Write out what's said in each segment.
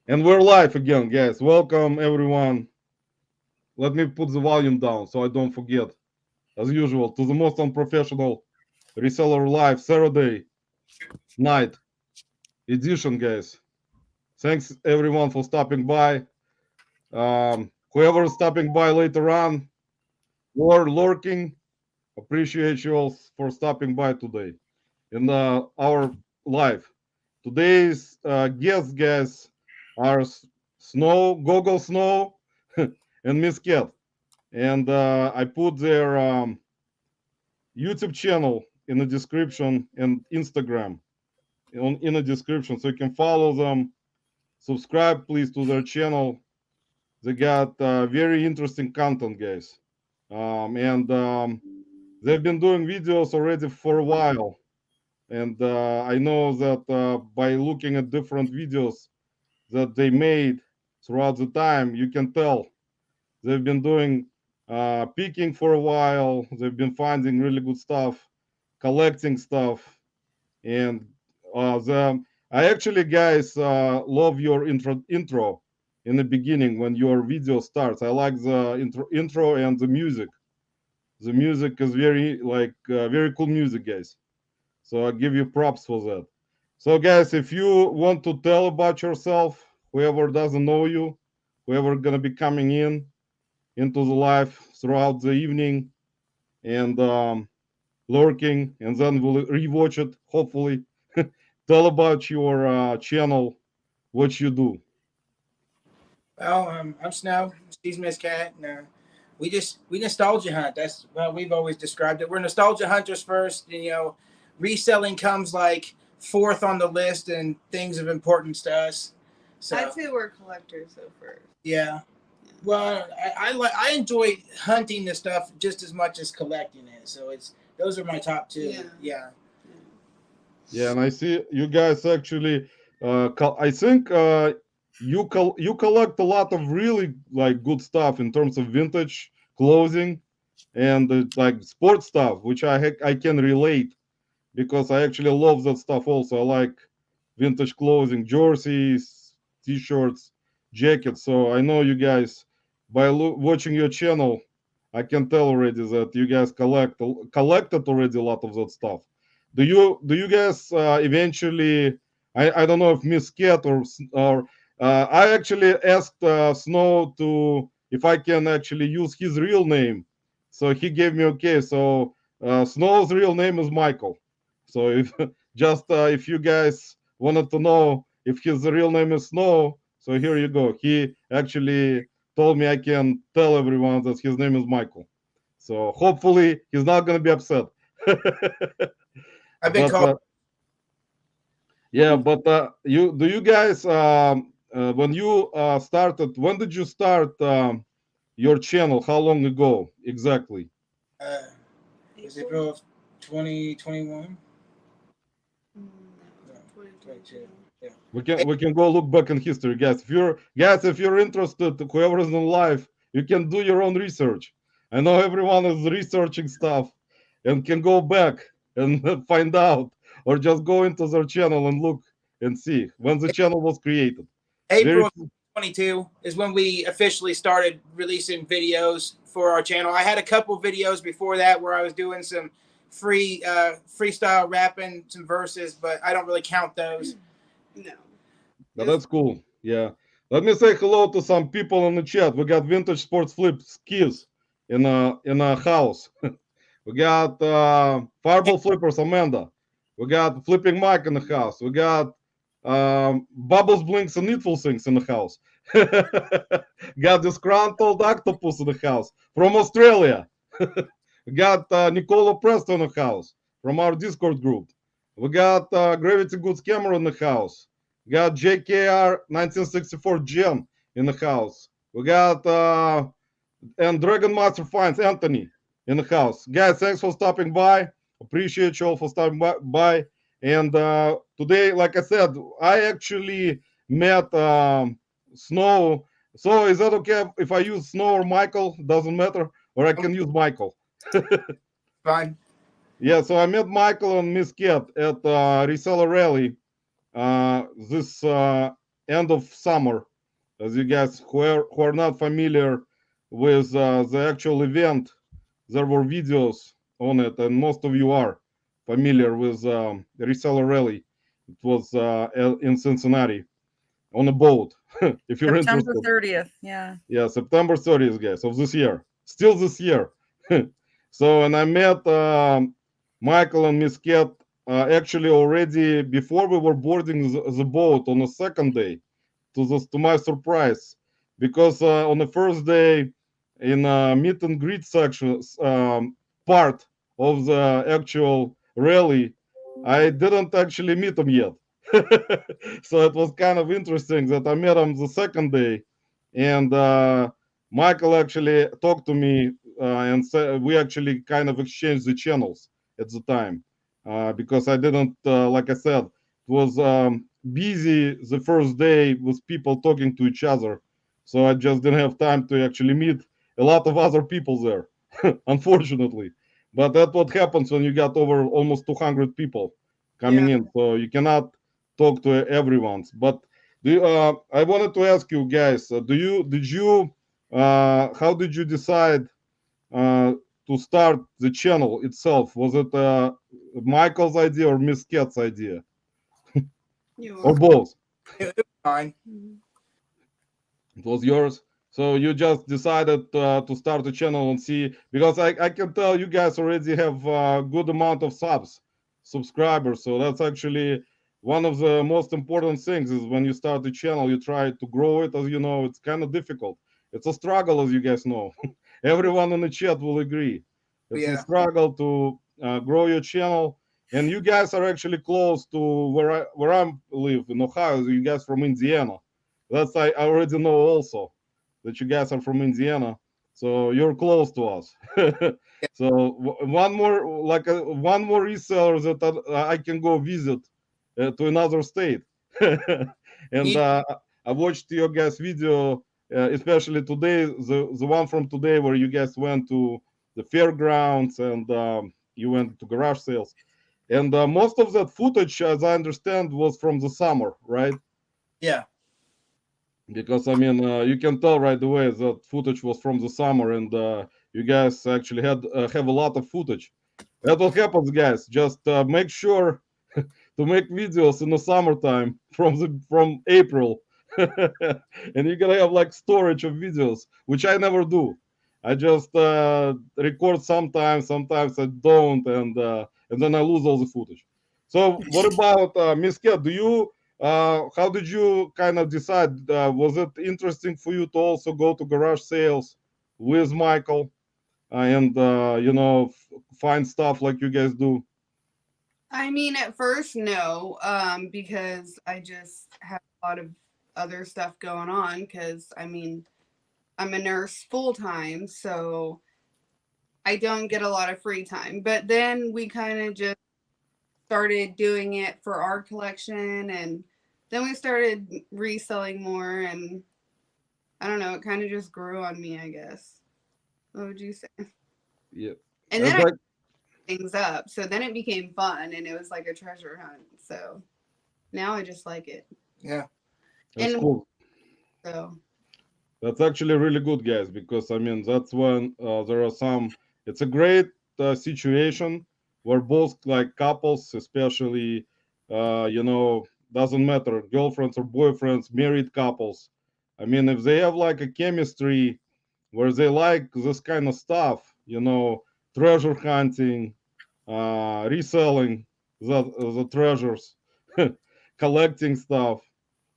And we're live again, guys. Welcome, everyone. Let me put the volume down so I don't forget, as usual, to the most unprofessional reseller live Saturday night edition, guys. Thanks, everyone, for stopping by. Whoever is stopping by later on or lurking, appreciate you all for stopping by today in our live. Today's guests, guys, are Snow, Gogol Snow, and Miss Cat. And I put their YouTube channel in the description and Instagram in the description, so you can follow them. Subscribe, please, to their channel. They got very interesting content, guys, and they've been doing videos already for a while. And I know that by looking at different videos that they made throughout the time, you can tell they've been doing picking for a while. They've been finding really good stuff, collecting stuff, and I actually, guys, love your intro in the beginning when your video starts. I like the intro and the music. The music is very cool music, guys. So I give you props for that. So, guys, if you want to tell about yourself, whoever doesn't know you, whoever gonna be coming into the live throughout the evening and lurking, and then we'll rewatch it. Hopefully, tell about your channel, what you do. Well, I'm Snow. She's Miss Cat. And, we nostalgia hunt. That's well, we've always described it. We're nostalgia hunters first. And, reselling comes like fourth on the list and things of importance to us. So I'd say we're collectors though first. yeah. Well, I enjoy hunting this stuff just as much as collecting it. So those are my top two. Yeah. Yeah, and I see you guys actually. I think you collect a lot of really like good stuff in terms of vintage clothing and like sports stuff, which I can relate because I actually love that stuff also. I like vintage clothing, jerseys, t-shirts, jackets. So I know you guys by watching your channel, I can tell already that you guys collected already a lot of that stuff. Do you guys eventually? I don't know if Miss Cat or I actually asked Snow to if I can actually use his real name, so he gave me okay. So Snow's real name is Michael. So if just if you guys wanted to know if his real name is Snow, so here you go. He actually told me I can tell everyone that his name is Michael. So hopefully he's not gonna be upset. I've been But called. yeah, but you guys when you started, when did you start your channel? How long ago exactly? Uh, was April of 2021? Mm, No, 2022. 22. Yeah. We can go look back in history, guys. If you're interested, whoever is in live, you can do your own research. I know everyone is researching stuff and can go back and find out, or just go into their channel and look and see when the channel was created. Very April of 22 is when we officially started releasing videos for our channel. I had a couple videos before that where I was doing some freestyle rapping, some verses, but I don't really count those. No. that's cool. Yeah. Let me say hello to some people in the chat. We got vintage sports flip skis in a house. We got Fireball Flippers, Amanda. We got Flipping Mike in the house. We got Bubbles Blinks and Needful Things in the house. Got Disgruntled Octopus in the house from Australia. We got Nicola Preston in the house from our Discord group. We got Gravity Goods Camera in the house. We got JKR 1964 Gen in the house. We got and Dragon Master Finds Anthony in the house. Guys, thanks for stopping by. Appreciate you all for stopping by. And today, like I said, I actually met Snow. So is that okay if I use Snow or Michael? Doesn't matter. Or I can use Michael. Fine. Yeah, so I met Michael and Miss Cat at Reseller Rally this end of summer. As you guys who are not familiar with the actual event, there were videos on it, and most of you are familiar with the Reseller Rally. It was in Cincinnati on a boat. If you're September interested, 30th. Yeah. yeah, September 30th, guys, of this year, still this year. So, and I met Michael and Miss Kat actually already before we were boarding the boat on the second day, to my surprise, because on the first day in meet and greet section part of the actual rally, I didn't actually meet him yet. So it was kind of interesting that I met him the second day, and Michael actually talked to me and said we actually kind of exchanged the channels at the time because I didn't, like I said, it was busy the first day with people talking to each other, so I just didn't have time to actually meet a lot of other people there, unfortunately. But that's what happens when you got over almost 200 people coming in, so you cannot talk to everyone. But I wanted to ask you guys, how did you decide uh, to start the channel itself? Was it Michael's idea or Miss Kat's idea, or both? It was fine. It was yours. So you just decided to start a channel and see, because I can tell you guys already have a good amount of subscribers. So that's actually one of the most important things is when you start a channel, you try to grow it. As you know, it's kind of difficult. It's a struggle, as you guys know. Everyone in the chat will agree. It's a Yeah. struggle to grow your channel. And you guys are actually close to where I live in Ohio. You guys from Indiana. That's I already know also that you guys are from Indiana, so you're close to us. So one more one more reseller that I can go visit to another state. And I watched your guys' video, especially today, the one from today where you guys went to the fairgrounds and you went to garage sales. And most of that footage, as I understand, was from the summer, right? Yeah. Because I mean, you can tell right away that footage was from the summer, and you guys actually have a lot of footage. That's what happens, guys. Just make sure to make videos in the summertime from April, and you're gonna have like storage of videos, which I never do. I just record sometimes I don't, and then I lose all the footage. So what about Miss Kat? How did you kind of decide? Was it interesting for you to also go to garage sales with Michael and find stuff like you guys do? I mean, at first, no, because I just have a lot of other stuff going on. Because I mean, I'm a nurse full time, so I don't get a lot of free time. But then we kind of just started doing it for our collection, and then we started reselling more, and I don't know, it kind of just grew on me, I guess. What would you say? Yeah. And It's then I like, things up, so then it became fun, and it was like a treasure hunt. So now I just like it. Yeah. that's And cool. so That's actually really good, guys, because I mean that's when there are some. It's a great situation where both like couples, especially, doesn't matter, girlfriends or boyfriends, married couples. I mean, if they have like a chemistry where they like this kind of stuff, treasure hunting, reselling the treasures, collecting stuff.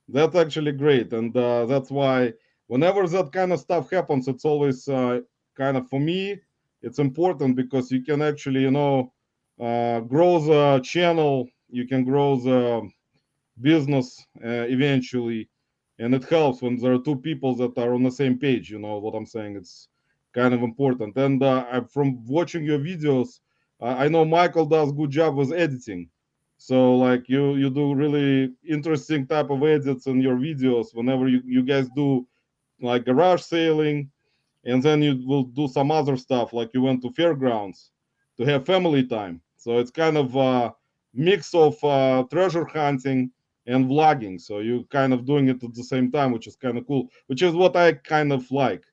That's actually great, and that's why whenever that kind of stuff happens, it's always kind of for me. It's important because you can actually, grow the channel. You can grow the business eventually, and it helps when there are two people that are on the same page. You know what I'm saying? It's kind of important. And from watching your videos, I know Michael does good job with editing. So like you do really interesting type of edits in your videos whenever you guys do like garage sailing, and then you will do some other stuff like you went to fairgrounds to have family time. So it's kind of a mix of treasure hunting and vlogging. So you kind of doing it at the same time, which is kind of cool, which is what I kind of like.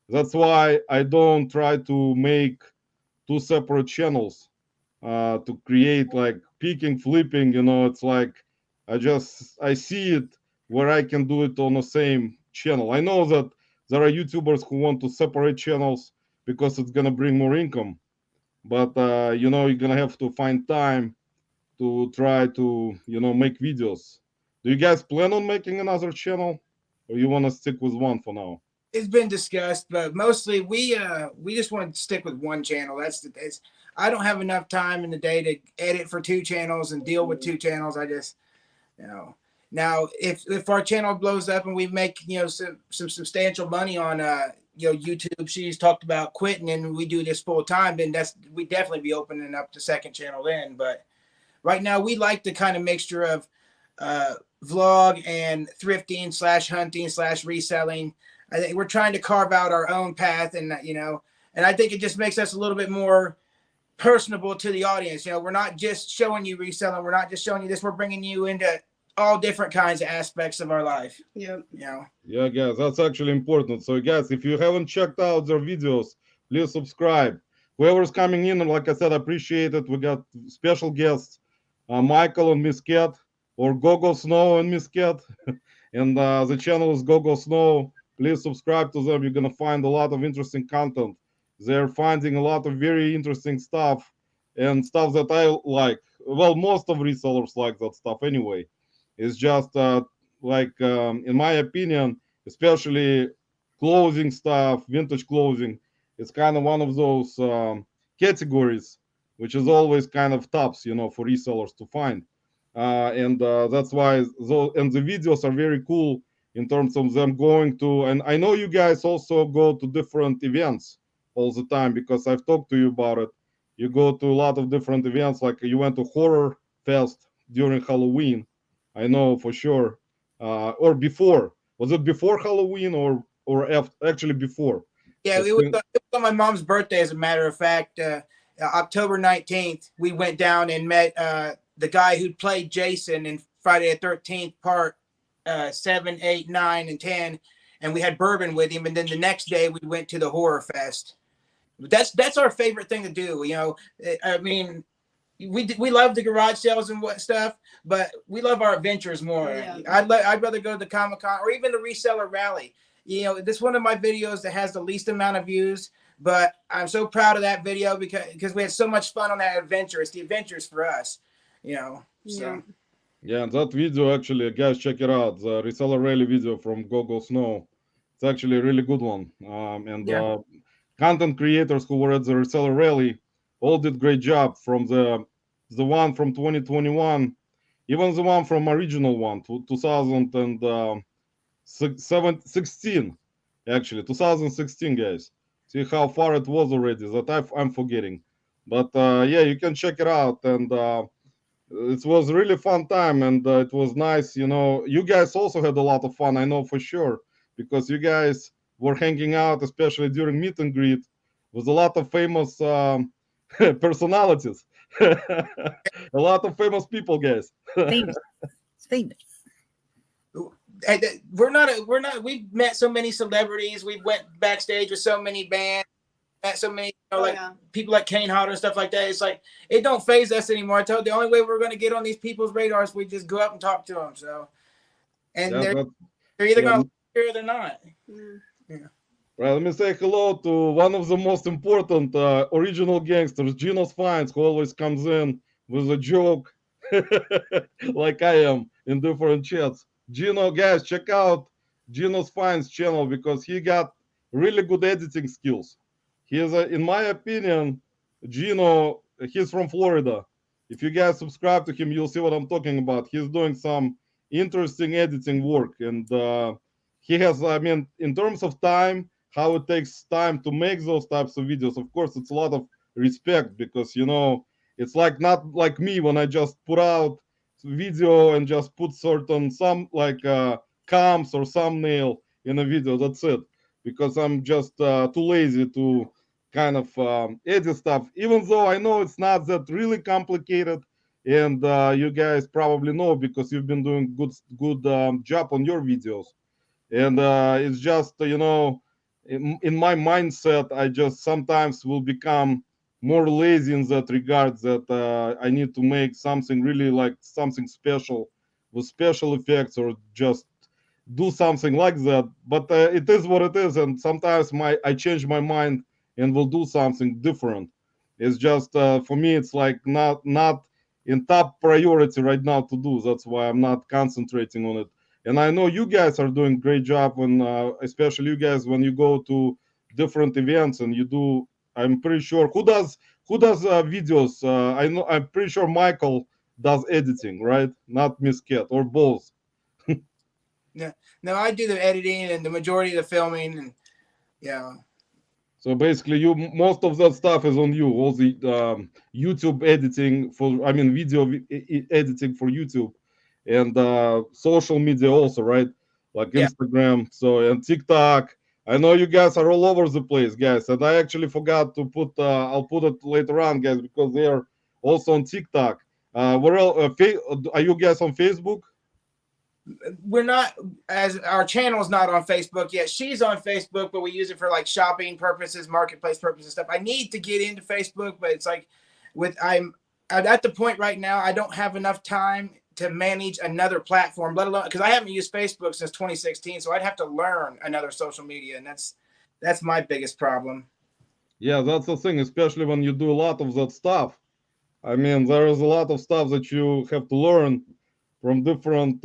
That's why I don't try to make two separate channels to create like picking, flipping. It's like I see it where I can do it on the same channel. I know that there are YouTubers who want to separate channels because it's gonna bring more income, but you're gonna have to find time to try to make videos. Do you guys plan on making another channel, or you want to stick with one for now? It's been discussed, but mostly we just want to stick with one channel. I don't have enough time in the day to edit for two channels and deal with two channels. I just now if our channel blows up and we make some substantial money on YouTube, she's talked about quitting and we do this full time, then we definitely be opening up the second channel then. But right now we like the kind of mixture of vlog and thrifting / hunting / reselling. I think we're trying to carve out our own path, and and I think it just makes us a little bit more personable to the audience. We're not just showing you reselling. We're not just showing you this. We're bringing you into all different kinds of aspects of our life. Yep. Yeah, guys, that's actually important. So, guys, if you haven't checked out their videos, please subscribe. Whoever's coming in, and like I said, I appreciate it. We got special guests, Michael and Miss Cat, or Gogo Snow and Miss Cat, and the channel is Gogo Snow. Please subscribe to them. You're gonna find a lot of interesting content. They're finding a lot of very interesting stuff and stuff that I like. Well, most of resellers like that stuff anyway. It's just in my opinion, especially clothing stuff, vintage clothing, it's kind of one of those categories which is always kind of tops, for resellers to find. And that's why and the videos are very cool in terms of them going to, and I know you guys also go to different events all the time because I've talked to you about it. You go to a lot of different events, like you went to Horror Fest during Halloween, I know for sure, or before. Was it before Halloween or after? Actually, before. Yeah, it was on my mom's birthday. As a matter of fact, October 19th, we went down and met the guy who played Jason in Friday the 13th part 7, 8, 9, and 10, and we had bourbon with him. And then the next day, we went to the Horror Fest. That's our favorite thing to do. I mean, we love the garage sales and what stuff, but we love our adventures more. Yeah. I'd rather go to the Comic-Con or even the Reseller Rally. This is one of my videos that has the least amount of views, but I'm so proud of that video because we had so much fun on that adventure. It's the adventures for us, So. Yeah, and that video actually, guys, check it out. The Reseller Rally video from Gogo Snow. It's actually a really good one. Content creators who were at the Reseller Rally all did great job, from the one from 2021, even the one from original one, 2016, actually 2016, guys. See how far it was already that I'm forgetting. But yeah, you can check it out, and it was a really fun time, and it was nice. You guys also had a lot of fun, I know for sure, because you guys were hanging out, especially during meet and greet, with a lot of famous personalities. A lot of famous people, guys. Famous. We've met so many celebrities. We went backstage with so many bands, met so many people like Kane Hodder and stuff like that. It's like it don't phase us anymore. I told you, the only way we're going to get on these people's radars, we just go up and talk to them. So, and they're either going to like it or they're not. Yeah. Right, let me say hello to one of the most important original gangsters, Gino's Finds, who always comes in with a joke, like I am in different chats. Gino, guys, check out Gino's Finds channel because he got really good editing skills. He is, in my opinion, Gino, he's from Florida. If you guys subscribe to him, you'll see what I'm talking about. He's doing some interesting editing work, and he has, I mean, in terms of time, how it takes time to make those types of videos, of course, it's a lot of respect because, it's like not like me when I just put out video and just put some comps or thumbnail in a video. That's it, because I'm just too lazy to kind of edit stuff. Even though I know it's not that really complicated, and you guys probably know because you've been doing good job on your videos. And it's just in my mindset, I just sometimes will become more lazy in that regard, that I need to make something really like something special with special effects, or just do something like that. But it is what it is, and sometimes my I change my mind and will do something different. It's just for me, it's like not in top priority right now to do. That's why I'm not concentrating on it. And I know you guys are doing great job when, especially you guys, when you go to different events and you do. I'm pretty sure who does videos. I know I'm pretty sure Michael does editing, right? Not Miss Cat, or both. No, no, I do the editing and the majority of the filming, and yeah, So basically, you most of that stuff is on you. All the YouTube editing for, I mean, video editing for YouTube, and social media also, right? Like yeah. Instagram, so and TikTok. I know you guys are all over the place, guys, and I actually forgot to put. I'll put it later on, guys, because they are also on TikTok. Where else? Are you guys on Facebook? We're not, as our channel is not on Facebook yet. She's on Facebook, but we use it for like shopping purposes, marketplace purposes, stuff. I need to get into Facebook, but it's like I'm at the point right now. I don't have enough time to manage another platform, let alone because I haven't used Facebook since 2016. So I'd have to learn another social media, and that's my biggest problem. Yeah, that's the thing, especially when you do a lot of that stuff. I mean, there is a lot of stuff that you have to learn from different,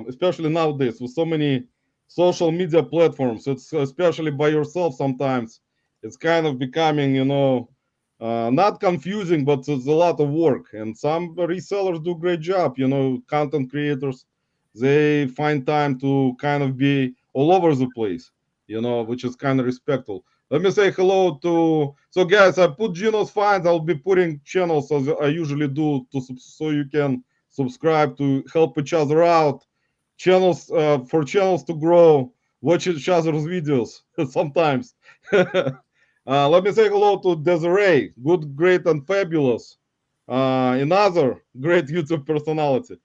especially nowadays with so many social media platforms. It's especially by yourself sometimes. It's kind of becoming, not confusing, but it's a lot of work. And some resellers do great job. Content creators, they find time to kind of be all over the place. Which is kind of respectful. Let me say hello to. So, guys, I put Gino's finds. I'll be putting channels as I usually do, so you can subscribe to help each other out. Channels for channels to grow. Watch each other's videos sometimes. Let me say hello to Desiree, good, great, and fabulous. Another great YouTube personality.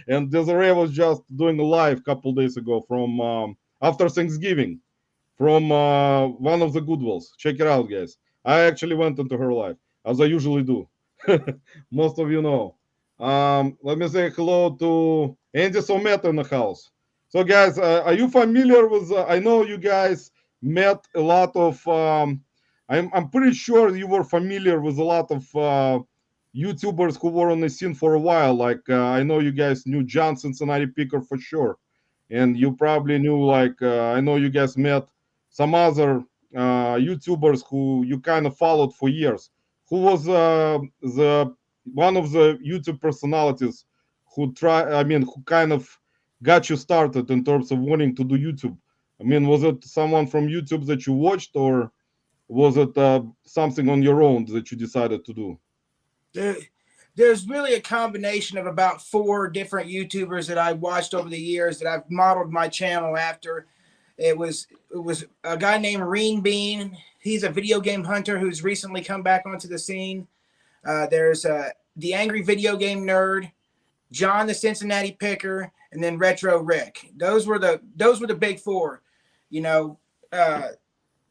And Desiree was just doing a live a couple days ago from after Thanksgiving from one of the good ones. Check it out, guys. I actually went into her life, as I usually do. Most of you know. Let me say hello to Andy Somet in the house. So, guys, are you familiar with? I know you guys met a lot of. I'm pretty sure you were familiar with a lot of YouTubers who were on the scene for a while. Like I know you guys knew John Cincinnati Picker for sure, and you probably knew like I know you guys met some other YouTubers who you kind of followed for years. Who was the one of the YouTube personalities who who kind of got you started in terms of wanting to do YouTube? I mean, was it someone from YouTube that you watched, or was it something on your own that you decided to do? There, there's really a combination of about four different YouTubers that I watched over the years that I've modeled my channel after. It was a guy named Reen Bean. He's a video game hunter who's recently come back onto the scene. There's the Angry Video Game Nerd, John the Cincinnati Picker, and then Retro Rick. Those were the big four, you know, uh,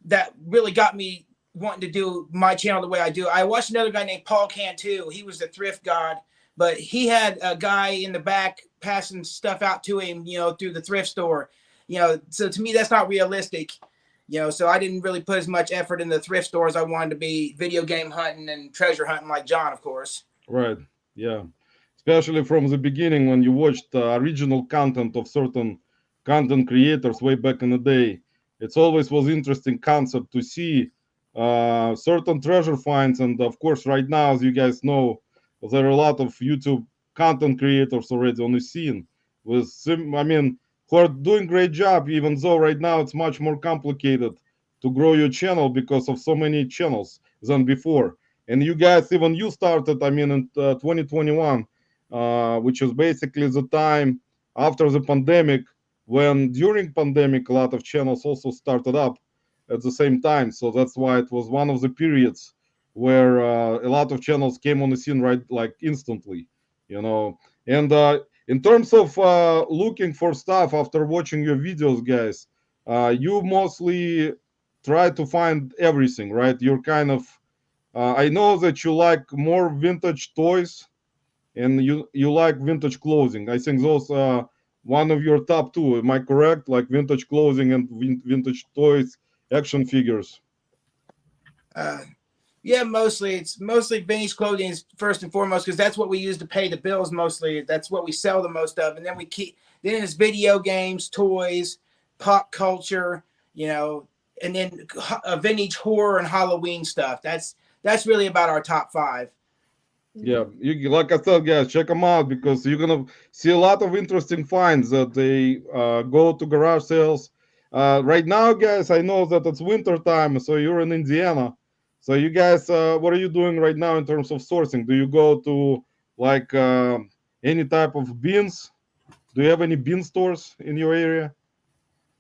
that really got me wanting to do my channel the way I do. I watched another guy named Paul Cantu. He was the thrift god, but he had a guy in the back passing stuff out to him, through the thrift store. So to me, that's not realistic. So I didn't really put as much effort in the thrift store as I wanted to be video game hunting and treasure hunting like John, of course. Right. Yeah. Especially from the beginning when you watched original content of certain content creators way back in the day. It's always was interesting concept to see certain treasure finds. And of course, right now, as you guys know, there are a lot of YouTube content creators already on the scene who are doing great job, even though right now it's much more complicated to grow your channel because of so many channels than before. And you guys, even you started, I mean, in 2021, which is basically the time after the pandemic, when during pandemic a lot of channels also started up at the same time. So that's why it was one of the periods where a lot of channels came on the scene right like instantly, you know. And in terms of looking for stuff after watching your videos, guys, you mostly try to find everything, right? You're kind of I know that you like more vintage toys and you like vintage clothing. I think those are one of your top two. Am I correct? Like vintage clothing and vintage toys, action figures. Uh, yeah, mostly it's mostly vintage clothing is first and foremost because that's what we use to pay the bills. Mostly that's what we sell the most of, and then we keep then it's video games, toys, pop culture, you know, and then vintage horror and Halloween stuff. That's really about our top five. Yeah, you, like I said, guys, check them out because you're gonna see a lot of interesting finds that they go to garage sales. Right now, guys, I know that it's winter time, so you're in Indiana. So you guys, what are you doing right now in terms of sourcing? Do you go to like any type of beans? Do you have any bean stores in your area?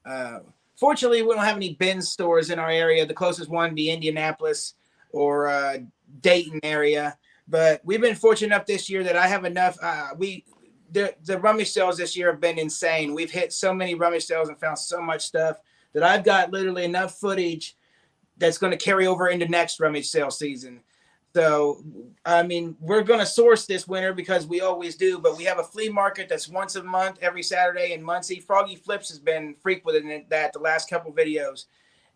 Uh, Fortunately, we don't have any bin stores in our area. The closest one be Indianapolis or Dayton area. But we've been fortunate enough this year that I have enough. The rummage sales this year have been insane. We've hit so many rummage sales and found so much stuff that I've got literally enough footage that's going to carry over into next rummage sale season. So, I mean, we're going to source this winter because we always do, but we have a flea market that's once a month, every Saturday in Muncie. Froggy Flips has been frequent in that the last couple videos.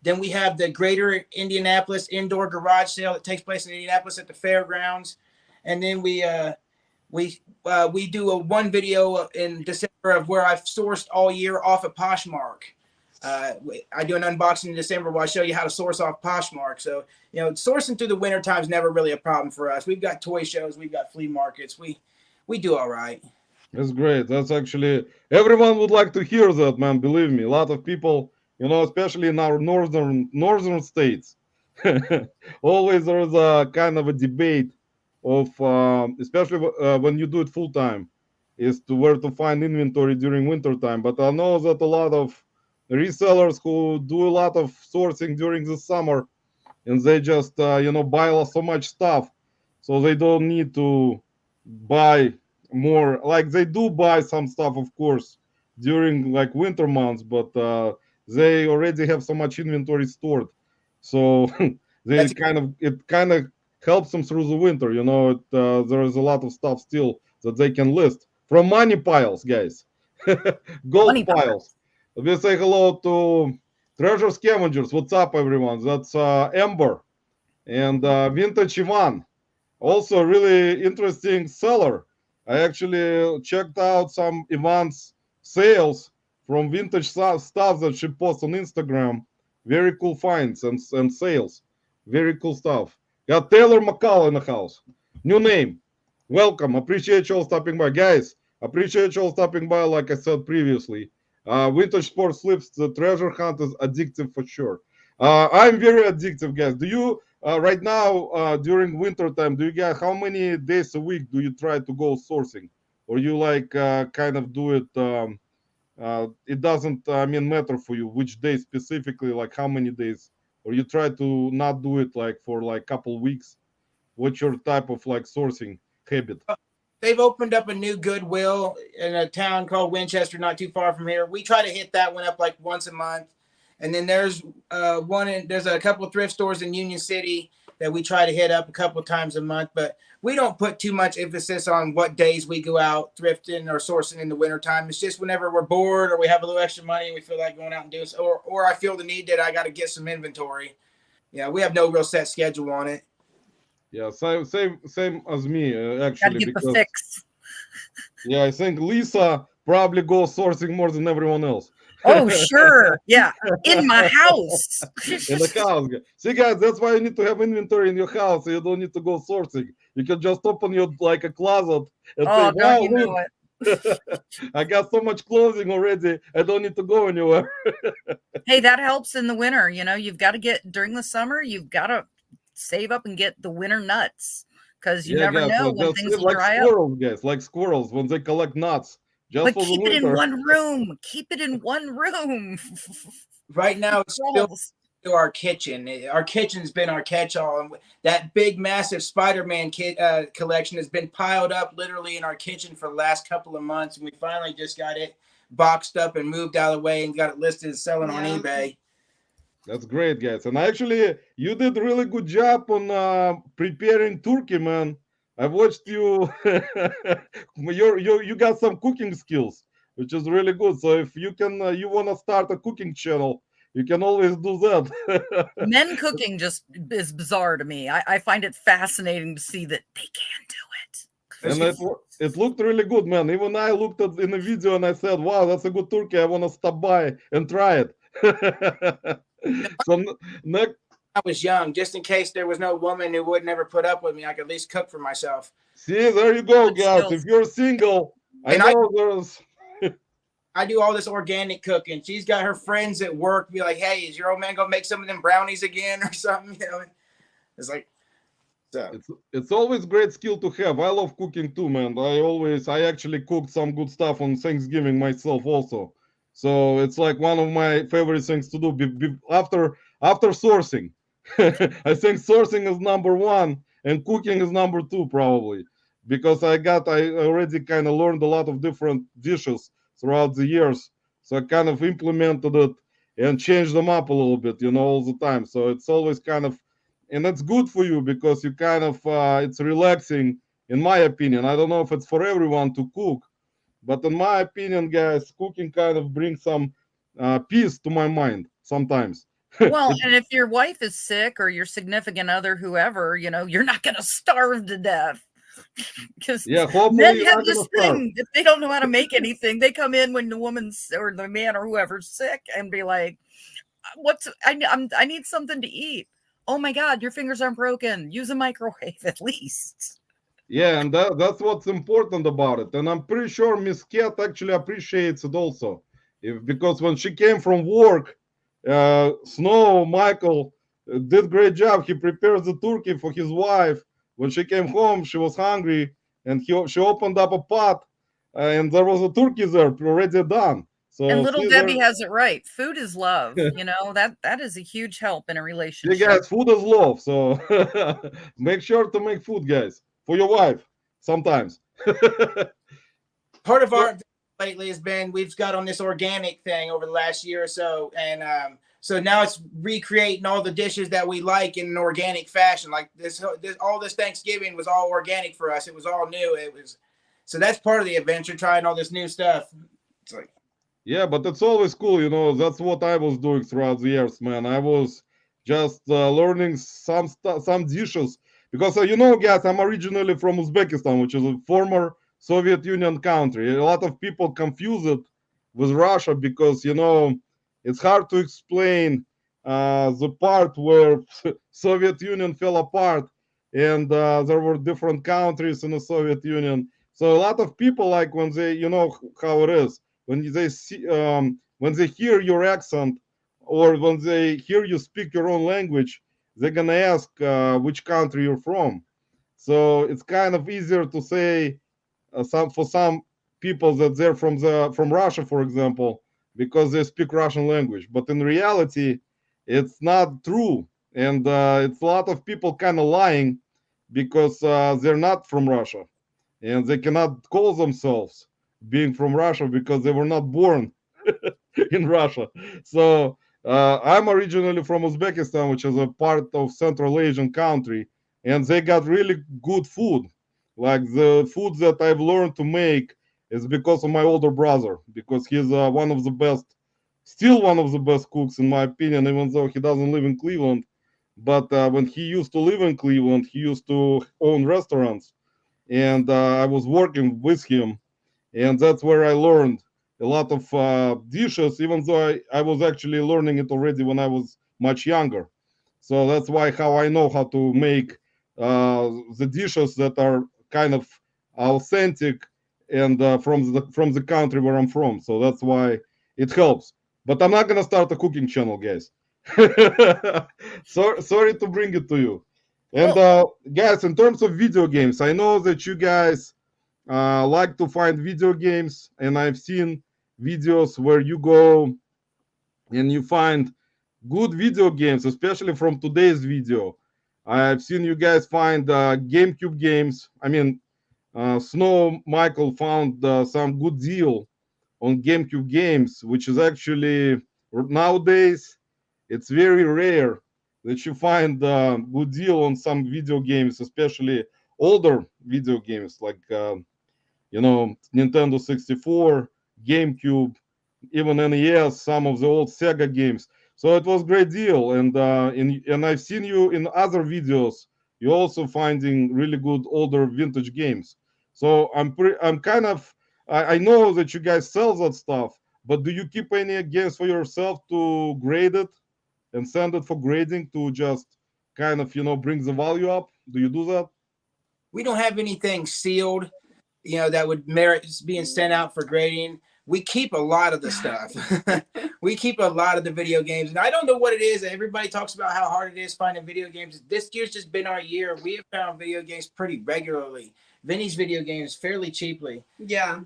Then we have the Greater Indianapolis Indoor Garage Sale that takes place in Indianapolis at the fairgrounds. And then we do a one video in December of where I've sourced all year off of Poshmark. I do an unboxing in December where I show you how to source off Poshmark. So, you know, sourcing through the winter time is never really a problem for us. We've got toy shows, we've got flea markets. We do all right. That's great. That's actually everyone would like to hear that, man. Believe me, a lot of people, you know, especially in our northern states, always there is a kind of a debate of, especially when you do it full time, is to where to find inventory during winter time. But I know that a lot of resellers who do a lot of sourcing during the summer, and they just you know buy so much stuff, so they don't need to buy more. Like they do buy some stuff, of course, during like winter months, but they already have so much inventory stored, so they That's kind of it kind of helps them through the winter. You know, there is a lot of stuff still that they can list from money piles, guys, Money gold pile. piles. We say hello to treasure scavengers. What's up, everyone? That's Ember and Vintage Ivan, also really interesting seller. I actually checked out some Ivan's sales from vintage stuff that she posts on Instagram. Very cool finds and sales. Very cool stuff. Got Taylor McCall in the house. New name. Welcome. Appreciate you all stopping by. Guys, appreciate you all stopping by, like I said previously. Vintage Sports Slips, the treasure hunt is addictive for sure. I'm very addictive, guys. Do you right now during winter time, do you guys how many days a week do you try to go sourcing, or you like kind of do it? It doesn't I mean matter for you which day specifically, like how many days, or you try to not do it like for like couple weeks. What's your type of like sourcing habit? They've opened up a new Goodwill in a town called Winchester, not too far from here. We try to hit that one up like once a month. And then there's there's a couple of thrift stores in Union City that we try to hit up a couple of times a month, but we don't put too much emphasis on what days we go out thrifting or sourcing in the wintertime. It's just whenever we're bored or we have a little extra money and we feel like going out and doing so, or I feel the need that I got to get some inventory. Yeah, we have no real set schedule on it. Yeah, same as me Gotta actually, get the because fix. yeah, I think Lisa probably goes sourcing more than everyone else. Oh, sure. Yeah. In my house. In the house. See, guys, that's why you need to have inventory in your house. So you don't need to go sourcing. You can just open your like a closet and say, Oh, "Wow, don't you know look, it. I got so much clothing already. I don't need to go anywhere." Hey, that helps in the winter. You know, you've got to get during the summer, you've got to save up and get the winter nuts because you Yeah, never guys. know So when just things will like dry up. squirrels, guys, like squirrels when they collect nuts just But for the keep it in winter. one room. Keep it in one room. Right now, it's still Trolls. to our kitchen. Our kitchen's been our catch-all, and that big, massive Spider-Man collection has been piled up literally in our kitchen for the last couple of months, and we finally just got it boxed up and moved out of the way and got it listed as selling on Yeah. eBay. That's great, guys. And actually, you did a really good job on preparing turkey, man. I watched you. You got some cooking skills, which is really good. So if you can, you want to start a cooking channel, you can always do that. Men cooking just is bizarre to me. I find it fascinating to see that they can do it. And it looked really good, man. Even I looked at in the video and I said, "Wow, that's a good turkey. I want to stop by and try it." So next. I was young, just in case there was no woman who would never put up with me, I could at least cook for myself. See, there you go, Good guys. skills. If you're single, I And know there's. I do all this organic cooking. She's got her friends at work be like, "Hey, is your old man gonna make some of them brownies again or something?" You know, it's like, so It's always great skill to have. I love cooking too, man. I actually cooked some good stuff on Thanksgiving myself also. So it's like one of my favorite things to do after sourcing. I think sourcing is number one and cooking is number two probably, because I already kind of learned a lot of different dishes throughout the years. So I kind of implemented it and changed them up a little bit, all the time. So it's always kind of, and that's good for you because you kind of it's relaxing, in my opinion. I don't know if it's for everyone to cook, but in my opinion, guys, cooking kind of brings some peace to my mind sometimes. Well, and if your wife is sick or your significant other, whoever, you're not going to starve to death. Because Yeah, hopefully men you're have not gonna this starve. thing, if they don't know how to make anything, they come in when the woman's or the man or whoever's sick and be like, I need something to eat. Oh my God, your fingers aren't broken. Use a microwave at least. Yeah, and that's what's important about it. And I'm pretty sure Miss Cat actually appreciates it also. Because when she came from work, Snow, Michael, did great job. He prepared the turkey for his wife. When she came home, she was hungry, and she opened up a pot, and there was a turkey there already done. So And little see, Debbie has it right. Food is love. That is a huge help in a see, relationship. guys, food is love. So make sure to make food, guys, for your wife sometimes. part of our lately has been we've got on this organic thing over the last year or so, and so now it's recreating all the dishes that we like in an organic fashion. Like all this Thanksgiving was all organic for us. It was all new. So that's part of the adventure, trying all this new stuff. It's like, Yeah, but it's always cool. That's what I was doing throughout the years, man. I was just learning some dishes because guys, I'm originally from Uzbekistan, which is a former Soviet Union country. A lot of people confuse it with Russia because it's hard to explain the part where Soviet Union fell apart and there were different countries in the Soviet Union. So a lot of people, like, when they, how it is, when they see, when they hear your accent or when they hear you speak your own language, they're gonna ask which country you're from. So it's kind of easier to say for some people that they're from Russia, for example, because they speak Russian language. But in reality, it's not true, and it's a lot of people kind of lying because they're not from Russia, and they cannot call themselves being from Russia because they were not born in Russia. So I'm originally from Uzbekistan, which is a part of Central Asian country, and they got really good food. Like the food that I've learned to make is because of my older brother, because he's one of the best, still one of the best cooks in my opinion, even though he doesn't live in Cleveland. But when he used to live in Cleveland, he used to own restaurants, and I was working with him, and that's where I learned a lot of dishes, even though I was actually learning it already when I was much younger. So that's why how I know how to make the dishes that are kind of authentic and from the country where I'm from. So that's why it helps. But I'm not gonna start a cooking channel, guys. Sorry to bring it to you. And guys, in terms of video games, I know that you guys like to find video games, and I've seen videos where you go and you find good video games, especially from today's video. I've seen you guys find GameCube games. I mean, Snow Michael found some good deal on GameCube games, which is actually nowadays it's very rare that you find a good deal on some video games, especially older video games like Nintendo 64, GameCube, even NES, some of the old Sega games. So it was great deal, and I've seen you in other videos. You're also finding really good older vintage games. So I'm kind of I know that you guys sell that stuff, but do you keep any games for yourself to grade it and send it for grading to just kind of bring the value up? Do you do that? We don't have anything sealed, that would merit being sent out for grading. We keep a lot of the stuff. We keep a lot of the video games, and I don't know what it is. Everybody talks about how hard it is finding video games. This year's just been our year. We have found video games pretty regularly. Vinny's video games fairly cheaply. Yeah,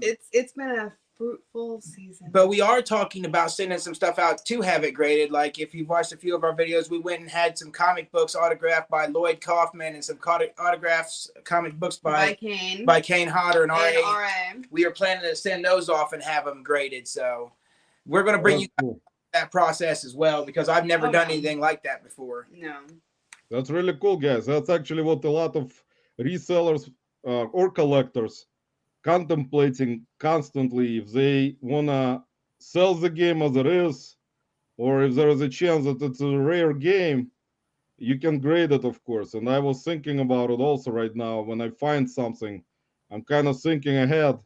it's been a fruitful season. But we are talking about sending some stuff out to have it graded. Like if you've watched a few of our videos, we went and had some comic books autographed by Lloyd Kaufman and some autographs, comic books by Kane Hodder and R.A. We are planning to send those off and have them graded. So we're going to bring you that process as well, because I've never done anything like that before. No. That's really cool, guys. That's actually what a lot of resellers or collectors contemplating constantly, if they want to sell the game as it is, or if there is a chance that it's a rare game, you can grade it, of course. And I was thinking about it also right now. When I find something, I'm kind of thinking ahead,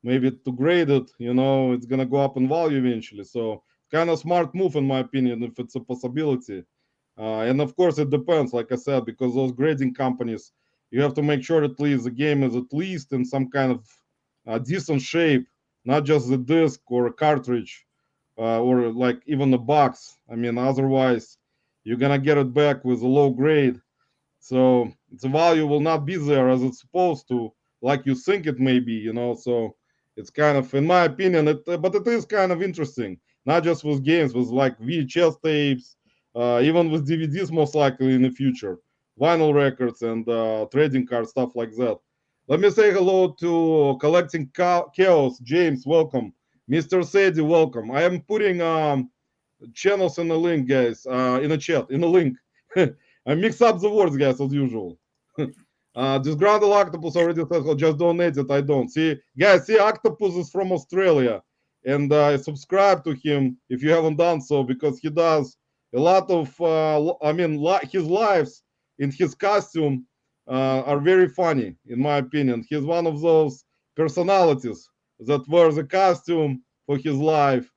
maybe to grade it, it's going to go up in value eventually. So kind of smart move, in my opinion, if it's a possibility. And of course, it depends, like I said, because those grading companies, you have to make sure at least the game is at least in some kind of decent shape, not just the disc or a cartridge or like even a box. I mean, otherwise, you're going to get it back with a low grade. So the value will not be there as it's supposed to, like you think it may be, So it's kind of, in my opinion, but it is kind of interesting, not just with games, with like VHS tapes, even with DVDs, most likely in the future, vinyl records and trading cards, stuff like that. Let me say hello to Collecting Chaos. James, welcome. Mr. Sadie, welcome. I am putting channels in the link, guys, in the chat, in the link. I mix up the words, guys, as usual. Disgruntled Octopus already says, oh, just donate it. I don't. See, guys, Octopus is from Australia. And subscribe to him if you haven't done so, because he does a lot of, his lives in his costume are very funny, in my opinion. He's one of those personalities that wears a costume for his life.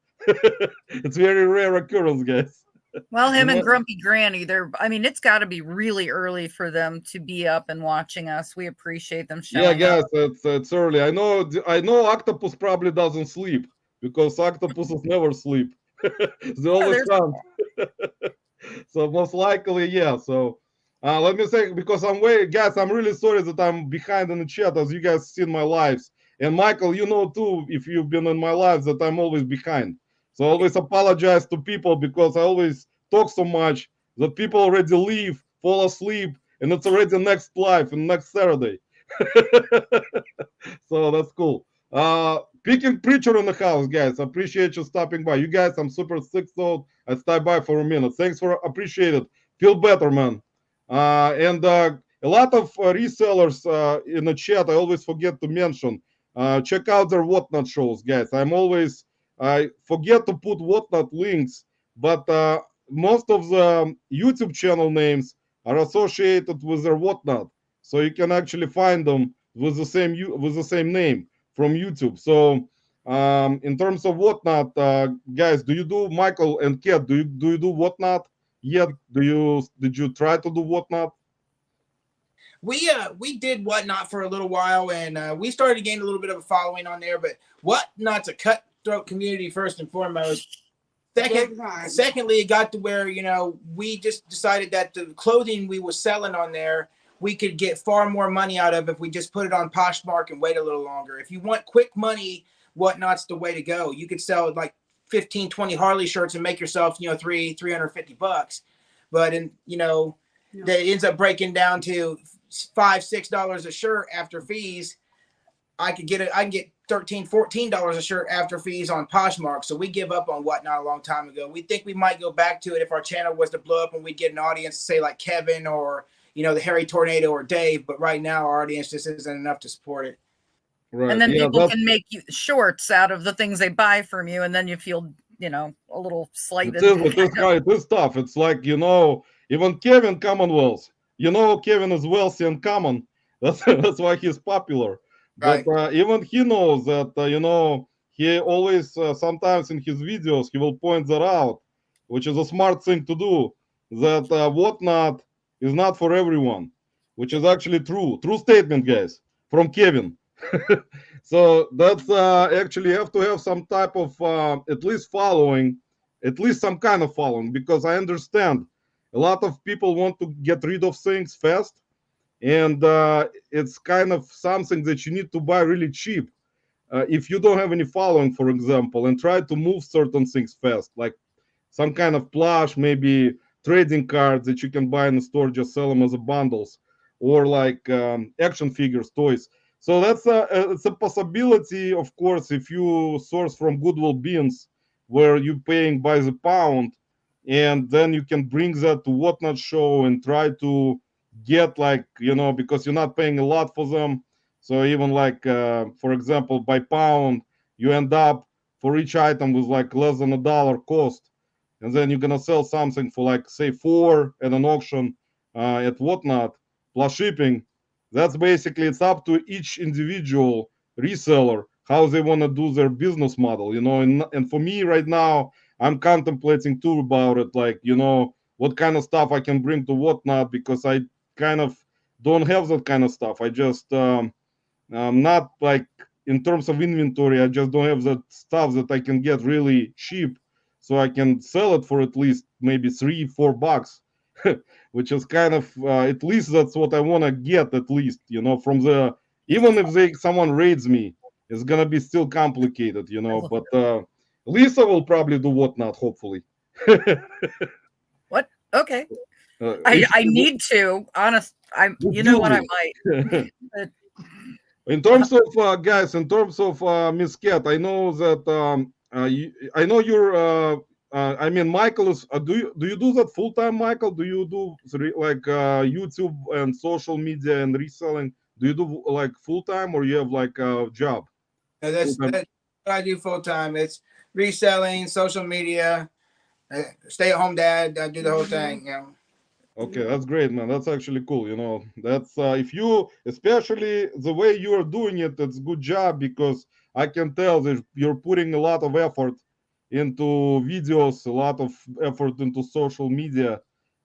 It's very rare occurrence, guys. Well, him and Grumpy Granny, it's got to be really early for them to be up and watching us. We appreciate them showing guys, up. it's early. I know Octopus probably doesn't sleep, because octopuses never sleep. They always hunt. So most likely, yeah. So let me say, because guys, I'm really sorry that I'm behind in the chat, as you guys seen my lives. And Michael, too, if you've been in my lives, that I'm always behind. So I always apologize to people, because I always talk so much that people already leave, fall asleep, and it's already next live and next Saturday. So that's cool. Picking Preacher in the house, guys. Appreciate you stopping by. You guys, I'm super sick, so I stopped by for a minute. Thanks for appreciate it. Feel better, man. And a lot of resellers in the chat, I always forget to mention. Check out their Whatnot shows, guys. I forget to put Whatnot links, but most of the YouTube channel names are associated with their Whatnot, so you can actually find them with the same name from YouTube. So in terms of Whatnot, guys, do you do, Michael and Kat, do you do Whatnot yet? Did you try to do Whatnot? We did Whatnot for a little while, and we started to gain a little bit of a following on there. But Whatnot's a cutthroat community first and foremost. Secondly, it got to where we just decided that the clothing we were selling on there, we could get far more money out of if we just put it on Poshmark and wait a little longer. If you want quick money, Whatnot's the way to go. You could sell like 15, 20 Harley shirts and make yourself, $350. But that ends up breaking down to $5-6 a shirt after fees. I can get $13, $14 a shirt after fees on Poshmark. So we give up on Whatnot a long time ago. We think we might go back to it if our channel was to blow up and we'd get an audience, say like Kevin or the Harry Tornado or Dave. But right now our audience just isn't enough to support it. Right. And then people can make you shorts out of the things they buy from you, and then you feel, a little slighted. It is tough. It's like, even Kevin Commonwealth, Kevin is wealthy and common. That's why he's popular. But even he knows that, he always, sometimes in his videos, he will point that out, which is a smart thing to do, that Whatnot is not for everyone, which is actually true. True statement, guys, from Kevin. So that's actually you have to have some type of at least following, at least some kind of following, because I understand a lot of people want to get rid of things fast, and it's kind of something that you need to buy really cheap. If you don't have any following, for example, and try to move certain things fast, like some kind of plush, maybe trading cards that you can buy in the store, just sell them as a bundles, or like action figures, toys. So that's it's a possibility, of course, if you source from Goodwill Beans, where you're paying by the pound, and then you can bring that to Whatnot show and try to get because you're not paying a lot for them. So even for example, by pound, you end up for each item with like less than $1 cost, and then you're gonna sell something for like say $4 at an auction at Whatnot plus shipping. That's basically, it's up to each individual reseller how they want to do their business model, and for me right now, I'm contemplating too about it, what kind of stuff I can bring to Whatnot, because I kind of don't have that kind of stuff. I just not like in terms of inventory, I just don't have that stuff that I can get really cheap, so I can sell it for at least maybe $3-4, which is kind of at least that's what I want to get, at least from the, even if someone raids me, it's gonna be still complicated, but Lisa will probably do Whatnot, hopefully. What? Okay. I need to, honest. I might. In terms of guys, in terms of Miss Cat, I know that I know you're. I mean, Michael is. Do you do that full time, Michael? Do you do YouTube and social media and reselling? Do you do like full time, or you have like a job? No, that's what I do full time. It's reselling, social media, stay at home dad. I do the whole thing. Okay, that's great, man. That's actually cool. That's if you, especially the way you are doing it, it's good job, because I can tell that you're putting a lot of effort into videos, a lot of effort into social media,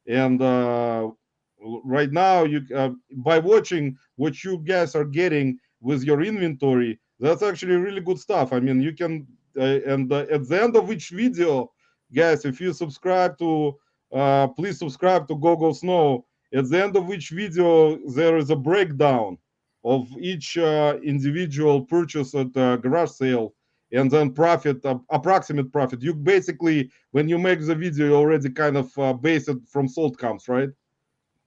and right now you by watching what you guys are getting with your inventory, that's actually really good stuff. I mean, you can and at the end of each video, guys, if you subscribe to please subscribe to Gogo Snow. At the end of each video, there is a breakdown of each individual purchase at garage sale, and then profit, approximate profit. You basically, when you make the video, you already kind of base it from sold comps, right?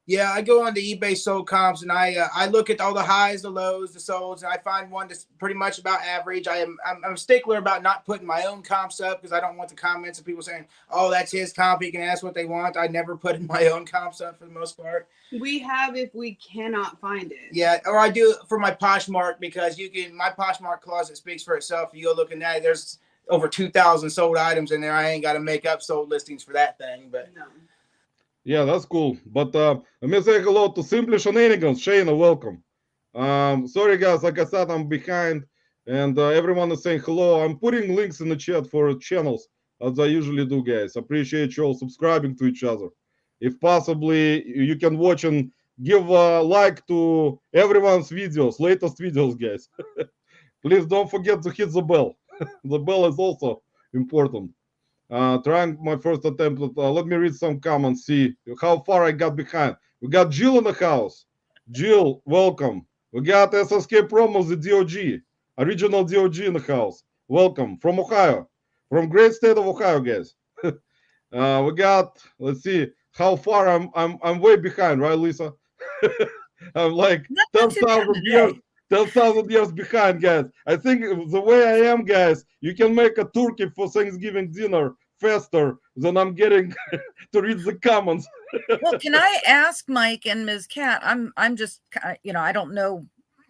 Yeah, I go on to eBay sold comps, and I look at all the highs, the lows, the solds, and I find one that's pretty much about average. I'm a stickler about not putting my own comps up, because I don't want the comments of people saying, "Oh, that's his comp. He can ask what they want." I never put in my own comps up for the most part. We have if we cannot find it. Yeah, or I do for my Poshmark, because my Poshmark closet speaks for itself. You go looking at it, there's over 2,000 sold items in there. I ain't got to make up sold listings for that thing, but no. Yeah, that's cool. But let me say hello to Simply Shenanigans. Shayna, welcome. Sorry, guys. Like I said, I'm behind, and everyone is saying hello. I'm putting links in the chat for channels, as I usually do, guys. Appreciate you all subscribing to each other. If possibly, you can watch and give a like to everyone's videos, latest videos, guys. Please don't forget to hit the bell. The bell is also important. Trying my first attempt. Let me read some comments, see how far I got behind. We got Jill in the house. Jill, welcome. We got SSK Promos, the DOG, original DOG in the house. Welcome from Ohio. from great state of Ohio, guys. We got, let's see how far I'm way behind, right, Lisa? I'm like Not too bad 10,000 years, today. 10,000 years behind, guys. I think the way I am, guys, you can make a turkey for Thanksgiving dinner faster than I'm getting to read the comments. Well, can I ask Mike and Ms. Cat? I'm just, I don't know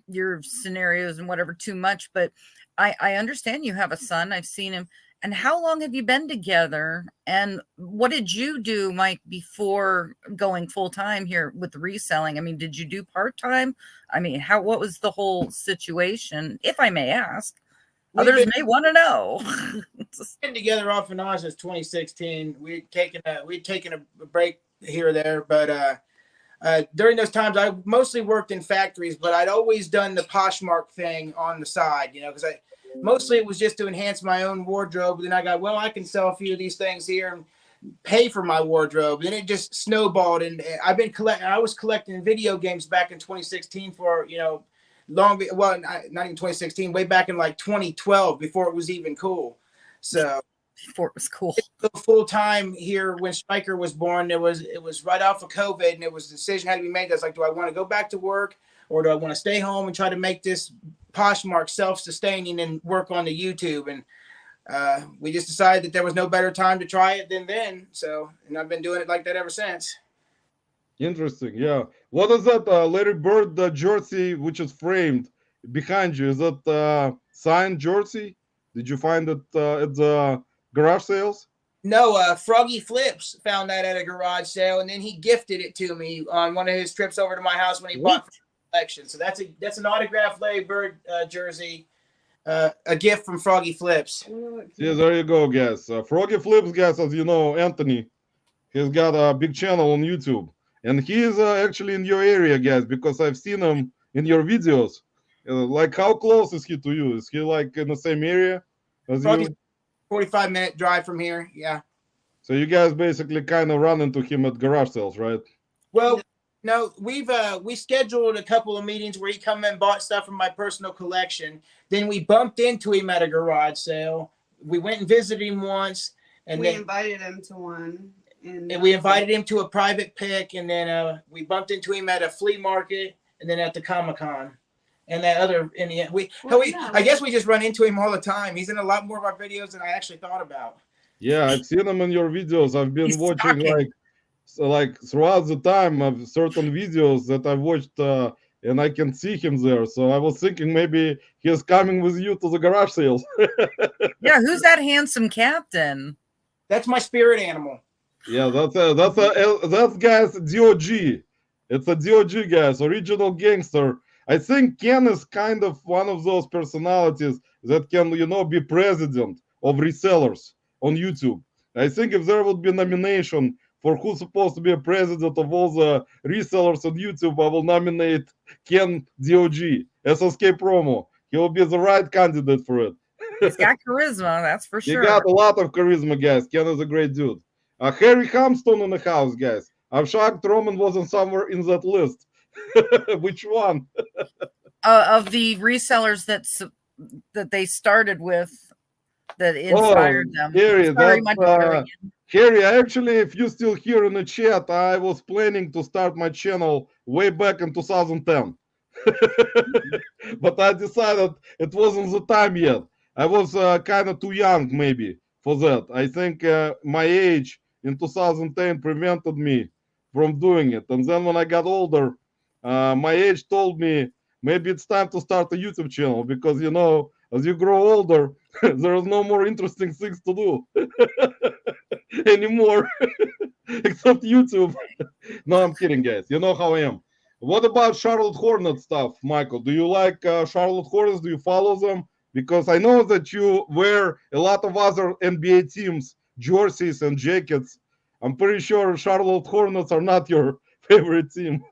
your scenarios and whatever too much, but I understand you have a son. I've seen him. And how long have you been together? And what did you do, Mike, before going full time here with reselling? I mean, did you do part-time? I mean, what was the whole situation, if I may ask? Others may want to know. Been together off and on since 2016. We'd taken a break here or there, but during those times, I mostly worked in factories, but I'd always done the Poshmark thing on the side, because mostly it was just to enhance my own wardrobe. Then I got, well, I can sell a few of these things here and pay for my wardrobe. Then it just snowballed, and I was collecting video games back in 2016 for not even 2016, way back in like 2012 before it was even cool. So before it was cool. Full time here when Stryker was born, it was right off of COVID, and it was a decision had to be made. That's like, do I want to go back to work, or do I want to stay home and try to make this Poshmark self-sustaining and work on the YouTube? And we just decided that there was no better time to try it than then. So, and I've been doing it like that ever since. Interesting, yeah. What is that Larry Bird jersey which is framed behind you? Is that signed jersey? Did you find it at the garage sales? No, Froggy Flips found that at a garage sale, and then he gifted it to me on one of his trips over to my house when he bought the collection. So that's an autographed Larry Bird jersey, a gift from Froggy Flips. Yeah, there you go, guys. Froggy Flips, guys, as you know, Anthony, he's got a big channel on YouTube, and he is actually in your area, guys, because I've seen him in your videos. Like, how close is he to you? Is he like in the same area as Froggy's you? 45-minute drive from here. Yeah. So you guys basically kind of run into him at garage sales, right? Well, no, we scheduled a couple of meetings where he come in and bought stuff from my personal collection. Then we bumped into him at a garage sale. We went and visited him once, and we then invited him to one. And we invited him to a private pick, and then we bumped into him at a flea market, and then at the Comic-Con. And that other, I guess we just run into him all the time. He's in a lot more of our videos than I actually thought about. Yeah, I've seen him in your videos. I've been watching like throughout the time of certain videos that I've watched, and I can see him there. So I was thinking maybe he's coming with you to the garage sales. Yeah, who's that handsome captain? That's my spirit animal. Yeah, that's guys DOG. It's a DOG, guys, original gangster. I think Ken is kind of one of those personalities that can, be president of resellers on YouTube. I think if there would be a nomination for who's supposed to be a president of all the resellers on YouTube, I will nominate Ken DOG, SSK Promo. He will be the right candidate for it. He's got charisma, that's for sure. He got a lot of charisma, guys. Ken is a great dude. Harry Hamstone in the house, guys. I'm shocked Roman wasn't somewhere in that list. Which one? Of the resellers that they started with, that inspired them. Harry, Sorry, my daughter again. Harry, actually, if you're still here in the chat, I was planning to start my channel way back in 2010. But I decided it wasn't the time yet. I was kind of too young, maybe, for that. I think my age in 2010 prevented me from doing it. And then when I got older, my age told me maybe it's time to start a YouTube channel because, as you grow older, there's no more interesting things to do anymore except YouTube. No, I'm kidding, guys. You know how I am. What about Charlotte Hornets stuff, Michael? Do you like Charlotte Hornets? Do you follow them? Because I know that you wear a lot of other NBA teams' jerseys and jackets. I'm pretty sure Charlotte Hornets are not your favorite team.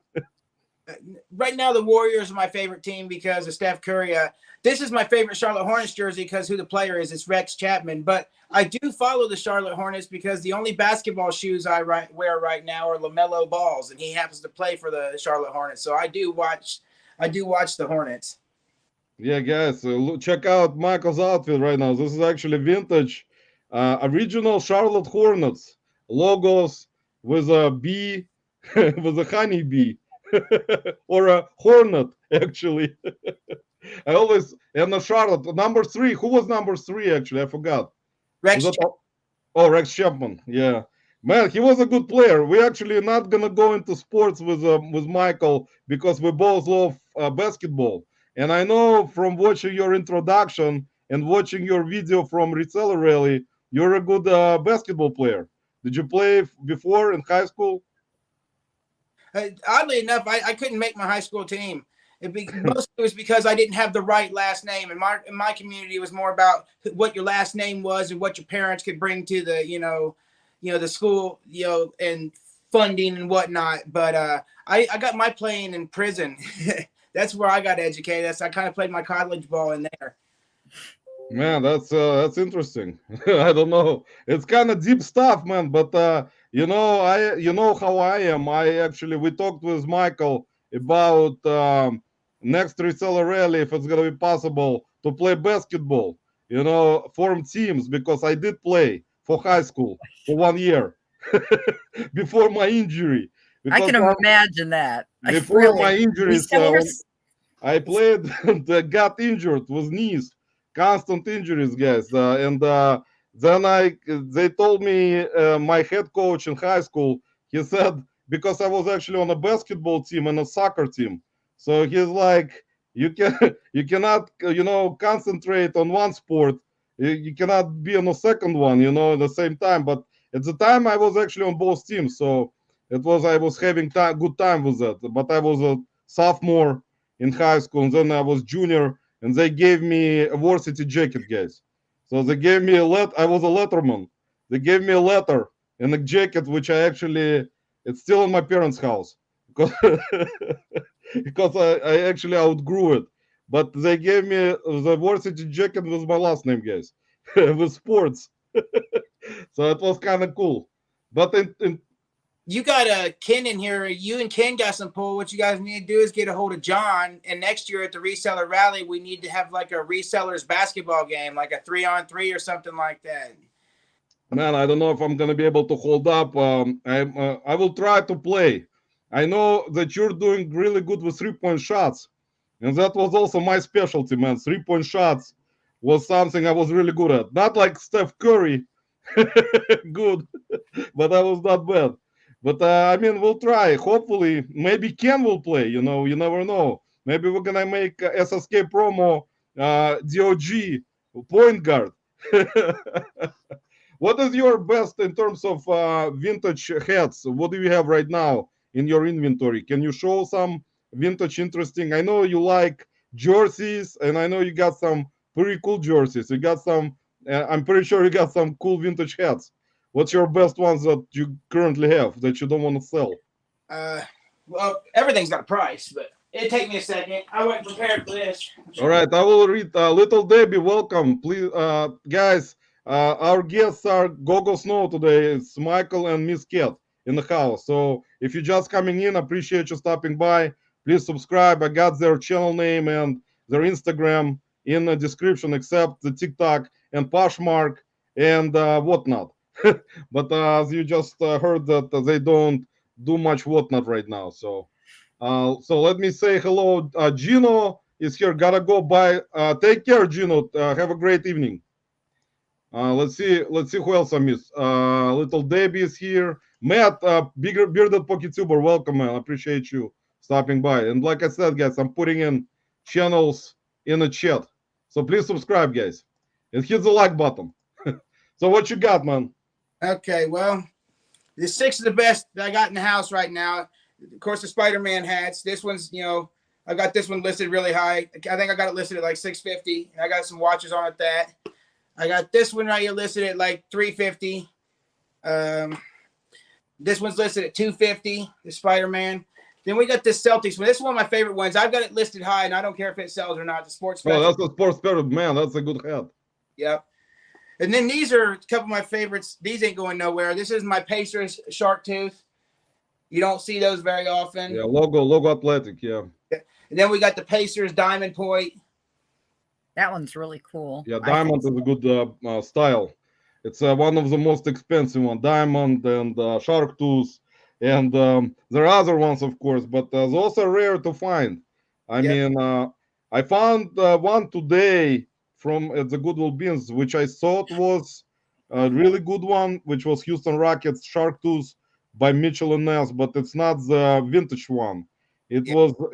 Right now, the Warriors are my favorite team because of Steph Curry. This is my favorite Charlotte Hornets jersey because who the player is. It's Rex Chapman. But I do follow the Charlotte Hornets because the only basketball shoes I wear right now are LaMelo Balls, and he happens to play for the Charlotte Hornets. So I do watch the Hornets. Yeah, guys, check out Michael's outfit right now. This is actually vintage Original Charlotte Hornets logos with a bee, with a honey bee, or a hornet, actually. I always, and the Charlotte, number 3. Who was number 3, actually? I forgot. Rex, Was that, oh, Rex Chapman. Yeah. Man, he was a good player. We're actually not going to go into sports with Michael because we both love basketball. And I know from watching your introduction and watching your video from Reseller Rally, you're a good basketball player. Did you play before in high school? oddly enough, I couldn't make my high school team. Mostly it was because I didn't have the right last name. In my community, it was more about what your last name was and what your parents could bring to the the school, and funding and whatnot. But I got my playing in prison. That's where I got educated. So I kind of played my college ball in there. Man, that's interesting. I don't know. It's kind of deep stuff, man. But you know how I am. We talked with Michael about next Reseller Rally if it's gonna be possible to play basketball. Form teams because I did play for high school for 1 year before my injury. I can Because imagine that. before my injuries, Resellers, I played and got injured with knees, constant injuries, guys. Then they told me my head coach in high school. He said because I was actually on a basketball team and a soccer team, so he's like, you cannot concentrate on one sport. You cannot be on a second one, at the same time. But at the time, I was actually on both teams, so I was having good time with that. But I was a sophomore in high school, and then I was junior, and they gave me a varsity jacket, guys. So they gave me I was a letterman. They gave me a letter and a jacket, which it's still in my parents' house because because I actually outgrew it. But they gave me the varsity jacket with my last name, guys, with sports. So it was kind of cool. But You got Ken in here. You and Ken got some pull. What you guys need to do is get a hold of John. And next year at the Reseller Rally, we need to have like a resellers basketball game, like a 3-on-3 or something like that. Man, I don't know if I'm gonna be able to hold up. I will try to play. I know that you're doing really good with 3-point shots, and that was also my specialty, man. 3-point shots was something I was really good at. Not like Steph Curry, good, but I was not bad. But I mean, we'll try. Hopefully, maybe Ken will play. You never know. Maybe we're gonna make SSK promo DOG point guard. What is your best in terms of vintage hats? What do you have right now in your inventory? Can you show some vintage interesting? I know you like jerseys, and I know you got some pretty cool jerseys. You got some. I'm pretty sure you got some cool vintage hats. What's your best ones that you currently have that you don't want to sell? Well, everything's got a price, but it'd take me a second. I wasn't prepared for this. All right, I will read. Little Debbie, welcome, please, guys. Our guests are Gogo Snow today. It's Michael and Miss Cat in the house. So if you're just coming in, appreciate you stopping by. Please subscribe. I got their channel name and their Instagram in the description, except the TikTok and Poshmark and whatnot. But as you just heard that they don't do much whatnot right now. So let me say hello. Gino is here. Gotta go. Bye. Take care, Gino. Have a great evening. Let's see who else I miss. Little Debbie is here. Matt, bigger bearded PokeTuber, welcome, man. I appreciate you stopping by. And like I said, guys, I'm putting in channels in the chat, so please subscribe, guys, and hit the like button. So what you got, man? Okay, well, the 6 of the best that I got in the house right now. Of course, the Spider-Man hats. This one's, I got this one listed really high. I think I got it listed at like $650. I got some watches on at that. I got this one right here listed at like $350. This one's listed at $250, the Spider-Man. Then we got this Celtics one. This is one of my favorite ones. I've got it listed high, and I don't care if it sells or not. The sports. Oh, that's a sports spirit, man. That's a good hat. Yep. And then these are a couple of my favorites. These ain't going nowhere. This is my Pacers shark tooth. You don't see those very often. Yeah, logo athletic, yeah. And then we got the Pacers diamond point. that one's really cool. Yeah, diamond is a good style. It's one of the most expensive one, diamond and shark tooth, and there are other ones, of course, but those are rare to find. I Yep. mean, I found one today from the Goodwill Bins, which I thought was a really good one, which was Houston Rockets Shark Tooth by Mitchell and Ness, but it's not the vintage one. Yep.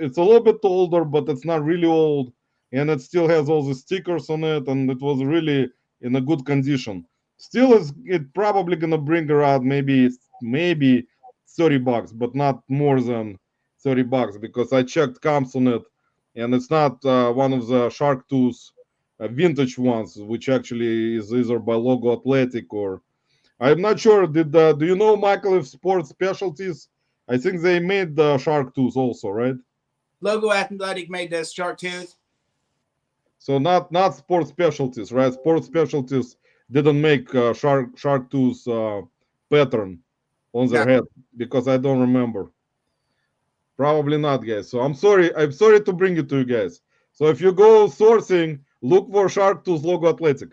It's a little bit older, but it's not really old, and it still has all the stickers on it, and it was really in a good condition. Still, is it probably gonna bring around maybe $30, but not more than $30 because I checked comps on it, and it's not one of the Shark Tooth vintage ones, which actually is either by Logo Athletic or I'm not sure. Do you know Michael if Sports Specialties? I think they made the Shark Tooth also, right? Logo Athletic made this shark tooth. So not Sports Specialties, right? Sports Specialties didn't make Shark Tooth pattern on No. their head because I don't remember. Probably not, guys. So I'm sorry. I'm sorry to bring it to you guys. So if you go sourcing, look for Shark Tooth Logo Athletic.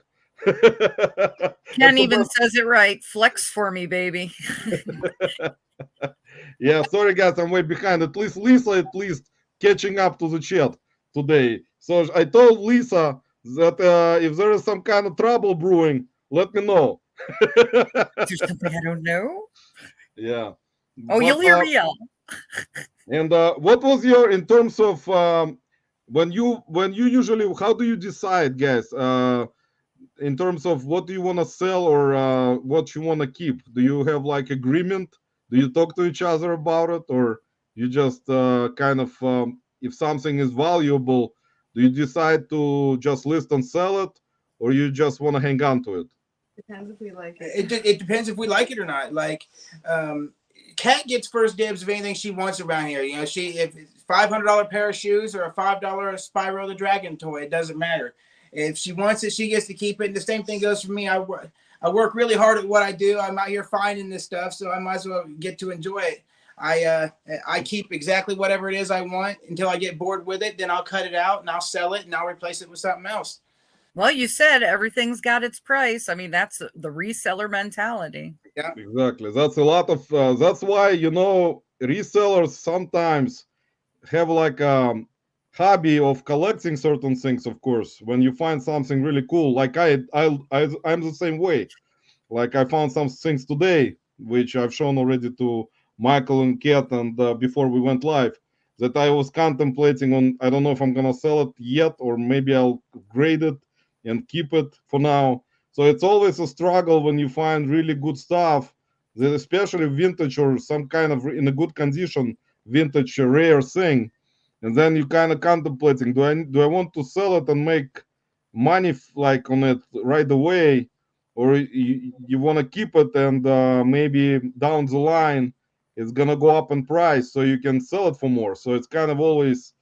Ken even says it right. Flex for me, baby. Yeah, sorry guys, I'm way behind. At least Lisa, catching up to the chat today. So I told Lisa that if there is some kind of trouble brewing, let me know. There's something I don't know. Yeah. Oh, But, you'll hear me yell. And what was your in terms of when you usually how do you decide, guys? In terms of what do you want to sell or what you want to keep? Do you have like agreement? Do you talk to each other about it, or you just kind of if something is valuable, do you decide to just list and sell it, or you just want to hang on to it? Depends if we like it. It depends if we like it or not. Like, Kat gets first dibs of anything she wants around here. You know, if it's $500 pair of shoes or a $5 Spyro the Dragon toy, it doesn't matter. If she wants it, she gets to keep it. And the same thing goes for me. I work really hard at what I do. I'm out here finding this stuff, so I might as well get to enjoy it. I keep exactly whatever it is I want until I get bored with it. Then I'll cut it out and I'll sell it and I'll replace it with something else. Well, you said everything's got its price. I mean, that's the reseller mentality. Yeah, Exactly. That's a lot of. That's why resellers sometimes have like a hobby of collecting certain things. Of course, when you find something really cool, like I'm the same way. Like I found some things today, which I've shown already to Michael and Kat, and before we went live, that I was contemplating on. I don't know if I'm gonna sell it yet, or maybe I'll grade it and keep it for now. So it's always a struggle when you find really good stuff, that especially vintage or some kind of in a good condition, vintage rare thing, and then you kind of contemplating, do I want to sell it and make money like on it right away, or you want to keep it and maybe down the line it's gonna go up in price so you can sell it for more. So it's kind of always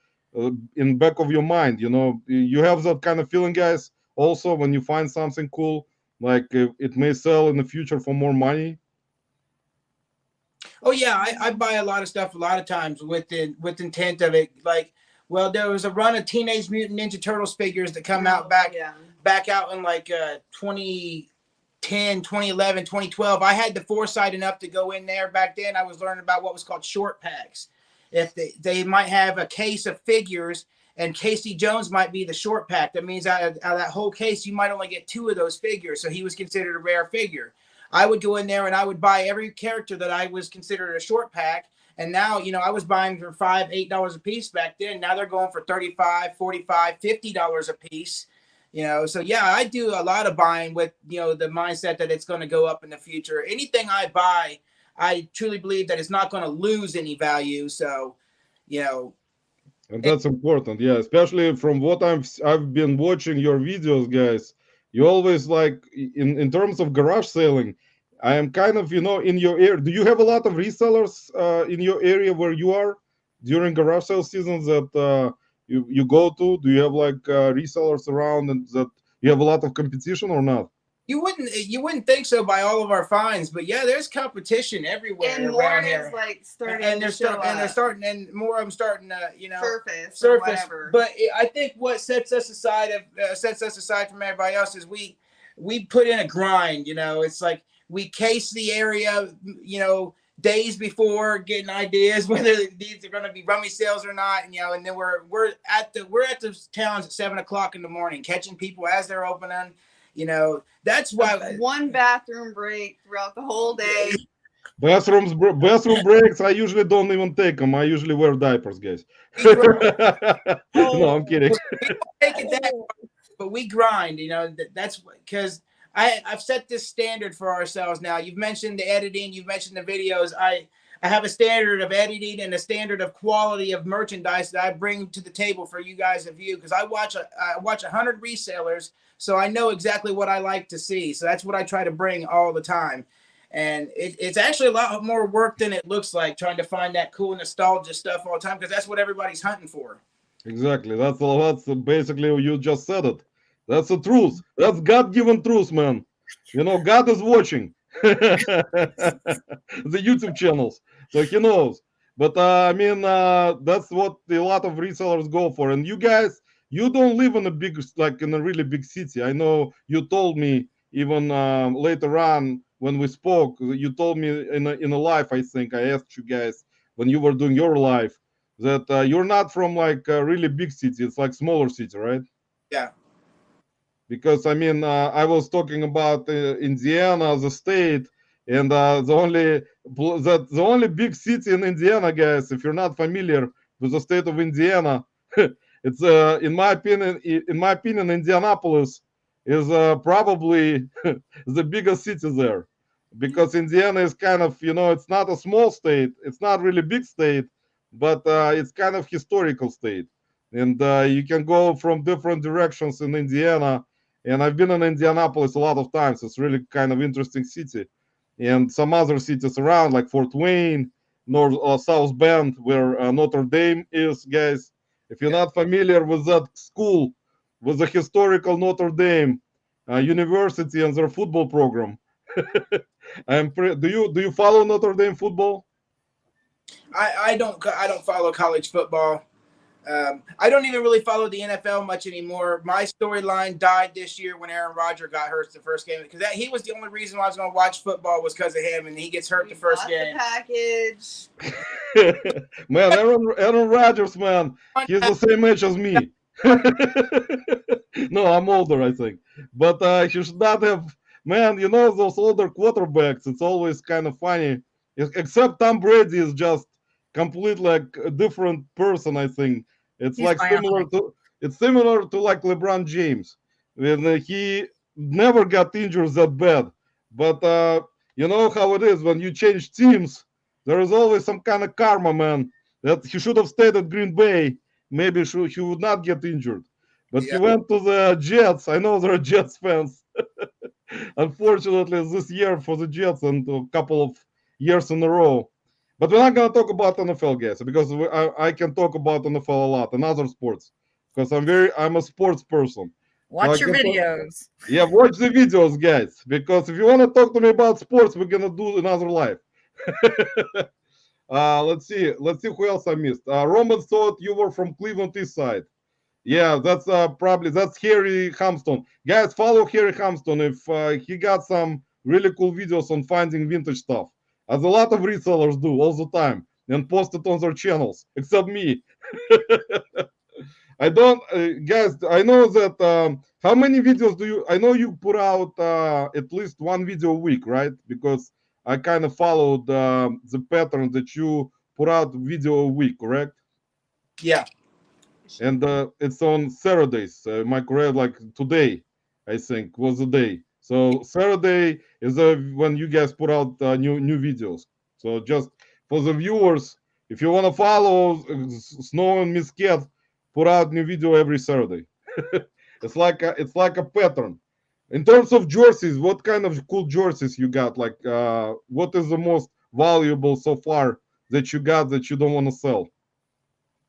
in back of your mind. You have that kind of feeling, guys, also when you find something cool, like it may sell in the future for more money. Oh yeah, I buy a lot of stuff a lot of times with intent of it. Like, well, there was a run of Teenage Mutant Ninja Turtles figures that come out back out in like 2010, 2011, 2012. I had the foresight enough to go in there back then. I was learning about what was called short packs. If they might have a case of figures and Casey Jones might be the short pack. That means out of that whole case, you might only get 2 of those figures. So he was considered a rare figure. I would go in there and I would buy every character that I was considered a short pack. And now, I was buying for $5, $8 a piece back then. Now they're going for $35, $45, $50 a piece. So yeah, I do a lot of buying with, the mindset that it's going to go up in the future. Anything I buy, I truly believe that it's not going to lose any value. So, And that's important, yeah. Especially from what I've been watching your videos, guys. You always like in terms of garage selling. I am kind of in your area. Do you have a lot of resellers in your area where you are during garage sale seasons that you go to? Do you have like resellers around and that you have a lot of competition or not? You wouldn't think so by all of our finds, but yeah, there's competition everywhere And around more here. is like starting And to show up. and more of them starting to surface or surface. whatever. But I think what sets us aside from everybody else is we put in a grind. It's like we case the area, days before, getting ideas whether these are going to be rummy sales or not. And then we're at the towns at 7:00 in the morning, catching people as they're opening. That's why One bathroom break throughout the whole day. Bathroom breaks. I usually don't even take them. I usually wear diapers, guys. No, I'm kidding. we don't take it that far, but we grind. That's because I've set this standard for ourselves now. You've mentioned the editing. You've mentioned the videos. I have a standard of editing and a standard of quality of merchandise that I bring to the table for you guys to view, because I watch 100 resellers, so I know exactly what I like to see. So that's what I try to bring all the time. And it's actually a lot more work than it looks like, trying to find that cool nostalgia stuff all the time, because that's what everybody's hunting for. Exactly. That's basically you just said it. That's the truth. That's God-given truth, man. God is watching the YouTube channels, so he knows. But that's what a lot of resellers go for. And you guys, you don't live in in a really big city. I know you told me even later on when we spoke. You told me in a live. I think I asked you guys when you were doing your live that you're not from like a really big city. It's like smaller city, right? Yeah. Because I was talking about Indiana, the state, and the only big city in Indiana, guys. If you're not familiar with the state of Indiana, it's in my opinion, Indianapolis is probably the biggest city there, because Indiana is kind of it's not a small state, it's not really big state, but it's kind of historical state, and you can go from different directions in Indiana. And I've been in Indianapolis a lot of times. It's really kind of interesting city, and some other cities around like Fort Wayne, North or South Bend, where Notre Dame is, guys. If you're not familiar with that school, with the historical Notre Dame University and their football program, do you follow Notre Dame football? I don't follow college football. I don't even really follow the NFL much anymore. My storyline died this year when Aaron Rodgers got hurt the first game, because he was the only reason why I was going to watch football was because of him, and he gets hurt the first game. Package. Man, Aaron Rodgers, man, he's the same age as me. No, I'm older, I think. But he should not have. Man, those older quarterbacks, it's always kind of funny. Except Tom Brady is just completely like a different person, I think. It's He's like similar to like LeBron James. And he never got injured that bad. But you know how it is when you change teams, there is always some kind of karma, man. That he should have stayed at Green Bay. Maybe he would not get injured. But he went to the Jets. I know there are Jets fans. Unfortunately, this year for the Jets and a couple of years in a row. But we're not going to talk about NFL, guys, because I can talk about NFL a lot and other sports, because I'm a sports person. Watch So your videos. Yeah, watch the videos, guys, because if you want to talk to me about sports, we're going to do another live. Let's see who else I missed. Roman thought you were from Cleveland East Side. Yeah, that's Harry Hamston. Guys, follow Harry Hamston if he got some really cool videos on finding vintage stuff, as a lot of resellers do all the time and post it on their channels, except me. I don't, guys. I know that. How many videos do you? I know you put out at least one video a week, right? Because I kind of followed the pattern that you put out video a week, correct? Yeah. And it's on Saturdays. Am I correct? Like today, I think was the day. So Saturday is when you guys put out new videos. So just for the viewers, if you want to follow Snow and Miss Cat, put out new video every Saturday. It's like a pattern. In terms of jerseys, what kind of cool jerseys you got? Like, what is the most valuable so far that you got that you don't want to sell?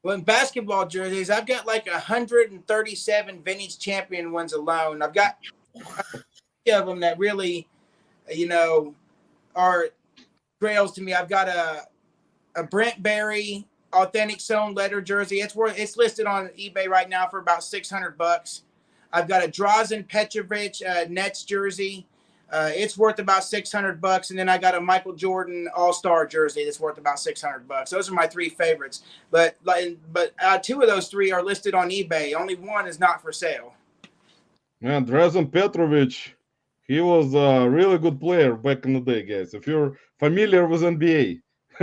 Well, in basketball jerseys, I've got like 137 vintage champion ones alone. I've got of them that really, are grails to me. I've got a Brent Berry authentic sewn leather jersey. It's listed on eBay right now for about $600. I've got a Drazen Petrovic Nets jersey. It's worth about $600, and then I got a Michael Jordan All-Star jersey that's worth about $600. Those are my three favorites. But two of those three are listed on eBay. Only one is not for sale. Man, Drazen Petrovic, he was a really good player back in the day, guys. If you're familiar with NBA,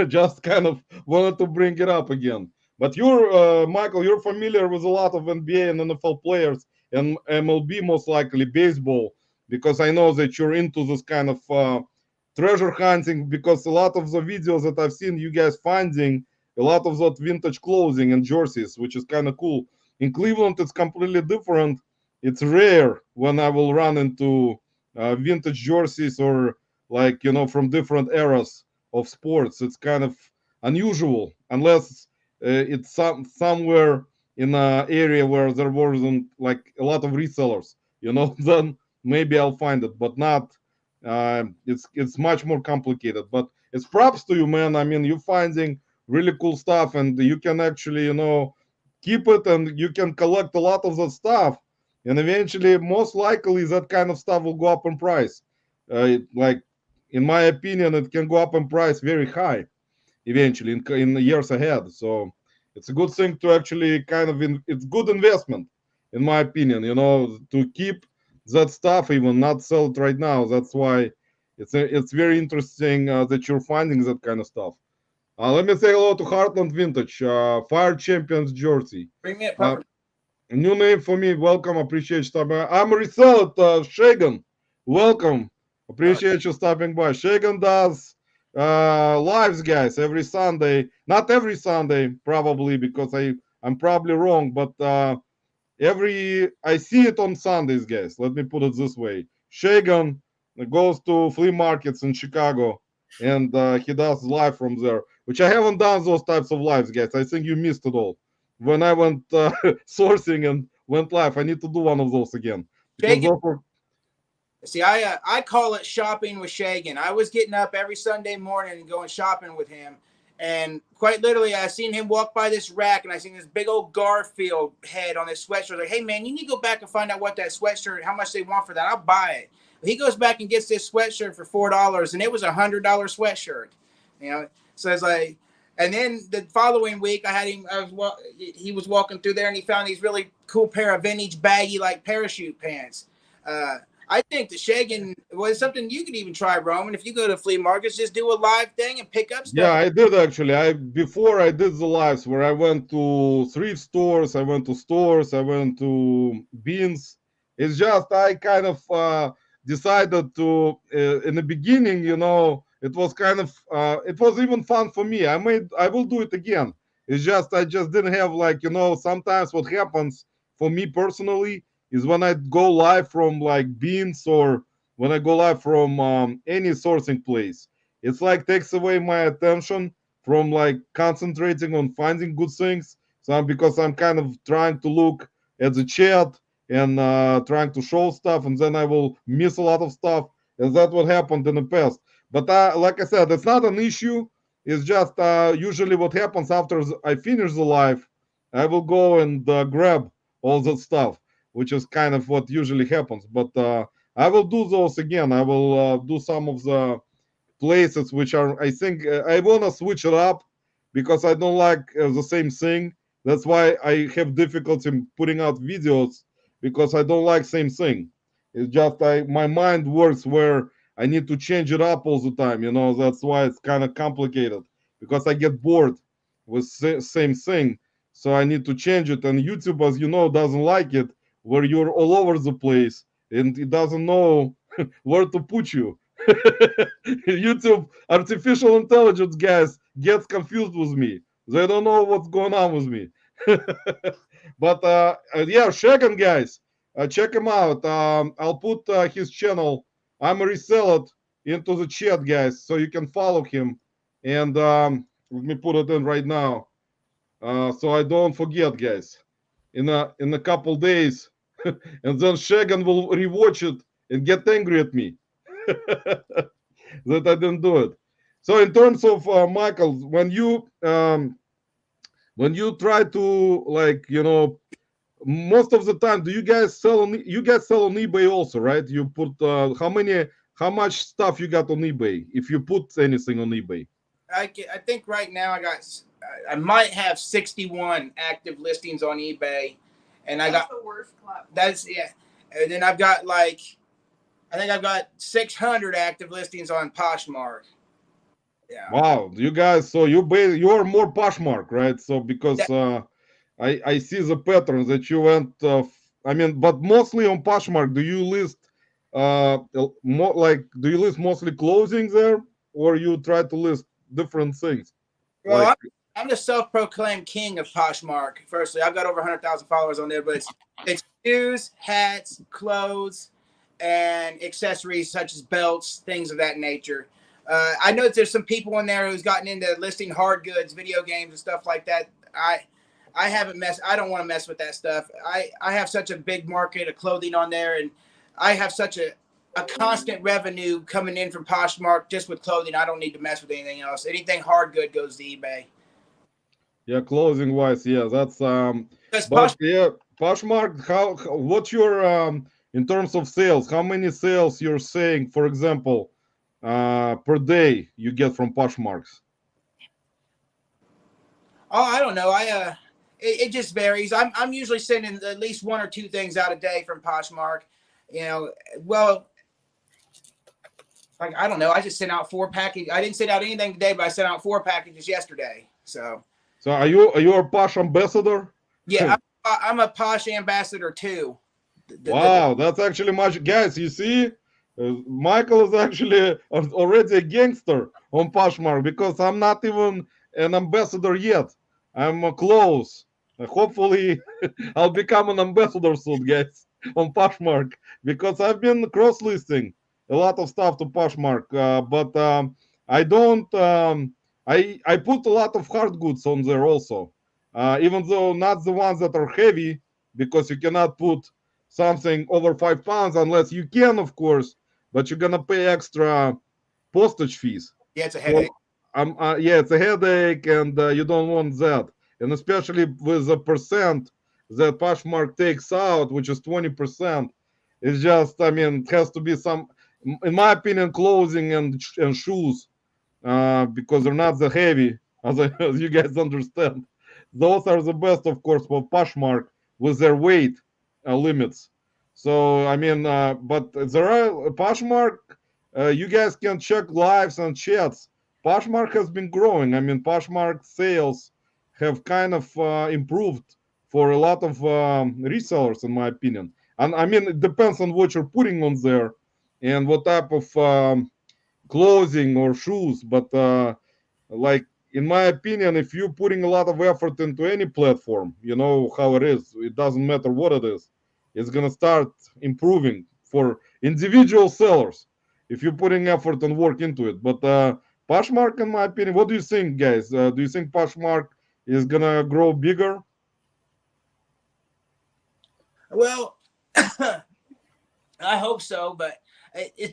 just kind of wanted to bring it up again. But you're, Michael, you're familiar with a lot of NBA and NFL players and MLB, most likely baseball, because I know that you're into this kind of treasure hunting. Because a lot of the videos that I've seen you guys finding a lot of that vintage clothing and jerseys, which is kind of cool. In Cleveland, it's completely different. It's rare when I will run into vintage jerseys or like from different eras of sports. It's kind of unusual unless it's somewhere in an area where there wasn't like a lot of resellers. Then maybe I'll find it, but not. It's much more complicated. But it's props to you, man. I mean, you're finding really cool stuff, and you can actually keep it, and you can collect a lot of that stuff. And eventually, most likely, that kind of stuff will go up in price. Like, in my opinion, it can go up in price very high eventually in the years ahead. So it's a good thing to actually it's good investment, in my opinion, to keep that stuff, even not sell it right now. That's why it's very interesting that you're finding that kind of stuff. Let me say hello to Heartland Vintage, Fire Champions jersey. Bring me a puffer. New name for me. Welcome. Appreciate you stopping by. I'm Reseller, Shagan. Welcome. Appreciate you stopping by. Shagan does lives, guys, every Sunday. Not every Sunday, probably, because I'm probably wrong, but I see it on Sundays, guys. Let me put it this way. Shagan goes to flea markets in Chicago, and he does live from there, which I haven't done those types of lives, guys. I think you missed it all. When I went sourcing and went live, I need to do one of those again. See, I call it shopping with Shagan. I was getting up every Sunday morning and going shopping with him. And quite literally, I seen him walk by this rack, and I seen this big old Garfield head on his sweatshirt. Like, hey, man, you need to go back and find out what that sweatshirt, how much they want for that. I'll buy it. He goes back and gets this sweatshirt for $4, and it was $100 sweatshirt. So it's like, and then the following week, I had him. He was walking through there, and he found these really cool pair of vintage baggy like parachute pants. I think the Shagan was something you could even try, Roman. If you go to flea markets, just do a live thing and pick up stuff. Yeah, I did actually. Before I did the lives where I went to thrift stores, I went to stores, I went to bins. It's just I kind of decided to in the beginning, it was kind of it was even fun for me. I will do it again. It's just I just didn't have sometimes what happens for me personally is when I go live from like beans or when I go live from any sourcing place, it's like takes away my attention from like concentrating on finding good things. So because I'm kind of trying to look at the chat and trying to show stuff, and then I will miss a lot of stuff. And that's what happened in the past. But like I said, it's not an issue. It's just usually what happens after I finish the live, I will go and grab all that stuff, which is kind of what usually happens. But I will do those again. I will do some of the places which are, I think, I want to switch it up because I don't like the same thing. That's why I have difficulty in putting out videos because I don't like same thing. It's just my mind works where I need to change it up all the time. That's why it's kind of complicated because I get bored with same thing. So I need to change it. And YouTube, as you know, doesn't like it where you're all over the place and it doesn't know where to put you. YouTube artificial intelligence guys gets confused with me. They don't know what's going on with me. But yeah, Shagan guys, check him out. I'll put his channel. I'm a reseller into the chat, guys, so you can follow him. And let me put it in right now, so I don't forget, guys. In a couple days, and then Shagan will rewatch it and get angry at me that I didn't do it. So in terms of Michael, when you try to most of the time, do you guys sell on eBay also, right? You put how much stuff you got on eBay if you put anything on eBay? I think right now I might have 61 active listings on eBay, and I got the worst platform. that's yeah, and then I've got like I think I've got 600 active listings on Poshmark. Yeah. Wow, you guys, so you are more Poshmark, right? So because That- I see the pattern that you went. I mean, but mostly on Poshmark, do you list more like do you list mostly clothing there, or you try to list different things? well, Like I'm the self-proclaimed king of Poshmark. Firstly, I've got over 100,000 followers on there, but it's shoes, hats, clothes, and accessories such as belts, things of that nature. I know that there's some people in there who's gotten into listing hard goods, video games, and stuff like that. I haven't messed. I don't want to mess with that stuff. I have such a big market of clothing on there, and I have such a constant revenue coming in from Poshmark just with clothing. I don't need to mess with anything else. Anything hard good goes to eBay. yeah, clothing wise, yeah, that's Because but yeah, Poshmark, what's your in terms of sales? How many sales you're saying, for example, per day you get from Poshmarks? Oh, I don't know. It just varies. I'm usually sending at least one or two things out a day from Poshmark. You know, well, like I don't know. I just sent out 4 packages. I didn't send out anything today, but I sent out 4 packages yesterday. So So are you a Posh ambassador? yeah, I'm a Posh ambassador too. Wow, that's actually much, guys. You see, Michael is actually already a gangster on Poshmark because I'm not even an ambassador yet. I'm close. Hopefully, I'll become an ambassador soon, guys, on Poshmark because I've been cross-listing a lot of stuff to Poshmark, but I don't. I put a lot of hard goods on there also, even though not the ones that are heavy because you cannot put something over 5 pounds unless you can, of course, but you're gonna pay extra postage fees. Yeah, it's a So headache. yeah, it's a headache, and you don't want that. And especially with the percent that Poshmark takes out, which is 20%, it's just, I mean, it has to be some, in my opinion, clothing and shoes, because they're not the heavy, as you guys understand. Those are the best, of course, for Poshmark with their weight limits. So I mean, but there are Poshmark. You guys can check lives and chats. Poshmark has been growing. I mean, Poshmark sales have kind of improved for a lot of resellers, in my opinion. And I mean, it depends on what you're putting on there and what type of clothing or shoes. But like in my opinion, if you're putting a lot of effort into any platform, you know how it is. It doesn't matter what it is. It's gonna start improving for individual sellers if you're putting effort and work into it. But Poshmark, in my opinion, what do you think, guys? Do you think Poshmark is gonna grow bigger? Well, I hope so, but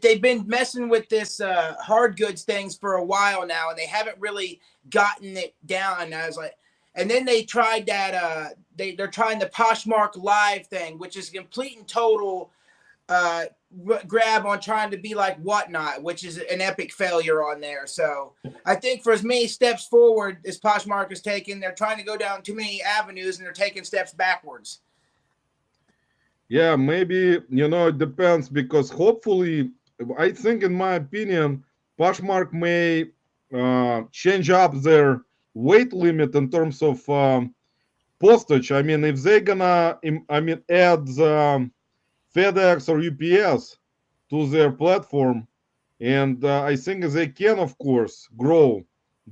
they've been messing with this hard goods things for a while now, and they haven't really gotten it down. And I was like, and then they tried that. They're trying the Poshmark Live thing, which is complete and total grab on trying to be like Whatnot, which is an epic failure on there. So I think for as many steps forward as Poshmark is taking, they're trying to go down too many avenues, and they're taking steps backwards. Yeah, maybe, it depends because hopefully, I think, in my opinion, Poshmark may change up their weight limit in terms of postage. I mean, if they're gonna, add FedEx or UPS to their platform, and I think they can, of course, grow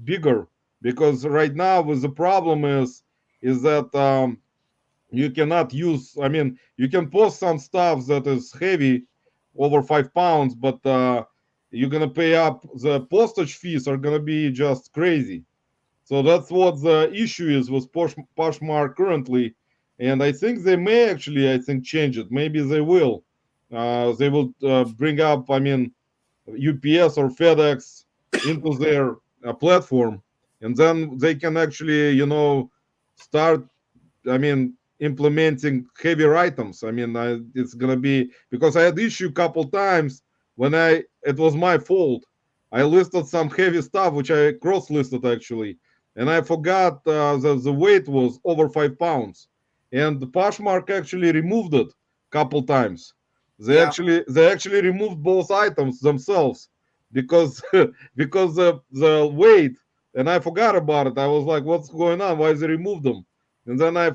bigger because right now, with the problem is that you cannot use. I mean, you can post some stuff that is heavy, over 5 pounds, but you're gonna pay up. The postage fees are gonna be just crazy. So that's what the issue is with Poshmark currently, and I think they may actually, I think, change it. Maybe they will. They will bring up, I mean, UPS or FedEx into their platform, and then they can actually, start. I mean, implementing heavier items. I mean, it's gonna be because I had issue a couple times when it was my fault. I listed some heavy stuff which I cross listed actually, and I forgot that the weight was over 5 pounds, and the Poshmark actually removed it couple times. Yeah. They actually removed both items themselves because because the weight, and I forgot about it. I was like, what's going on? Why they removed them? And then I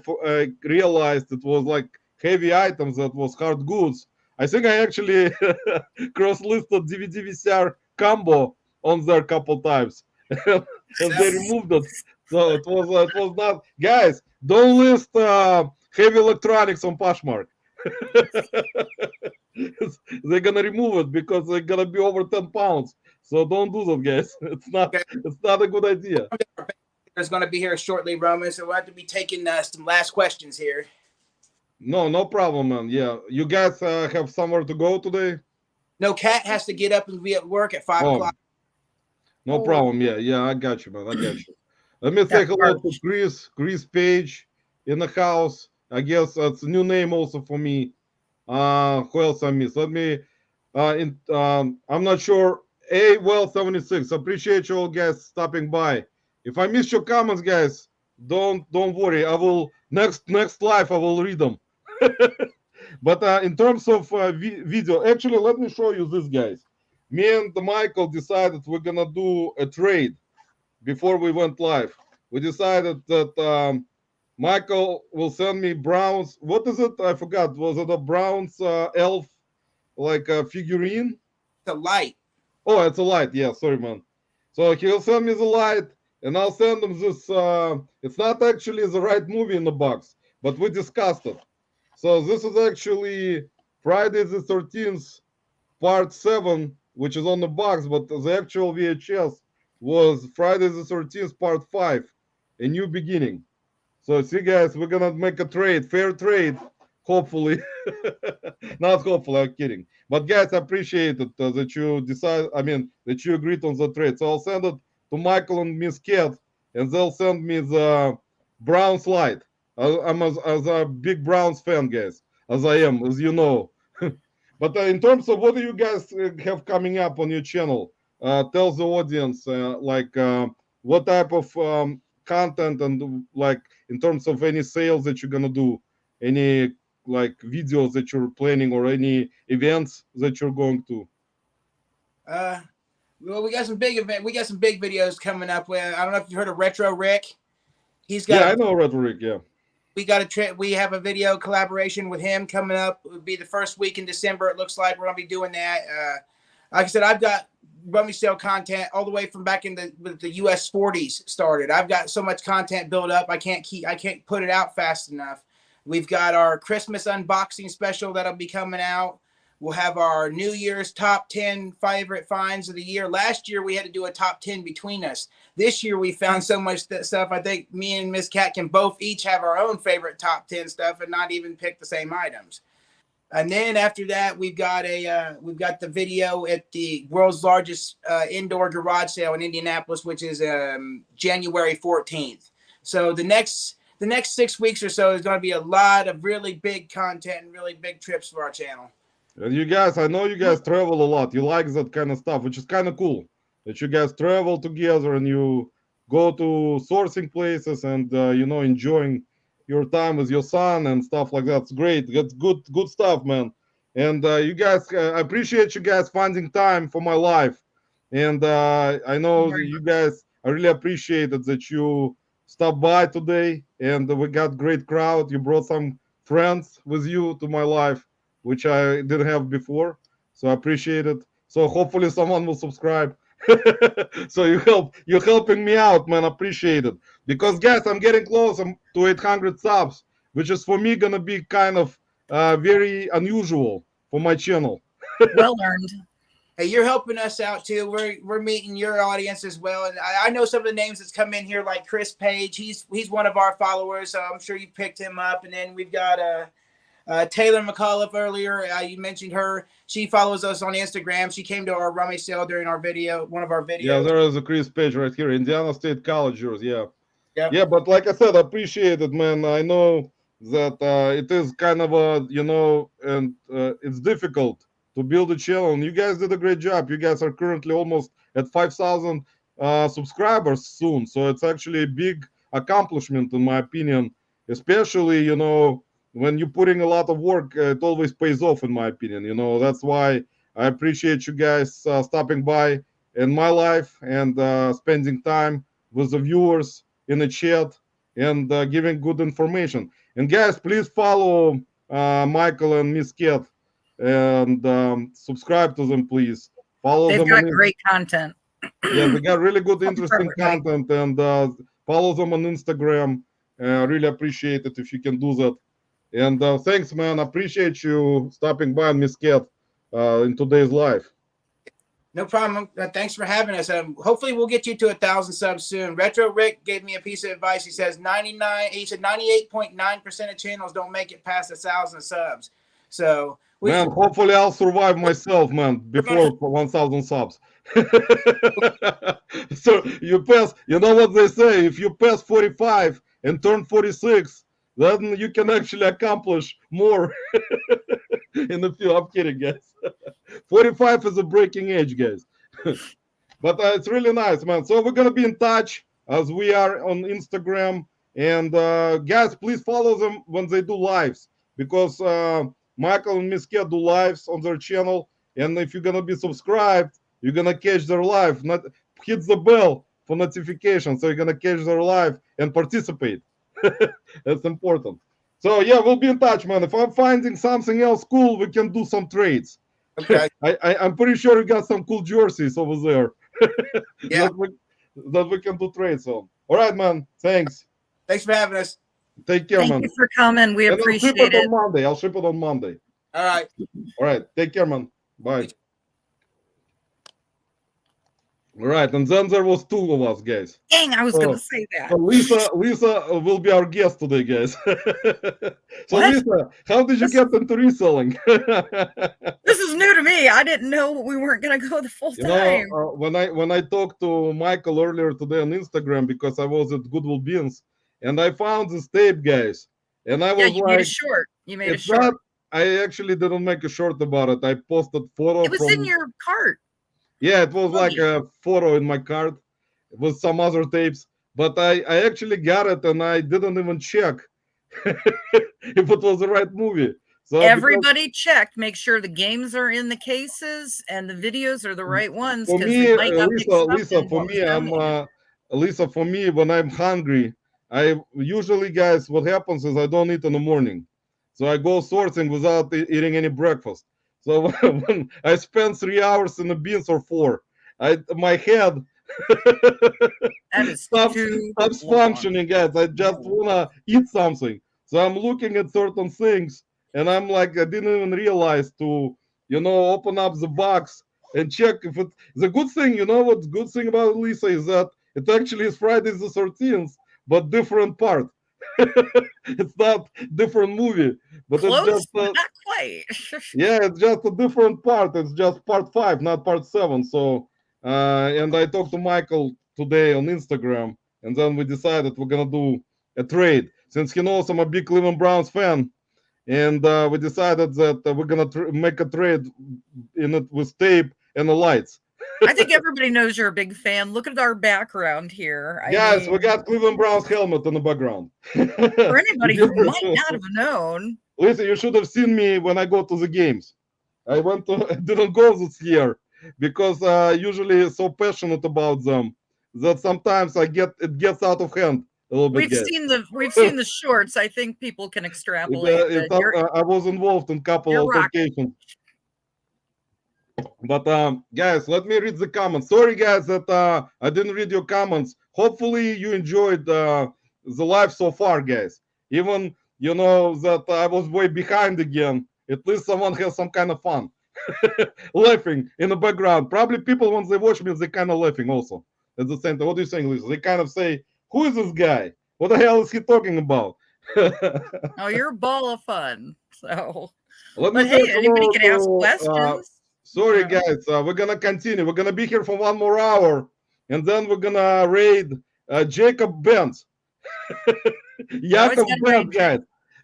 realized it was like heavy items, that was hard goods. I think I actually cross-listed DVD VCR combo on there a couple times, and they removed it. So it was not, guys. Don't list heavy electronics on Poshmark. They're gonna remove it because they're gonna be over 10 pounds. So don't do that, guys. Okay. It's not a good idea. There's going to be here shortly, Roman. So we'll have to be taking some last questions here. No problem, man. Yeah, you guys have somewhere to go today? No, Kat has to get up and be at work at 5 o'clock. No problem. Yeah, I got you, man. I got you. Let me say That's hello to harsh. Chris Page in the house. I guess that's a new name also for me. Who else I miss? Let me. I'm not sure. Well 76. Appreciate you all guys stopping by. If I miss your comments, guys, don't worry. I will next live. I will read them. But in terms of video, actually, let me show you this, guys. Me and Michael decided we're gonna do a trade before we went live. We decided that Michael will send me Brown's. What is it? I forgot. Was it a Brown's elf like a figurine? The light. Oh, it's a light. Yeah, sorry, man. So he'll send me the light, and I'll send him this. It's not actually the right movie in the box, but we discussed it. So this is actually Friday the 13th, part 7, which is on the box, but the actual VHS was Friday the 13th, part 5, A New Beginning. So see, guys, we're gonna make a trade, fair trade, hopefully. Not hopefully, I'm kidding. But guys, I appreciate it that you decide. I mean, that you agreed on the trade. So I'll send it to Michael and Miss Cat, and they'll send me the Brown slide. I'm as a big Browns fan, guys, as I am, as you know. But in terms of what do you guys have coming up on your channel, tell the audience what type of content, and like in terms of any sales that you're gonna do, any like videos that you're planning, or any events that you're going to. Well, we got some big videos coming up. I don't know if you heard of Retro Rick. He's got. Yeah, I know Rhetoric. Yeah. We have a video collaboration with him coming up. It would be the first week in December. It looks like we're gonna be doing that. Like I said, I've got rummy sale content all the way from back in the US 40s started. I've got so much content built up. I can't put it out fast enough. We've got our Christmas unboxing special that'll be coming out. We'll have our New Year's top 10 favorite finds of the year. Last year, we had to do a top 10 between us. This year, we found so much stuff. I think me and Miss Cat can both each have our own favorite top 10 stuff and not even pick the same items. And then after that, we've got the video at the world's largest indoor garage sale in Indianapolis, which is January 14th. So the next 6 weeks or so is going to be a lot of really big content and really big trips for our channel. And you guys, I know you guys travel a lot. You like that kind of stuff, which is kind of cool. That you guys travel together and you go to sourcing places and enjoying your time with your son and stuff like that. It's great. That's good stuff, man. And you guys, I appreciate you guys finding time for my life. And I know you guys, I really appreciate it that you stopped by today. And we got great crowd. You brought some friends with you to my life, which I didn't have before. So I appreciate it. So hopefully someone will subscribe. So you're helping me out, man. Appreciate it. Because guys, I'm getting close to 800 subs, which is for me gonna be kind of very unusual for my channel. Well earned. Hey, you're helping us out too. We're meeting your audience as well, and I know some of the names that's come in here, like Chris Page. He's one of our followers, so I'm sure you picked him up. And then we've got Taylor McAuliffe earlier. You mentioned her. She follows us on Instagram. She came to our rummy sale during one of our videos. Yeah, there is a Chris Page right here, Indiana State College yours. Yeah. Yep. Yeah, but like I said, I appreciate it, man. I know that it is kind of a, and it's difficult to build a channel. And you guys did a great job. You guys are currently almost at 5,000 subscribers soon. So it's actually a big accomplishment, in my opinion, especially, when you're putting a lot of work, it always pays off, in my opinion. That's why I appreciate you guys stopping by in my life and spending time with the viewers in the chat and giving good information. And guys, please follow Michael and Miss Kat and subscribe to them, please. Follow They've them. got great content. Yeah, they got really good, Something for interesting everybody. content, and follow them on Instagram. Really appreciate it if you can do that. And thanks, man. Appreciate you stopping by, Miss Kat, in today's live. No problem. Thanks for having us. Hopefully we'll get you to 1,000 subs soon. Retro Rick gave me a piece of advice. He says 98.9% of channels don't make it past 1,000 subs. So Man, hopefully I'll survive myself, man, before 1,000 subs. So you pass, you know what they say, if you pass 45 and turn 46, then you can actually accomplish more in a few. I'm kidding, guys. 45 is a breaking age, guys. But it's really nice, man. So we're gonna be in touch as we are on Instagram. And guys, please follow them when they do lives, because Michael and Miss Kat do lives on their channel. And if you're gonna be subscribed, you're gonna catch their live. Not hit the bell for notification, so you're gonna catch their live and participate. That's important. So yeah, we'll be in touch, man. If I'm finding something else cool, we can do some trades. okay. I'm pretty sure you got some cool jerseys over there. Yeah. that we can do trades on. All right, man. Thanks. Thanks for having us. Take care, Thank man. you for coming. We And appreciate I'll ship it it. on Monday. I'll ship it on Monday. All right. All right. Take care, man. Bye. All right. And then there was two of us, guys. Dang, I was Oh, going to say that. So Lisa will be our guest today, guys. So What? Lisa, how did you This- get into reselling? This is new to me. I didn't know we weren't going to go the full time. When I talked to Michael earlier today on Instagram, because I was at Goodwill Beans, and I found this tape, guys, and I Yeah, was you made a like, short. You made a it's short. not. I actually didn't make a short about it. I posted photo. It was in your cart. Yeah, it was like Buggy. a photo in my cart with some other tapes, but I actually got it and I didn't even check if it was the right movie. So Everybody checked. Make sure the games are in the cases and the videos are the right ones. for 'cause me, they might not mix up Lisa, in for what was me, donated. Lisa, for me, when I'm hungry, I usually, guys, what happens is I don't eat in the morning, so I go sourcing without eating any breakfast. So when I spend 3 hours in the beans or 4, my head That is stops too long. functioning, guys. I just wanna eat something. So I'm looking at certain things, and I'm like, I didn't even realize to, open up the box and check if it. The good thing, what's good thing about Lisa is that it actually is Friday the 13th, but different part. It's not different movie, but Close, it's just but not quite. yeah, it's just a different part. It's just part 5, not part 7. So, and I talked to Michael today on Instagram, and then we decided we're gonna do a trade. Since he knows I'm a big Cleveland Browns fan, and we decided that we're gonna make a trade in it with tape and the lights. I think everybody knows you're a big fan. Look at our background here. Guys, we got Cleveland Browns helmet in the background. For anybody who might not have known. Listen, you should have seen me when I go to the games. I didn't go this year because usually so passionate about them that sometimes it gets out of hand a little bit. We've seen the shorts. I think people can extrapolate that I was involved in a couple of occasions. But guys, let me read the comments. Sorry, guys, that I didn't read your comments. Hopefully, you enjoyed the live so far, guys. Even that I was way behind again. At least someone has some kind of fun, laughing in the background. Probably people once they watch me, they kind of laughing also at the same time. What do you think, Lisa? They kind of say, "Who is this guy? What the hell is he talking about?" Oh, you're a ball of fun. So, Let but me hey, say anybody hello can ask to, questions. Sorry, guys. We're gonna continue. We're gonna be here for 1 more hour, and then we're gonna raid Jacob Benz. Jacob Benz, guys.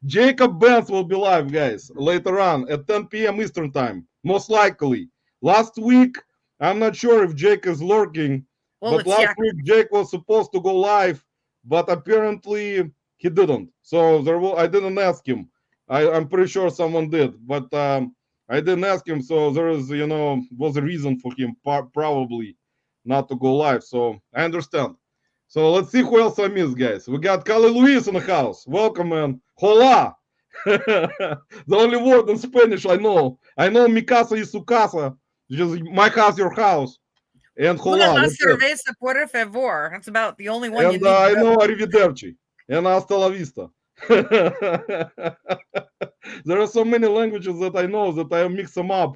Jacob Benz will be live, guys, later on at 10 p.m. Eastern time, most likely. Last week, I'm not sure if Jake is lurking, Well, but it's last week Jake was supposed to go live, but apparently he didn't. So I didn't ask him. I'm pretty sure someone did, but I didn't ask him. So there is, was a reason for him probably not to go live. So I understand. So let's see who else I missed, guys. We got Kali Luis in the house. Welcome, man. Hola. The only word in Spanish I know. I know mi casa y su casa. Just my house, your house. And Una hola. la That's it. cerveza, por favor. That's about the only one you And need. I know arrivederci. And hasta la vista. There are so many languages that I know that I mix them up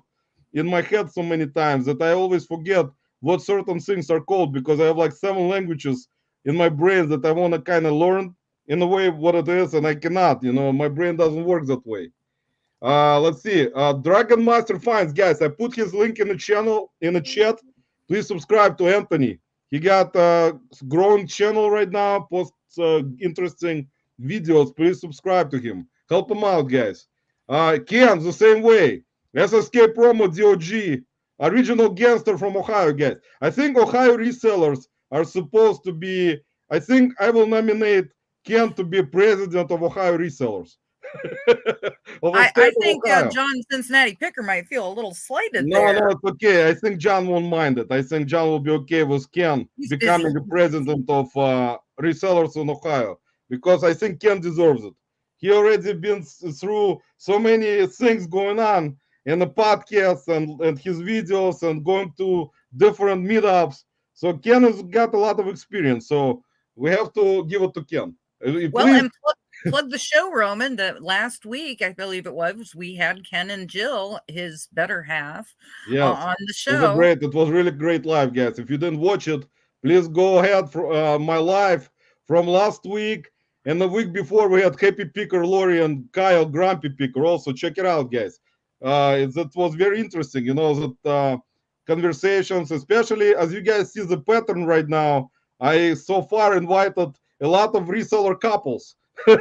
in my head so many times that I always forget what certain things are called because I have like 7 languages in my brain that I want to kind of learn in a way what it is, and I cannot. My brain doesn't work that way. Let's see. Dragon Master Finds, guys. I put his link in the channel in the chat. Please subscribe to Anthony. He got a growing channel right now. Posts interesting videos. Please subscribe to him. Help him out, guys. Ken, the same way. SSK Promo DOG, original gangster from Ohio, guys. I think Ohio resellers are supposed to be. I think I will nominate Ken to be president of Ohio resellers. I think John Cincinnati Picker might feel a little slighted there. No, it's okay. I think John won't mind it. I think John will be okay with Ken becoming the president of resellers in Ohio because I think Ken deserves it. He already been through so many things going on in the podcast and his videos and going to different meetups. So Ken has got a lot of experience. So we have to give it to Ken. Well, and plug the show, Roman, that last week, I believe it was, we had Ken and Jill, his better half, on the show. It was really great live, guys. If you didn't watch it, please go ahead for my live from last week. And the week before, we had Happy Picker, Lori, and Kyle, Grumpy Picker. Also, check it out, guys. It was very interesting, that conversations, especially as you guys see the pattern right now. I so far invited a lot of reseller couples to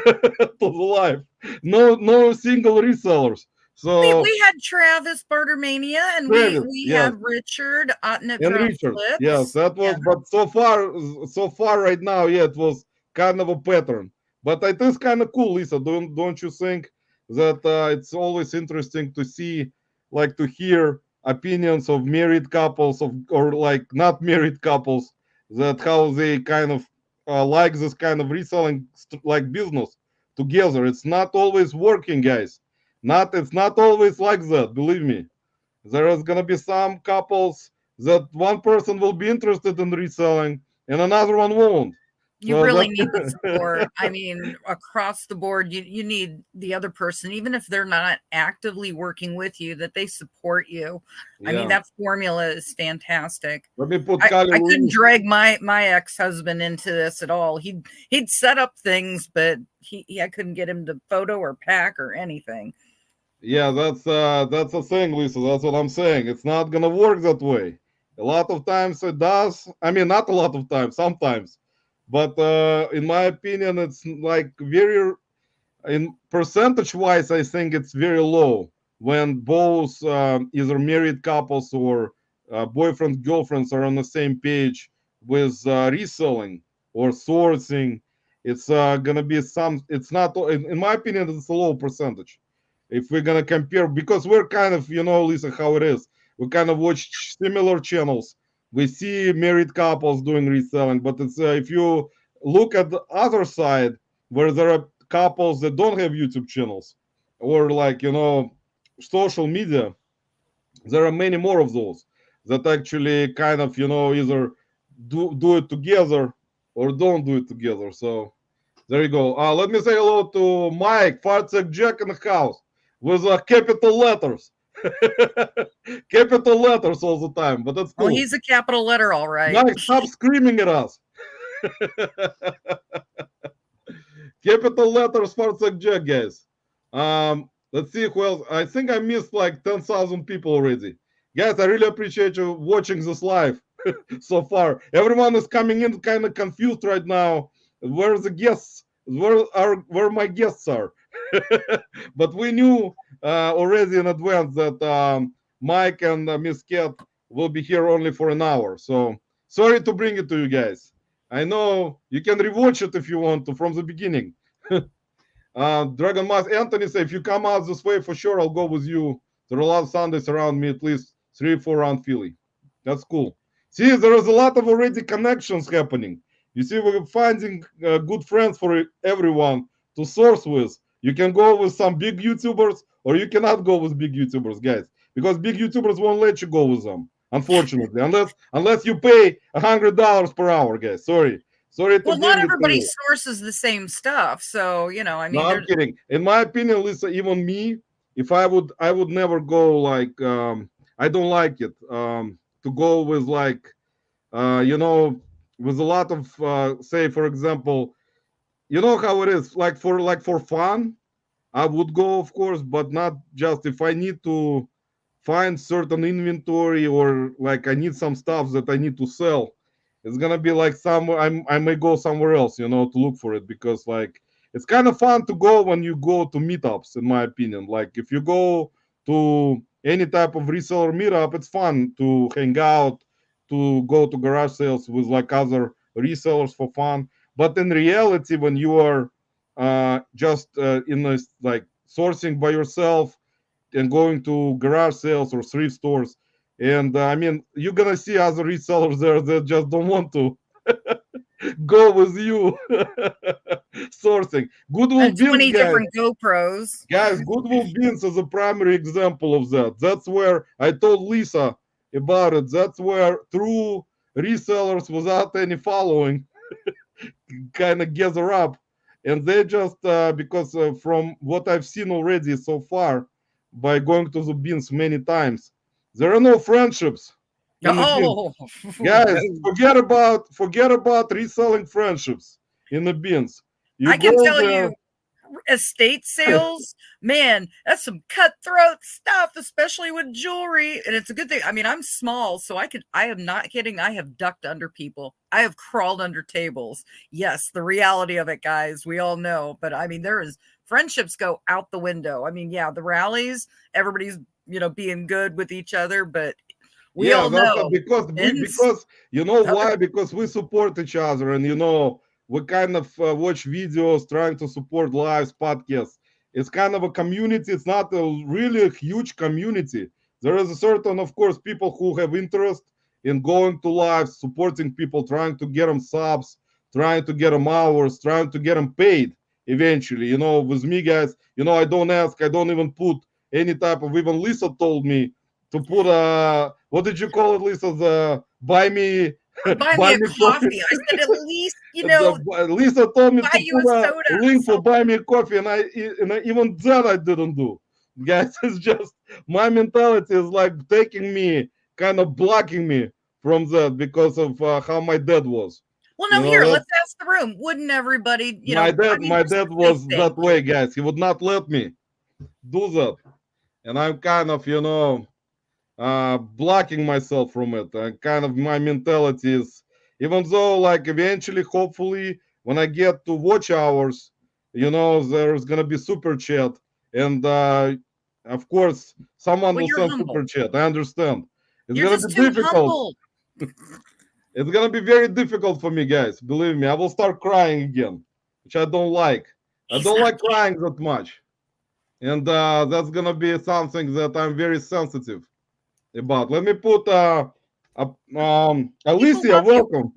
the live. No single resellers. So we had Travis Bartermania and we had Richard and Richard. Yes, that was. Yeah. But so far right now, it was kind of a pattern. But it is kind of cool, Lisa. Don't you think that it's always interesting to see, like, to hear opinions of married couples or like not married couples, that how they kind of like this kind of reselling like business together. It's not always working, guys. It's not always like that, believe me. There is gonna be some couples that one person will be interested in reselling and another one won't. You really need the support. I mean, across the board, you need the other person, even if they're not actively working with you, that they support you. Yeah. I mean, that formula is fantastic. Let me put. I couldn't drag my ex-husband into this at all. He'd set up things, but I couldn't get him to photo or pack or anything. Yeah, that's the thing, Lisa. That's what I'm saying. It's not gonna work that way. A lot of times it does. I mean, not a lot of times. Sometimes. But in my opinion, it's like very, in percentage-wise, I think it's very low when both either married couples or boyfriends, girlfriends are on the same page with reselling or sourcing. It's gonna be it's not, in my opinion, it's a low percentage. If we're gonna compare, because we're kind of, Lisa, how it is. We kind of watch similar channels. We see married couples doing reselling, but it's if you look at the other side where there are couples that don't have YouTube channels or like social media, there are many more of those that actually kind of either do it together or don't do it together. So there you go. Let me say hello to Mike Fartsek Jack in the house with capital letters. Capital letters all the time, but that's cool. Oh, he's a capital letter, all right. Mike, stop screaming at us. Capital letters for Jack, guys. Let's see who else. I think I missed like 10,000 people already. Guys, I really appreciate you watching this live so far. Everyone is coming in kind of confused right now. Where are the guests? Where my guests are? But we knew already in advance that Mike and Miss Cat will be here only for an hour. So sorry to bring it to you guys. I know you can rewatch it if you want to from the beginning. Dragon Mask Anthony said, if you come out this way, for sure, I'll go with you. There are a lot of Sundays around me, at least 3-4 round Philly. That's cool. See, there is a lot of already connections happening. You see, we're finding good friends for everyone to source with. You can go with some big YouTubers, or you cannot go with big YouTubers, guys, because big YouTubers won't let you go with them, unfortunately, unless you pay $100 per hour, guys. Sorry to Well, bring not it to everybody you. sources the same stuff, so you know, I No, mean, I'm kidding. In my opinion, Lisa, even me, if I would never go like I don't like it to go with like you know, with a lot of say, for example, you know how it is, like for fun, I would go, of course, but not just if I need to find certain inventory or like I need some stuff that I need to sell. It's gonna be like somewhere I may go somewhere else, you know, to look for it because like it's kind of fun to go when you go to meetups, in my opinion. Like if you go to any type of reseller meetup, it's fun to hang out, to go to garage sales with like other resellers for fun. But in reality, when you are just in a like sourcing by yourself and going to garage sales or thrift stores. And I mean, you're gonna see other resellers there that just don't want to go with you sourcing. Goodwill and Beans, 20 different GoPros. Goodwill Beans is a primary example of that. That's where I told Lisa about it. That's where true resellers without any following kind of gather up, and they just because from what I've seen already so far by going to the bins many times, there are no friendships in the bins. Oh, Guys, no. forget about reselling friendships in the bins. You I can go tell there. you, estate sales, man, that's some cutthroat stuff, especially with jewelry. And it's a good thing. I mean, I'm small, so I am not kidding. I have ducked under people. I have crawled under tables. Yes, the reality of it, guys, we all know. But I mean, friendships go out the window. I mean, yeah, the rallies, everybody's, being good with each other, but we Yeah, all that's know. because you know Other why? Because we support each other, and we kind of watch videos, trying to support lives, podcasts. It's kind of a community. It's not a really a huge community. There is a certain, of course, people who have interest in going to lives, supporting people, trying to get them subs, trying to get them hours, trying to get them paid eventually. With me, guys, I don't ask, I don't even put any type of. Even Lisa told me to put what did you call it, Lisa? The buy me buy me buy a me coffee. coffee. I said, at least, Lisa told me buy to you put a a soda. link for buy me a coffee, and even that I didn't do. Guys, it's just my mentality is like taking me, kind of blocking me from that because of how my dad was. Well, You no, know here, that let's ask the room. Wouldn't everybody, my I dad mean, my there's dad some nice was things. that way, guys. He would not let me do that, and I'm kind of blocking myself from it. Kind of my mentality is, even though like eventually, hopefully, when I get to watch hours, there's gonna be super chat, and of course, someone Well, will you're send humble. super chat. I understand. It's You're gonna just be too difficult. humble. It's gonna be very difficult for me, guys. Believe me, I will start crying again, which I don't like. I He's don't not like crying that much, and that's gonna be something that I'm very sensitive about. Let me put people Alicia, love you. welcome.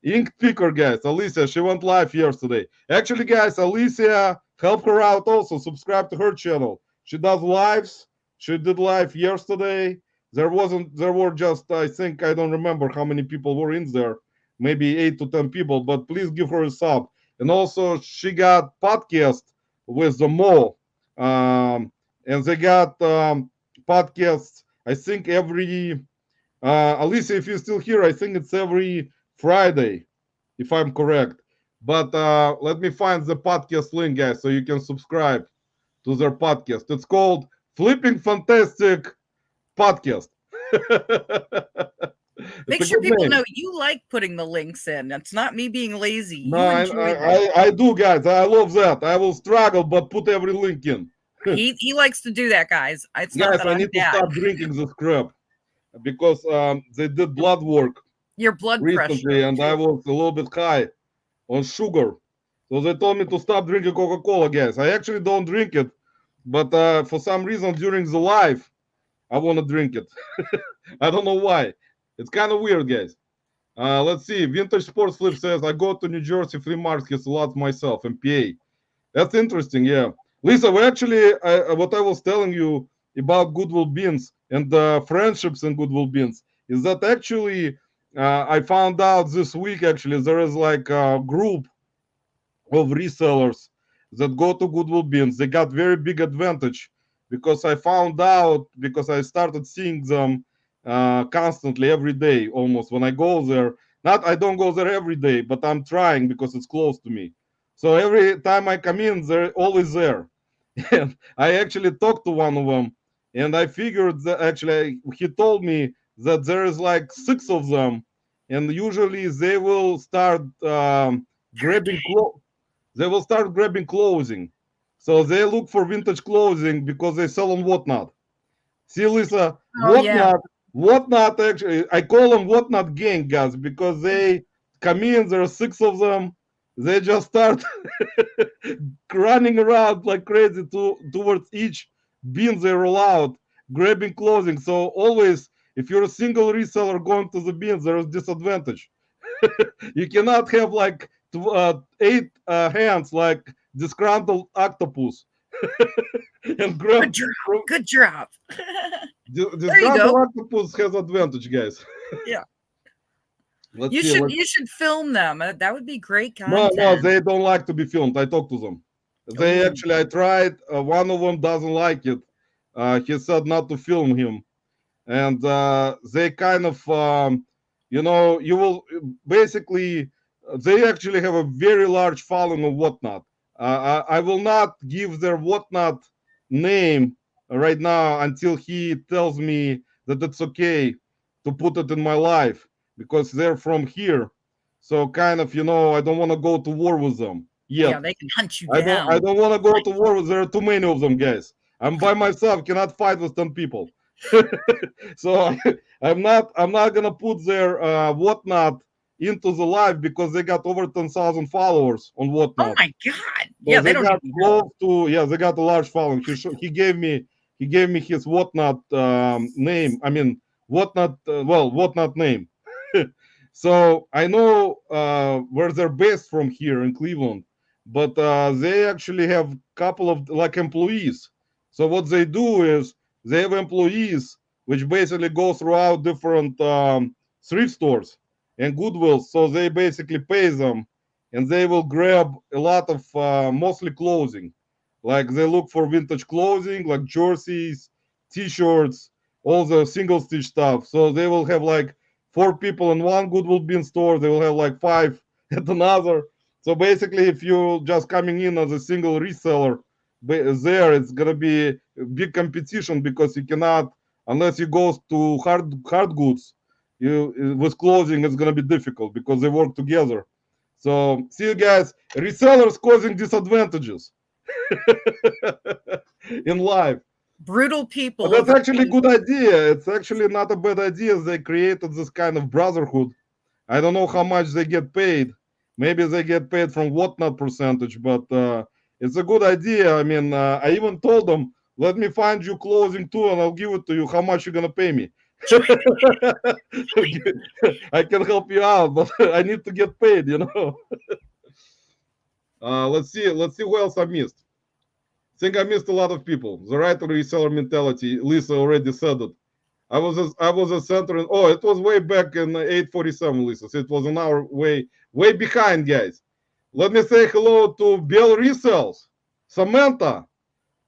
Ink Picker, guys. Alicia, she went live yesterday. Actually, guys, Alicia, help her out also. Subscribe to her channel. She does lives. She did live yesterday. There were just, I think, I don't remember how many people were in there. Maybe 8 to 10 people, but please give her a sub. And also, she got podcast with the Mo. And they got podcasts, I think, every Alicia, if you're still here, I think it's every Friday, if I'm correct. But let me find the podcast link, guys, so you can subscribe to their podcast. It's called Flipping Fantastic Podcast. Make a sure good people name. know you like putting the links in. It's not me being lazy. No, You enjoy that. I do, guys. I love that. I will struggle, but put every link in. He likes to do that, guys. It's not Guys, that I I'm need to bad. stop drinking this crap because they did blood work Your blood recently, pressure. and I was a little bit high on sugar. So they told me to stop drinking Coca-Cola, guys. I actually don't drink it, but for some reason during the live, I want to drink it. I don't know why. It's kind of weird, guys. Let's see. Vintage Sports Flip says, I go to New Jersey flea markets a lot myself, MPA. That's interesting, yeah. Lisa, we actually, what I was telling you about Goodwill Beans and friendships in Goodwill Beans is that actually, I found out this week, actually, there is like a group of resellers that go to Goodwill Beans. They got very big advantage because I found out, because I started seeing them constantly every day almost when I go there. Not, I don't go there every day, but I'm trying because it's close to me. So every time I come in, they're always there. And I actually talked to one of them, and I figured that actually he told me that there is like 6 of them, and usually they will start grabbing clothes. They will start grabbing clothing. So they look for vintage clothing because they sell on Whatnot. See, Lisa, Oh, yeah. Whatnot actually, I call them Whatnot gang, guys, because they come in, there are 6 of them. They just start running around like crazy towards each bin they roll out, grabbing clothing. So always, if you're a single reseller going to the bins, there is disadvantage. You cannot have like 8 hands like disgruntled octopus and grab. Good job. Good job. Disgruntled octopus has advantage, guys. Yeah. Let's You see. you should film them. That would be great No, content. they don't like to be filmed. I talked to them. They Ooh. actually, I tried. One of them doesn't like it. He said not to film him, and they kind of, you will basically. They actually have a very large following of Whatnot. I will not give their Whatnot name right now until he tells me that it's okay to put it in my life because they're from here. So kind of, I don't want to go to war with them yet. Yeah, they can hunt you I down. don't want to go to war with. There are too many of them, guys. I'm by myself. Cannot fight with 10 people. So I'm not gonna put their Whatnot into the live because they got over 10,000 followers on Whatnot. Oh my god! So Yeah, they they don't got even know. close to, they got a large following. He gave me his Whatnot name. I mean Whatnot, Whatnot name. So I know where they're based from here in Cleveland, but they actually have a couple of like employees. So what they do is they have employees which basically go throughout different thrift stores and Goodwill. So they basically pay them, and they will grab a lot of mostly clothing. Like they look for vintage clothing, like jerseys, t-shirts, all the single stitch stuff. So they will have like 4 people in one Goodwill bin store. They will have like 5 at another. So basically, if you're just coming in as a single reseller, there it's gonna be a big competition because you cannot, unless you go to hard goods, with clothing it's gonna be difficult because they work together. So see you guys, resellers causing disadvantages in life. Brutal people. But that's over actually a good idea. It's actually not a bad idea. They created this kind of brotherhood. I don't know how much they get paid. Maybe they get paid from Whatnot percentage, but it's a good idea. I mean, I even told them, let me find you clothing too, and I'll give it to you. How much you gonna pay me? I can help you out, but I need to get paid, Let's see who else I missed. I think I missed a lot of people. The right to reseller mentality. Lisa already said it. I was a center in, it was way back in 847, Lisa. So it was an hour way behind, guys. Let me say hello to Bill Resells, Samantha.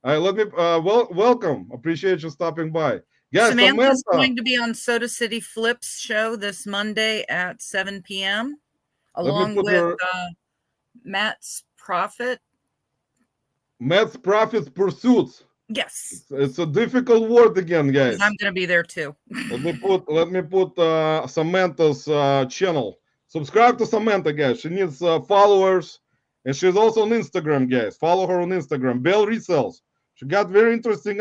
Let me welcome. Appreciate you stopping by, guys. Samantha's Samantha going to be on Soda City Flips show this Monday at 7 p.m. along with Matt's Profits Pursuits. Yes, It's a difficult word again, because guys. I'm going to be there too. Let me put Samantha's channel. Subscribe to Samantha, guys. She needs followers, and she's also on Instagram, guys. Follow her on Instagram. Bell Resells. She got very interesting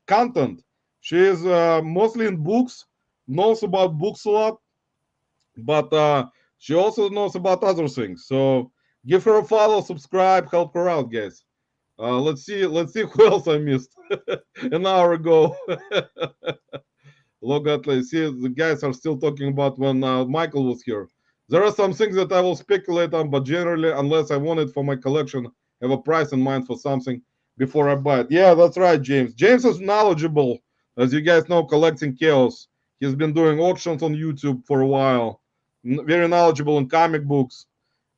content. She is mostly in books, knows about books a lot, but she also knows about other things. So give her a follow, subscribe, help her out, guys. Let's see who else I missed an hour ago. Log out. See, the guys are still talking about when Michael was here. There are some things that I will speculate on, but generally, unless I want it for my collection, have a price in mind for something before I buy it. Yeah, that's right, James. James is knowledgeable, as you guys know, collecting chaos. He's been doing auctions on YouTube for a while. Very knowledgeable in comic books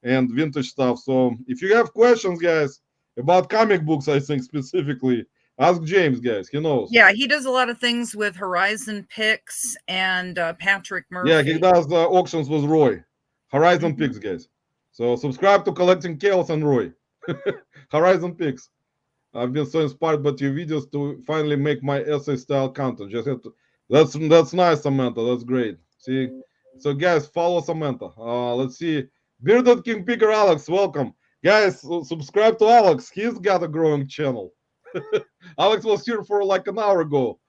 and vintage stuff. So if you have questions, guys, about comic books, I think specifically, ask James, guys. He knows. Yeah, he does a lot of things with Horizon Picks and Patrick Murphy. Yeah, he does auctions with Roy. Horizon Mhm. Picks, guys. So subscribe to Collecting Chaos and Roy. Horizon Picks. I've been so inspired by your videos to finally make my essay style content. Just have to. That's nice, Samantha. That's great. See, so guys, follow Samantha. Let's see. Bearded King Picker Alex, welcome, guys. Subscribe to Alex. He's got a growing channel. Alex was here for like an hour ago.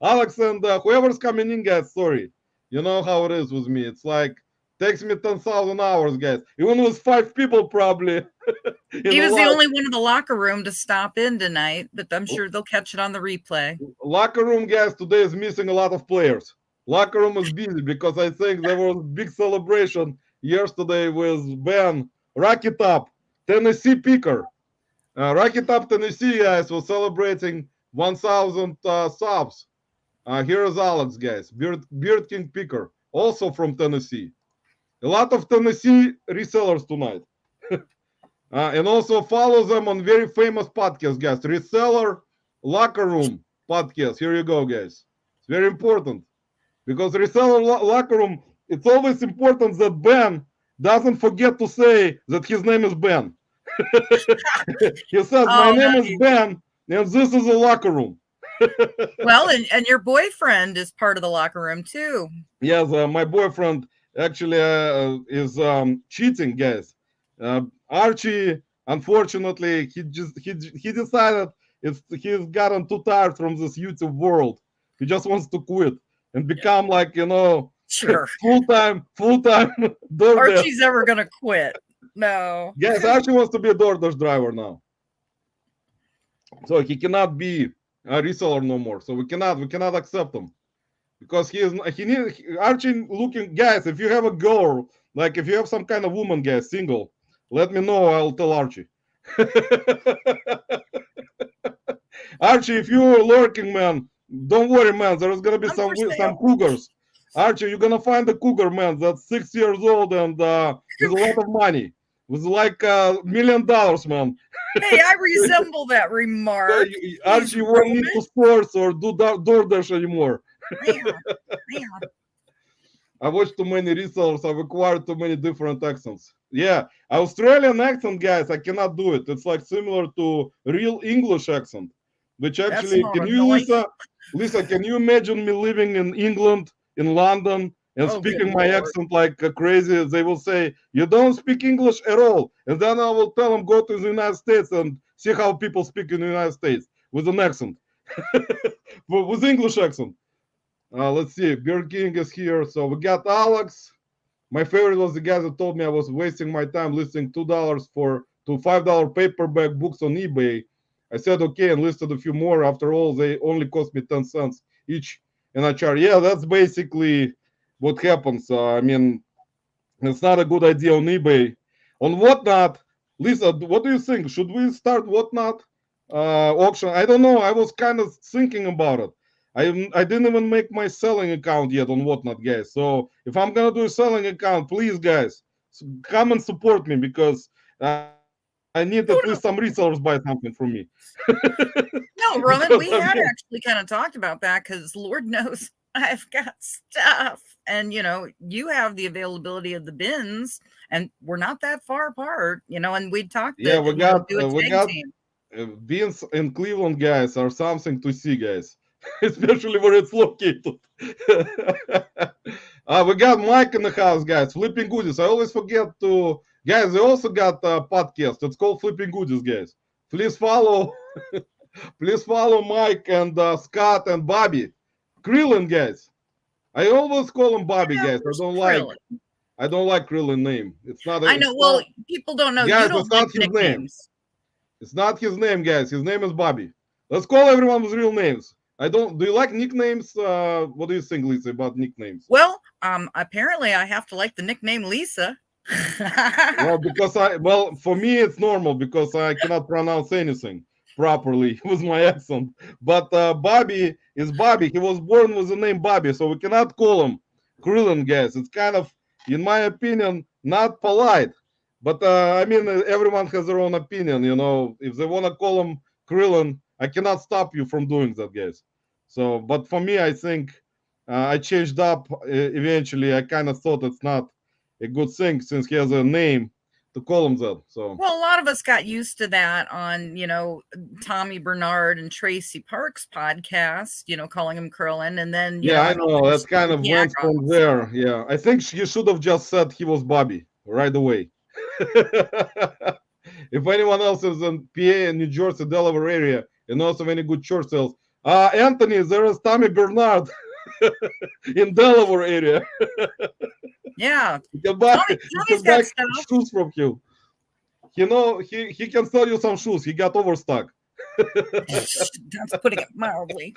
Alex and whoever's coming in, guys. Sorry, you know how it is with me. It's like takes me 10,000 hours, guys. Even with 5 people, probably. He was the only one in the locker room to stop in tonight, but I'm sure they'll catch it on the replay. Locker room, guys, today is missing a lot of players. Locker room is busy because I think there was a big celebration yesterday with Ben Rocky Top, Tennessee Picker. Rocky Top, Tennessee, guys, was celebrating 1,000 subs. Here is Alex, guys, Beard King Picker, also from Tennessee. A lot of Tennessee resellers tonight. And also follow them on very famous podcast, guys. Reseller Locker Room podcast. Here you go, guys. It's very important because Reseller Locker Room, it's always important that Ben doesn't forget to say that his name is Ben. He says, my name is Ben, and this is a locker room. Well, and your boyfriend is part of the locker room too. Yes, my boyfriend actually is cheating, guys. Archie, unfortunately, he decided he's gotten too tired from this YouTube world. He just wants to quit and become like Sure. full-time DoorDash. Archie's ever gonna quit. No. Yes, Archie wants to be a DoorDash driver now. So he cannot be a reseller no more. So we cannot accept him. Because Archie looking, guys, if you have a girl, like if you have some kind of woman, guys, single, let me know, I'll tell Archie. Archie, if you're lurking, man, don't worry, man, there's gonna be some cougars. Archie, you're gonna find a cougar, man, that's 6 years old and with a lot of money. With like $1 million, man. Hey, I resemble that remark. Archie, you won't need to source or do DoorDash anymore. Man. I watched too many resellers. I've acquired too many different accents. Yeah, Australian accent, guys, I cannot do it. It's like similar to real English accent. Which actually, can you, Lisa, can you imagine me living in England, in London, and speaking my accent like crazy? They will say, you don't speak English at all. And then I will tell them, go to the United States and see how people speak in the United States with an accent. With English accent. Let's see, Beer King is here. So we got Alex. My favorite was the guy that told me I was wasting my time listing $2 to $5 paperback books on eBay. I said, okay, and listed a few more. After all, they only cost me 10 cents each. And I charge, yeah, that's basically what happens. I mean, it's not a good idea on eBay. On Whatnot, Lisa, what do you think? Should we start Whatnot auction? I don't know. I was kind of thinking about it. I didn't even make my selling account yet on Whatnot, guys. So if I'm gonna do a selling account, please, guys, come and support me because I need at least some resellers buy something from me. No, Roman, we had actually kind of talked about that because Lord knows I've got stuff, and you have the availability of the bins, and we're not that far apart, and we talked. Yeah, we got beans in Cleveland, guys, are something to see, guys, especially where it's located. We got Mike in the house, guys. Flipping Goodies. I always forget to, guys. They also got a podcast. It's called Flipping Goodies, guys. Please follow, please follow Mike and Scott and Bobby. Krillin, guys. I always call him Bobby, guys. I don't like Krillin name. It's not. I know. Well, people don't know. Guys, You don't it's not like his name. nicknames. It's not his name, guys. His name is Bobby. Let's call everyone with real names. I don't. Do you like nicknames? What do you think, Lisa, about nicknames? Well, apparently I have to like the nickname Lisa. Well, for me it's normal because I cannot pronounce anything properly with my accent. But Bobby is Bobby. He was born with the name Bobby, so we cannot call him Krillin, guys. It's kind of, in my opinion, not polite. But I mean, everyone has their own opinion, you know. If they want to call him Krillin, I cannot stop you from doing that, guys. So, but for me, I think I changed up eventually. I kind of thought it's not a good thing since he has a name to call him that. So, well, a lot of us got used to that on, Tommy Bernard and Tracy Parks' podcast, calling him Krillin. And then, yeah, I know. That's kind of went from there. Yeah, I think you should have just said he was Bobby right away. If anyone else is in PA and New Jersey, Delaware area, and knows of any good church sales, Anthony, there is Tommy Bernard in Delaware area. Yeah, You can buy got stuff. shoes from him. He can sell you some shoes. He got overstock. That's putting it mildly.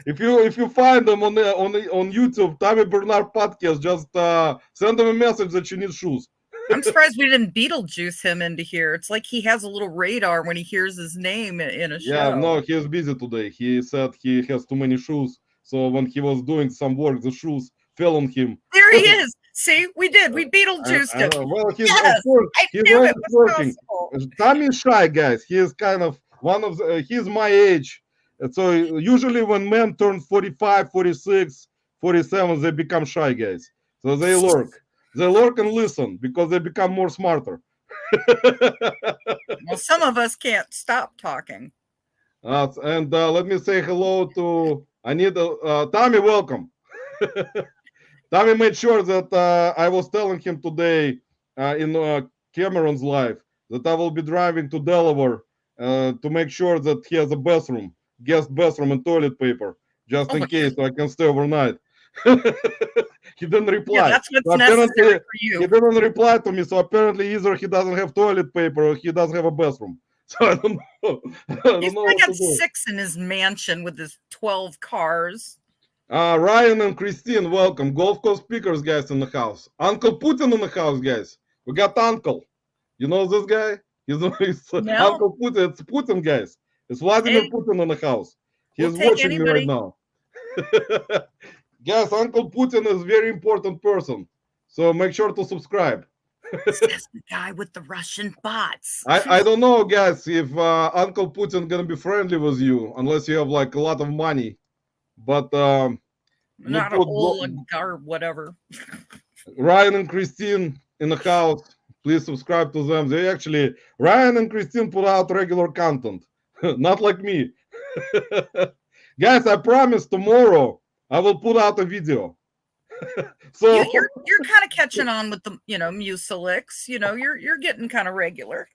If you find them on YouTube, Tommy Bernard podcast, just send them a message that you need shoes. I'm surprised we didn't Beetlejuice him into here. It's like he has a little radar when he hears his name in a show. Yeah, no, he is busy today. He said he has too many shoes. So when he was doing some work, the shoes fell on him. There he is. See, we did. We Beetlejuiced him. Well, Yes, of course, I he's knew always it was working. possible. Tommy is shy, guys. He is kind of one of he's my age. So usually when men turn 45, 46, 47, they become shy, guys. So they lurk. They lurk and listen because they become more smarter. Well, some of us can't stop talking. And let me say hello to Tommy, welcome. Tommy made sure that I was telling him today in Cameron's live that I will be driving to Delaware to make sure that he has a bathroom, guest bathroom and toilet paper, just in case, so I can stay overnight. He didn't reply. Yeah, that's what's necessary for you. He didn't reply to me, so apparently either he doesn't have toilet paper or he doesn't have a bathroom. So I don't know. He's probably got 6 in his mansion with his 12 cars. Ryan and Christine, welcome. Golf Course speakers, guys, in the house. Uncle Putin in the house, guys. We got Uncle. You know this guy? He's No. Uncle Putin. It's Putin, guys. It's Vladimir Putin in the house. He's watching me right now. Guys, Uncle Putin is a very important person. So make sure to subscribe. That's the guy with the Russian bots. I don't know, guys, if Uncle Putin gonna be friendly with you unless you have like a lot of money. But not an oligarch, whatever. Ryan and Christine in the house, please subscribe to them. Ryan and Christine put out regular content, not like me. Guys, I promise tomorrow I will put out a video. So you're kind of catching on with the Mucilix. You're getting kind of regular.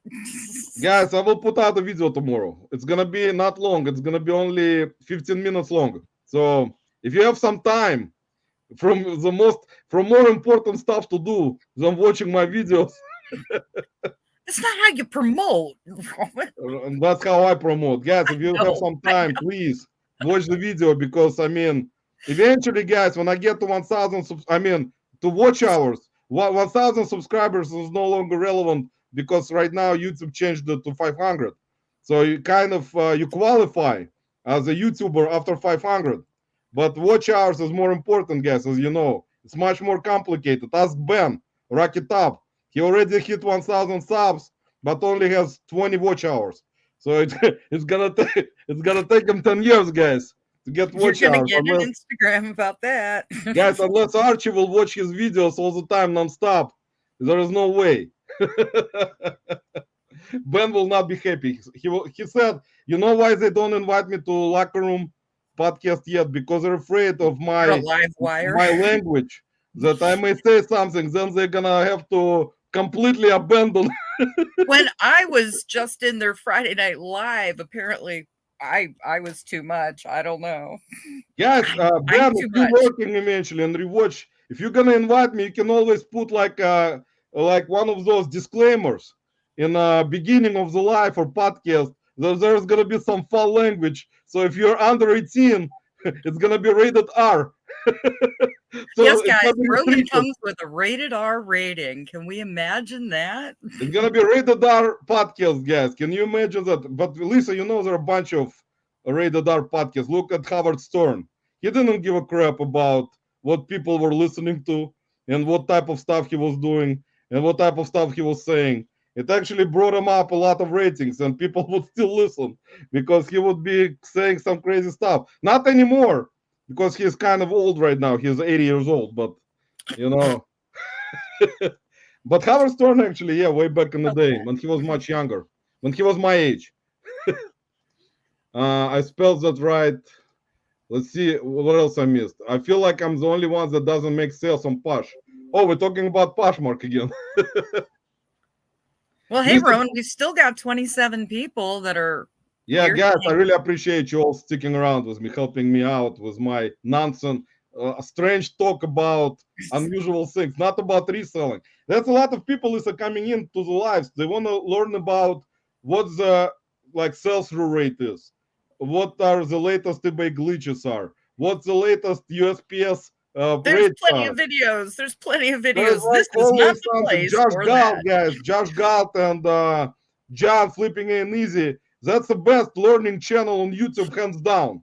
Guys, I will put out a video tomorrow. It's gonna be not long. It's gonna be only 15 minutes long. So if you have some time from more important stuff to do than watching my videos. That's not how you promote. That's how I promote. Guys, if you have some time, please watch the video because eventually, guys, when I get to 1,000, to watch hours, 1,000 subscribers is no longer relevant because right now YouTube changed it to 500. So you kind of you qualify as a YouTuber after 500. But watch hours is more important, guys, as you know. It's much more complicated. Ask Ben, Rocky Top. He already hit 1,000 subs, but only has 20 watch hours. So it's gonna take him 10 years, guys, to get watch You're gonna hours. get an Instagram about that. Guys, unless Archie will watch his videos all the time non-stop, there is no way. Ben will not be happy. He said, you know why they don't invite me to locker room podcast yet? Because they're afraid of You're a live wire. my language, that I may say something, then they're gonna have to completely abandon. When I was just in their Friday Night Live, apparently I was too much. I don't know. Guys, I'm Ben, too if you're much. working eventually and rewatch, if you're gonna invite me, you can always put like one of those disclaimers in beginning of the live or podcast. There's gonna be some foul language. So if you're under 18, it's gonna be rated R. So Yes, it's guys, gonna be Rogan restricted. comes with a rated R rating. Can we imagine that? It's gonna be rated R podcast, guys. Can you imagine that? But Lisa, you know there are a bunch of rated R podcasts. Look at Howard Stern. He didn't give a crap about what people were listening to and what type of stuff he was doing and what type of stuff he was saying. It actually brought him up a lot of ratings, and people would still listen because he would be saying some crazy stuff. Not anymore, because he's kind of old right now. He's 80 years old, but you know. But Howard Stern actually, yeah, way back in the day when he was much younger, when he was my age. I spelled that right. Let's see what else I missed. I feel like I'm the only one that doesn't make sales on Posh. Oh, we're talking about Poshmark again. Well, hey, Lisa, Rowan, we've still got 27 people that are yeah, here. guys, I really appreciate you all sticking around with me, helping me out with my nonsense, strange talk about unusual things, not about reselling. There's a lot of people Lisa coming into the lives. They want to learn about what the like sales through rate is, what are the latest eBay glitches are, what the latest USPS There's rates plenty are. of videos. There's plenty of There's videos. like This is not always the something. place Josh for Galt, that. guys, Josh Galt and John flipping in easy. That's the best learning channel on YouTube, hands down.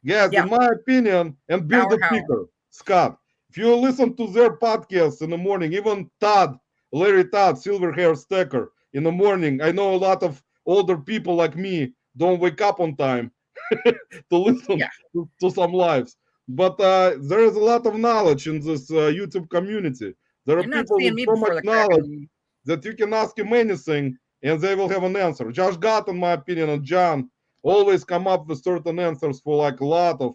Yes, Yeah, in my opinion, and Bill the powerhouse. Picker, Scott. If you listen to their podcasts in the morning, even Todd, Larry Todd, Silver Hair Stacker, in the morning, I know a lot of older people like me don't wake up on time to listen Yeah. to some lives. But there is a lot of knowledge in this YouTube community. There are You're not people seeing with me so before much the crack of knowledge the that you can ask him anything and they will have an answer. Josh Gott, in my opinion, and John always come up with certain answers for like a lot of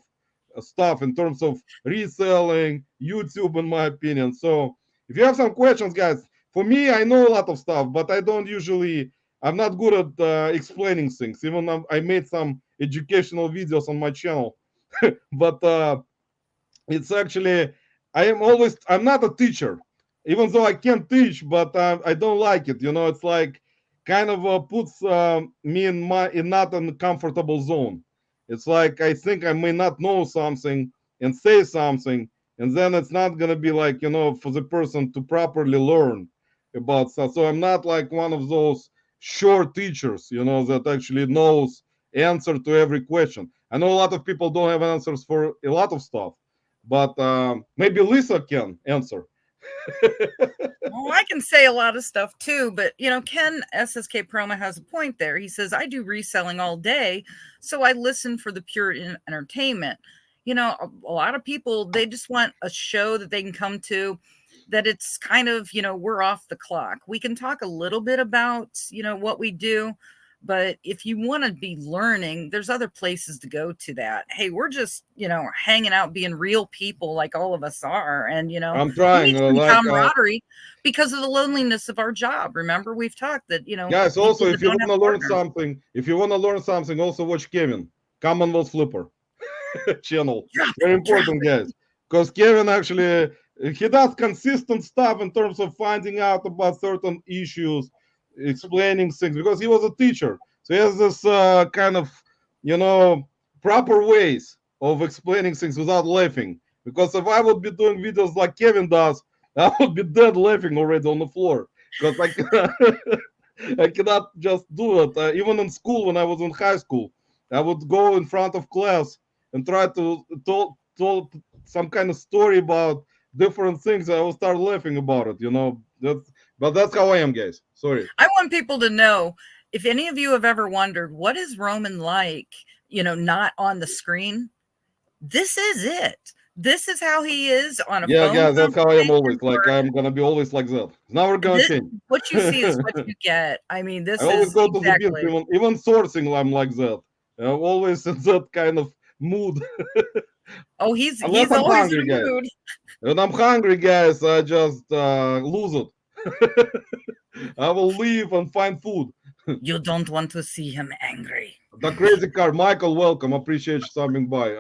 stuff in terms of reselling, YouTube, in my opinion. So if you have some questions, guys, for me, I know a lot of stuff, but I don't usually, I'm not good at explaining things. Even I made some educational videos on my channel, but it's actually, I'm not a teacher, even though I can teach, but I don't like it. You know, it's like kind of puts me in not a comfortable zone. It's like I think I may not know something and say something, and then it's not gonna be like, you know, for the person to properly learn about stuff. So I'm not like one of those short teachers, you know, that actually knows answer to every question. I know a lot of people don't have answers for a lot of stuff, but maybe Lisa can answer. Well, I can say a lot of stuff too, but you know, Ken SSK Promo has a point there. He says, I do reselling all day, so I listen for the pure entertainment. You know, a lot of people, they just want a show that they can come to, that it's kind of, you know, we're off the clock. We can talk a little bit about, you know, what we do, but if you want to be learning, there's other places to go to that. Hey, we're just, you know, hanging out, being real people like all of us are. And, you know, I'm we trying, need some camaraderie because of the loneliness of our job. Remember, we've talked that, you know, guys. people Also, that if you don't want have to learn partners. something, also watch Kevin Commonwealth Flipper channel. Drop Very it, drop important, it. guys, because Kevin actually he does consistent stuff in terms of finding out about certain issues, explaining things because he was a teacher. So he has this kind of, you know, proper ways of explaining things without laughing. Because if I would be doing videos like Kevin does, I would be dead laughing already on the floor. Because I cannot just do it. Even in school, when I was in high school, I would go in front of class and try to tell some kind of story about different things. I will start laughing about it, you know. But that's how I am, guys. Sorry. I want people to know, if any of you have ever wondered, what is Roman like, you know, not on the screen? This is it. This is how he is on a Yeah, phone guys, that's how I am conversation, always. Like or I'm gonna be always like that. It's never gonna this, change. what you see is what you get. I mean, this I always is go to the beans, exactly. even sourcing. I'm like that. I'm always in that kind of mood. Oh, he's Unless I'm always in hungry, a guys. mood. When I'm hungry, guys, I just lose it. I will leave and find food. You don't want to see him angry. The crazy car, Michael, welcome. Appreciate you stopping by.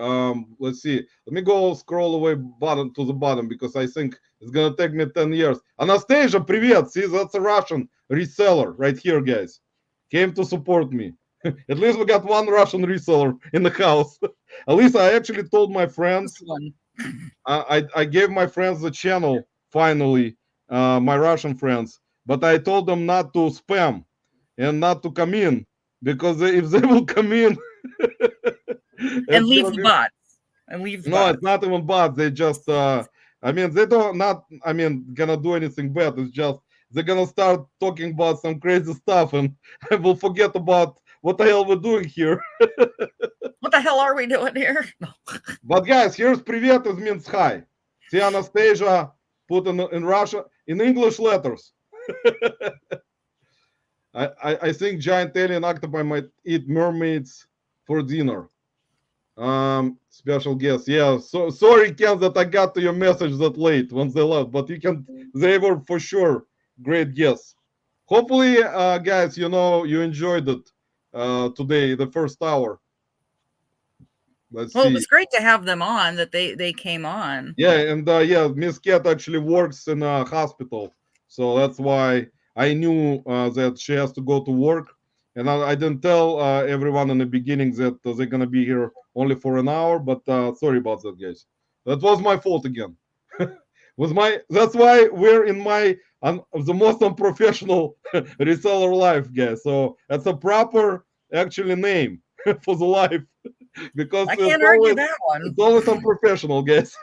Let's see. Let me go scroll away bottom to the bottom because I think it's gonna take me 10 years. Anastasia, привет. See, that's a Russian reseller right here, guys. Came to support me. At least we got one Russian reseller in the house. At least I actually told my friends. This one. I gave my friends the channel finally, my Russian friends, but I told them not to spam and not to come in because if they will come in, And it's leave gonna the be, bots. And leave the no, bots. it's not even bots. They just, I mean, they don't not, I mean, gonna do anything bad. It's just they're gonna start talking about some crazy stuff, and I will forget about what the hell we're doing here. What the hell are we doing here? No. But guys, here's привет. It means hi. See, Anastasia put in Russia in English letters. I think giant alien octopi might eat mermaids for dinner. Special guest. Yeah. So sorry, Ken, that I got to your message that late once they left, but they were for sure great guests. Hopefully, guys, you know you enjoyed it today, the first hour. Let's Well, see. it was great to have them on. That they came on. Yeah, and yeah, Miss Cat actually works in a hospital, so that's why I knew that she has to go to work, and I didn't tell everyone in the beginning that they're gonna be here only for an hour. But sorry about that, guys. That was my fault again. That's why we're in my the most unprofessional reseller life, guys. So that's a proper actually name for the life because I can't argue that it's one. always unprofessional, guys.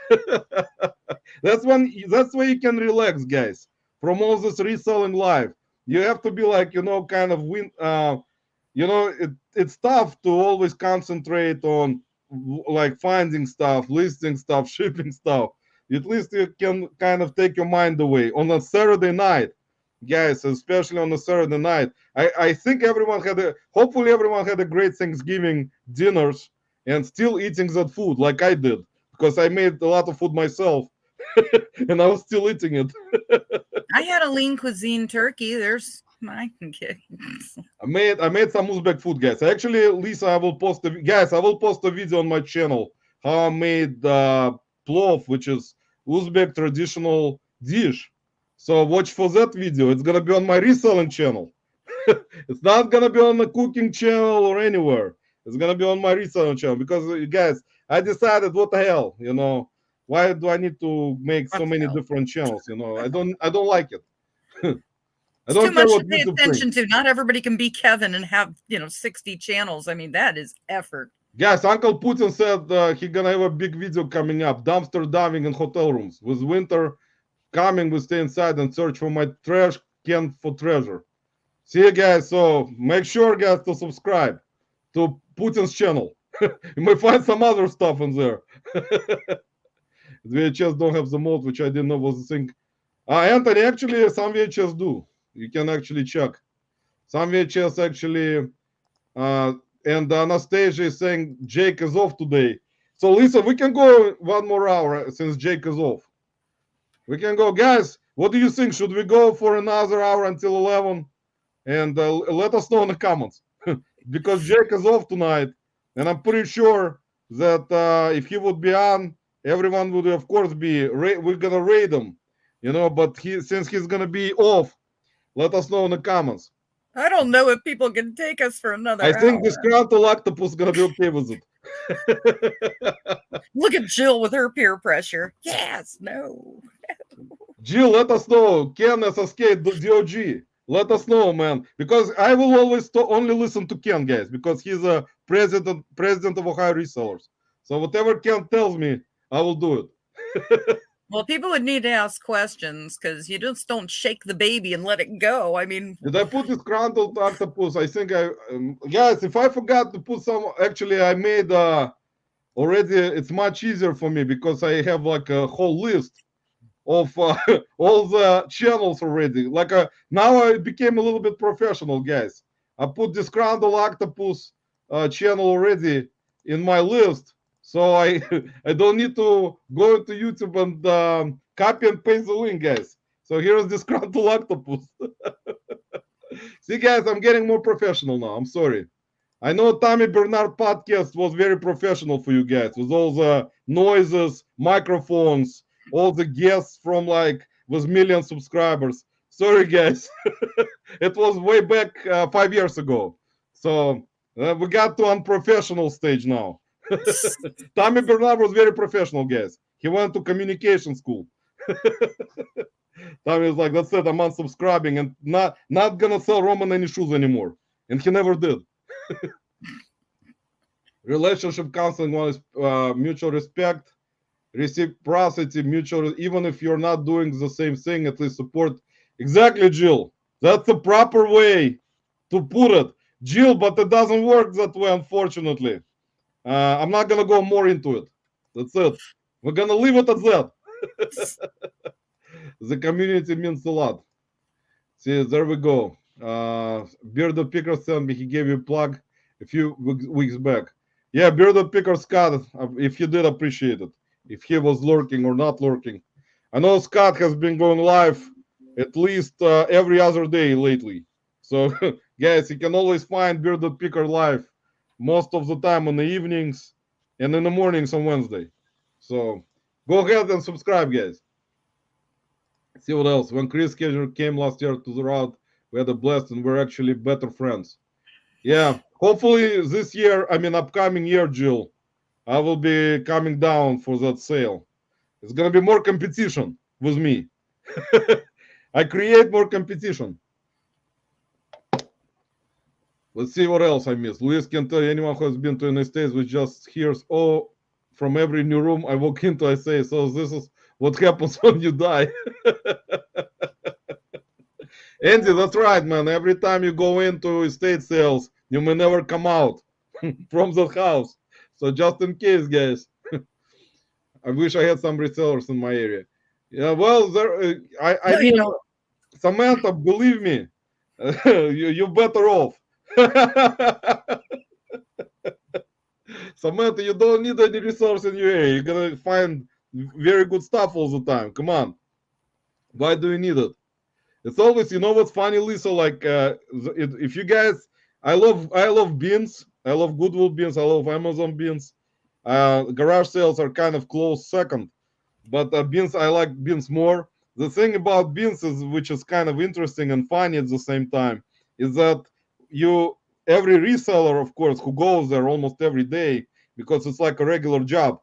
That's where you can relax, guys. From all this reselling life, you have to be like, you know, kind of you know, it's tough to always concentrate on like finding stuff, listing stuff, shipping stuff. At least you can kind of take your mind away on a Saturday night, guys, especially on a Saturday night. I think hopefully everyone had a great Thanksgiving dinners and still eating that food like I did because I made a lot of food myself and I was still eating it. I had a lean cuisine turkey. There's I can get. I made some Uzbek food, guys. Actually, Lisa, I will post a video on my channel how I made plov, which is Uzbek traditional dish. So watch for that video. It's gonna be on my reselling channel. It's not gonna be on the cooking channel or anywhere. It's gonna be on my reselling channel because guys, I decided what the hell, you know, why do I need to make so many different channels? You know, I don't like it. I It's don't too care much what to pay YouTube attention thinks. to. Not everybody can be Kevin and have 60 channels. I mean, that is effort. Guys, Uncle Putin said he gonna have a big video coming up. Dumpster diving in hotel rooms. With winter coming, we stay inside and search for my trash can for treasure. See you guys. So make sure, guys, to subscribe to Putin's channel. You may find some other stuff in there. VHS don't have the mode, which I didn't know was a thing. Anthony, actually, some VHS do. You can actually check. Some VHS actually, and Anastasia is saying Jake is off today. So Lisa, we can go one more hour since Jake is off. We can go, guys. What do you think? Should we go for another hour until 11? And let us know in the comments because Jake is off tonight, and I'm pretty sure that if he would be on, everyone would of course be. We're gonna raid him, you know. But since he's gonna be off, let us know in the comments. I don't know if people can take us for another I think hour. this Disgruntled Octopus is gonna be okay with it. Look at Jill with her peer pressure. Yes, no. Jill, let us know. Ken SSK DOG. Let us know, man. Because I will always only listen to Ken, guys, because he's a president of Ohio Resellers. So whatever Ken tells me, I will do it. Well, people would need to ask questions because you just don't shake the baby and let it go. I mean, did I put Disgruntled Octopus? I think guys, if I forgot to put some, actually, I made already it's much easier for me because I have like a whole list of all the channels already. Like now I became a little bit professional, guys. I put this Crandall Octopus channel already in my list, so I I don't need to go into YouTube and copy and paste the link, guys. So here's this Crandall Octopus. See, guys, I'm getting more professional now. I'm sorry. I know Tommy Bernard podcast was very professional for you guys with all the noises, microphones, all the guests from like with million subscribers. Sorry, guys. It was way back 5 years ago. So we got to unprofessional stage now. Tommy Bernard was very professional, guys. He went to communication school. Tommy was like, that's it, I'm unsubscribing and not gonna sell Roman any shoes anymore. And he never did. Relationship counseling one is mutual respect, reciprocity, mutual. Even if you're not doing the same thing, at least support. Exactly, Jill. That's the proper way to put it, Jill. But it doesn't work that way, unfortunately. I'm not gonna go more into it. That's it. We're gonna leave it at that. The community means a lot. See, there we go. Bearded Picker sent me. He gave you a plug a few weeks back. Yeah, Bearded Picker Scott, if you did appreciate it, if he was lurking or not lurking. I know Scott has been going live at least every other day lately. So, guys, you can always find Bearded Picker live most of the time in the evenings and in the mornings on Wednesday. So, go ahead and subscribe, guys. See what else. When Chris Kedger came last year to the route, we had a blast and we're actually better friends. Yeah, hopefully this year, I mean upcoming year, Jill, I will be coming down for that sale. It's gonna be more competition with me. I create more competition. Let's see what else I missed. Luis can tell you anyone who has been to United States which just hears, oh, from every new room I walk into, I say, so this is what happens when you die. Andy, that's right, man. Every time you go into estate sales, you may never come out from the house. So just in case, guys. I wish I had some resellers in my area. Yeah, well, there. I mean, Samantha, believe me, you're better off. Samantha, you don't need any resource in your area. You're gonna find very good stuff all the time. Come on. Why do you need it? It's always, you know what's funny, Lisa? Like, if you guys, I love beans. I love Goodwill beans. I love Amazon beans. Garage sales are kind of close second, but beans, I like beans more. The thing about beans is, which is kind of interesting and funny at the same time, is that every reseller, of course, who goes there almost every day, because it's like a regular job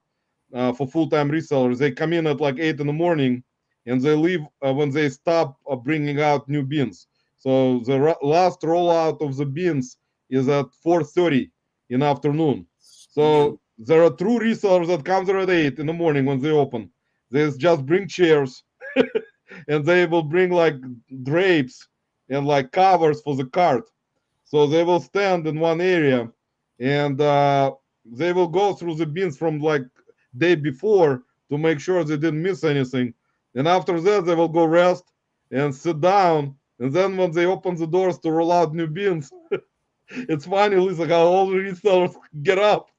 for full-time resellers, they come in at like 8 in the morning and they leave when they stop bringing out new beans. So the last rollout of the beans is at 4:30 in the afternoon. So there are true resellers that come there at 8 in the morning when they open. They just bring chairs and they will bring like drapes and like covers for the cart. So they will stand in one area and they will go through the beans from like day before to make sure they didn't miss anything. And after that, they will go rest and sit down. And then when they open the doors to roll out new beans, it's funny, Lisa, how all the resellers get up.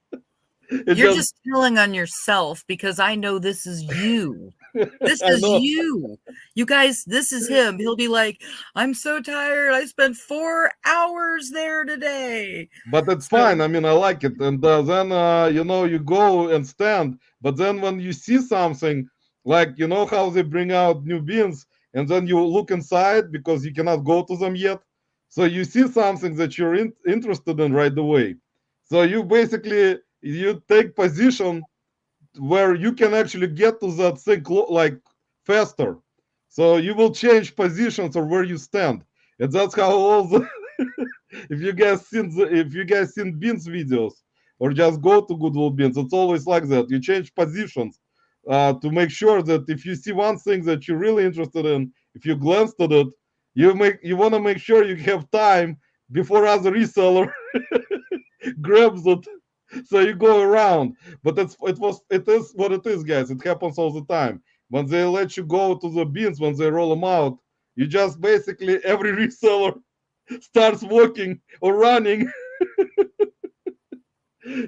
You're just telling on yourself because I know this is you. This is you. You guys, this is him. He'll be like, I'm so tired. I spent 4 hours there today. But it's fine. I mean, I like it. And then, you go and stand. But then when you see something, like, you know how they bring out new beans and then you look inside because you cannot go to them yet. So you see something that you're interested in right away. So you basically, you take position where you can actually get to that thing like faster. So you will change positions or where you stand. And that's how all the, if you guys seen beans videos or just go to Goodwill Beans, it's always like that. You change positions to make sure that if you see one thing that you're really interested in, if you glanced at it, you want to make sure you have time before other reseller grabs it So you go around, but it is what it is, guys. It happens all the time. When they let you go to the bins, when they roll them out, you just basically every reseller starts walking or running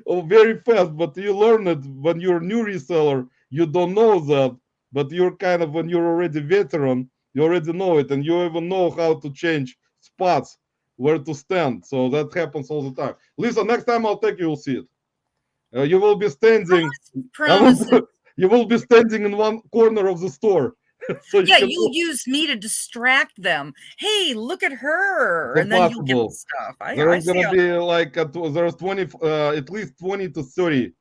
or very fast. But you learn it when you're a new reseller. You don't know that, but you're kind of when you're already veteran, you already know it, and you even know how to change spots, where to stand. So that happens all the time. Lisa, next time I'll take you, you'll see it. You will be standing. Promise. You will be standing in one corner of the store. So Yeah, can you use me to distract them. Hey, look at her, It's and then you'll get the impossible. stuff. I There's see gonna how. be like there's 20, at least 20 to 30,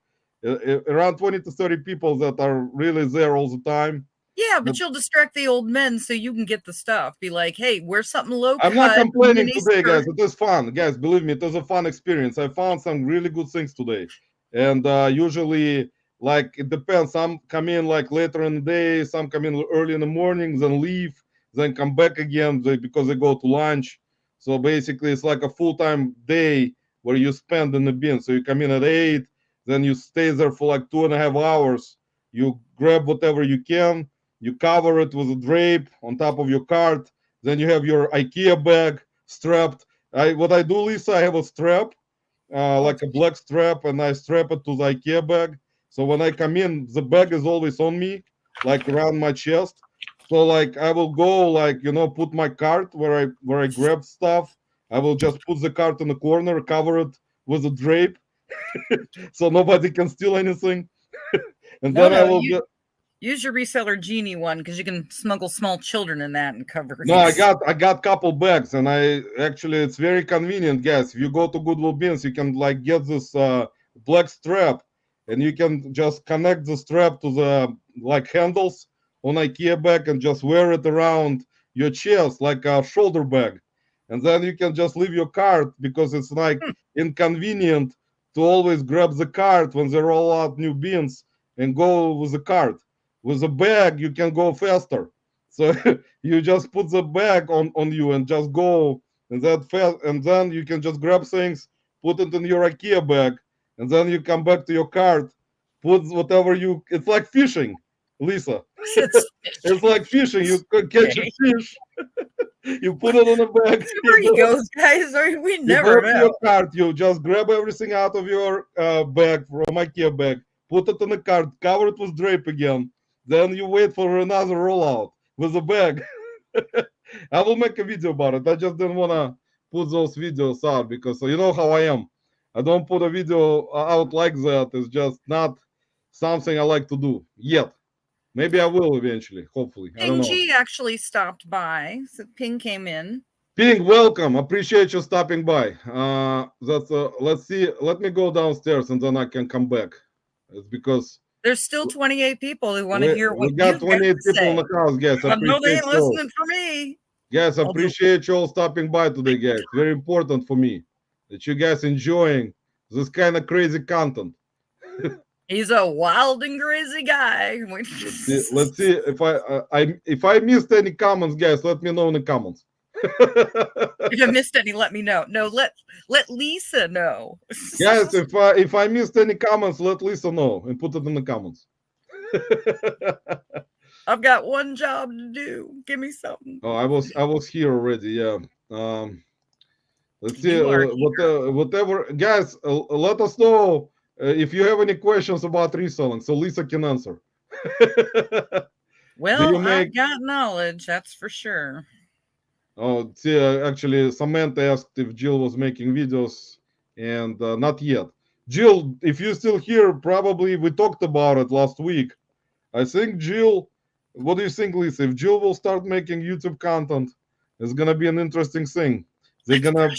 around 20 to 30 people that are really there all the time. Yeah, But but you'll distract the old men so you can get the stuff. Be like, hey, wear something low I'm not cut, complaining mini today, guys. skirt. It is fun, guys. Believe me, it is a fun experience. I found some really good things today, and usually, like it depends. Some come in like later in the day, some come in early in the morning, then leave, then come back again because they go to lunch. So basically, it's like a full-time day where you spend in the bin. So you come in at 8, then you stay there for like 2.5 hours. You grab whatever you can, you cover it with a drape on top of your cart, then you have your IKEA bag strapped. What I do, Lisa, I have a strap, Oh, like a black strap, and I strap it to the IKEA bag. So when I come in, the bag is always on me, like around my chest. So like I will go like put my cart where I grab stuff. I will just put the cart in the corner, cover it with a drape, so nobody can steal anything. And no, then I no, will you get. use your reseller genie one because you can smuggle small children in that and cover No, I these. got couple bags, and I actually it's very convenient, guys. If you go to Goodwill Bins, you can like get this black strap, and you can just connect the strap to the like handles on IKEA bag and just wear it around your chest like a shoulder bag, and then you can just leave your cart because it's like inconvenient to always grab the cart when they roll out new bins and go with the cart. With a bag, you can go faster. So you just put the bag on you and just go and that fast, and then you can just grab things, put it in your IKEA bag, and then you come back to your cart, put whatever you. It's like fishing, Lisa. It's It's like fishing. You catch a okay. fish, you put it in a bag, See where he goes, guys. We you go never to your know. cart, you just grab everything out of your bag from IKEA bag, put it in the cart, cover it with drape again. Then you wait for another rollout with a bag. I will make a video about it. I just didn't want to put those videos out because you know how I am. I don't put a video out like that. It's just not something I like to do yet. Maybe I will eventually, hopefully. I don't Ping know. G actually stopped by. So Ping came in. Ping, welcome. Appreciate you stopping by. That's let's see. Let me go downstairs and then I can come back. It's because There's still 28 people who want to hear we what got you've got 28 to people in say. the house, guys. No, they Appreciate ain't you all. listening for me. Guys, Although appreciate you all stopping by today, guys. Very important for me that you guys enjoying this kind of crazy content. he's a wild and crazy guy. Let's see if I missed any comments, guys. Let me know in the comments. If I missed any, let me know. No, let Lisa know. Guys, if I missed any comments, let Lisa know and put it in the comments. I've got one job to do. Give me something. Oh, I was here already. Yeah. Let's see. You are here. Whatever, guys. Let us know if you have any questions about reselling, so Lisa can answer. Do Well, you make? I've got knowledge, that's for sure. Oh, see, actually, Samantha asked if Jill was making videos, and not yet. Jill, if you're still here, probably we talked about it last week. I think Jill. What do you think, Lisa? If Jill will start making YouTube content, it's gonna be an interesting thing. They're gonna. I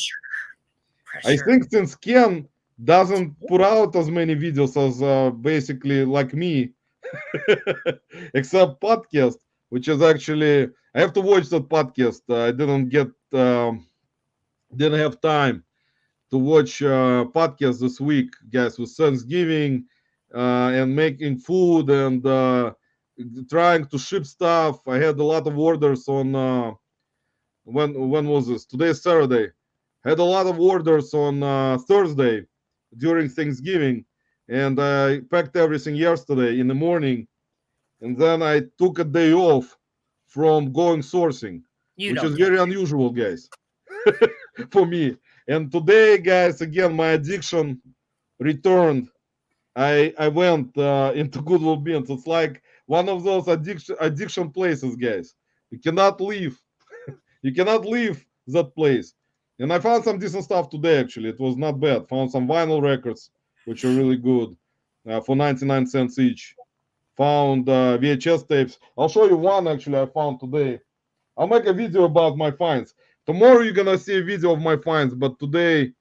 Pressure. think since Ken doesn't put out as many videos as basically like me, except podcast, which is actually I have to watch that podcast. I didn't have time to watch podcast this week, guys, with Thanksgiving and making food and trying to ship stuff. I had a lot of orders on when was this? Today's Saturday. Had a lot of orders on Thursday. during Thanksgiving, and I packed everything yesterday in the morning, and then I took a day off from going sourcing, which is very unusual, guys, for me. And today, guys, again, my addiction returned. I went into Goodwill Beans. It's like one of those addiction places, guys. You cannot leave. You cannot leave that place. And I found some decent stuff today, actually. It was not bad. Found some vinyl records, which are really good, for 99 cents each. Found VHS tapes. I'll show you one, actually, I found today. I'll make a video about my finds. Tomorrow you're going to see a video of my finds, but today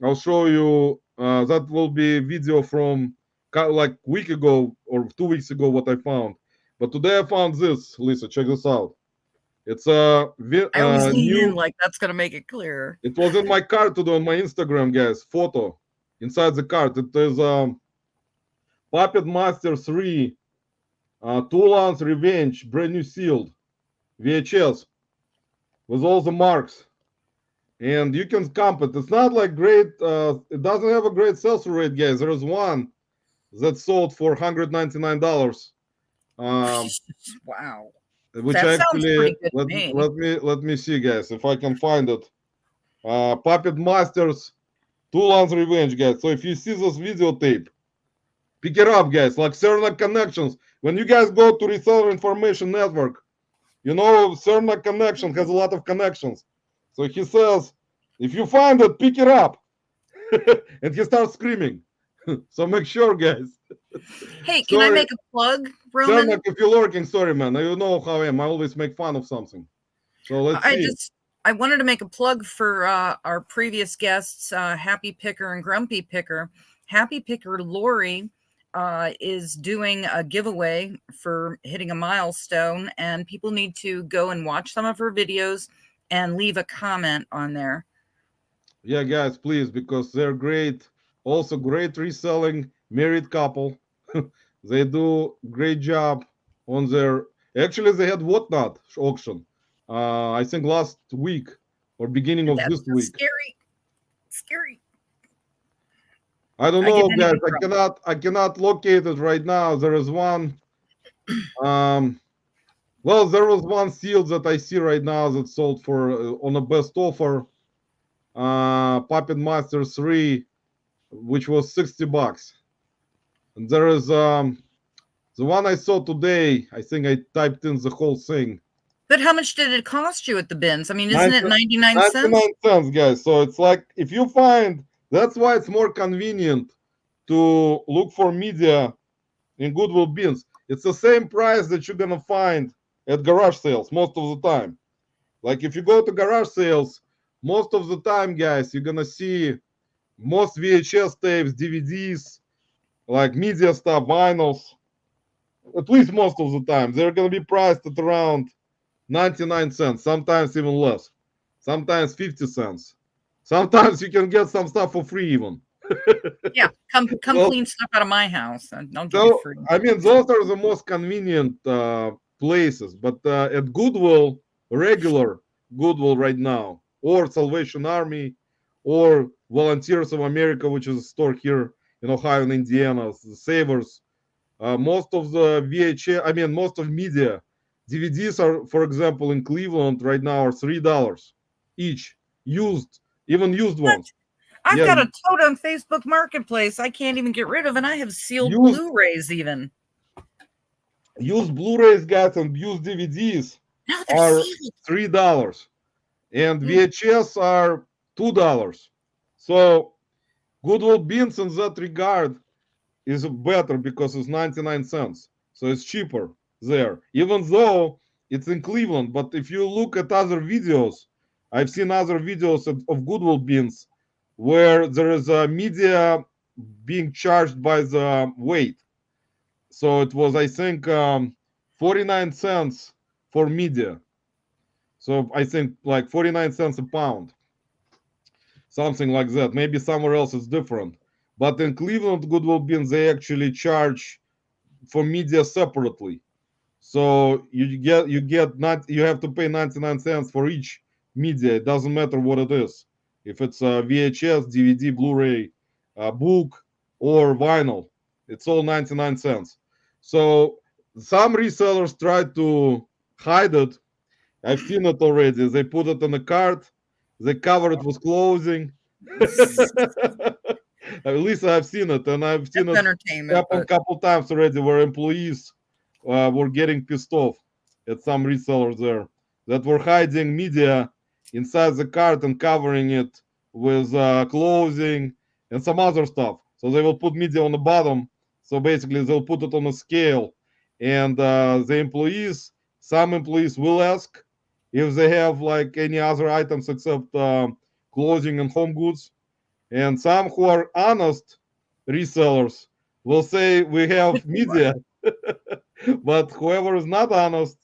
I'll show you, that will be a video from like a week ago or 2 weeks ago what I found. But today I found this, Lisa, check this out. It's a I always lean new, in like that's gonna make it clear. it was in my cart today on my Instagram, guys, photo. Inside the cart, it is Puppet Master 3 2-ounce Revenge, brand new sealed VHS with all the marks. And you can comp it. It's not like great, it doesn't have a great sell-through rate, guys. There is one that sold for $199. Wow. Which That sounds actually, pretty good to me. let me see, guys, if I can find it. Puppet Masters 2-ounce Revenge, guys. So if you see this videotape, pick it up, guys. Like Cernak Connections. When you guys go to Reseller Information Network, you know Cernak Connection has a lot of connections. So he says, if you find it, pick it up. And he starts screaming. So make sure, guys. Hey, can I make a plug, Roman? Cernak, if you're lurking, sorry, man. You know how I am. I always make fun of something. So let's see. I wanted to make a plug for our previous guests, Happy Picker and Grumpy Picker. Happy Picker Lori is doing a giveaway for hitting a milestone, and people need to go and watch some of her videos and leave a comment on there. Yeah, guys, please, because they're great. Also, great reselling married couple. They do great job on their. Actually, they had Whatnot auction. I think last week or beginning of this week. Scary. I don't know, guys. I cannot locate it right now. There is one. Well, there was one seal that I see right now that sold for on a best offer. Puppet Master 3, which was $60. And there is the one I saw today. I think I typed in the whole thing. But how much did it cost you at the bins? I mean, isn't it 99 cents? 99 cents, guys. So it's like, if you find, that's why it's more convenient to look for media in Goodwill Bins. It's the same price that you're going to find at garage sales most of the time. Like if you go to garage sales, most of the time, guys, you're going to see most VHS tapes, DVDs, like media stuff, vinyls, at least most of the time. They're going to be priced at around 99 cents, sometimes even less, sometimes 50 cents. Sometimes you can get some stuff for free even. Yeah, come clean stuff out of my house. I'll give you free. I mean, those are the most convenient places. But at Goodwill, regular Goodwill right now, or Salvation Army, or Volunteers of America, which is a store here in Ohio and Indiana, the Savers, most of the VHS, I mean, most of media, DVDs are, for example, in Cleveland right now are $3 each, used, even used ones. I've got a tote on Facebook Marketplace I can't even get rid of, and I have sealed Blu-rays even. Used Blu-rays, guys, and used DVDs are $3, and VHS are $2. So Goodwill Bins in that regard is better because it's 99 cents. So it's cheaper there, even though it's in Cleveland. But if you look at other videos, I've seen other videos of Goodwill Bins where there is a media being charged by the weight. So it was, I think, 49 cents for media. So I think like 49 cents a pound, something like that. Maybe somewhere else it's different. But in Cleveland, Goodwill Bins, they actually charge for media separately. So you have to pay 99 cents for each media. It doesn't matter what it is. If it's a VHS, DVD, Blu-ray, book or vinyl. It's all 99 cents. So some resellers try to hide it. I've seen it already. They put it in a cart, they cover it with clothing. At least I've seen it, and I've seen That's it entertainment, happen a but couple times already where employees were getting pissed off at some resellers there that were hiding media inside the cart and covering it with clothing and some other stuff. So they will put media on the bottom. So basically, they'll put it on a scale, and the employees, some employees will ask if they have like any other items except clothing and home goods, and some who are honest resellers will say we have media, but whoever is not honest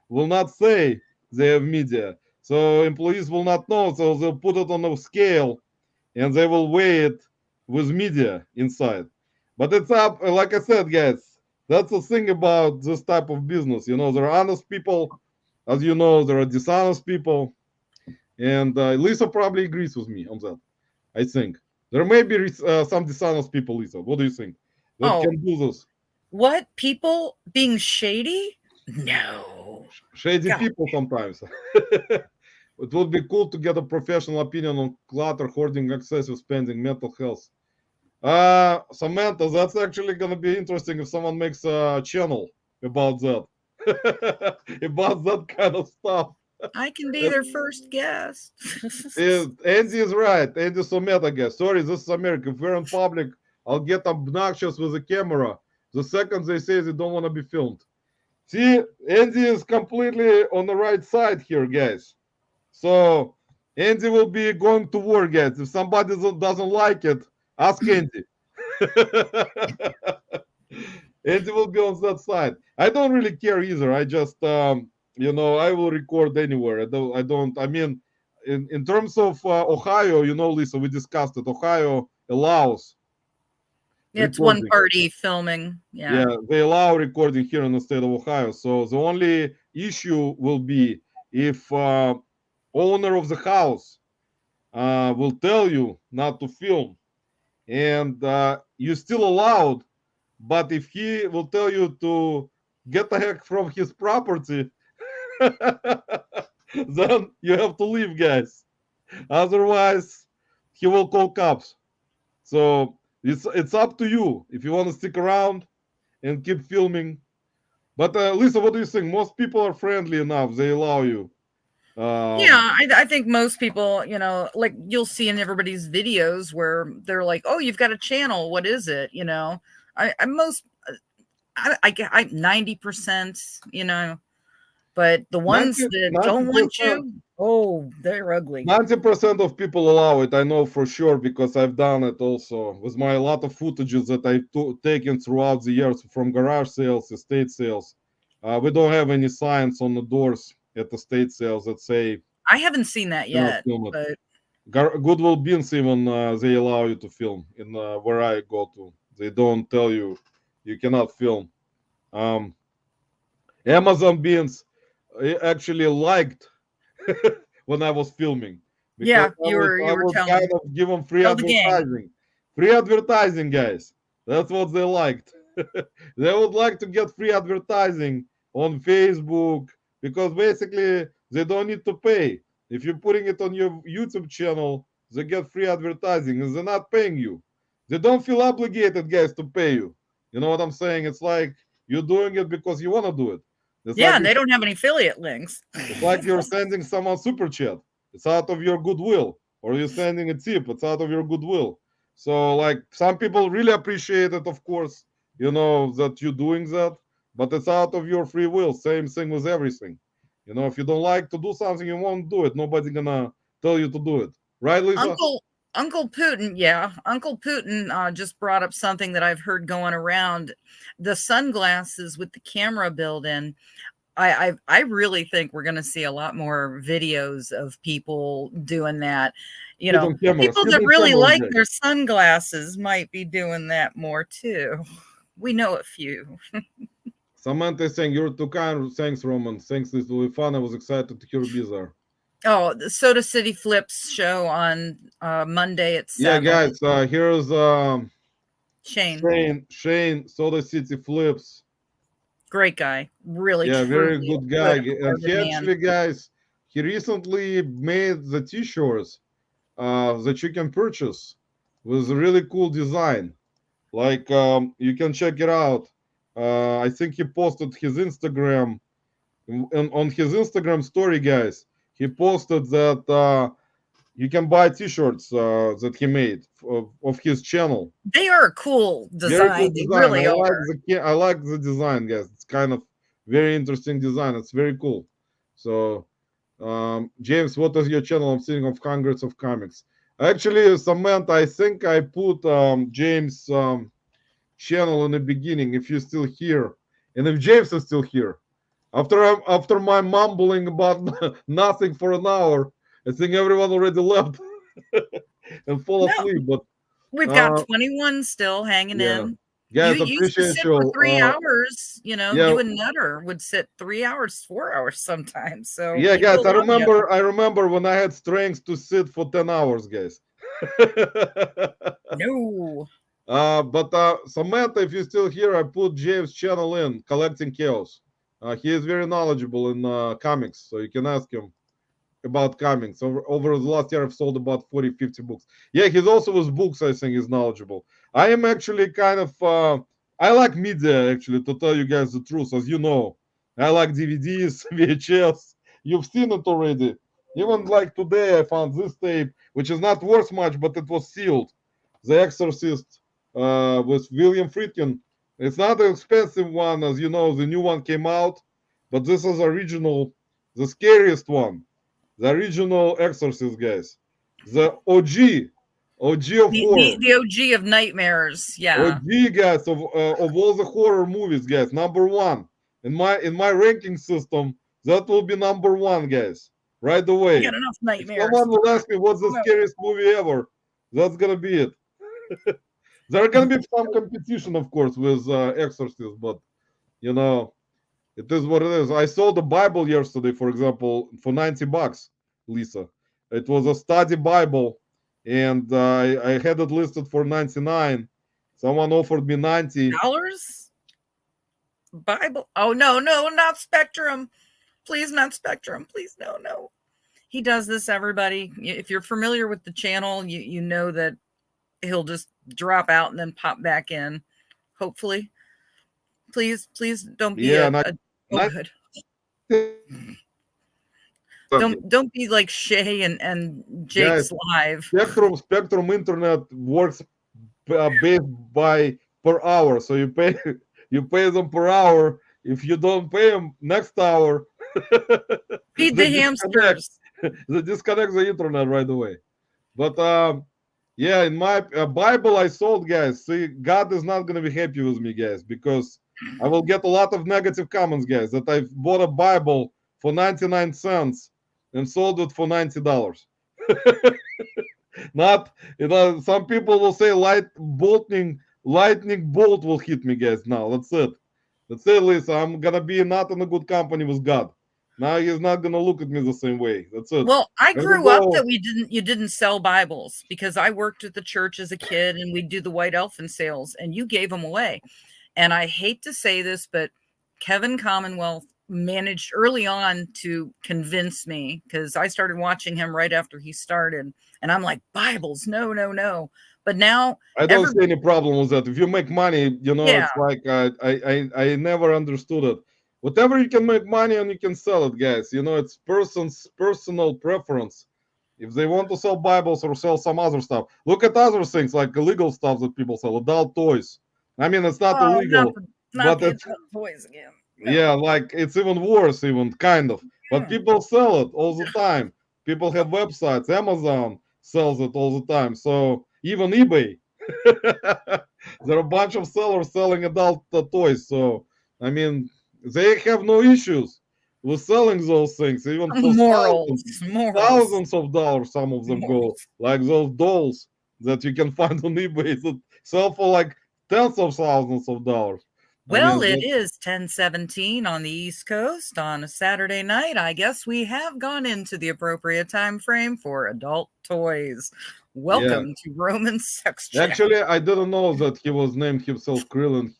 will not say they have media. So employees will not know, so they'll put it on a scale and they will weigh it with media inside. But it's up, like I said, guys, that's the thing about this type of business. You know, there are honest people, as you know, there are dishonest people, and Lisa probably agrees with me on that. I think there may be some dishonest people, Lisa. What do you think? That oh, can do this. what, people being shady? No. Shady God. people sometimes. It would be cool to get a professional opinion on clutter, hoarding, excessive spending, mental health. Samantha, that's actually gonna be interesting if someone makes a channel about that. About that kind of stuff. I can be their first guest. Andy is right. Andy Someta, guys. Sorry, this is America. If we're in public, I'll get obnoxious with the camera the second they say they don't want to be filmed. See, Andy is completely on the right side here, guys. So Andy will be going to war, guys. If somebody doesn't like it, ask Andy. Andy will be on that side. I don't really care either. I just, I will record anywhere. I mean, in terms of Ohio, Lisa, we discussed it. Ohio allows It's one recording. party filming. Yeah. Yeah, they allow recording here in the state of Ohio. So the only issue will be if owner of the house will tell you not to film, and you're still allowed. But if he will tell you to get the heck from his property, then you have to leave, guys. Otherwise, he will call cops. So it's up to you if you want to stick around and keep filming. But Lisa, what do you think? Most people are friendly enough; they allow you. Yeah, I think most people, like you'll see in everybody's videos where they're like, "Oh, you've got a channel. What is it?" I most, I 90%, but the ones 90, that don't want 90%, you, oh, they're ugly. 90% of people allow it. I know for sure because I've done it also with my lot of footages that I've taken throughout the years from garage sales, estate sales. We don't have any signs on the doors at the estate sales that say I haven't seen that yet, film it. but Goodwill Beans even they allow you to film in where I go to. They don't tell you you cannot film. Um, Amazon Beans actually liked when I was filming because yeah, I you were was telling kind of giving free tell the gang. advertising. Free advertising, guys. That's what they liked. They would like to get free advertising on Facebook because basically they don't need to pay. If you're putting it on your YouTube channel, they get free advertising and they're not paying you. They don't feel obligated, guys, to pay you. You know what I'm saying? It's like you're doing it because you want to do it. It's Yeah, like and they don't have any affiliate links. it's like you're sending someone super chat. It's out of your goodwill, or you're sending a tip. It's out of your goodwill. So, like, some people really appreciate it, of course, that you're doing that, but it's out of your free will. Same thing with everything. If you don't like to do something, you won't do it. Nobody's gonna tell you to do it, right, Lisa? Uncle Putin, yeah. Uncle Putin just brought up something that I've heard going around. The sunglasses with the camera built in. I really think we're going to see a lot more videos of people doing that. Hidden cameras, People that hidden really cameras, like guys. their sunglasses might be doing that more too. We know a few. Samantha is saying you're too kind. Thanks, Roman. Thanks, this will be fun. I was excited to hear Bizarre. Oh, the Soda City Flips show on Monday at 7. Yeah, guys, here's Shane, Shane, Soda City Flips. great guy, really Yeah, very truly good guy. And good-hearted he man. actually, guys, he recently made the t-shirts that you can purchase with a really cool design. Like you can check it out. I think he posted his Instagram, and on his Instagram story, guys, he posted that you can buy t-shirts that he made of his channel. They are a cool Very design. cool They design. really are. I like the design, guys. It's kind of very interesting design. It's very cool. So, James, what is your channel? I'm seeing of hundreds of comics. Actually, Samantha, I think I put James' channel in the beginning. If you're still here, and if James is still here, after my mumbling about nothing for an hour, I think everyone already left and fall No, asleep. But we've got uh, 21 still hanging yeah, in. guys, You used to appreciate sit for you. 3 hours. You know, Yeah, you and Nutter would sit 3 hours, 4 hours sometimes. So yeah, guys. people love you. I remember when I had strength to sit for 10 hours, guys. No. But Samantha, if you're still here, I put James' channel in Collecting Chaos. He is very knowledgeable in comics, so you can ask him about comics. Over the last year, I've sold about 40, 50 books. Yeah, he's also with books, I think he's knowledgeable. I am actually kind of, I like media, actually, to tell you guys the truth. As you know, I like DVDs, VHS. You've seen it already. Even like today, I found this tape, which is not worth much, but it was sealed. The Exorcist with William Friedkin. It's not an expensive one, as you know, the new one came out, but this is original, the scariest one. The original Exorcist, guys. The OG of horror. The OG of nightmares. Yeah. OG, guys, of all the horror movies, guys. Number one in my ranking system. That will be number one, guys. Right I away. got enough If nightmares. someone will ask me what's the No. scariest movie ever, that's gonna be it. There are gonna be some competition, of course, with Exorcist, but you know, it is what it is. I sold the Bible yesterday, for example, for $90, Lisa. It was a study Bible, and I had it listed for 99. Someone offered me 90. $90? Bible. Oh, no, not Spectrum. Please, not Spectrum. Please, no. He does this, everybody. If you're familiar with the channel, you know that he'll just drop out and then pop back in. Hopefully. Please don't be Yeah, good. Don't be like Shay and Jake's guys, live. Spectrum Internet works based by per hour, so you pay them per hour. If you don't pay them next hour, Feed the hamsters. they disconnect the internet right away. But yeah, in my Bible I sold, guys. See, God is not gonna be happy with me, guys, because I will get a lot of negative comments, guys, that I bought a Bible for 99 cents and sold it for $90. Not, some people will say lightning bolt will hit me, guys. Now that's it. That's it, Lisa. I'm gonna be not in a good company with God. Now he's not gonna look at me the same way. That's it. Well, I There we grew up go. that you didn't sell Bibles because I worked at the church as a kid and we'd do the white elephant sales and you gave them away. And I hate to say this, but Kevin Commonwealth managed early on to convince me, because I started watching him right after he started, and I'm like, Bibles, no. But now I don't see any problem with that. If you make money, Yeah. it's like I never understood it. Whatever you can make money on, you can sell it, guys. It's person's personal preference. If they want to sell Bibles or sell some other stuff, look at other things like illegal stuff that people sell, adult toys. I mean, it's not illegal, not but the it's, adult toys again. yeah, like it's even worse, even kind of. But Yeah. people sell it all the time. People have websites. Amazon sells it all the time. So even eBay. There are a bunch of sellers selling adult toys. So I mean, they have no issues with selling those things, even for thousands of dollars. Some of them go, like those dolls that you can find on eBay that sell for like tens of thousands of dollars. Well, mean, it is 10:17 on the East Coast on a Saturday night. I guess we have gone into the appropriate time frame for adult toys. Welcome to Roman Sex Chat. actually, I didn't know that he was named himself Krillin.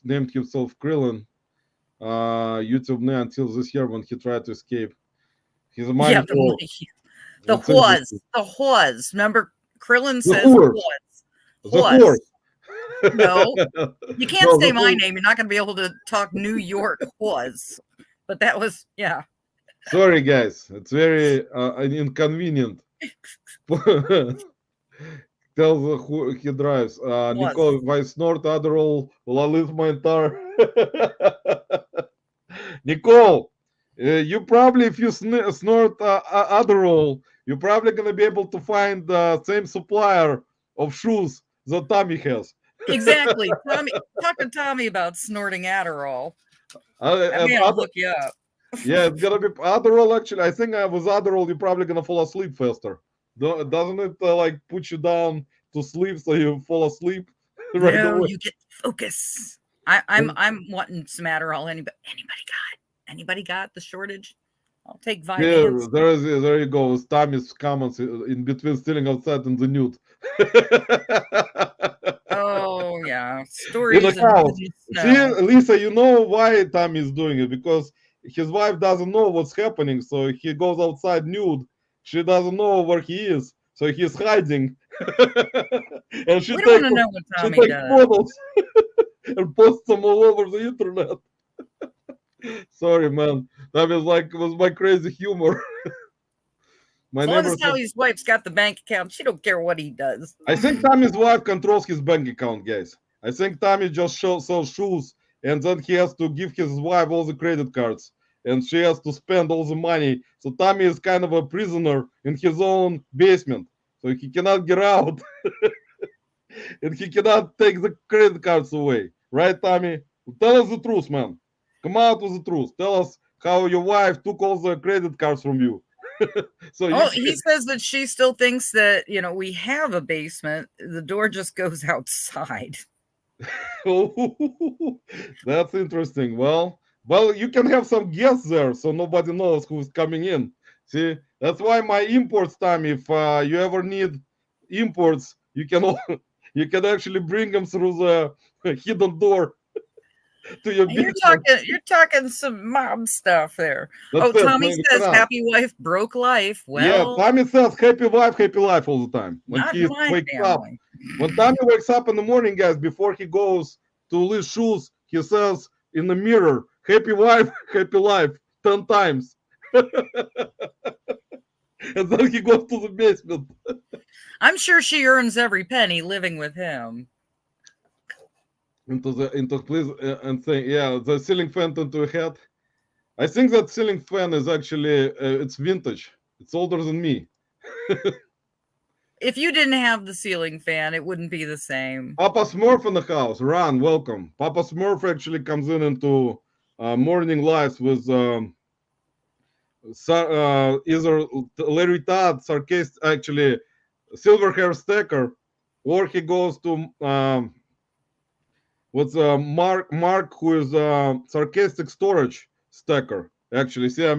YouTube name until this year when he tried to escape. He's a mind troll. The That's interesting. Hawes. Remember, Krillin The says horse. Hawes. The horse. No, you can't No, say the my horse. name. You're not going to be able to talk New York Hawes. But that was, yeah. Sorry, guys. It's very inconvenient. Tells who he drives. Nicole, if I snort Adderall, will I lose my entire... Nicole, you probably, if you snort Adderall, you're probably going to be able to find the same supplier of shoes that Tommy has. Exactly. Talk to Tommy about snorting Adderall. I mean, I'll look you up. Yeah, it's gonna be Adderall. Actually, I think with Adderall, you're probably gonna fall asleep faster. Doesn't it like put you down to sleep so you fall asleep right away? You get focus. I'm wanting some Adderall. Anybody got the shortage? I'll take Vyvanse. Yeah, there you go. Tommy's comments in between stealing outside and the nude. Oh yeah, stories in the house. See, Lisa, you know why Tommy is doing it, because his wife doesn't know what's happening, so he goes outside nude. She doesn't know where he is, so he's hiding. And she takes photos and posts them all over the internet. Sorry, man. That was my crazy humor. As long as Tommy's wife's got the bank account, she don't care what he does. I think Tommy's wife controls his bank account, guys. I think Tommy just sells shoes, and then he has to give his wife all the credit cards, and she has to spend all the money. So Tommy is kind of a prisoner in his own basement, so he cannot get out, and he cannot take the credit cards away. Right, Tommy? Tell us the truth, man. Come out with the truth. Tell us how your wife took all the credit cards from you. So he says that she still thinks that, we have a basement. The door just goes outside. That's interesting. Well, you can have some guests there, so nobody knows who's coming in. See, that's why my imports, Tommy. If you ever need imports, you can actually bring them through the hidden door to your business. You're talking some mob stuff there. Tommy says happy wife, broke life. Well, yeah, Tommy says happy life all the time. When he wakes up. When Tommy wakes up in the morning, guys, before he goes to list shoes, he says in the mirror, happy wife, happy life, 10 times. And then he goes to the basement. I'm sure she earns every penny living with him. Please and saying, yeah, the ceiling fan into a head. I think that ceiling fan is actually it's vintage. It's older than me. If you didn't have the ceiling fan, it wouldn't be the same. Papa Smurf in the house. Ron, welcome. Papa Smurf actually comes into morning lives with either Larry Todd, sarcastic, actually silver hair stacker, or he goes to Mark, who is sarcastic storage stacker. Actually, see, I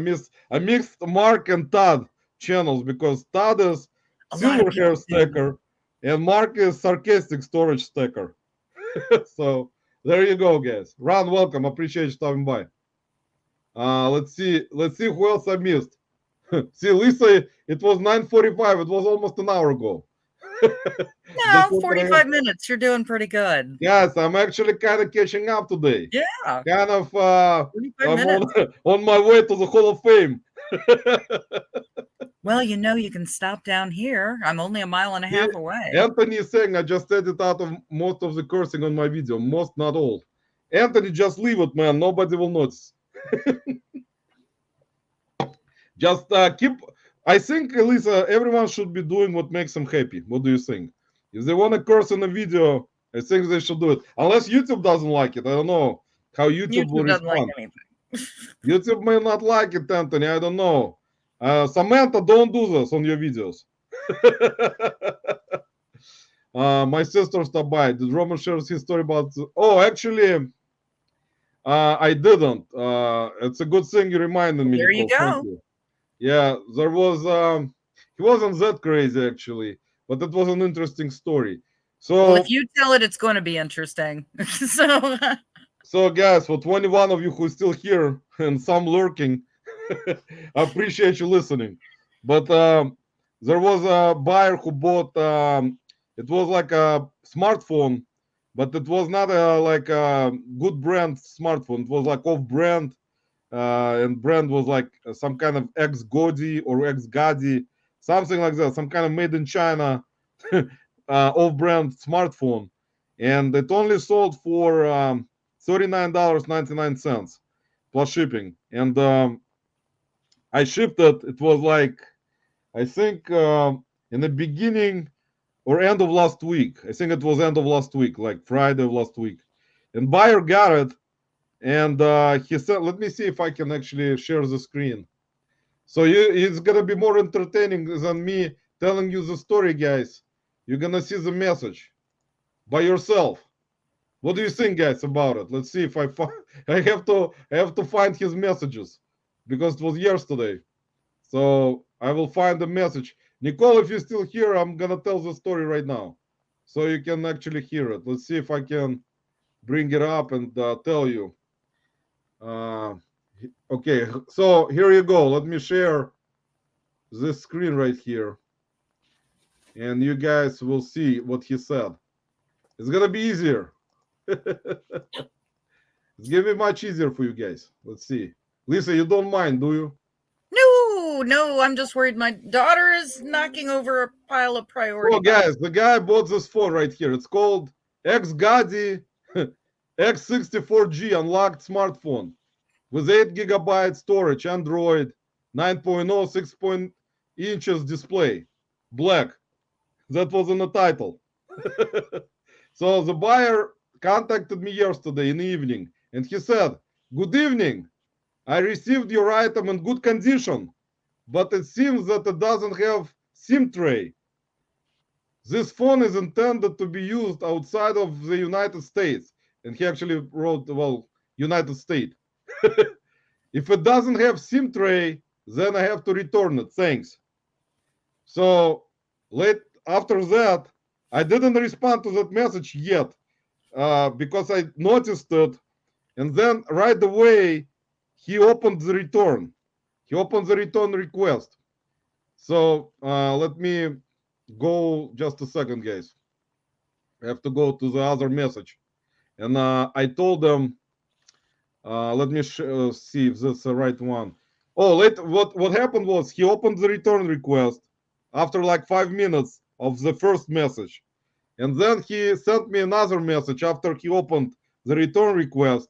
mixed Mark and Todd channels because Todd is silver hair stacker and Mark is sarcastic storage stacker. So there you go, guys. Ron, welcome. Appreciate you stopping by. Let's see who else I missed. See, Lisa, it was 9:45. It was almost an hour ago. No, 45 minutes. You're doing pretty good. Yes, I'm actually kind of catching up today. Yeah. Kind of I'm on my way to the Hall of Fame. Well, you can stop down here. I'm only a mile and a half away. Anthony is saying I just edited out of most of the cursing on my video. Most, not all. Anthony, just leave it, man. Nobody will notice. Just keep... I think, Elisa, everyone should be doing what makes them happy. What do you think? If they want to curse in a video, I think they should do it. Unless YouTube doesn't like it. I don't know how YouTube will respond. Like YouTube may not like it, Anthony. I don't know. Samantha, don't do this on your videos. My sister stopped by. Did Roman share his story about... Oh, actually, I didn't. It's a good thing you reminded me, There you Nicole. Thank go. you. Yeah, there was. He wasn't that crazy actually, but it was an interesting story. Well, So, if you tell it, it's going to be interesting. So, so guys, for 21 of you who are still here and some lurking, I appreciate you listening. But there was a buyer who bought. It was like a smartphone, but it was not a like a good brand smartphone. It was like off brand, and brand was like some kind of ex Godi or ex Gadi, something like that, some kind of made in China off brand smartphone, and it only sold for $39.99 plus shipping, and I shipped it. It was like I think in the beginning or end of last week. I think it was end of last week, like Friday of last week, and buyer got it. And he said, let me see if I can actually share the screen. So it's going to be more entertaining than me telling you the story, guys. You're going to see the message by yourself. What do you think, guys, about it? Let's see if I find. I have to find his messages because it was yesterday. So I will find the message. Nicole, if you're still here, I'm going to tell the story right now. So you can actually hear it. Let's see if I can bring it up and tell you. Okay, so here you go. Let me share this screen right here, and you guys will see what he said. It's gonna be easier. It's gonna be much easier for you guys. Let's see. Lisa, you don't mind, do you? no, I'm just worried my daughter is knocking over a pile of priority. So, guys, the guy bought this phone right here. It's called X-Gadi X64G unlocked smartphone with 8 gigabyte storage, Android, 9.0, 6 inches display, black. That was in the title. So the buyer contacted me yesterday in the evening, and he said, "Good evening. I received your item in good condition, but it seems that it doesn't have SIM tray. This phone is intended to be used outside of the United States." And he actually wrote, well, United States. "If it doesn't have SIM tray, then I have to return it. Thanks." So late after that, I didn't respond to that message yet because I noticed it. And then right away, he opened the return. He opened the return request. So let me go just a second, guys. I have to go to the other message. And I told them, let me see if this is the right one. Oh, what happened was he opened the return request after like 5 minutes of the first message. And then he sent me another message after he opened the return request.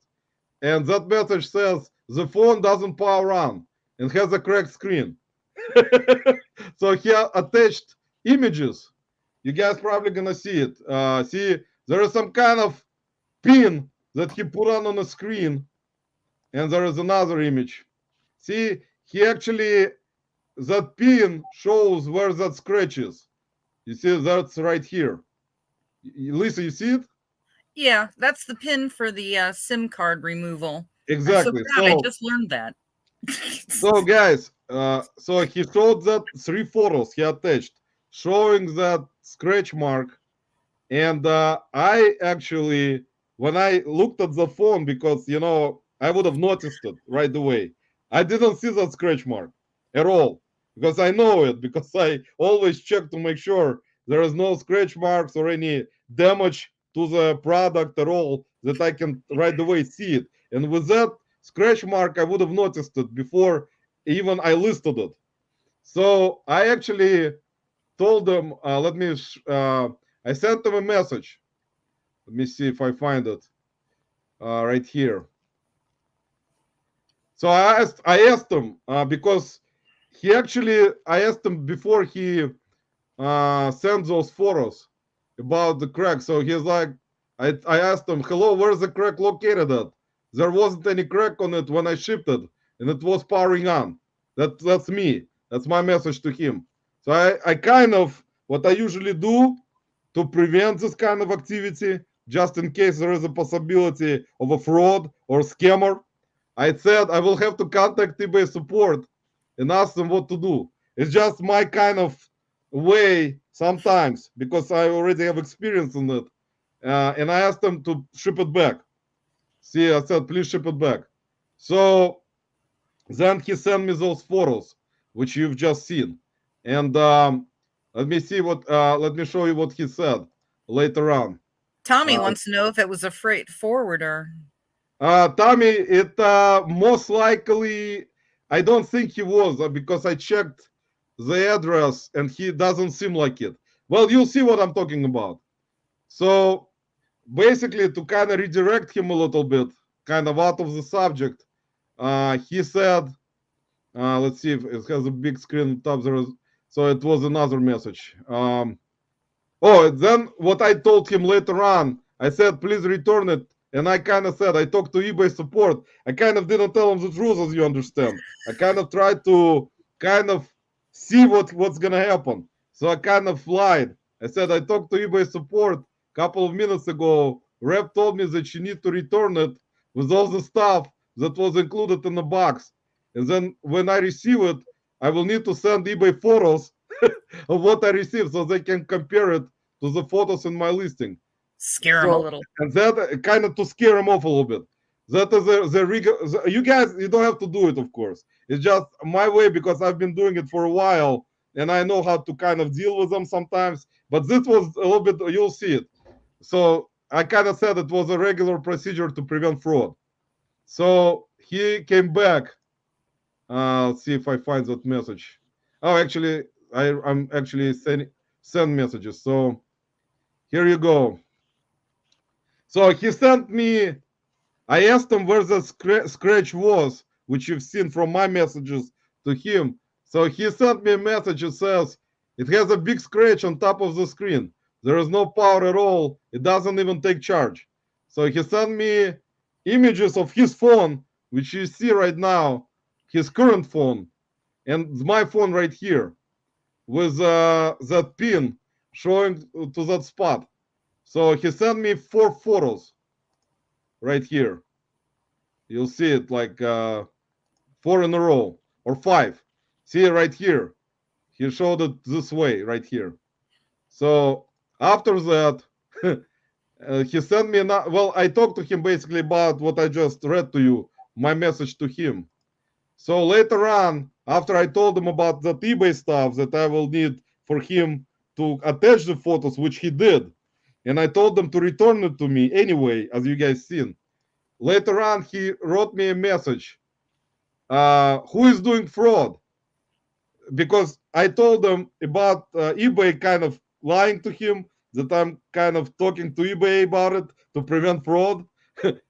And that message says the phone doesn't power on and has a cracked screen. So he attached images. You guys probably gonna see it. See, there is some kind of pin that he put on the screen, and there is another image. See, he actually, that pin shows where that scratch is. You see, that's right here. Lisa, you see it? Yeah, that's the pin for the SIM card removal. Exactly. I'm so proud. I just learned that. So guys, so he showed that 3 photos he attached showing that scratch mark, and I actually, when I looked at the phone, because I would have noticed it right away, I didn't see that scratch mark at all because I know it, because I always check to make sure there is no scratch marks or any damage to the product at all, that I can right away see it. And with that scratch mark, I would have noticed it before even I listed it. So I actually told them, I sent them a message. Let me see if I find it right here. So I asked him because I asked him before he sent those photos about the crack. So he's like, I asked him, "Hello, where's the crack located at?" There wasn't any crack on it when I shipped it, and it was powering on. That's me. That's my message to him. So I kind of, what I usually do to prevent this kind of activity, just in case there is a possibility of a fraud or scammer. I said I will have to contact eBay support and ask them what to do. It's just my kind of way sometimes because I already have experience in it. And I asked them to ship it back. See, I said, please ship it back. So then he sent me those photos, which you've just seen. And let me see what, let me show you what he said later on. Tommy wants to know if it was a freight forwarder. Tommy, it most likely, I don't think he was because I checked the address and he doesn't seem like it. Well, you'll see what I'm talking about. So basically, to kind of redirect him a little bit, kind of out of the subject, he said, let's see if it has a big screen top there. So it was another message. Oh, then what I told him later on, I said, please return it. And I kind of said, I talked to eBay support. I kind of didn't tell him the truth, as you understand. I kind of tried to kind of see what's going to happen. So I kind of lied. I said, I talked to eBay support a couple of minutes ago. Rep told me that she need to return it with all the stuff that was included in the box. And then when I receive it, I will need to send eBay photos of what I received so they can compare it to the photos in my listing. Scare him a little. And that kind of to scare him off a little bit. That is you guys, you don't have to do it, of course. It's just my way because I've been doing it for a while and I know how to kind of deal with them sometimes. But this was a little bit, you'll see it. So I kind of said it was a regular procedure to prevent fraud. So he came back. Let's see if I find that message. Oh, actually, I'm actually send messages. So here you go. So he sent me, I asked him where the scratch was, which you've seen from my messages to him. So he sent me a message that says, it has a big scratch on top of the screen. There is no power at all. It doesn't even take charge. So he sent me images of his phone, which you see right now, his current phone, and my phone right here, with that pin showing to that spot. So he sent me 4 photos right here. You'll see it like 4 in a row or 5. See it right here. He showed it this way right here. So after that, he sent me, well, I talked to him basically about what I just read to you, my message to him. So later on, after I told him about that eBay stuff that I will need for him to attach the photos, which he did, and I told them to return it to me anyway, as you guys seen. Later on, he wrote me a message. Who is doing fraud? Because I told them about eBay kind of lying to him, that I'm kind of talking to eBay about it to prevent fraud.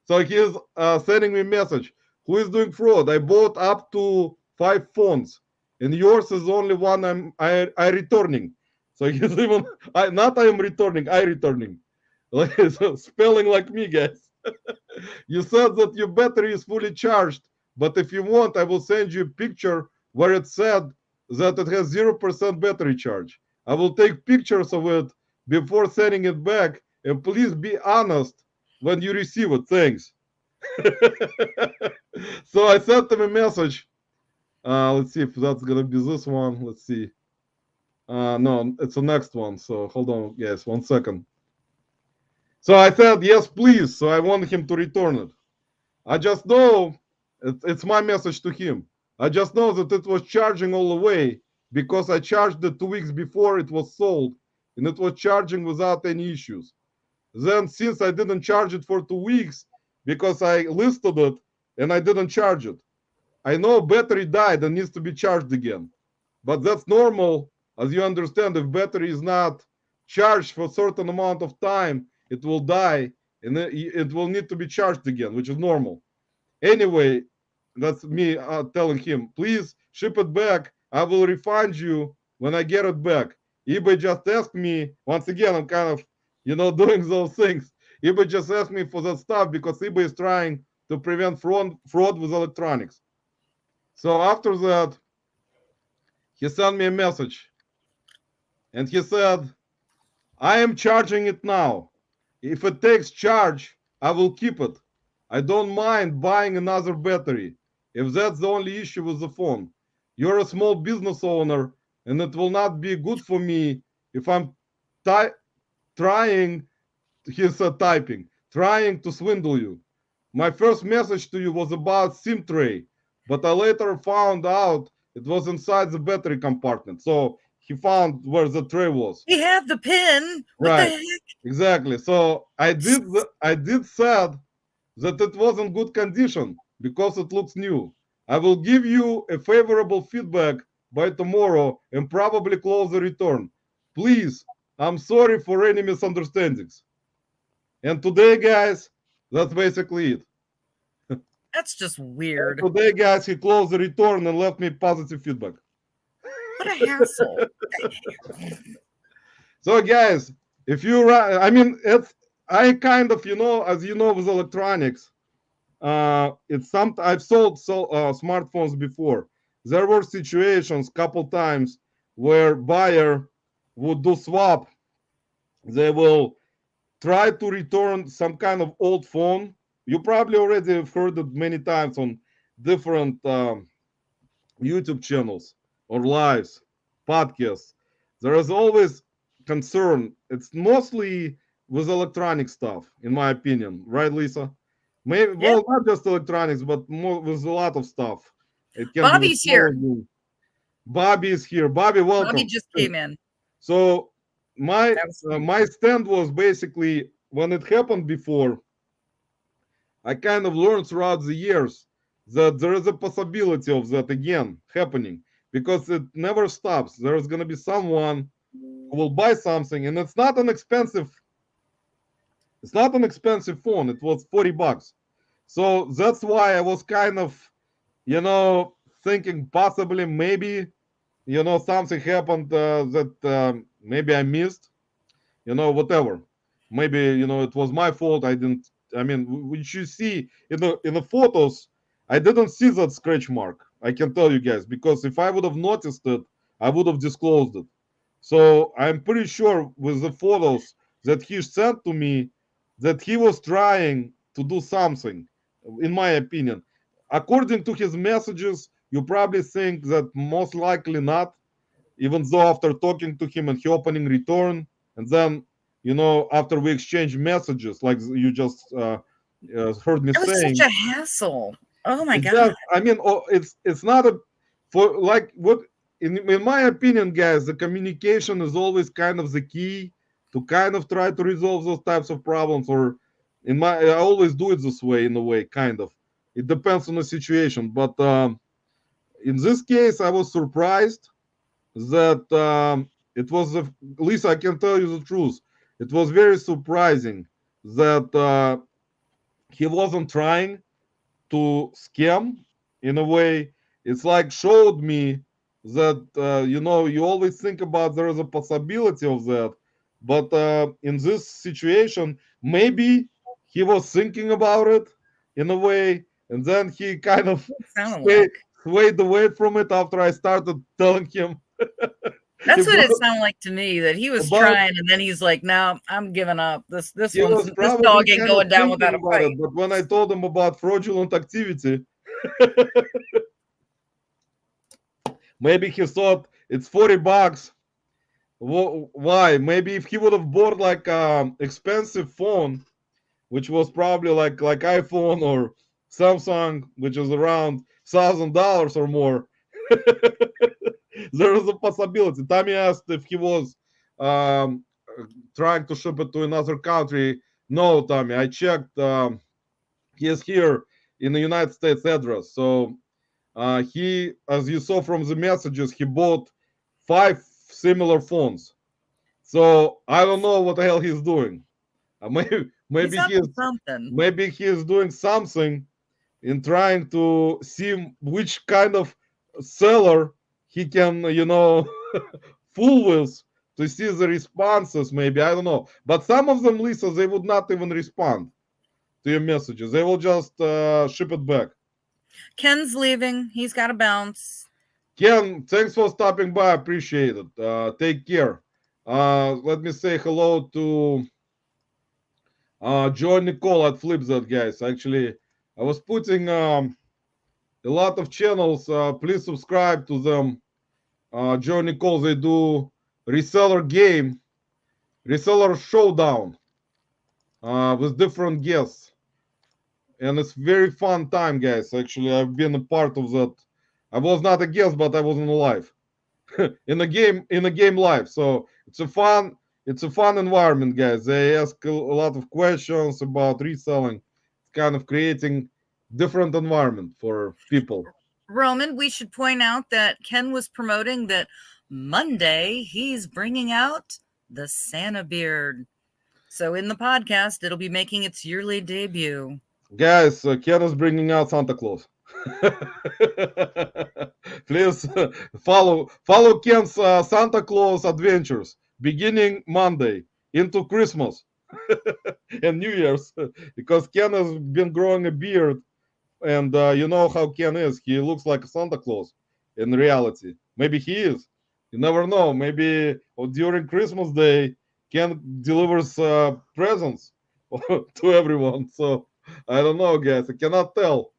So he's sending me a message. Who is doing fraud? I bought up to 5 phones, and yours is only one I returning. So he's even, I am returning, I returning. So spelling like me, guys. You said that your battery is fully charged, but if you want, I will send you a picture where it said that it has 0% battery charge. I will take pictures of it before sending it back, and please be honest when you receive it. Thanks. So I sent him a message. Let's see if that's gonna be this one. Let's see. No, it's the next one. So hold on, guys, 1 second. So I said, yes, please. So I wanted him to return it. I just know it's my message to him. I just know that it was charging all the way because I charged it 2 weeks before it was sold, and it was charging without any issues. Then since I didn't charge it for 2 weeks because I listed it and I didn't charge it, I know battery died and needs to be charged again. But that's normal. As you understand, if battery is not charged for a certain amount of time, it will die and it will need to be charged again, which is normal. Anyway, that's me telling him, please ship it back. I will refund you when I get it back. eBay just asked me, once again, I'm kind of, doing those things. eBay just asked me for that stuff because eBay is trying to prevent fraud with electronics. So after that, he sent me a message and he said, I am charging it now. If it takes charge, I will keep it. I don't mind buying another battery if that's the only issue with the phone. You're a small business owner, and it will not be good for me if I'm trying, he's typing, trying to swindle you. My first message to you was about SIM tray, but I later found out it was inside the battery compartment. So he found where the tray was. He had the pin. What Right. the heck? Exactly. So I did said that it was in good condition because it looks new. I will give you a favorable feedback by tomorrow and probably close the return. Please, I'm sorry for any misunderstandings. And today, guys, that's basically it. That's just weird. Today, guys, he closed the return and left me positive feedback. What a hassle. So, guys, if you, I mean, I kind of, as you know, with electronics, I've sold smartphones before. There were situations, couple times, where buyer would do swap. They will try to return some kind of old phone. You probably already have heard it many times on different YouTube channels or lives, podcasts. There is always concern. It's mostly with electronic stuff, in my opinion, right, Lisa? Maybe, Yeah. well, not just electronics, but more with a lot of stuff. It can Bobby's be here. Bobby is here. Bobby, welcome. Bobby just came in. So my was my stand was basically when it happened before. I kind of learned throughout the years that there is a possibility of that again happening because it never stops. There is going to be someone who will buy something, and it's not an expensive. It's not an expensive phone. It was $40. So that's why I was kind of, thinking possibly maybe, something happened that maybe I missed, whatever. Maybe, it was my fault. I didn't, I mean, which you see in the photos, I didn't see that scratch mark. I can tell you guys, because if I would have noticed it, I would have disclosed it. So I'm pretty sure with the photos that he sent to me, that he was trying to do something, in my opinion. According to his messages, you probably think that most likely not, even though after talking to him and he opening return, and then, after we exchange messages, like you just heard me It was saying. such a hassle. Oh my It God. does. I mean, it's not a, for like what, in my opinion, guys, the communication is always kind of the key to kind of try to resolve those types of problems. Or I always do it this way, in a way, kind of. It depends on the situation, but in this case, I was surprised that it was Lisa, I can tell you the truth. It was very surprising that he wasn't trying to scam, in a way. It's like showed me that you always think about there is a possibility of that, but in this situation maybe he was thinking about it, in a way, and then he kind of swayed away from it after I started telling him. That's what it sounded like to me, that he was trying, and then he's like, "No, I'm giving up. This dog ain't going down without a fight." But when I told him about fraudulent activity, maybe he thought it's $40. Why? Maybe if he would have bought like expensive phone, which was probably like iPhone or Samsung, which is around $1,000 or more, there is a possibility. Tommy asked if he was trying to ship it to another country. No, Tommy, I checked. He is here in the United States address. So he, as you saw from the messages, he bought 5 similar phones. So I don't know what the hell he's doing. Maybe he is doing something in trying to see which kind of seller he can, fool with, to see the responses. Maybe, I don't know. But some of them, Lisa, they would not even respond to your messages. They will just ship it back. Ken's leaving. He's got to bounce. Ken, thanks for stopping by. Appreciate it. Take care. Let me say hello to Join Nicole at FlipZet, guys. Actually, I was putting a lot of channels. Please subscribe to them. Join Nicole, they do reseller game, reseller showdown with different guests. And it's very fun time, guys. Actually, I've been a part of that. I was not a guest, but I was in live. in a game live. So it's a fun environment, guys. They ask a lot of questions about reselling. It's kind of creating different environment for people. Roman, we should point out that Ken was promoting that Monday he's bringing out the Santa beard. So in the podcast, it'll be making its yearly debut. Guys, Ken is bringing out Santa Claus. Please follow Ken's Santa Claus adventures beginning Monday into Christmas and New Year's, because Ken has been growing a beard, and you know how Ken is. He looks like Santa Claus in reality. Maybe he is. You never know. Maybe during Christmas Day, Ken delivers presents to everyone. So I don't know, guys. I cannot tell.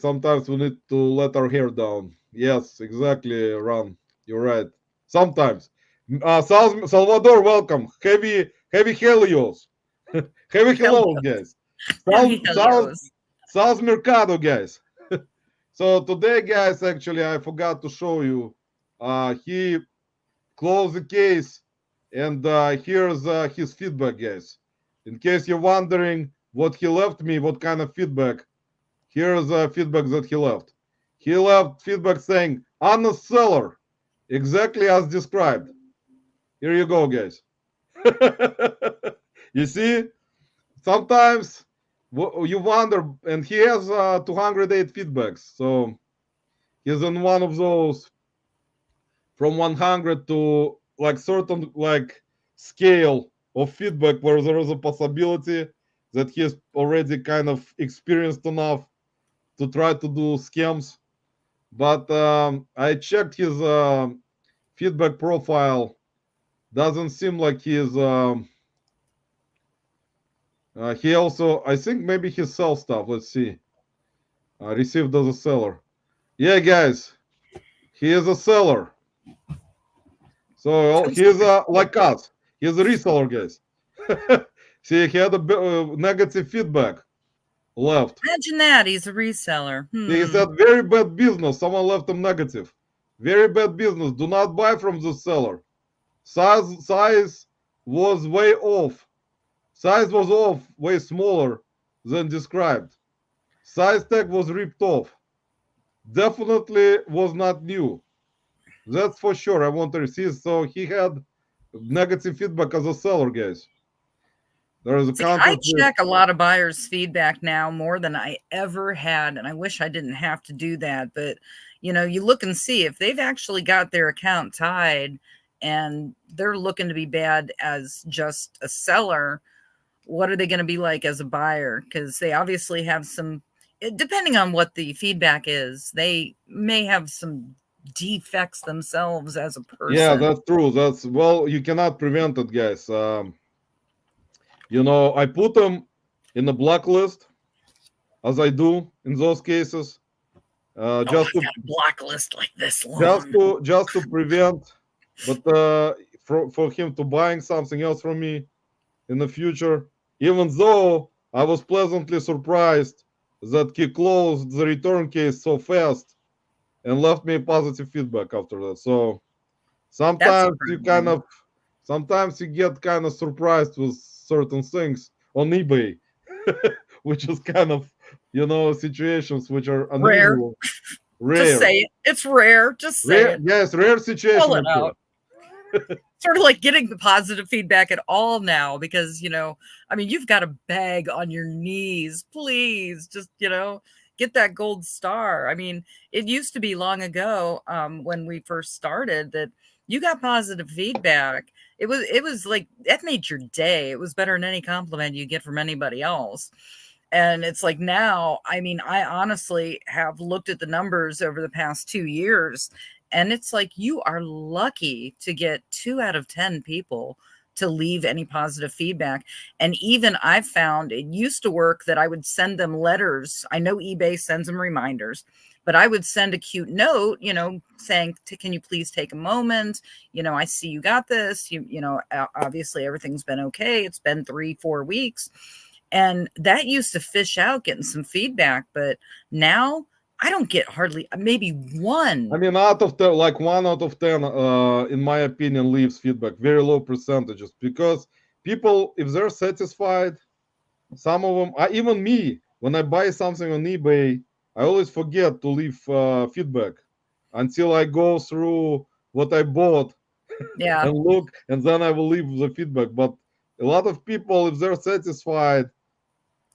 Sometimes we need to let our hair down. Yes, exactly, Ron. You're right. Sometimes. Salvador, welcome. Heavy Helios. Heavy hello, guys. South Mercado, guys. So today, guys, actually, I forgot to show you. He closed the case, and here's his feedback, guys. In case you're wondering what he left me, what kind of feedback, here's feedback that he left. He left feedback saying, honest seller, exactly as described. Here you go, guys. You see, sometimes you wonder, and he has 208 feedbacks. So he's in one of those from 100 to like certain like scale of feedback where there is a possibility that he's already kind of experienced enough to try to do scams. But I checked his feedback profile. Doesn't seem like he's he also, I think maybe he sells stuff. Let's see. Received as a seller. Yeah, guys, he is a seller. So he's like us. He's a reseller, guys. See, he had a negative feedback left. Imagine that. He's a reseller. He said very bad business. Someone left him negative. Very bad business. Do not buy from the seller. Size was way off. Size was off, way smaller than described. Size tag was ripped off. Definitely was not new. That's for sure. I want to see. So he had negative feedback as a seller, guys. There is a I check a lot of buyers' feedback now more than I ever had, and I wish I didn't have to do that. But you know, you look and see if they've actually got their account tied and they're looking to be bad as just a seller. What are they going to be like as a buyer? Because they obviously have some, depending on what the feedback is, they may have some defects themselves as a person. Yeah, that's true. That's, well, you cannot prevent it, guys. You know, I put them in the blacklist, as I do in those cases. Just to blacklist like this long. Just to prevent, but for him to buying something else from me in the future. Even though I was pleasantly surprised that he closed the return case so fast and left me positive feedback after that. So sometimes you get kind of surprised with certain things on eBay, which is kind of, you know, situations which are unusual. Rare. Just say it. It's rare. Just say it. Yes, rare situation. Pull it out. Sort of like getting the positive feedback at all now, because, you know, I mean, you've got a bag on your knees. Please just, you know, get that gold star. I mean, it used to be long ago when we first started that you got positive feedback. It was like that made your day. It was better than any compliment you get from anybody else. And it's like now, I mean, I honestly have looked at the numbers over the past 2 years, and it's like you are lucky to get 2 out of 10 people to leave any positive feedback. And even I've found it used to work that I would send them letters. I know eBay sends them reminders, but I would send a cute note, saying, can you please take a moment? I see you got this. Obviously everything's been okay. It's been 3-4 weeks. And that used to fish out getting some feedback. But now I don't get hardly, maybe one. I mean, out of 10, like 1 out of 10, in my opinion, leaves feedback. Very low percentages, because people, if they're satisfied, some of them, even me, when I buy something on eBay, I always forget to leave feedback until I go through what I bought Yeah. and look, and then I will leave the feedback. But a lot of people, if they're satisfied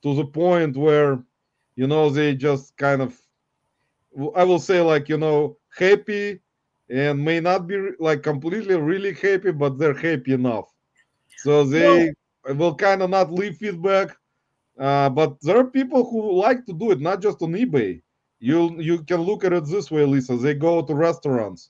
to the point where, they just kind of, I will say, like, happy, and may not be like completely really happy, but they're happy enough. So they will kind of not leave feedback. But there are people who like to do it, not just on eBay. You can look at it this way, Lisa. They go to restaurants.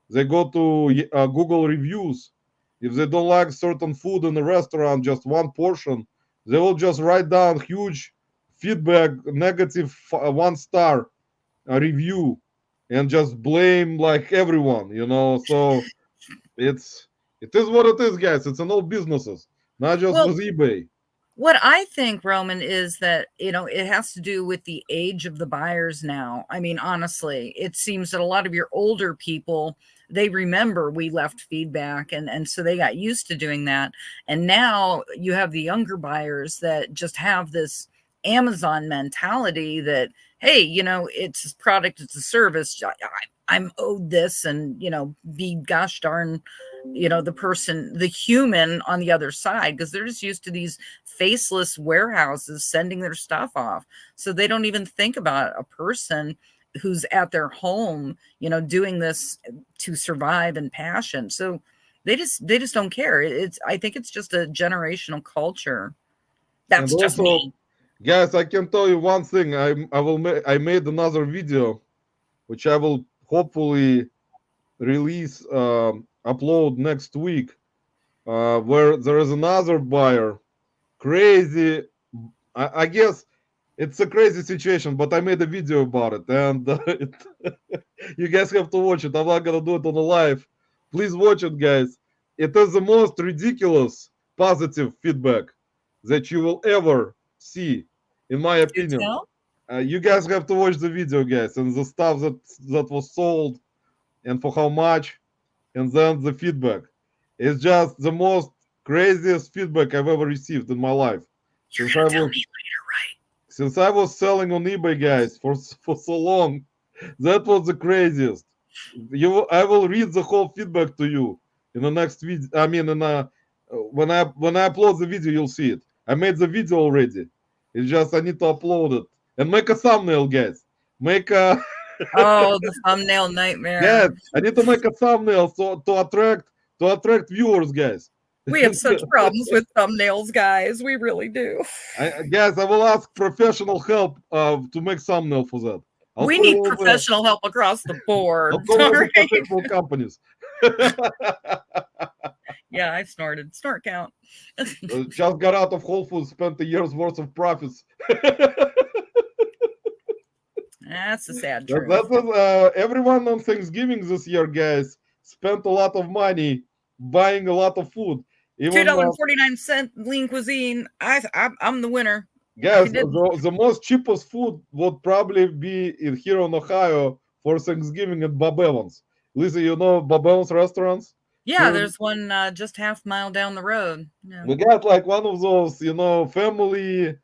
They go to Google reviews. If they don't like certain food in the restaurant, just one portion, they will just write down huge feedback, negative 1-star review, and just blame like everyone. So it is what it is, guys. It's in all businesses, not just with eBay. What I think, Roman, is that, it has to do with the age of the buyers now. I mean, honestly, it seems that a lot of your older people, they remember we left feedback, and so they got used to doing that. And now you have the younger buyers that just have this Amazon mentality that, hey, it's a product, it's a service. I'm owed this, and, be gosh darn, the human on the other side, because they're just used to these faceless warehouses sending their stuff off. So they don't even think about a person who's at their home, doing this to survive and passion. So they just don't care. I think it's just a generational culture. That's And just also, me. guys, I can tell you one thing. I made another video, which I will hopefully release, upload next week, where there is another buyer. Crazy. I guess it's a crazy situation, but I made a video about it, and you guys have to watch it. I'm not gonna do it on the live. Please watch it, guys. It is the most ridiculous positive feedback that you will ever see, in my opinion. You guys have to watch the video, guys, and the stuff that was sold, and for how much, and then the feedback. It's just the most craziest feedback I've ever received in my life. You're gonna tell me later, right? Since I was selling on eBay, guys, for so long, that was the craziest. I will read the whole feedback to you in the next video. I mean, when I upload the video, you'll see it. I made the video already. It's just I need to upload it and make a thumbnail, guys. Make a Oh, the thumbnail nightmare. yes, I need to make a thumbnail to attract viewers, guys. We have such problems with thumbnails, guys. We really do. Guys, I will ask professional help to make thumbnail for that. We need professional help across the board. I'll call over professional companies. Yeah, I snorted. Snort count. Just got out of Whole Foods, spent a year's worth of profits. That's a sad truth. Everyone on Thanksgiving this year, guys, spent a lot of money buying a lot of food. $2.49 lean cuisine. I'm the winner. Guys, the most cheapest food would probably be here in Ohio for Thanksgiving at Bob Evans. Lisa, you know Bob Evans restaurants? Yeah, Here, there's one just half mile down the road. Yeah. we got like one of those, family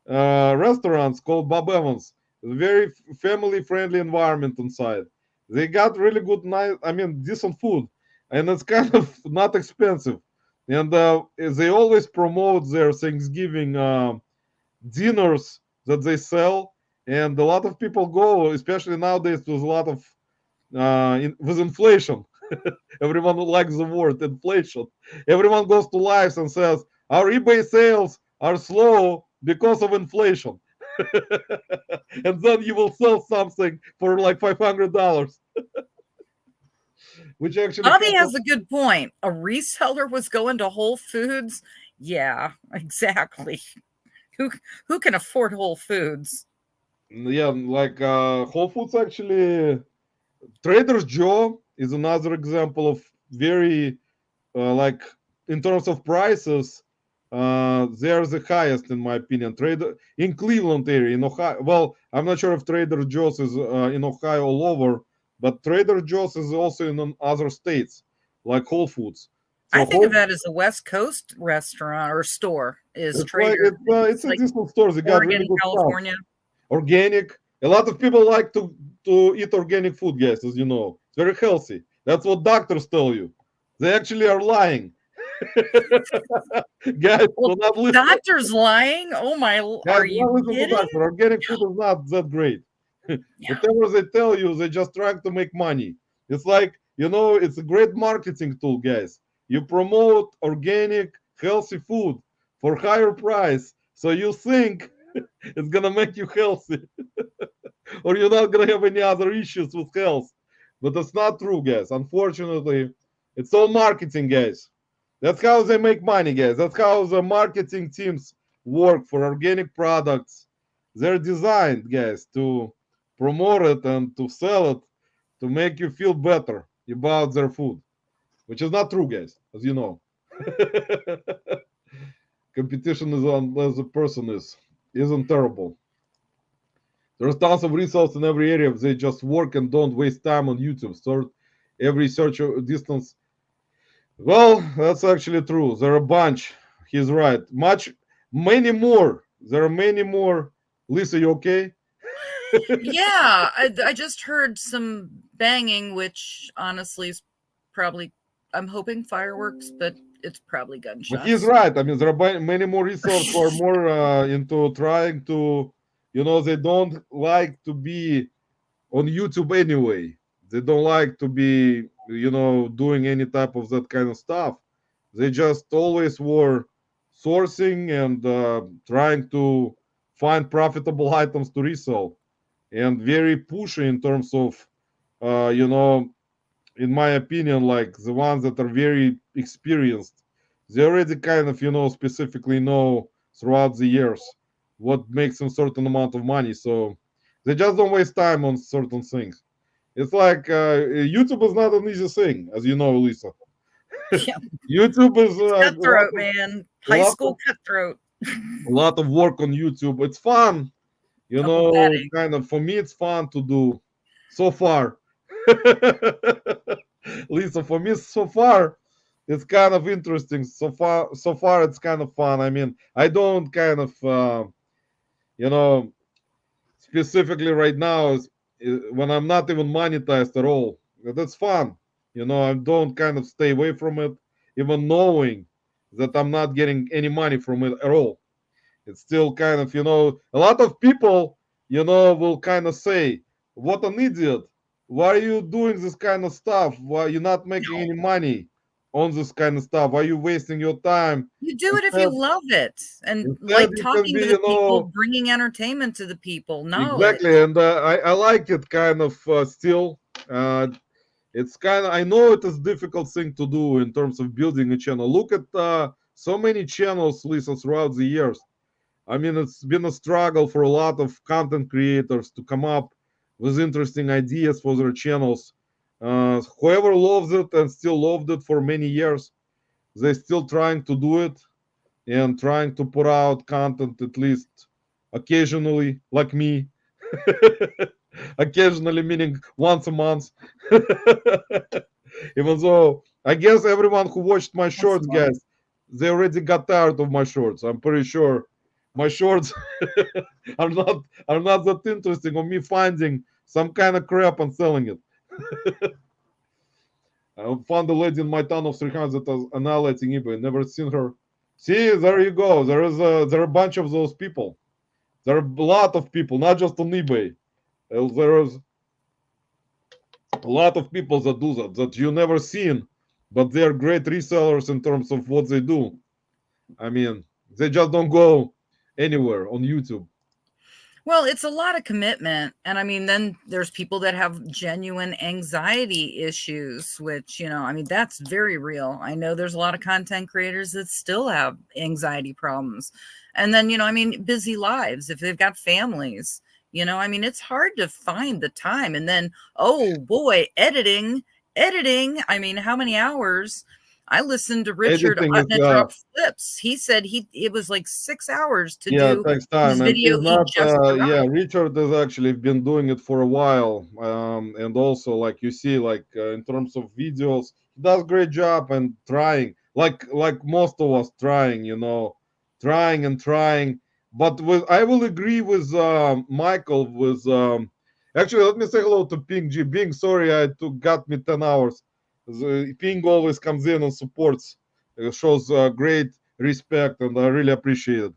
restaurants called Bob Evans. Very family-friendly environment inside. They got really good, decent food, and it's kind of not expensive. And they always promote their Thanksgiving dinners that they sell, and a lot of people go, especially nowadays with a lot of with inflation. Everyone likes the word inflation. Everyone goes to lives and says our eBay sales are slow because of inflation. And then you will sell something for like $500. which actually Bobby kind of, has a good point. A reseller was going to Whole Foods. Yeah, exactly. Who who can afford Whole Foods? yeah, like Whole Foods actually. Trader Joe is another example of very like in terms of prices, they're the highest in my opinion. Trader in Cleveland area in Ohio. Well, I'm not sure if Trader Joe's is in Ohio all over, but Trader Joe's is also in other states like Whole Foods. I So think of Whole, that as a West Coast restaurant or store is it's like Trader. it's It's a like decent stores. They got really Oregon, good stuff. California. Organic. A lot of people like to eat organic food, guys, as you know. It's very healthy. That's what doctors tell you. They actually are lying. Guys, Well, do not listen. doctor's lying. Oh my, Guys, are do not you listen to kidding? doctor. Organic food is not that great. Yeah. Whatever they tell you, they're just trying to make money. It's like, it's a great marketing tool, guys. You promote organic, healthy food for higher price. So you think it's gonna make you healthy. Or you're not gonna have any other issues with health. But that's not true, guys. Unfortunately, it's all marketing, guys. That's how they make money, guys. That's how the marketing teams work for organic products. They're designed, guys, to promote it and to sell it to make you feel better about their food, which is not true, guys, as you know. Competition is unless the person isn't terrible. There's tons of results in every area. They just work and don't waste time on YouTube. Sort every search distance. Well, that's actually true. There are a bunch. He's right. Many more. There are many more. Lisa, you okay? Yeah, I just heard some banging, which honestly is probably, I'm hoping fireworks, but it's probably But he's gunshots. right. I mean, there are many more resources who are more into trying to, they don't like to be on YouTube anyway. They don't like to be, doing any type of that kind of stuff. They just always were sourcing and trying to find profitable items to resell and very pushy in terms of, in my opinion, like the ones that are very experienced. They already kind of, specifically know throughout the years what makes them certain amount of money. So they just don't waste time on certain things. It's like YouTube is not an easy thing, as you know, Lisa. Yeah, YouTube is cutthroat, man. a High lot of school cutthroat. a lot of work on YouTube. It's fun, Double batting. kind of for me. It's fun to do so far. Lisa, for me, so far, it's kind of interesting. So far, it's kind of fun. I mean, I don't kind of, you know, specifically right now is when I'm not even monetized at all. That's fun. I don't kind of stay away from it, even knowing that I'm not getting any money from it at all. It's still kind of, a lot of people, will kind of say, what an idiot. Why are you doing this kind of stuff? Why you're not making any money on this kind of stuff? Why are you wasting your time? You do it if you Instead, love it and instead like you can talking be, to the people, bringing entertainment to the people, knowledge. exactly. And I like it kind of still. Uh, it's kind of, I know it is a difficult thing to do in terms of building a channel. Look at so many channels, Lisa, throughout the years. I mean, it's been a struggle for a lot of content creators to come up with interesting ideas for their channels. Whoever loves it and still loved it for many years, they're still trying to do it and trying to put out content at least occasionally, like me. Occasionally, meaning once a month. Even though I guess everyone who watched my Once a shorts, month. guys, they already got tired of my shorts. I'm pretty sure my shorts are not that interesting of me finding some kind of crap and selling it. I found a lady in my town of 300 that was annihilating eBay. Never seen her. See, there you go. There are a bunch of those people. There are a lot of people, not just on eBay. There is a lot of people that do that you never seen, but they're great resellers in terms of what they do. I mean, they just don't go anywhere on YouTube. Well, it's a lot of commitment. And I mean, then there's people that have genuine anxiety issues, which, I mean, that's very real. I know there's a lot of content creators that still have anxiety problems. And then, I mean, busy lives, if they've got families, I mean, it's hard to find the time. And then, oh boy, editing. I mean, how many hours? I listened to Richard Editing is Drop Flips. He said it was like 6 hours to yeah, it do takes his time, and video he's he not. just Yeah, dropped. Richard has actually been doing it for a while, and also like you see, like in terms of videos, he does great job and trying, like most of us trying, trying and trying. But I will agree with Michael. With actually, let me say hello to Ping G. Bing, sorry, got me 10 hours. Ping always comes in and supports, shows great respect, and I really appreciate it.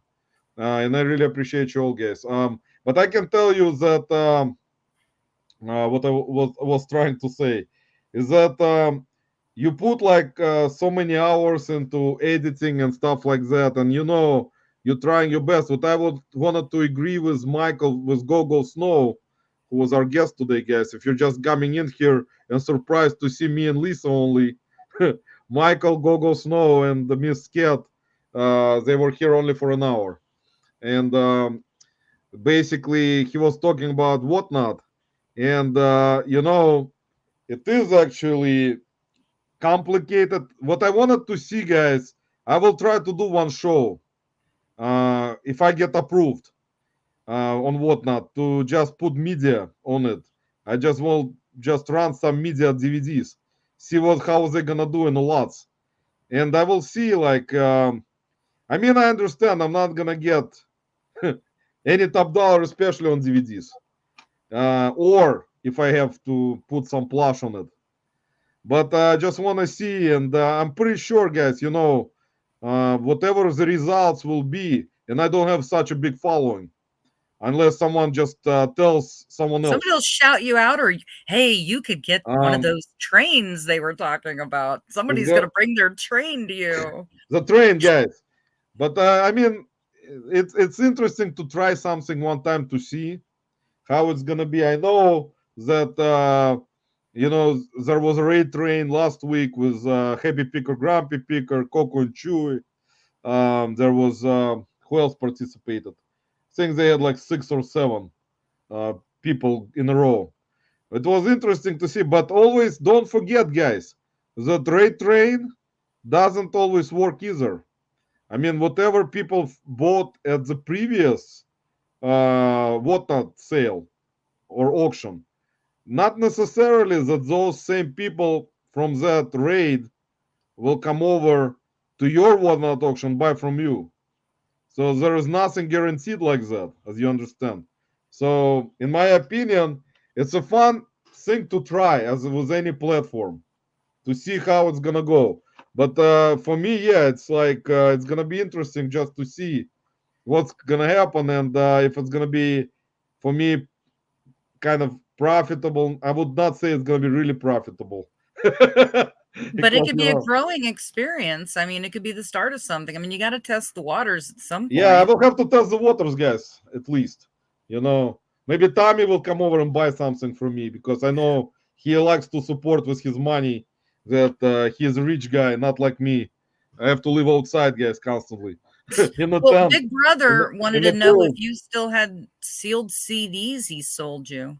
And I really appreciate you all, guys. But I can tell you that what I was trying to say is that you put like so many hours into editing and stuff like that, and you're trying your best. What I wanted to agree with Michael with Gogo Snow, who was our guest today, guys. If you're just coming in here and surprised to see me and Lisa only, Michael, Gogo Snow, and the Miss Cat, they were here only for an hour. And basically he was talking about whatnot, and it is actually complicated. What I wanted to see, guys, I will try to do one show if I get approved on whatnot to just put media on it. I just will just run some media DVDs, see how they're gonna do in the lots, and I will see like I mean, I understand I'm not gonna get any top dollar, especially on DVDs. Or if I have to put some plush on it. But I just want to see, and I'm pretty sure, guys, whatever the results will be, and I don't have such a big following, unless someone just tells someone else. Somebody will shout you out, or hey, you could get one of Um, those trains they were talking about. is Somebody's that gonna bring their train to you. the train, guys? But I mean, it's interesting to try something one time to see how it's gonna be. I know that there was a raid train last week with Happy Picker, Grumpy Picker, Coco and Chewy. There was who else participated? I think they had like 6 or 7 people in a row. It was interesting to see, but always don't forget, guys, that raid train doesn't always work either. I mean, whatever people bought at the previous whatnot sale or auction, not necessarily that those same people from that raid will come over to your whatnot auction buy from you. So there is nothing guaranteed like that, as you understand. So in my opinion, it's a fun thing to try as with any platform to see how it's gonna go. But for me, yeah, it's like it's gonna be interesting just to see what's gonna happen, and if it's gonna be for me kind of profitable. I would not say it's going to be really profitable. But it Because, could be a growing experience. I mean, it could be the start of something. I mean, you got to test the waters at some yeah, I point. will have to test the waters, guys, at least. Maybe Tommy will come over and buy something from me because I know he likes to support with his money that he's a rich guy, not like me. I have to live outside, guys, constantly in the Well, tent, Big Brother in wanted the to know if cold. you still had sealed CDs he sold you.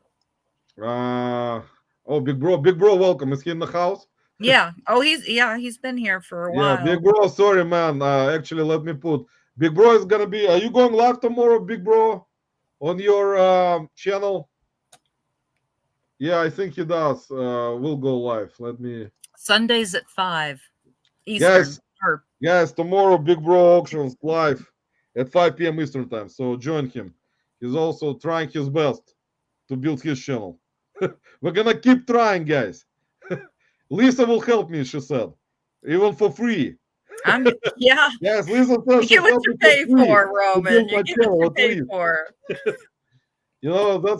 Oh, big bro, welcome. Is he in the house? Yeah. Oh, he's been here for a Yeah, while. big bro. Sorry, man. Actually, let me put. Big bro is gonna be. Are you going live tomorrow, big bro, on your channel? Yeah, I think he does. We'll go live. Let me. Sundays at 5 Eastern. Guys, Or guys, tomorrow Big Bro auctions live at 5 p.m. Eastern time. So join him. He's also trying his best to build his channel. We're gonna keep trying, guys. Lisa will help me. She said, even for free. yeah. Yes, Lisa You says get she'll what help you me for pay free for, to Roman. build You my get what channel you at pay least. for.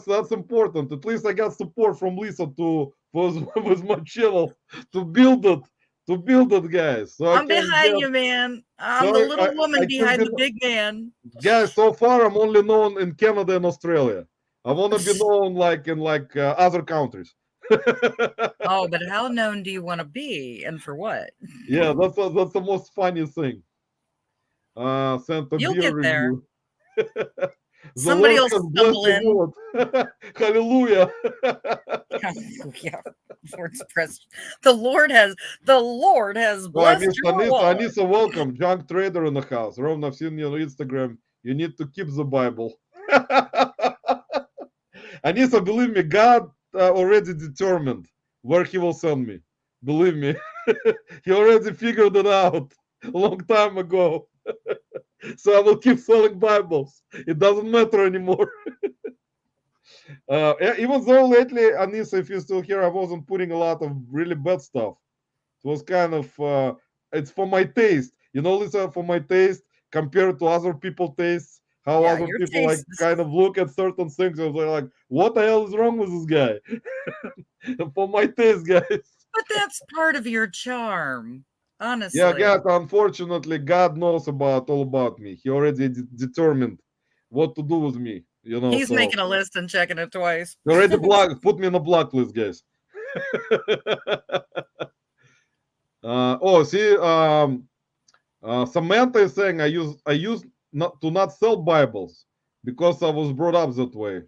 That's important. At least I got support from Lisa to with my channel to build it to build it, guys. So I'm I can behind get, you, man. I'm so the little woman I can behind be, the big man. guys. So far, I'm only known in Canada and Australia. I want to be known like in other countries. Oh, but how known do you want to be, and for what? Yeah, that's the most funny thing. Sent a You'll beer get there. review. The Somebody Lord will has blessed stumble the in. world. Hallelujah. Hallelujah. Lord's pressed. The Lord has Oh, blessed your wallet. Anissa, welcome. Junk trader in the house. Ron, I've seen you on Instagram. You need to keep the Bible. Anissa, believe me, God already determined where he will send me. Believe me. He already figured it out a long time ago. So I will keep selling Bibles. It doesn't matter anymore. Even though lately, Anissa, if you're still here, I wasn't putting a lot of really bad stuff. It was kind of, it's for my taste. You know, Lisa, for my taste, compared to other people's tastes, how Yeah, other your people like taste is, kind of look at certain things. I was like, what the hell is wrong with this guy? For my taste, guys. but that's part of your charm. Yeah, Honestly. guys, unfortunately, God knows all about me. He already determined what to do with me, you know, He's so making a list and checking it twice. he already put me in a blacklist, guys. See, Samantha is saying I used not sell Bibles because I was brought up that way.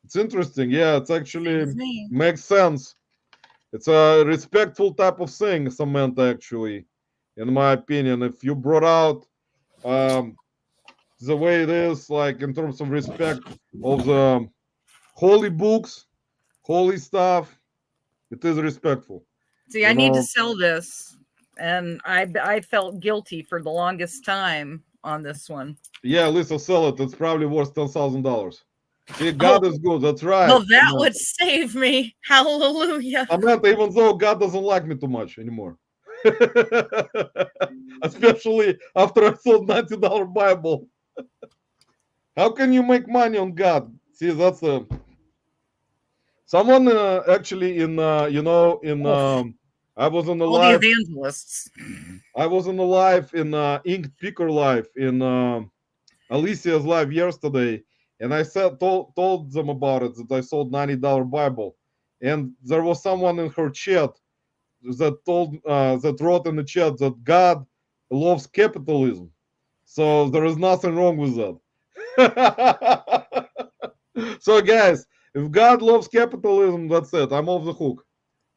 It's interesting. Yeah, it's Same actually as me. makes sense. It's a respectful type of thing, Samantha, actually, in my opinion. If you brought out the way it is, like in terms of respect of the holy books, holy stuff, it is respectful. See, I You need to know, sell this, and I felt guilty for the longest time on this one. yeah, Lisa, sell it. It's probably worth $10,000. See, Oh, God is good. That's right. well, that would save me. Hallelujah. Samantha, even though God doesn't like me too much anymore. Especially after I sold $90 Bible. How can you make money on God? See, that's someone actually in Oh, I was on the all the live. evangelists. I was on the live in Inked Picker live in Alicia's live yesterday, and I told them about it, that I sold $90 Bible, and there was someone in her chat that wrote in the chat that God loves capitalism, so there is nothing wrong with that. So guys, if God loves capitalism, that's it. I'm off the hook.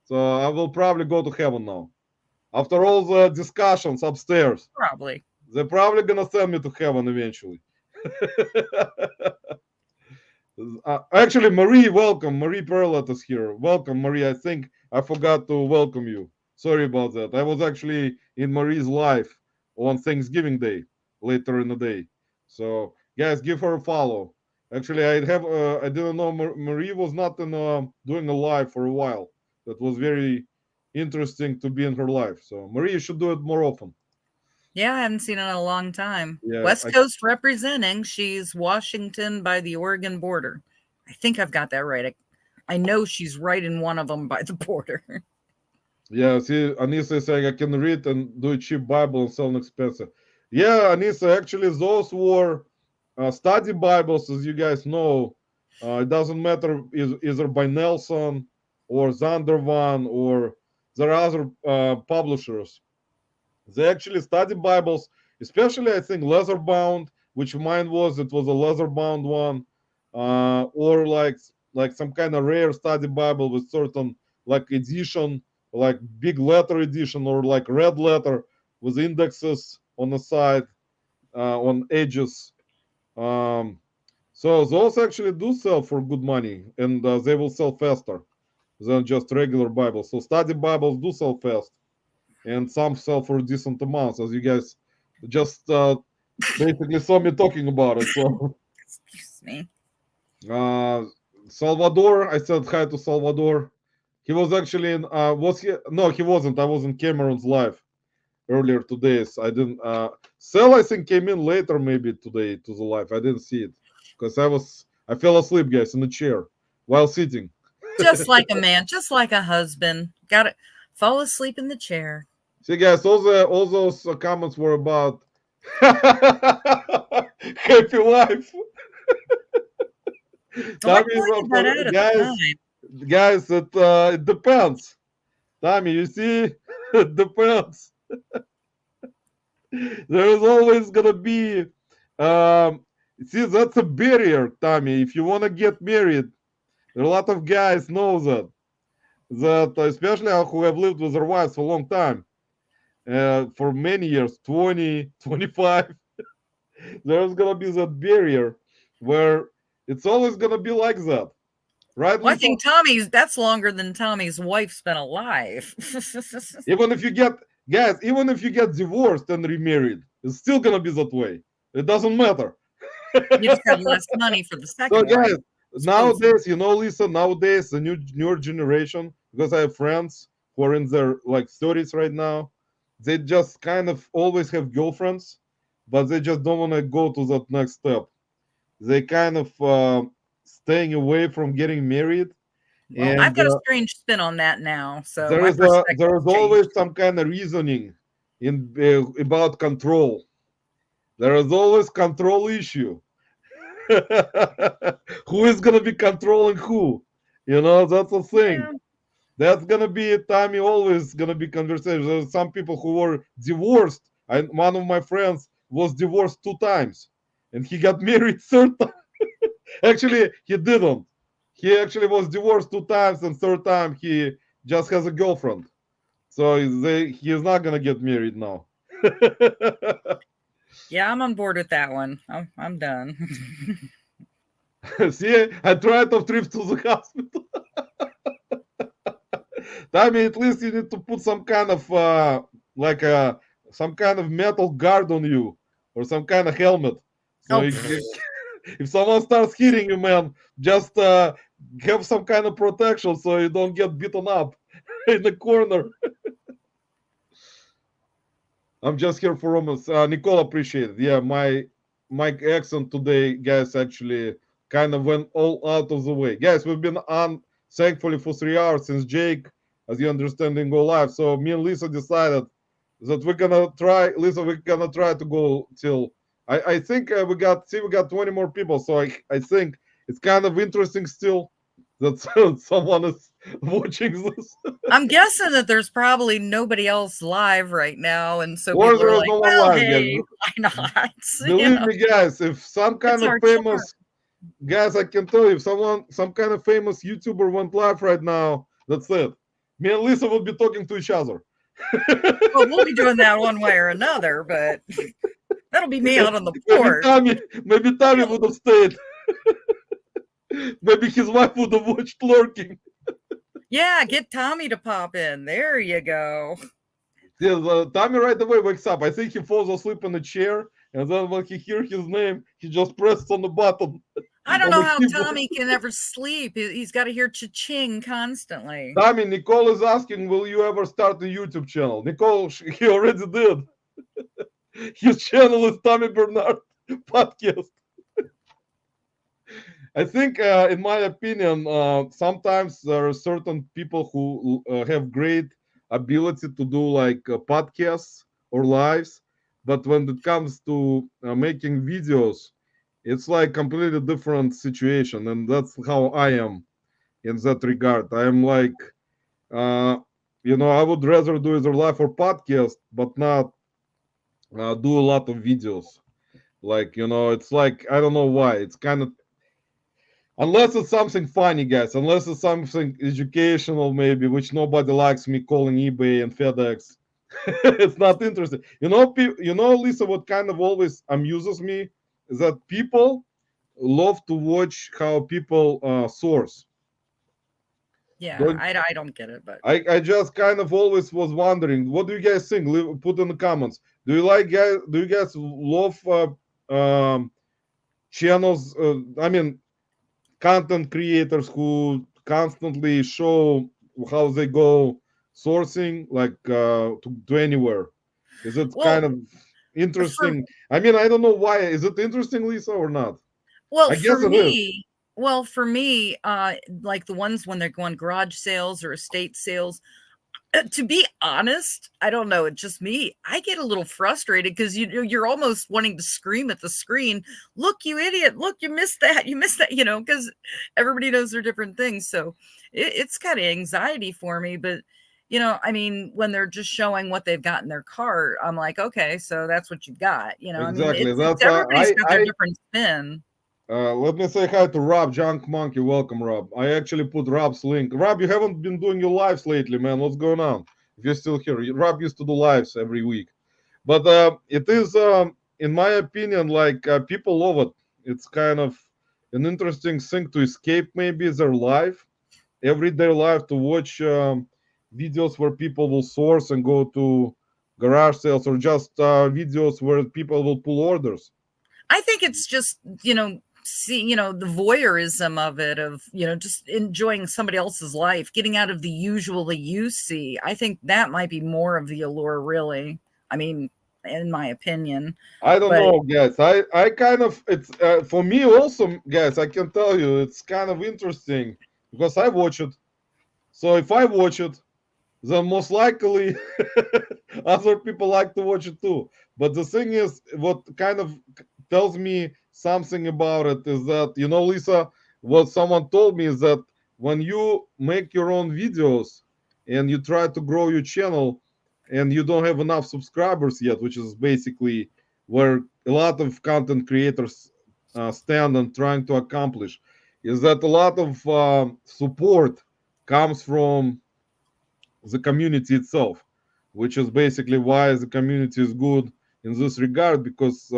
So I will probably go to heaven now. After all the discussions upstairs, Probably. they're probably gonna send me to heaven eventually. Actually, Marie, welcome. Marie Perlet is here. Welcome, Marie. I think I forgot to welcome you. Sorry about that. I was actually in Marie's live on Thanksgiving Day, later in the day. So, guys, give her a follow. Actually, I didn't know Marie was not in doing a live for a while. That was very interesting to be in her life. So, Marie, you should do it more often. Yeah, I haven't seen it in a long time. Yeah, West Coast representing. She's Washington by the Oregon border. I think I've got that right. I know she's right in one of them by the border. Yeah, see, Anissa is saying I can read and do a cheap Bible and sell an expensive. Yeah, Anissa, actually, those were study Bibles, as you guys know. It doesn't matter either by Nelson or Zandervan or there are other publishers. They actually study Bibles, especially I think leather bound, which mine was. It was a leather bound one, or like some kind of rare study Bible with certain like edition, like big letter edition, or like red letter with indexes on the side, on edges. Um, so those actually do sell for good money, and they will sell faster than just regular Bibles. So study Bibles do sell fast, and some sell for decent amounts, as you guys just basically saw me talking about it. So Excuse me. Salvador, I said hi to Salvador. He was actually in was he? No, he wasn't. I was in Cameron's live earlier today. So I didn't Sel, I think, came in later maybe today to the live. I didn't see it because I fell asleep, guys, in the chair while sitting. Just like a man, just like a husband. Got to fall asleep in the chair. See, guys, all those comments were about happy life. Oh, I Tommy, pointed that out at the time. guys, it depends. Tommy, you see, it depends. There is always gonna be, see, that's a barrier, Tommy. If you want to get married, there are a lot of guys know that especially who have lived with their wives for a long time, for many years, 20, 25. There's gonna be that barrier where it's always gonna be like that, right, Well, I Lisa? think that's longer than Tommy's wife's been alive. Even if you get, guys, even if you get divorced and remarried, it's still gonna be that way. It doesn't matter. You just have less money for the So, second guys, wife. nowadays, Lisa, nowadays the newer generation, because I have friends who are in their like 30s right now, they just kind of always have girlfriends, but they just don't want to go to that next step. They kind of staying away from getting married. Well, And I've got a strange spin on that now, so there my is perspective always changed. some kind of reasoning in about control. There is always control issue. Who is gonna be controlling who? That's the thing. Yeah. That's gonna be Tommy. Always gonna be conversation. There's some people who were divorced. One of my friends was divorced 2 times, and he got married third time. Actually, he didn't. He actually was divorced 2 times, and third time he just has a girlfriend. So he is not gonna get married now. Yeah, I'm on board with that one. I'm done. See, I tried to trip to the hospital. Tommy, at least you need to put some kind of like some kind of metal guard on you, or some kind of helmet. So Oh, if someone starts hitting you, man, just have some kind of protection so you don't get beaten up in the corner. I'm just here for almost Nicole, appreciate it. Yeah, my accent today, guys, actually kind of went all out of the way. Guys, we've been on thankfully for 3 hours since Jake, as you understand, didn't go live. So me and Lisa decided that we're gonna try. Lisa, we're gonna try to go till I think we got 20 more people. So I think it's kind of interesting still that someone is watching this. I'm guessing that there's probably nobody else live right now, and so Or people there are is like, no one "Well, live, guys. hey, why not?" Believe me, guys, if some kind It's of our famous guys, I can tell you, if some kind of famous YouTuber went live right now, that's it. Me and Lisa will be talking to each other. Well, we'll be doing that one way or another, but that'll be me out on the porch. Maybe Tommy would have stayed. Maybe his wife would have watched lurking. Yeah, get Tommy to pop in. There you go. Yeah, Tommy right away wakes up. I think he falls asleep in the chair, and then when he hears his name, he just presses on the button. I don't on know the how keyboard. Tommy can ever sleep. He's got to hear cha-ching constantly. Tommy, Nicole is asking, will you ever start a YouTube channel? Nicole, he already did. His channel is Tommy Bernard Podcast. I think, in my opinion, sometimes there are certain people who have great ability to do like podcasts or lives, but when it comes to making videos, it's like completely different situation, and that's how I am in that regard. I am like, uh, I would rather do either live or podcast, but not do a lot of videos. Like, it's like I don't know why. It's kind of, unless it's something funny, guys, unless it's something educational, maybe, which nobody likes me calling eBay and FedEx. It's not interesting. Lisa, what kind of always amuses me is that people love to watch how people source. Yeah, Don't, I don't get it, but I just kind of always was wondering, what do you guys think? Put in the comments. Do you guys love channels? I mean, content creators who constantly show how they go sourcing, like to anywhere. Is it well, kind of interesting? I mean, I don't know why. Is it interesting, Lisa, or not? I guess it is. For me, like the ones when they're going garage sales or estate sales, To be honest, I don't know. It's just me. I get a little frustrated because you're almost wanting to scream at the screen. Look, you idiot! Look, you missed that. You missed that. Because everybody knows their different things. So it's kind of anxiety for me. But I mean, when they're just showing what they've got in their cart, I'm like, okay, so that's what you got. I mean, Exactly. it's That's everybody's got their different spin. let me say hi to Rob, Junk Monkey. Welcome, Rob. I actually put Rob's link. Rob, you haven't been doing your lives lately, man. What's going on? If you're still here, Rob used to do lives every week. But it is, in my opinion, like people love it. It's kind of an interesting thing to escape maybe their life, everyday life, to watch videos where people will source and go to garage sales, or just videos where people will pull orders. I think it's just, see, the voyeurism of it, of, just enjoying somebody else's life, getting out of the usual that you see. I think that might be more of the allure, really. I mean, in my opinion. I don't But know, guys. I kind of, it's for me also, guys. I can tell you, it's kind of interesting because I watch it. So if I watch it, then most likely other people like to watch it too. But the thing is, what kind of tells me something about it is that, Lisa, what someone told me is that when you make your own videos and you try to grow your channel and you don't have enough subscribers yet, which is basically where a lot of content creators stand and trying to accomplish, is that a lot of support comes from the community itself, which is basically why the community is good in this regard, because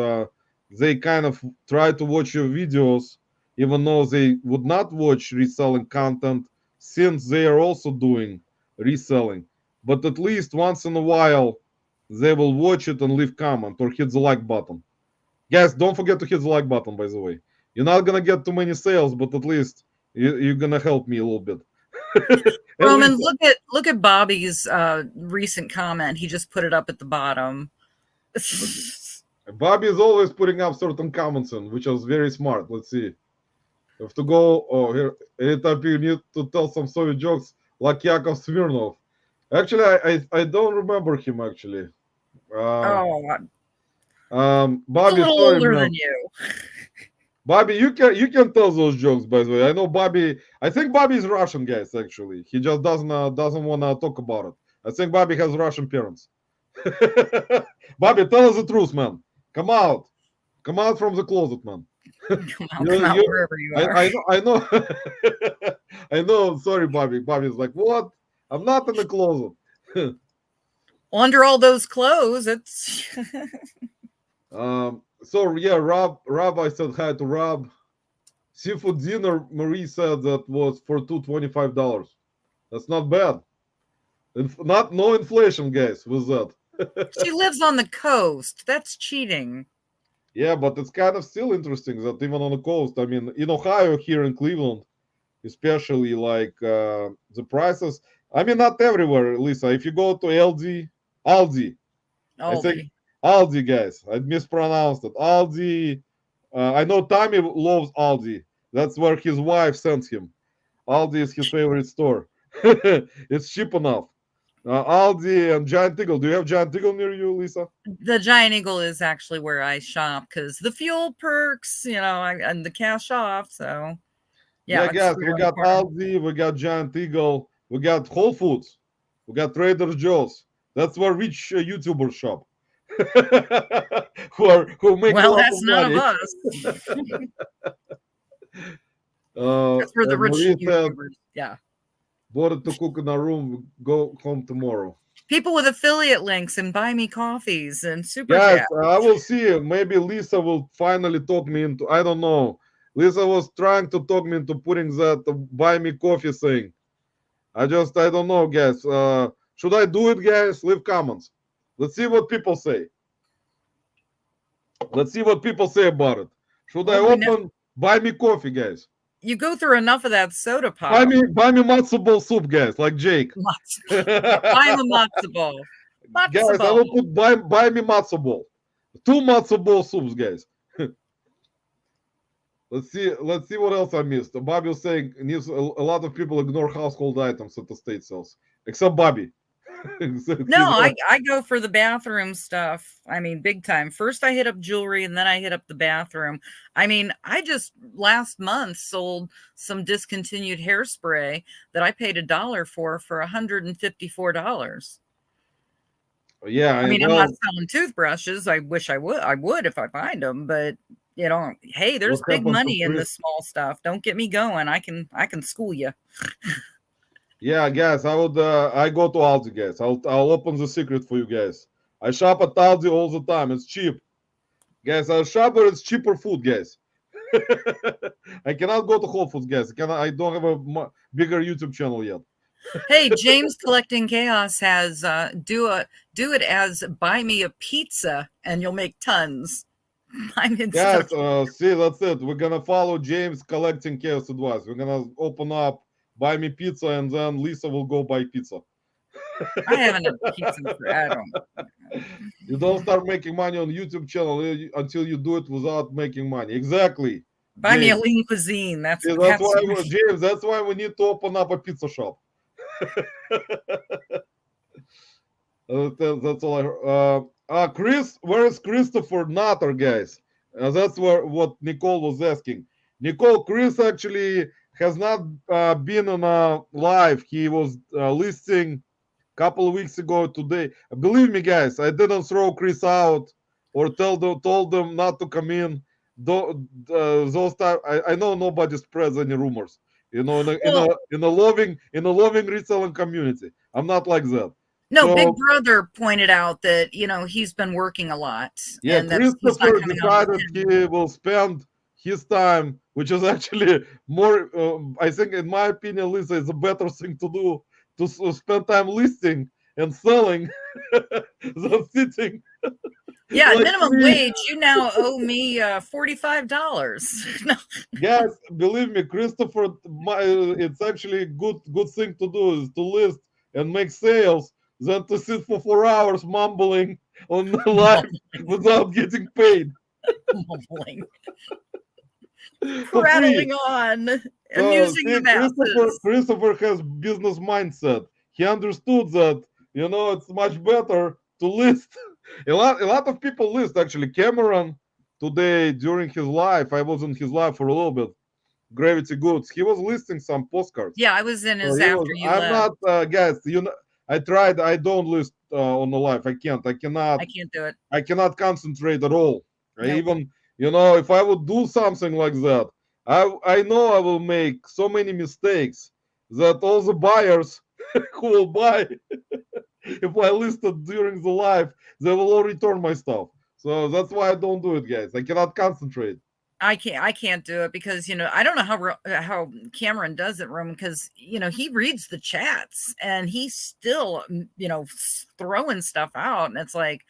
they kind of try to watch your videos even though they would not watch reselling content, since they are also doing reselling. But at least once in a while, they will watch it and leave comment or hit the like button. Guys, don't forget to hit the like button, by the way. You're not gonna get too many sales, but at least you're gonna help me a little bit. Roman, look at Bobby's recent comment. He just put it up at the bottom. Bobby is always putting up certain comments in, which is very smart. Let's see. You have to go. Oh, here. Anytime you need to tell some Soviet jokes like Yakov Smirnov. Actually, I don't remember him actually. Oh, Bobby, a little sorry, older man. than you. Bobby, you can tell those jokes. By the way, I know Bobby. I think Bobby is Russian, guys. Actually, he just doesn't want to talk about it. I think Bobby has Russian parents. Bobby, tell us the truth, man. Come out from the closet, man. Come out wherever you are. I know. I know. Sorry, Bobby. Bobby's like, what? I'm not in the closet. Well, under all those clothes, it's. So yeah, Rob, I said hi to Rob. Seafood dinner, Marie said that was for $225. That's not bad. No inflation, guys, with that. She lives on the coast. That's cheating. Yeah, but it's kind of still interesting that even on the coast, I mean, in Ohio, here in Cleveland, especially, like the prices. I mean, not everywhere, Lisa. If you go to Aldi, I think Aldi, guys. I mispronounced it. Aldi. I know Tommy loves Aldi. That's where his wife sends him. Aldi is his favorite store. It's cheap enough. Aldi and Giant Eagle. Do you have Giant Eagle near you, Lisa? The Giant Eagle is actually where I shop because the fuel perks, and the cash off. So, yeah, guys, we got Aldi, we got Giant Eagle, we got Whole Foods, we got Trader Joe's. That's where rich YouTubers shop. who make a lot that's of none money. of us. That's for the rich YouTubers. Yeah. Bought it to cook in our room. Go home tomorrow. People with affiliate links and buy me coffees and super Yes, chats. I will see. Maybe Lisa will finally talk me into. I don't know. Lisa was trying to talk me into putting that buy me coffee thing. I don't know, guys. Should I do it, guys? Leave comments. Let's see what people say. Let's see what people say about it. Should I open buy me coffee, guys? You go through enough of that soda pop. Buy me matzo ball soup, guys, like Jake. Buy me matzo ball. Guys, I will put buy me matzo ball. 2 matzo ball soups, guys. Let's see what else I missed. Bobby was saying a lot of people ignore household items at the state sales, except Bobby. No, I go for the bathroom stuff. I mean, big time. First I hit up jewelry and then I hit up the bathroom. I mean, I just last month sold some discontinued hairspray that I paid $1 for $154. Yeah, I mean, I'm well, not selling toothbrushes. I wish I would if I find them, but you know, hey, there's what big happened to money in the Chris? small stuff. Don't get me going. I can school you. Yeah, guys, I would. I go to Aldi, guys. I'll open the secret for you guys. I shop at Aldi all the time. It's cheap, guys. I shop where it's cheaper food, guys. I cannot go to Whole Foods, guys. I don't have a bigger YouTube channel yet. Hey, James Collecting Chaos has do it as buy me a pizza and you'll make tons. I'm in Guys, such see, that's it. We're gonna follow James Collecting Chaos advice. We're gonna open up, buy me pizza, and then Lisa will go buy pizza. I haven't had pizza for I don't. You don't start making money on YouTube channel until you do it without making money. Exactly. Buy me a James. lean cuisine. That's See, that's why, James. That's why we need to open up a pizza shop. That's all I heard. Chris, where is Christopher Nutter, guys? That's what Nicole was asking. Nicole, Chris actually has not been on a live. He was listing a couple of weeks ago today. Believe me, guys, I didn't throw Chris out or told them not to come in. Those time, I know nobody spreads any rumors. You know, in a loving reselling community. I'm not like that. No, So, Big Brother pointed out that, you know, he's been working a lot. yeah, and he's not Christopher coming on decided he will spend his time, which is actually more, I think, in my opinion, Lisa, it's a better thing to do to spend time listing and selling than sitting. Yeah, like minimum me. wage, you now owe me $45. No. Guys, believe me, Christopher, it's actually a good thing to do is to list and make sales than to sit for 4 hours mumbling on the live without getting paid. Mumbling. For Prattling free. on and So, using the masses. Christopher has business mindset. He understood that, you know, it's much better to list. a lot of people list, actually. Cameron today during his live, I was in his live for a little bit. Gravity Goods, he was listing some postcards. Yeah, I was in So his after you I'm left. not, guys. You know, I tried. I don't list on the live. I can't. I cannot. I can't do it. I cannot concentrate at all. I Nope. even, you know, if I would do something like that, I know I will make so many mistakes that all the buyers who will buy if I listed during the live, they will all return my stuff. So that's why I don't do it, guys. I cannot concentrate. I can't do it because, you know, I don't know how Cameron does it, Roman, because, you know, he reads the chats and he's still, you know, throwing stuff out, and it's like,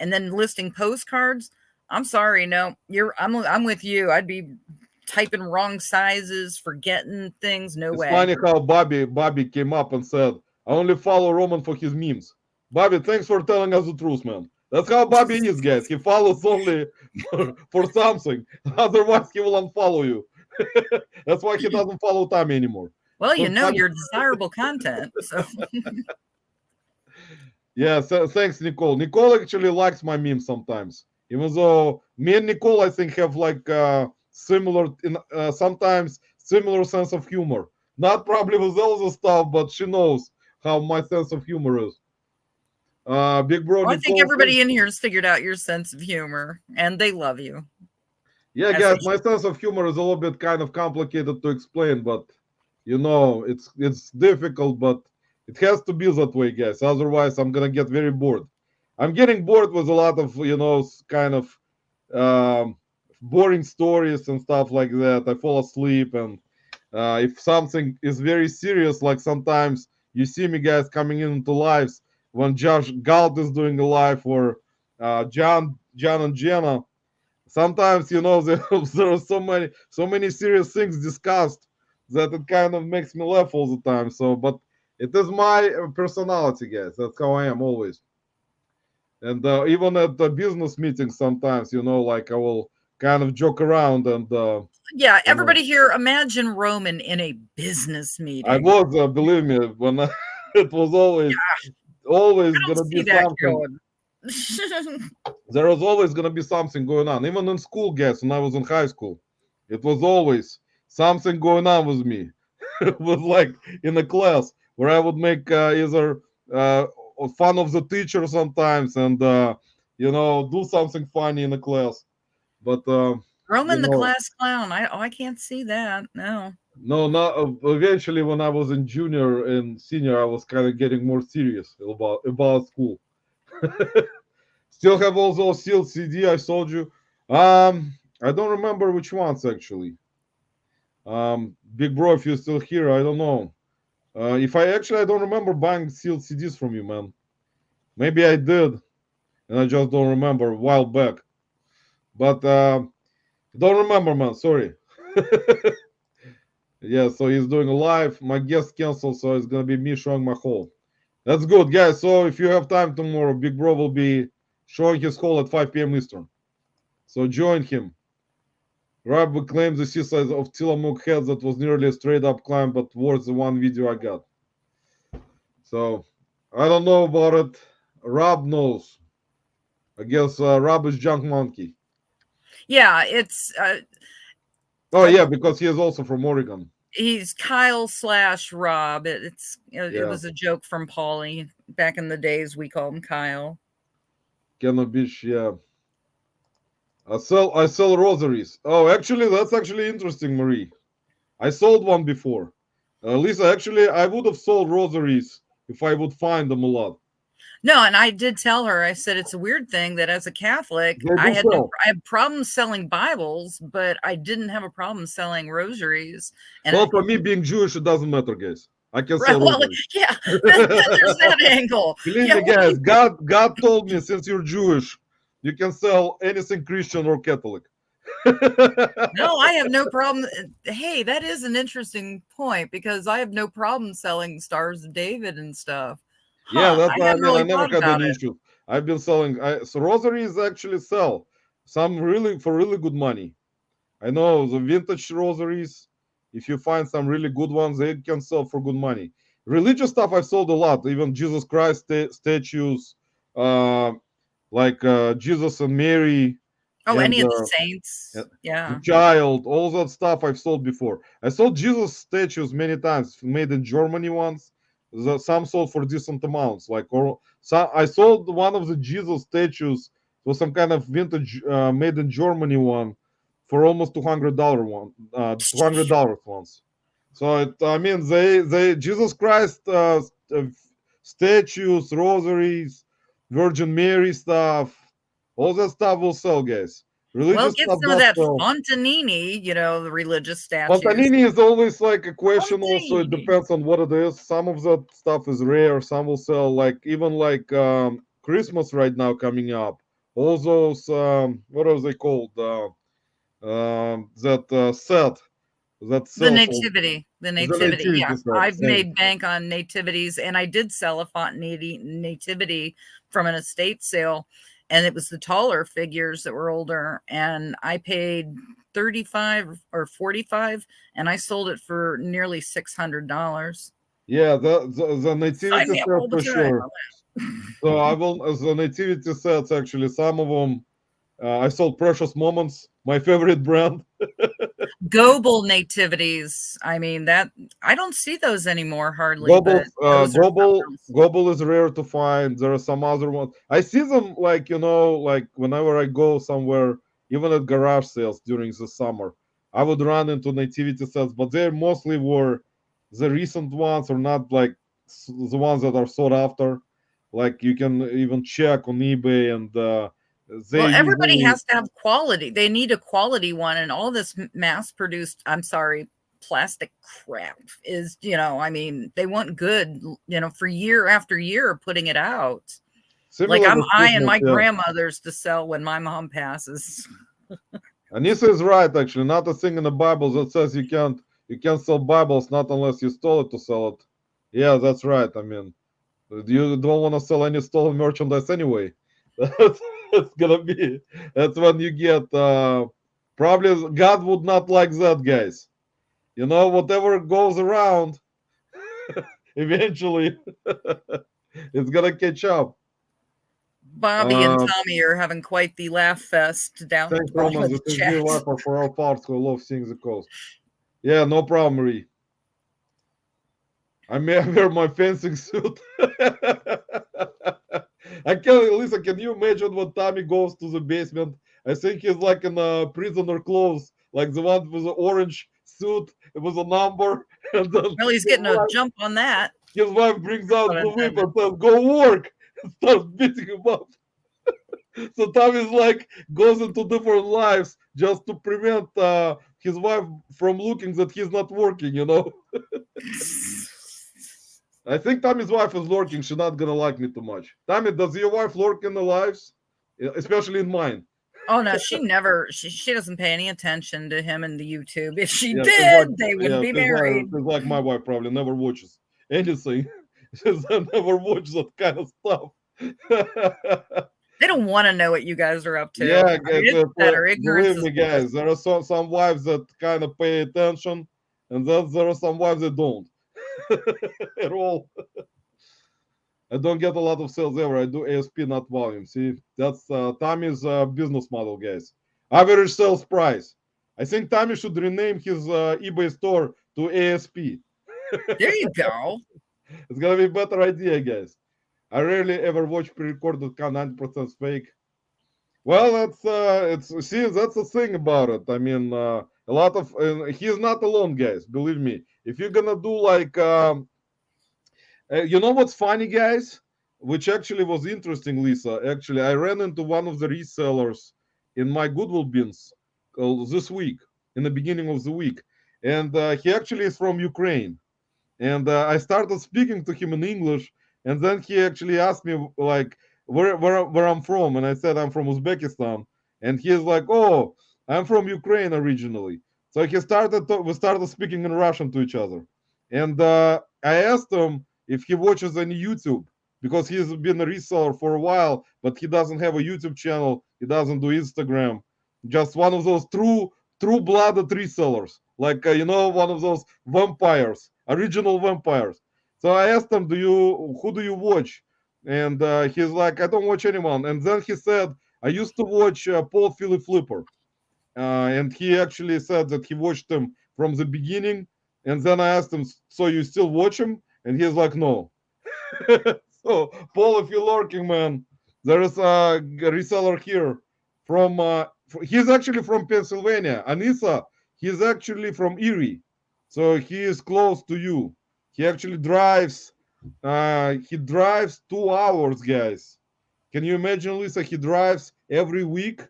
and then listing postcards. I'm sorry, no, I'm with you. I'd be typing wrong sizes, forgetting things. No way. It's funny how Bobby came up and said, I only follow Roman for his memes. Bobby, thanks for telling us the truth, man. That's how Bobby is, guys. He follows only for something. Otherwise, he will unfollow you. That's why he doesn't follow Tommy anymore. Well, you know, your desirable content. So yeah, thanks, Nicole. Nicole actually likes my memes sometimes. Even though me and Nicole, I think, have like similar, sometimes similar sense of humor. Not probably with all the stuff, but she knows how my sense of humor is. Big bro, well, I think everybody in here has figured out your sense of humor, and they love you. Yeah, guys, my sense of humor is a little bit kind of complicated to explain, but you know, it's difficult, but it has to be that way, guys. Otherwise, I'm gonna get very bored. I'm getting bored with a lot of, you know, kind of boring stories and stuff like that. I fall asleep, and if something is very serious, like sometimes you see me guys coming into lives when Josh Galt is doing a live, or John and Jenna. Sometimes, you know, there are so many serious things discussed that it kind of makes me laugh all the time. So, but it is my personality, guys. That's how I am always. And even at the business meetings, sometimes, you know, like I will kind of joke around and. Yeah, everybody here, imagine Roman in a business meeting. I was, believe me, when it was always always I don't gonna see be that something. going. There was always gonna be something going on. Even in school, guys, when I was in high school, it was always something going on with me. It was like in a class where I would make either uh, fun of the teacher sometimes, and do something funny in the class. But you Roman the know, class clown. I can't see that. No. no, not eventually when I was in junior and senior, I was kind of getting more serious about school. Still have all those sealed CD I sold you. I don't remember which ones actually. Big bro, if you're still here, I don't know. If I don't remember buying sealed CDs from you, man. Maybe I did, and I just don't remember a while back. But don't remember, man. Sorry. Yeah, so he's doing a live. My guest canceled, so it's gonna be me showing my haul. That's good, guys. So if you have time tomorrow, Big Bro will be showing his haul at 5 p.m. Eastern. So join him. Rob claims the seaside of Tillamook Heads that was nearly a straight up climb, but worth the one video I got. So I don't know about it. Rob knows. I guess Rob is Junk Monkey. Yeah, it's Oh yeah, because he is also from Oregon. he's Kyle / Rob. It Yeah, was a joke from Paulie back in the days. We called him Kyle. Cannon Beach. Yeah, I sell rosaries. Oh, actually, that's actually interesting, Marie. I sold one before. Lisa, actually, I would have sold rosaries if I would find them a lot. No, and I did tell her. I said it's a weird thing that as a Catholic, They do sell. I had problems selling Bibles, but I didn't have a problem selling rosaries. And Well, for me, being Jewish, it doesn't matter, guys. I can right, sell well, rosaries. yeah, then there's that angle. Believe Yeah, me, guys, God told me since you're Jewish, you can sell anything Christian or Catholic. no, I have no problem. Hey, that is an interesting point because I have no problem selling Stars of David and stuff. Yeah, Huh, that's I what I hadn't mean. I really never thought had about any it. issues. I've been selling. So rosaries actually sell some for really good money. I know the vintage rosaries. If you find some really good ones, they can sell for good money. Religious stuff I've sold a lot. Even Jesus Christ statues, uh, like Jesus and Mary, Oh, and any of the saints. the Yeah. child, all that stuff I've sold before. I sold Jesus statues many times, made in Germany once. Some sold for decent amounts. I sold one of the Jesus statues. It was some kind of vintage, made in Germany one, for almost $200 once. So I mean, they Jesus Christ statues, rosaries, Virgin Mary stuff, all that stuff will sell, guys. Well, Religious get stuff some of does that sell. Fontanini, the religious statues. Fontanini is always like a question. Also, it Fontanini. depends on what it is. Some of that stuff is rare. Some will sell, like even like Christmas right now coming up. All those what are they called? That set that The sells all nativity, the the nativity. Yeah, nativity set. I've Same. made bank on nativities, and I did sell a Fontanini nativity from an estate sale, and it was the taller figures that were older, and I paid 35 or 45, and I sold it for nearly $600. Yeah, the Sign nativity me up set all the for time. sure. So I will the nativity sets actually. Some of them I sold Precious Moments, my favorite brand. Goebel nativities. I mean that I don't see those anymore hardly, Global, but those are something else. Global is rare to find. There are some other ones. I see them like like whenever I go somewhere, even at garage sales during the summer, I would run into nativity sets, but they mostly were the recent ones or not like the ones that are sought after. Like you can even check on eBay, and they Well, everybody usually has to have quality. They need a quality one, and all this mass produced, I'm sorry, plastic crap is, I mean, they want good, for year after year putting it out. Like similar I'm with eyeing Christmas. my Yeah. grandmother's to sell when my mom passes. Anissa is right, actually. Not a thing in the Bible that says you can't sell Bibles not unless you stole it to sell it. Yeah, that's right. I mean, you don't want to sell any stolen merchandise anyway. That's gonna be that's when you get probably God would not like that, guys. Whatever goes around, eventually It's gonna catch up. Bobby and Tommy are having quite the laugh fest down at Thanks, the bottom Roman. of the This is chat. real life for our parts who love seeing the coast. Yeah, no problem, Marie. I may wear my fencing suit. I can, Lisa, can you imagine when Tommy goes to the basement? I think he's like in prisoner clothes, like the one with the orange suit with a number. And then Well, he's getting a jump on that. his wife brings out the whip and says, "Go work," and starts beating him up. So Tommy's like goes into different lives just to prevent his wife from looking that he's not working, you know. I think Tommy's wife is lurking. She's not gonna like me too much. Tommy, does your wife lurk in the lives, especially in mine? Oh no, she never. She doesn't pay any attention to him in the YouTube. If she Yeah, did, like, they wouldn't be married. She's like my wife probably never watches anything. She's never watches that kind of stuff. They don't want to know what you guys are up to. Yeah, I mean, it's better. Ignorance believe is me, guys. There are some wives that kind of pay attention, and then there are some wives that don't at all. I don't get a lot of sales ever. I do ASP, not volume. See, that's Tommy's business model, guys. Average sales price. I think Tommy should rename his eBay store to ASP. There you go. It's gonna be a better idea, guys. I rarely ever watch pre-recorded 90% fake. Well, that's that's the thing about it. I mean, a lot of he's not alone, guys. Believe me. If you're gonna do like, you know what's funny, guys? Which actually was interesting, Lisa. Actually, I ran into one of the resellers in my Goodwill bins this week, in the beginning of the week, and he actually is from Ukraine. And I started speaking to him in English, and then he actually asked me like where I'm from, and I said I'm from Uzbekistan, and he's like, "Oh, I'm from Ukraine originally." So we started speaking in Russian to each other, and I asked him if he watches any YouTube because he's been a reseller for a while, but he doesn't have a YouTube channel. He doesn't do Instagram. Just one of those true-blooded resellers, like one of those vampires, original vampires. So I asked him, who do you watch? And he's like, I don't watch anyone. And then he said, I used to watch Paul Philly Flipper. And he actually said that he watched him from the beginning. And then I asked him, so you still watch him? And he's like, no. So, Paul, if you're lurking, man, there is a reseller here from, he's actually from Pennsylvania. Anissa, he's actually from Erie. So he is close to you. He actually drives, he drives 2 hours, guys. Can you imagine, Lisa? He drives every week,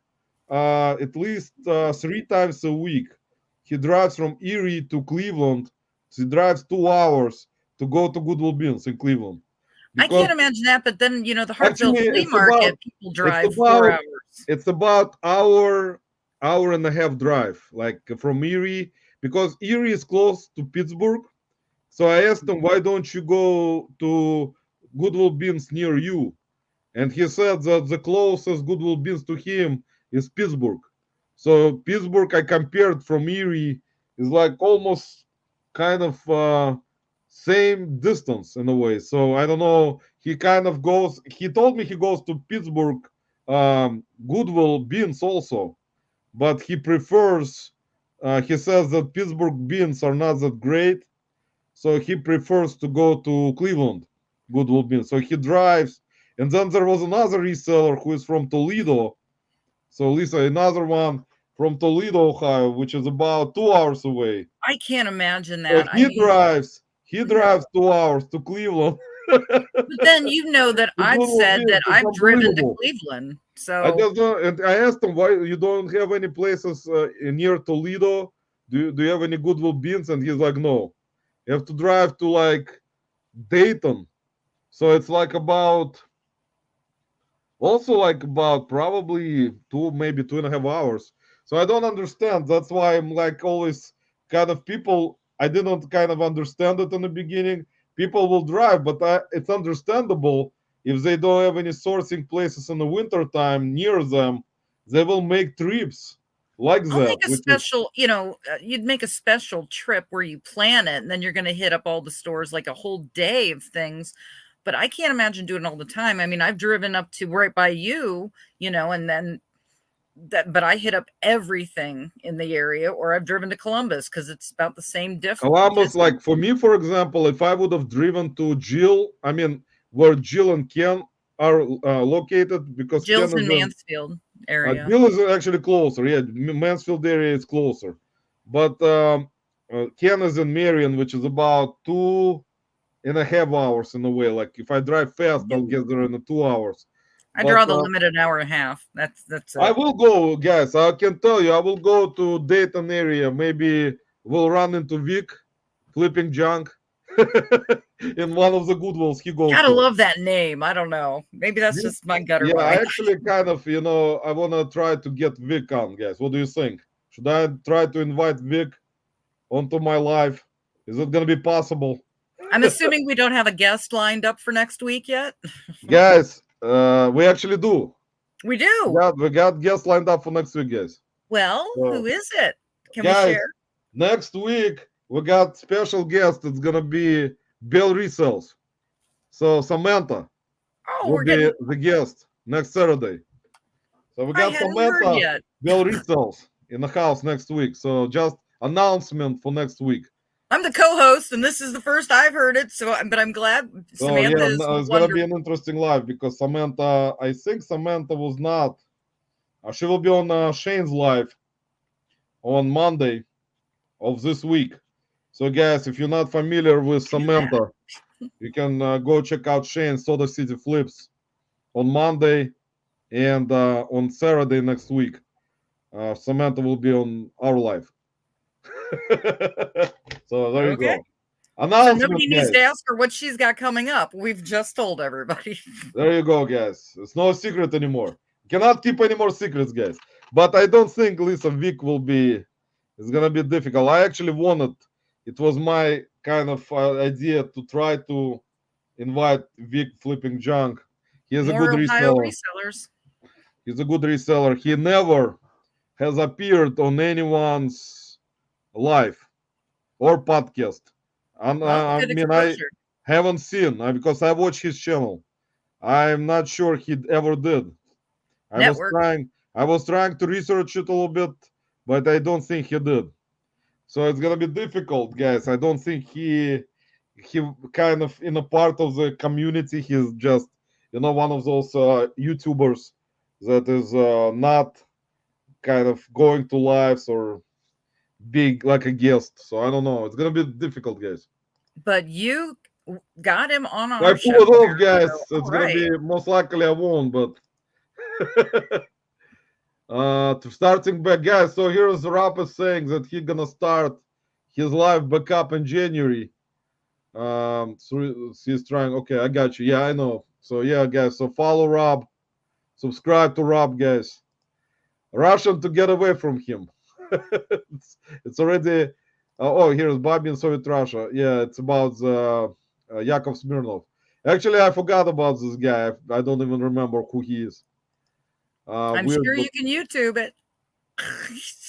at least 3 times a week. He drives from Erie to Cleveland. He drives 2 hours to go to Goodwill Bins in Cleveland. I can't imagine that, but then the Hartsville Flea Market people drive 4 hours. It's about hour and a half drive, like from Erie, because Erie is close to Pittsburgh. So I asked him, why don't you go to Goodwill Bins near you? And he said that the closest Goodwill Bins to him is Pittsburgh. So Pittsburgh, I compared from Erie, is like almost kind of same distance in a way. So I don't know. He told me he goes to Pittsburgh Goodwill Bins also, but he prefers, he says that Pittsburgh Bins are not that great. So he prefers to go to Cleveland Goodwill Bins. So he drives. And then there was another reseller who is from Toledo. So Lisa, another one from Toledo, Ohio, which is about 2 hours away. I can't imagine that. So he drives 2 hours to Cleveland. But then that I've said that I've driven to Cleveland. So I just don't, and I asked him why you don't have any places near Toledo. Do you have any Goodwill Bins? And he's like, no. You have to drive to like Dayton. So it's like about probably maybe 2.5 hours. So I don't understand. That's why I'm like always kind of people. I didn't kind of understand it in the beginning. People will drive, but it's understandable if they don't have any sourcing places in the winter time near them. They will make trips like I'll that. make a special, you'd make a special trip where you plan it, and then you're going to hit up all the stores like a whole day of things. but I can't imagine doing it all the time. I mean, I've driven up to right by you, and then but I hit up everything in the area, or I've driven to Columbus because it's about the same Columbus, distance. like for me, for example, if I would have driven to Jill, I mean, where Jill and Ken are located, because Jill's Ken in is in Mansfield area. Jill is actually closer. Yeah, Mansfield area is closer, but Ken is in Marion, which is about 2.5 hours in a way. Like if I drive fast, I'll get there in 2 hours. I But draw the limit an hour and a half. That's I it. will go, guys. I can tell you, I will go to Dayton area. Maybe we'll run into Vic flipping junk in one of the good ones he goes Gotta to. love that name. I don't know. Maybe that's Vic- just my gutter Yeah, I mind. actually kind of, I want to try to get Vic on, guys. What do you think? Should I try to invite Vic onto my live? Is it going to be possible? I'm assuming we don't have a guest lined up for next week yet. Guys, we actually do. We do. We got guests lined up for next week, guys. Well, who is it? Can we Guys, share? next week we got special guest. It's gonna be Bill Resells. So Samantha Oh, will we're be getting. the guest next Saturday. So we I got hadn't heard Samantha yet. Bill Resells in the house next week. So just announcement for next week. I'm the co-host, and this is the first I've heard it. So, but I'm glad So Samantha yeah, is it's gonna be an interesting live because I think Samantha was not. She will be on Shane's live on Monday of this week. So guys, if you're not familiar with Samantha, you can go check out Shane Soda City Flips on Monday and on Saturday next week. Samantha will be on our live. So there you Okay. go. So Announcement, nobody needs guys. to ask her what she's got coming up. We've just told everybody. There you go, guys. It's no secret anymore. Cannot keep any more secrets, guys. But I don't think Lisa Vic will be. It's gonna be difficult. I actually wanted. It was my kind of idea to try to invite Vic flipping junk. He is a More good Ohio reseller. resellers. He's a good reseller. He never has appeared on anyone's live or podcast. And Well, I good mean, I exposure. haven't seen because I watch his channel. I'm not sure he ever did. Network. I was trying to research it a little bit, but I don't think he did. So it's gonna be difficult, guys. I don't think he kind of in a part of the community. He's just one of those YouTubers that is not kind of going to lives or big like a guest. So I don't know. It's gonna be difficult, guys. But you got him on I our pull show. it off, here, guys. so, It's all gonna right. be most likely I won't, but to starting back, guys. So here's Rob is saying that he's gonna start his live back up in January. So he's trying. Okay, I got you. Yeah, I know. So yeah, guys. So follow Rob, subscribe to Rob, guys. Russian to get away from him. it's already. Oh, here's Bobby in Soviet Russia. Yeah, it's about Yakov Smirnov. Actually, I forgot about this guy. I don't even remember who he is. I'm Weird, sure but you can YouTube it.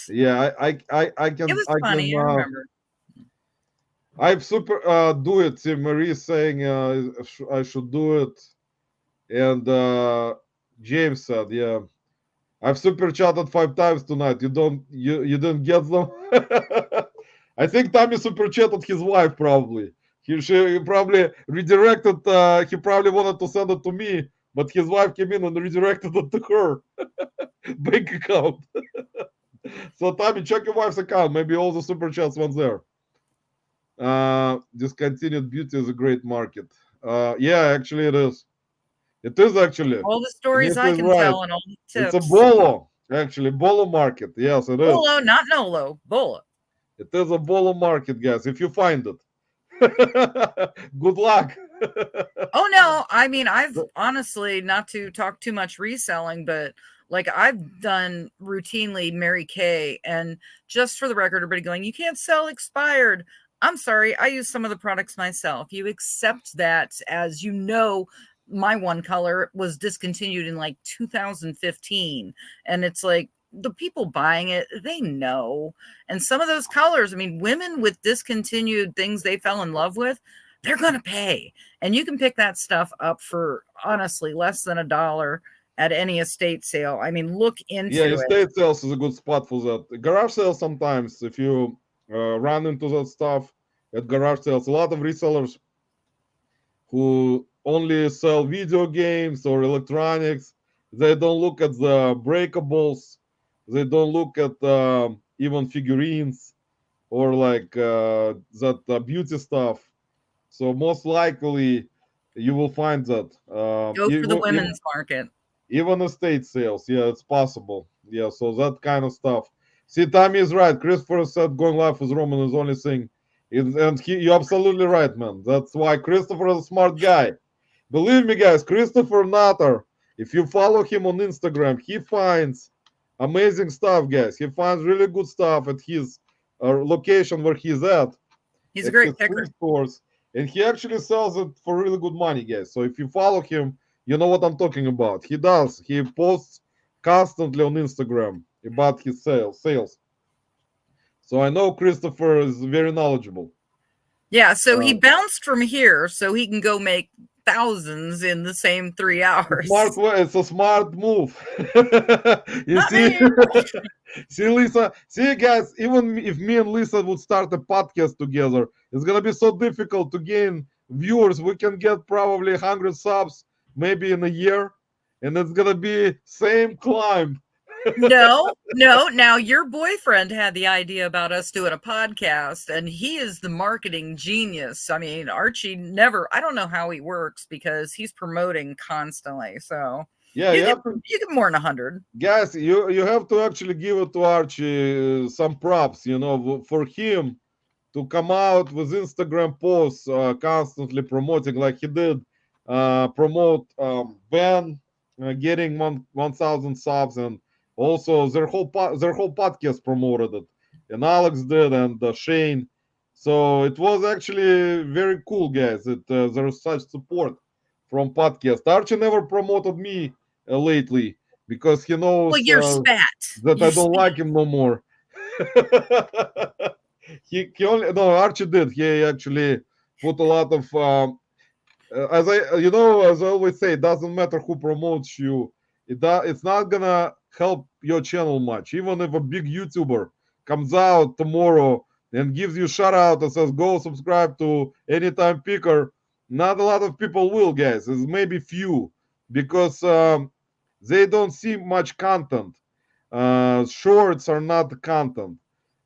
yeah, I can. It was I funny. can. I remember. I super do it. See, Marie is saying I should do it, and James said, "Yeah, I've super chatted 5 times tonight. You didn't get them." I think Tommy super chatted his wife probably. She probably redirected. He probably wanted to send it to me, but his wife came in and redirected it to her bank account. So Tommy, check your wife's account. Maybe all the super chats went there. Discontinued beauty is a great market. Yeah, actually it is. It is actually. All the stories I Denise is can right. tell and all the It's tips. a bolo, actually, bolo market. Yes, it is. Bolo, not Nolo. Bolo. It is a bolo market, guys. If you find it, good luck. Oh no, I mean I've honestly, not to talk too much reselling, but like I've done routinely Mary Kay, and just for the record, everybody going, you can't sell expired. I'm sorry, I use some of the products myself. You accept that, as my one color was discontinued in like 2015, and it's like the people buying it, they know. And some of those colors, I mean, women with discontinued things they fell in love with, they're going to pay. And you can pick that stuff up for honestly less than $1 at any estate sale. I mean, look Yeah, into it. estate sales is a good spot for that. Garage sales sometimes, if you run into that stuff at garage sales, a lot of resellers who only sell video games or electronics, they don't look at the breakables, they don't look at even figurines or like that beauty stuff. So most likely you will find that Go for the women's market. even estate sales. Yeah, it's possible. Yeah, so that kind of stuff. See, Tommy is right. Christopher said going live with Roman is the only thing. You're absolutely right, man. That's why Christopher is a smart guy. Believe me, guys, Christopher Nutter, if you follow him on Instagram, he finds amazing stuff, guys. He finds really good stuff at his location where he's at. He's a At great his picker. thrift stores, and he actually sells it for really good money, guys. So if you follow him, you know what I'm talking about. He does. He posts constantly on Instagram about his sales. So I know Christopher is very knowledgeable. Yeah, so he bounced from here so he can go make thousands in the same 3 hours. It's a smart move. You see, see, Lisa, see, guys, even if me and Lisa would start a podcast together, it's gonna be so difficult to gain viewers. We can get probably 100 subs maybe in a year, and it's gonna be same climb. No. Now your boyfriend had the idea about us doing a podcast, and he is the marketing genius. I mean, Archie never. I don't know how he works because he's promoting constantly. So Yeah, you get more than 100. Guys, you have to actually give it to Archie some props. You know, for him to come out with Instagram posts constantly promoting like he did, promote Ben getting 1,000 subs, and also their whole podcast promoted it, and Alex did, and Shane. So it was actually very cool, guys. There is such support from podcast. Archie never promoted me lately because he knows Well, you're spat. that I don't like him no more. He only no Archie did. He actually put a lot of as I always say, it doesn't matter who promotes you. It's not gonna help your channel much. Even if a big YouTuber comes out tomorrow and gives you shout out and says go subscribe to Anytime Picker, not a lot of people will, guys. It's maybe few because they don't see much content. Shorts are not content.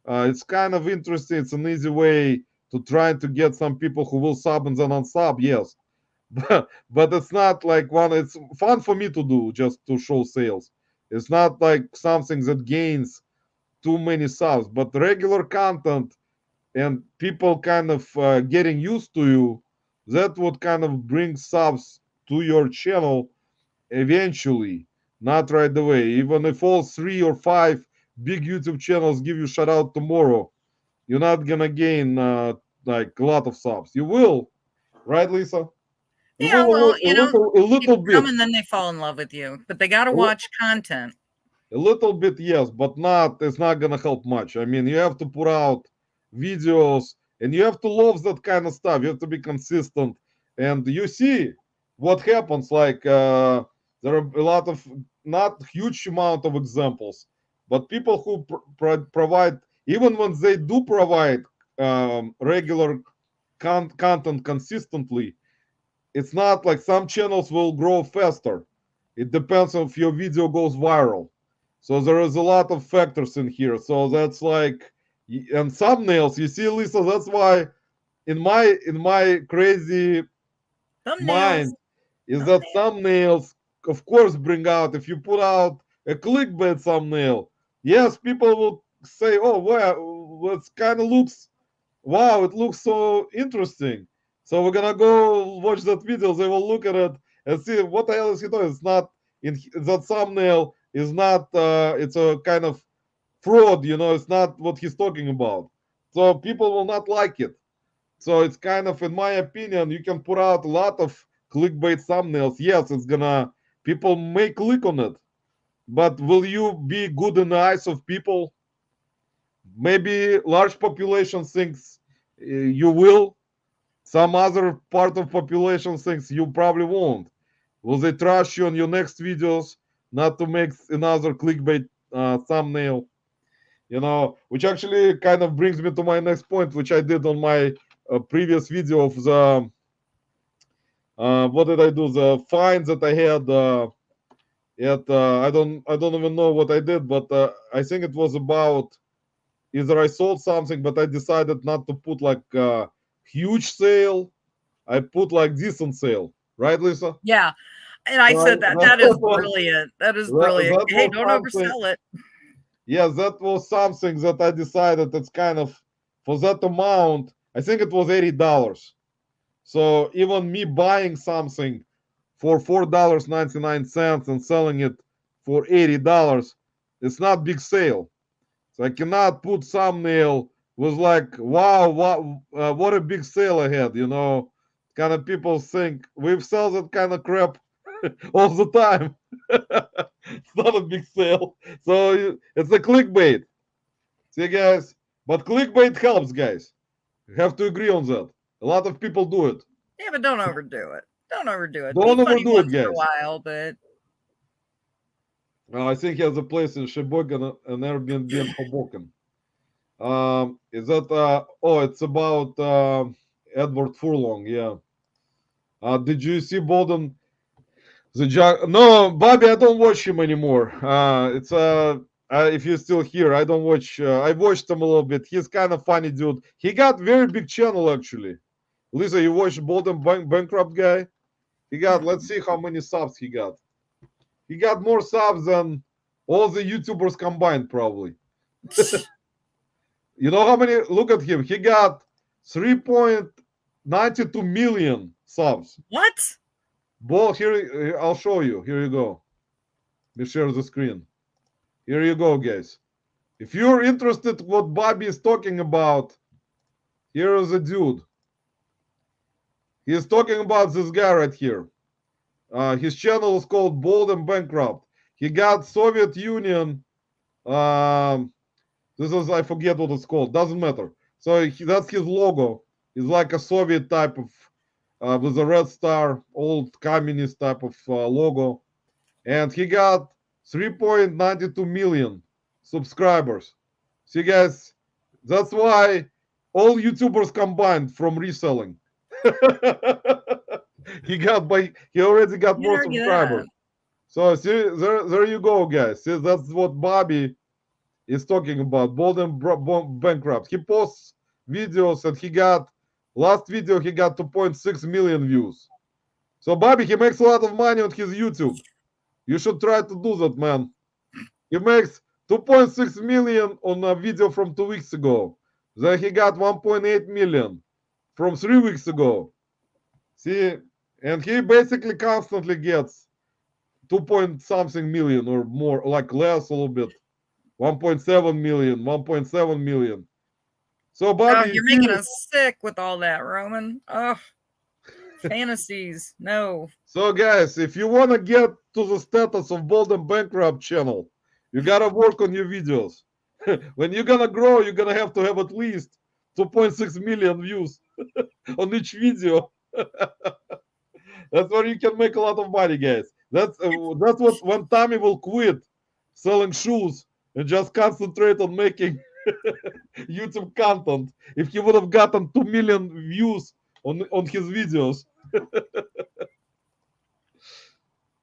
It's kind of interesting. It's an easy way to try to get some people who will sub and then unsub, yes. But it's not like one, it's fun for me to do just to show sales. It's not like something that gains too many subs, but regular content and people kind of getting used to you, that would kind of bring subs to your channel eventually, not right away. Even if all 3 or 5 big YouTube channels give you shout out tomorrow, you're not gonna gain like a lot of subs. You will, right, Lisa? You Yeah, will well, a little bit. And then they fall in love with you, but they got to watch content. A little bit, yes, but not. It's not gonna help much. I mean, you have to put out videos, and you have to love that kind of stuff. You have to be consistent, and you see what happens. Like there are a lot of not huge amount of examples, but people who provide, even when they do provide regular content consistently, it's not like some channels will grow faster. It depends if your video goes viral. So there is a lot of factors in here. So that's like, and thumbnails. You see, Lisa, that's why in my crazy mind is that thumbnails, of course, bring out. If you put out a clickbait thumbnail, yes, people will say, "Oh, well, it kind of looks, wow, it looks so interesting." So we're gonna go watch that video. They will look at it and see what the hell is he doing. It's not in that thumbnail is not. It's a kind of fraud. It's not what he's talking about. So people will not like it. So it's kind of, in my opinion, you can put out a lot of clickbait thumbnails. Yes, it's gonna people may click on it, but will you be good in the eyes of people? Maybe large population thinks you will. some other part of population thinks you probably won't. Will they trust you on your next videos not to make another clickbait thumbnail? Which actually kind of brings me to my next point, which I did on my previous video of the what did I do? The fines that I had I don't even know what I did, but I think it was about either I sold something, but I decided not to put like huge sale. I put like decent sale, right, Lisa? Yeah. And I So said that. that That is was brilliant. That is that, brilliant. that Hey, was don't something. oversell it. Yes, that was something that I decided it's kind of for that amount. I think it was $80. So even me buying something for $4.99 and selling it for $80, it's not big sale. So I cannot put thumbnail with like, wow, what a big sale ahead. Kind of people think we sell that kind of crap all the time. It's not a big sale, so it's a clickbait. See, guys, but clickbait helps, guys. You have to agree on that. A lot of people do it. Yeah, but don't overdo it. Don't overdo it. Don't Be funny overdo it, once in a guys. while, but I think he has a place in Sheboygan and Airbnb in Hoboken. Is that? It's about Edward Furlong. Yeah. Did you see Bolden? No, Bobby, I don't watch him anymore. It's if you're still here, I don't watch. I watched him a little bit. He's kind of funny dude. He got very big channel actually. Lisa, you watched Bolden Bankrupt guy? He got. Let's see how many subs he got. He got more subs than all the YouTubers combined, probably. You know how many? Look at him. He got 3.92 million subs. what? Ball, here, I'll show you. Here you go. Let me share the screen. Here you go, guys. If you're interested what Bobby is talking about, here is a dude. He's talking about this guy right here. His channel is called Bold and Bankrupt. He got Soviet Union. This is, I forget what it's called. Doesn't matter. So that's his logo. It's like a Soviet type of, with a red star, old communist type of logo. And he got 3.92 million subscribers. See, guys, that's why all YouTubers combined from reselling. He already got Can't more argue subscribers. that. So see, there you go, guys. See, that's what Bobby is talking about. Bold and Bankrupt. He posts videos and he got last video he got 2.6 million views. So Bobby, he makes a lot of money on his YouTube. You should try to do that, man. He makes 2.6 million on a video from 2 weeks ago. Then he got 1.8 million from 3 weeks ago. See, and he basically constantly gets 2 point something million or more, like less a little bit. 1.7 million, 1.7 million. So Bobby, Oh, you're making us sick with all that, Roman. Oh, fantasies. No. So guys, if you want to get to the status of Bold and Bankrupt channel, you gotta work on your videos. When you're gonna grow, you're gonna have to have at least 2.6 million views on each video. That's where you can make a lot of money, guys. That's what when Tommy will quit selling shoes and just concentrate on making YouTube content. If he would have gotten 2 million views on his videos.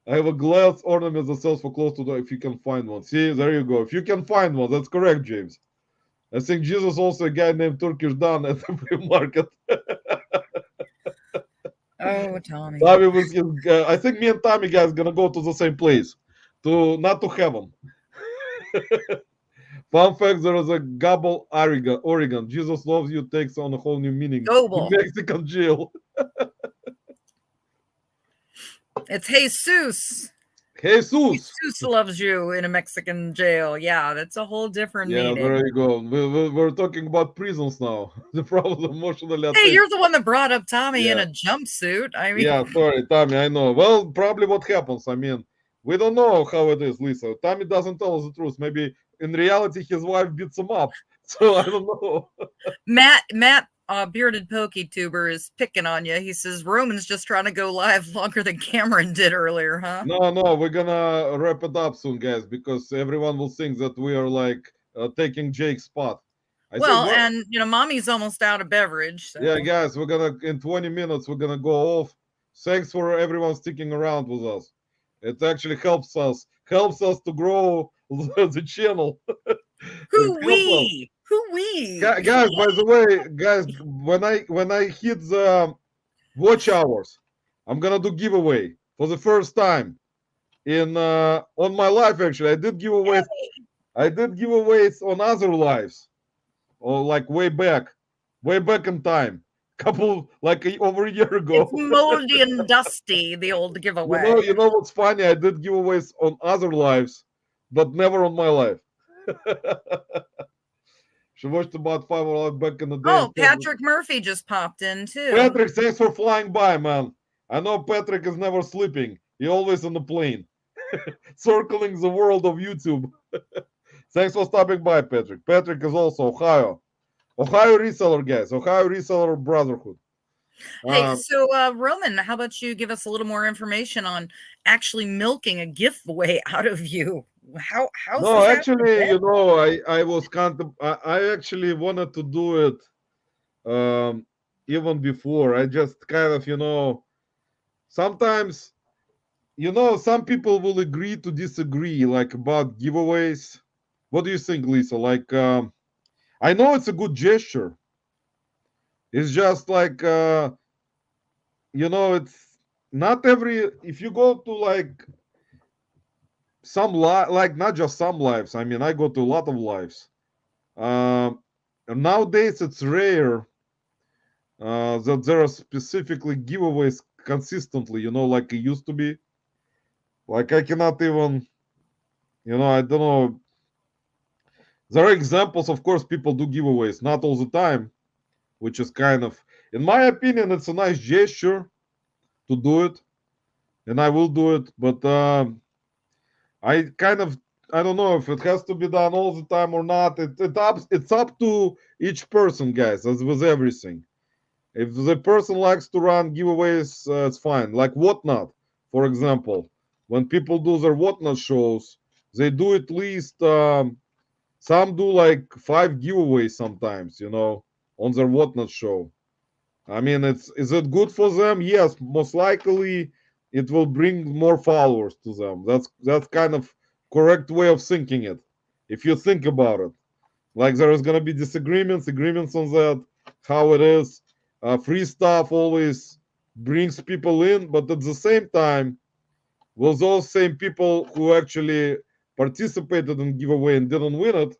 I have a glass ornament that sells for close to the, if you can find one. See, there you go. If you can find one, that's correct, James. I think Jesus also a guy named Turkish Don at the flea market. Oh, Tommy. Tommy was his, I think me and Tommy guys gonna go to the same place, not to heaven. Fun fact: there is a Gobble, Oregon. Jesus loves you takes on a whole new meaning Gobble. in Mexican jail. It's Jesus. Jesus. Jesus loves you in a Mexican jail. Yeah, that's a whole different Yeah, meaning. there you go. We're talking about prisons now. The problem emotionally Hey, attached. you're the one that brought up Tommy in Yeah. a jumpsuit. I mean, Yeah, sorry, Tommy, I know. Well, probably what happens. I mean, we don't know how it is, Lisa. Tommy doesn't tell us the truth. Maybe in reality his wife beats him up. So I don't know. Matt Bearded PokeTuber is picking on you. He says Roman's just trying to go live longer than Cameron did earlier, huh? No, we're gonna wrap it up soon, guys, because everyone will think that we are like taking Jake's spot. Well, and mommy's almost out of beverage. So. Yeah, guys, we're gonna in 20 minutes we're gonna go off. Thanks for everyone sticking around with us. It actually helps us to grow the channel. Who-wee? Guys, by the way, guys, when I hit the watch hours, I'm gonna do giveaway for the first time in on my life. Actually, I did giveaways on other lives, or like way back in time, couple like over a year ago. It's moldy and dusty, the old giveaway. You know what's funny? I did giveaways on other lives, but never on my life. She watched about 5 hours back in the day. Oh, Patrick Murphy just popped in too. Patrick, thanks for flying by, man. I know Patrick is never sleeping. He always on the plane, circling the world of YouTube. Thanks for stopping by, Patrick. Patrick is also Ohio reseller, guys. Ohio reseller brotherhood. Hey, so Roman, how about you give us a little more information on actually milking a giveaway out of you? How's No, this actually, happening? I was I actually wanted to do it even before. I just kind of, sometimes, some people will agree to disagree, like about giveaways. What do you think, Lisa? Like, I know it's a good gesture. It's just like, it's not if you go to like some like not just some lives. I mean, I go to a lot of lives. Nowadays, it's rare that there are specifically giveaways consistently, like it used to be. Like I cannot even, I don't know. There are examples, of course, people do giveaways, not all the time, which is kind of, in my opinion, it's a nice gesture to do it, and I will do it. But I don't know if it has to be done all the time or not. It's up to each person, guys, as with everything. If the person likes to run giveaways, it's fine. Like Whatnot, for example, when people do their Whatnot shows, they do at least some do like 5 giveaways sometimes, on their Whatnot show. I mean, is it good for them? Yes, most likely it will bring more followers to them. That's kind of correct way of thinking it. If you think about it, like there is gonna be agreements on that, how it is. Free stuff always brings people in, but at the same time, will those same people who actually participated in giveaway and didn't win it,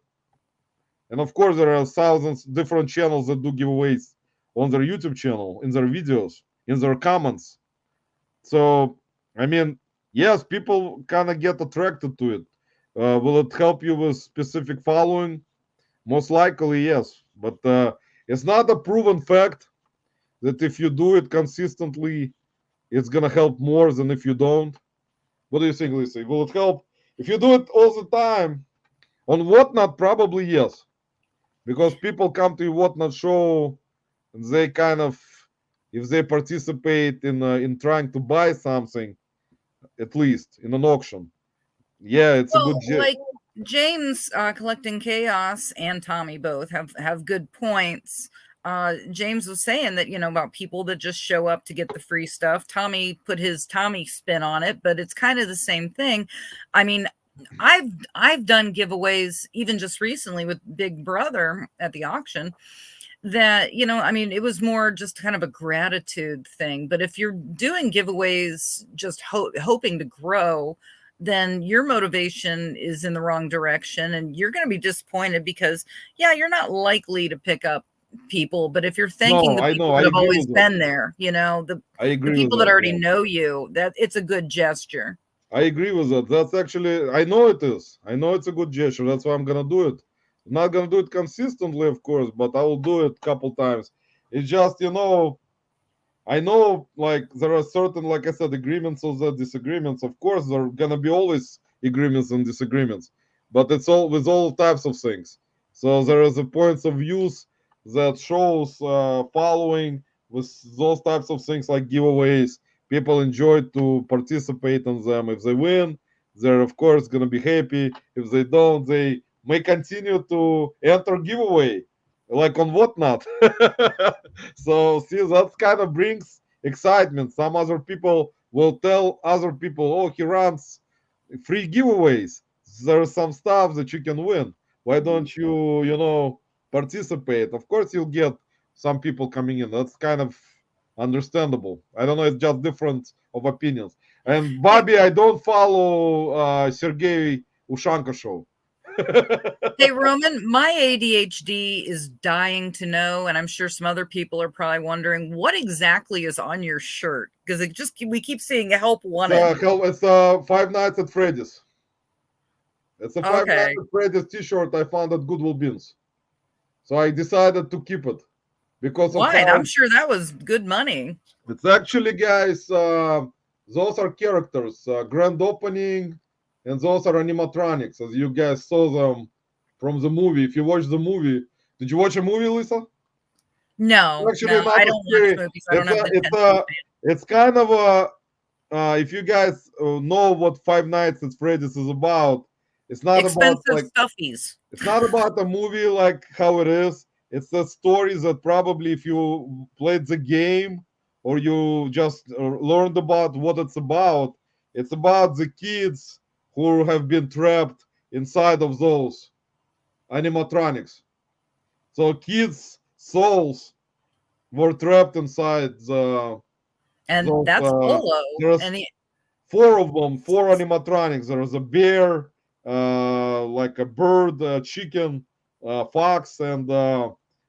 and of course there are thousands different channels that do giveaways on their YouTube channel, in their videos, in their comments. So, I mean, yes, people kind of get attracted to it. Will it help you with specific following? Most likely, yes. But it's not a proven fact that if you do it consistently, it's going to help more than if you don't. What do you think, Lisa? Will it help? If you do it all the time, on Whatnot, probably yes. Because people come to your Whatnot show, and they kind of, if they participate in trying to buy something, at least in an auction, yeah, it's a good like James collecting chaos and Tommy both have good points. James was saying that about people that just show up to get the free stuff. Tommy put his Tommy spin on it, but it's kind of the same thing. I mean, I've done giveaways even just recently with Big Brother at the auction. That I mean, it was more just kind of a gratitude thing. But if you're doing giveaways just hoping to grow, then your motivation is in the wrong direction, and you're going to be disappointed because you're not likely to pick up people. But if you're thanking the people that have always been there, the people that already know you, that it's a good gesture. I agree with that. That's actually, I know it is. I know it's a good gesture. That's why I'm gonna do it. I'm not gonna do it consistently, of course, but I will do it a couple times. It's just, I know, like, there are certain, like I said, agreements or the disagreements. Of course, there are gonna be always agreements and disagreements, but it's all with all types of things. So there is a points of views that shows following with those types of things like giveaways. People enjoy to participate in them. If they win, they're of course gonna be happy. If they don't, they may continue to enter giveaway, like on whatnot. So see, that kind of brings excitement. Some other people will tell other people, "Oh, he runs free giveaways. There's some stuff that you can win. Why don't you, participate?" Of course, you'll get some people coming in. That's kind of understandable. I don't know. It's just different of opinions. And Bobby, I don't follow Sergey Ushanka show. Hey, Roman, my ADHD is dying to know, and I'm sure some other people are probably wondering what exactly is on your shirt because we keep seeing help wanted. It's Five Nights at Freddy's. It's a Five Okay. Nights at Freddy's T-shirt I found at Goodwill Bins, so I decided to keep it because of Why? how I'm sure that was good money. it's actually, guys. Those are characters, grand opening, and those are animatronics, as you guys saw them from the movie. If you watch the movie, did you watch a movie, Lisa? No, Actually, no, not I a don't watch scary. movies. I don't It's have a, the it's attention a, it's kind of a. If you guys know what Five Nights at Freddy's is about, it's not about expensive like stuffies. it's not about a movie like how it is. It's a story that probably if you played the game or you just learned about what it's about the kids who have been trapped inside of those animatronics. So kids' souls were trapped inside And those. that's Polo. There's And four of them, four animatronics. There's a bear, like a bird, a chicken, fox, and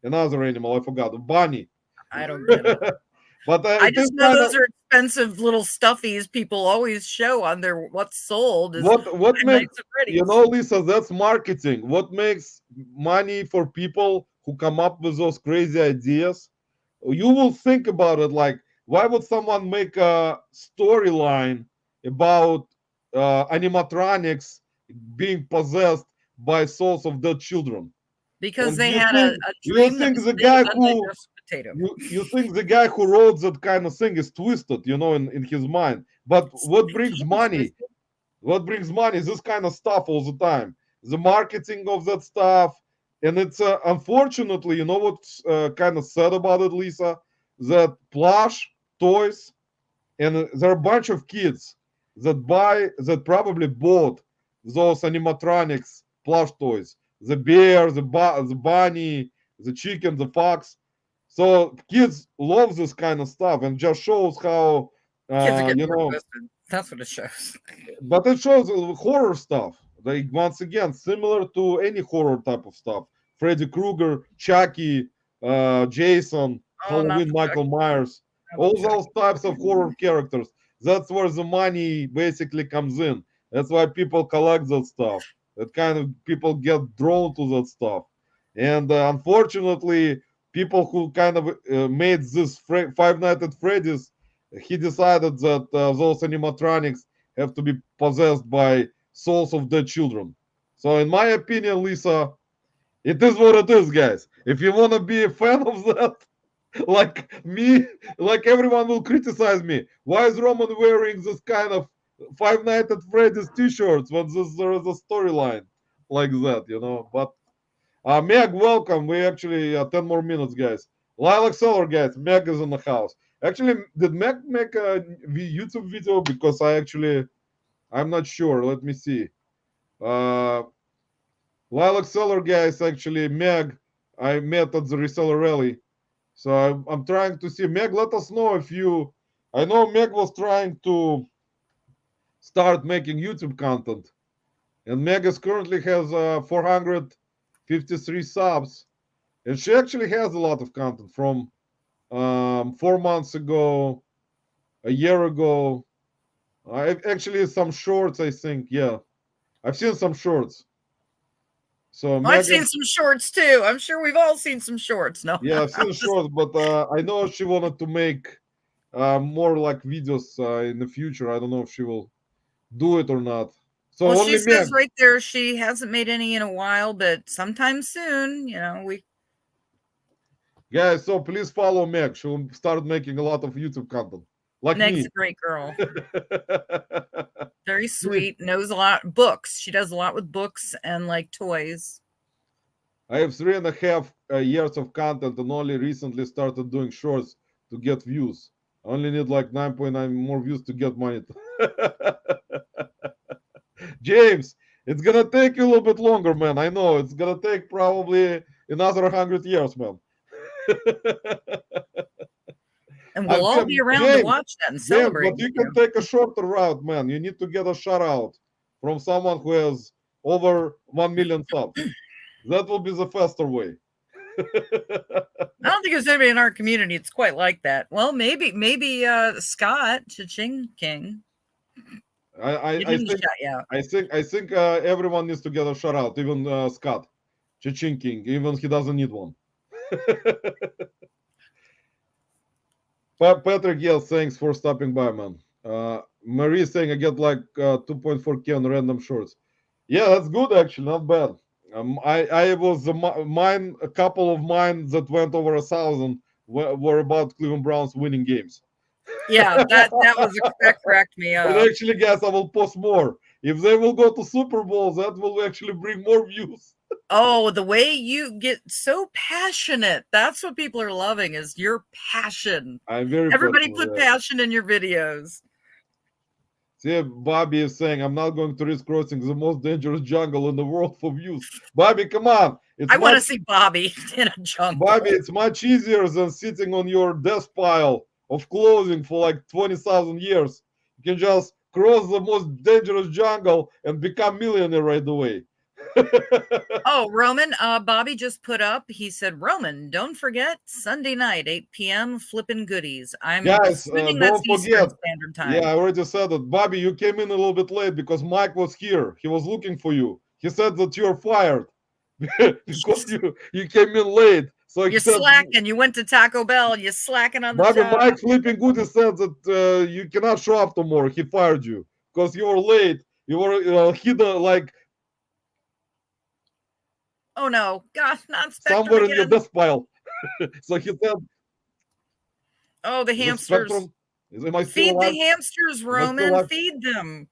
another animal. I forgot, a bunny. I don't get it. But I it is just know kind those of are expensive little stuffies people always show on their what's sold is what Five makes Nights at Freddy's. Lisa. That's marketing. What makes money for people who come up with those crazy ideas? You will think about it like, why would someone make a storyline about animatronics being possessed by souls of dead children? Because And they you had think a you dream that think was the made guy of who undigested potato. you think the guy who wrote that kind of thing is twisted, in his mind. But what brings money? What brings money is this kind of stuff all the time. The marketing of that stuff. And it's unfortunately, you know what's kind of sad about it, Lisa? That plush toys, and there are a bunch of kids that probably bought those animatronics plush toys, the bear, the bunny, the chicken, the fox. So kids love this kind of stuff, and just shows how Kids are getting you more know twisted. That's what it shows. but it shows horror stuff. Like once again, similar to any horror type of stuff. Freddy Krueger, Chucky, Jason, Oh, not Halloween, the Michael Chucky. Myers, I all love Chucky. those types of horror characters. That's where the money basically comes in. That's why people collect that stuff. That kind of people get drawn to that stuff. And unfortunately, people who kind of made this Five Nights at Freddy's, he decided that those animatronics have to be possessed by souls of dead children. So, in my opinion, Lisa, it is what it is, guys. If you want to be a fan of that, like me, like everyone will criticize me. Why is Roman wearing this kind of Five Nights at Freddy's t-shirts when there is a storyline like that? But Meg, welcome. We actually 10 more minutes, guys. Lilac Solar, guys. Meg is in the house. Actually, did Meg make a YouTube video? Because I'm not sure. Let me see. Uh, Lilac Seller guys, actually, Meg, I met at the reseller rally. So I'm trying to see. Meg, let us know if you. I know Meg was trying to start making YouTube content. And Meg currently has 453 subs. And she actually has a lot of content from 4 months ago, a year ago. Actually, some shorts, I think. Yeah. I've seen some shorts. So I've Megan, seen some shorts too. I'm sure we've all seen some shorts. No, yeah, I've seen shorts, but I know she wanted to make more like videos in the future. I don't know if she will do it or not. So well, only she Meg. says right there she hasn't made any in a while, but sometime soon, we. Guys, so please follow Meg. She'll start making a lot of YouTube content. Like Meg's me. a great girl. Very sweet. Knows a lot. Books. She does a lot with books and like toys. I have 3.5 years of content and only recently started doing shorts to get views. I only need like 9.9 more views to get money. James, it's gonna take you a little bit longer, man. I know it's gonna take probably another 100 years, man. And we'll all be around to watch that and James, celebrate. but you can take a shorter route, man. You need to get a shout out from someone who has over 1 million subs. That will be the faster way. I don't think there's anybody in our community it's quite like that. Well, maybe Scott Cha-Ching King. I think everyone needs to get a shout out, even Scott Cha-Ching King, even he doesn't need one. Patrick, yes, thanks for stopping by, man. Marie saying I get like 2.4K on random shorts. Yeah, that's good actually, not bad. I was mine. A couple of mine that went over 1,000 were about Cleveland Browns winning games. Yeah, that cracked me up. And actually, guys, I will post more. If they will go to Super Bowl, that will actually bring more views. Oh, the way you get so passionate. That's what people are loving is your passion. I'm very Everybody passionate, put passion in your videos. See, Bobby is saying, I'm not going to risk crossing the most dangerous jungle in the world for views. Bobby, come on. I want to see Bobby in a jungle. Bobby, it's much easier than sitting on your desk pile of clothing for like 20,000 years. You can just cross the most dangerous jungle and become millionaire right away. Oh, Roman, Bobby just put up, he said, Roman, don't forget Sunday night, 8 p.m. flipping goodies. I'm assuming that's Eastern Standard Time. Yeah, I already said it. Bobby, you came in a little bit late because Mike was here. He was looking for you. He said that you're fired because you came in late. So you're slacking. You went to Taco Bell and you're slacking on the Bobby, job. Mike Flipping Goodies said that you cannot show up tomorrow. He fired you because you were late. You were hidden like... Oh no, God, not Spectrum somewhere again. in your desk pile. So he said, oh, the hamsters. Feed the hamsters, Roman. Feed them.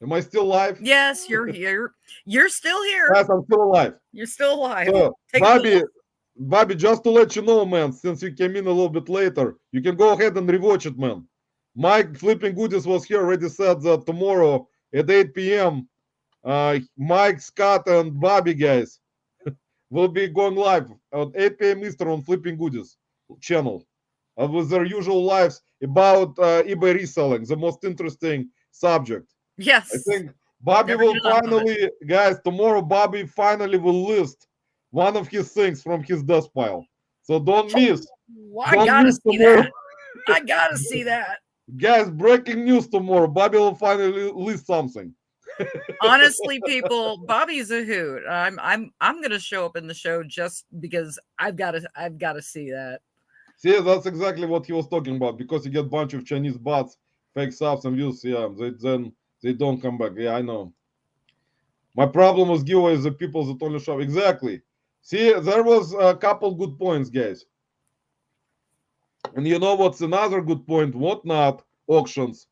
Am I still alive? Yes, you're here. You're still here. Yes, I'm still alive. You're still alive. So, Bobby, just to let you know, man, since you came in a little bit later, you can go ahead and rewatch it, man. Mike Flipping Goodies was here, already said that tomorrow at 8 p.m., Mike, Scott, and Bobby, guys, will be going live at 8 p.m. Eastern on Flipping Goodies channel with their usual lives about eBay reselling, the most interesting subject. Yes. I think Bobby will finally, guys, tomorrow Bobby finally will list one of his things from his desk pile. So don't miss. I gotta see that. I gotta see that. Guys, breaking news tomorrow. Bobby will finally list something. Honestly, people, Bobby's a hoot. I'm gonna show up in the show just because I've gotta see that. See, that's exactly what he was talking about, because you get a bunch of Chinese bots, fake subs and views. Yeah, then they don't come back. Yeah, I know. My problem with giveaways the people that only shop. Exactly. See, there was a couple good points, guys. And you know what's another good point? Whatnot auctions.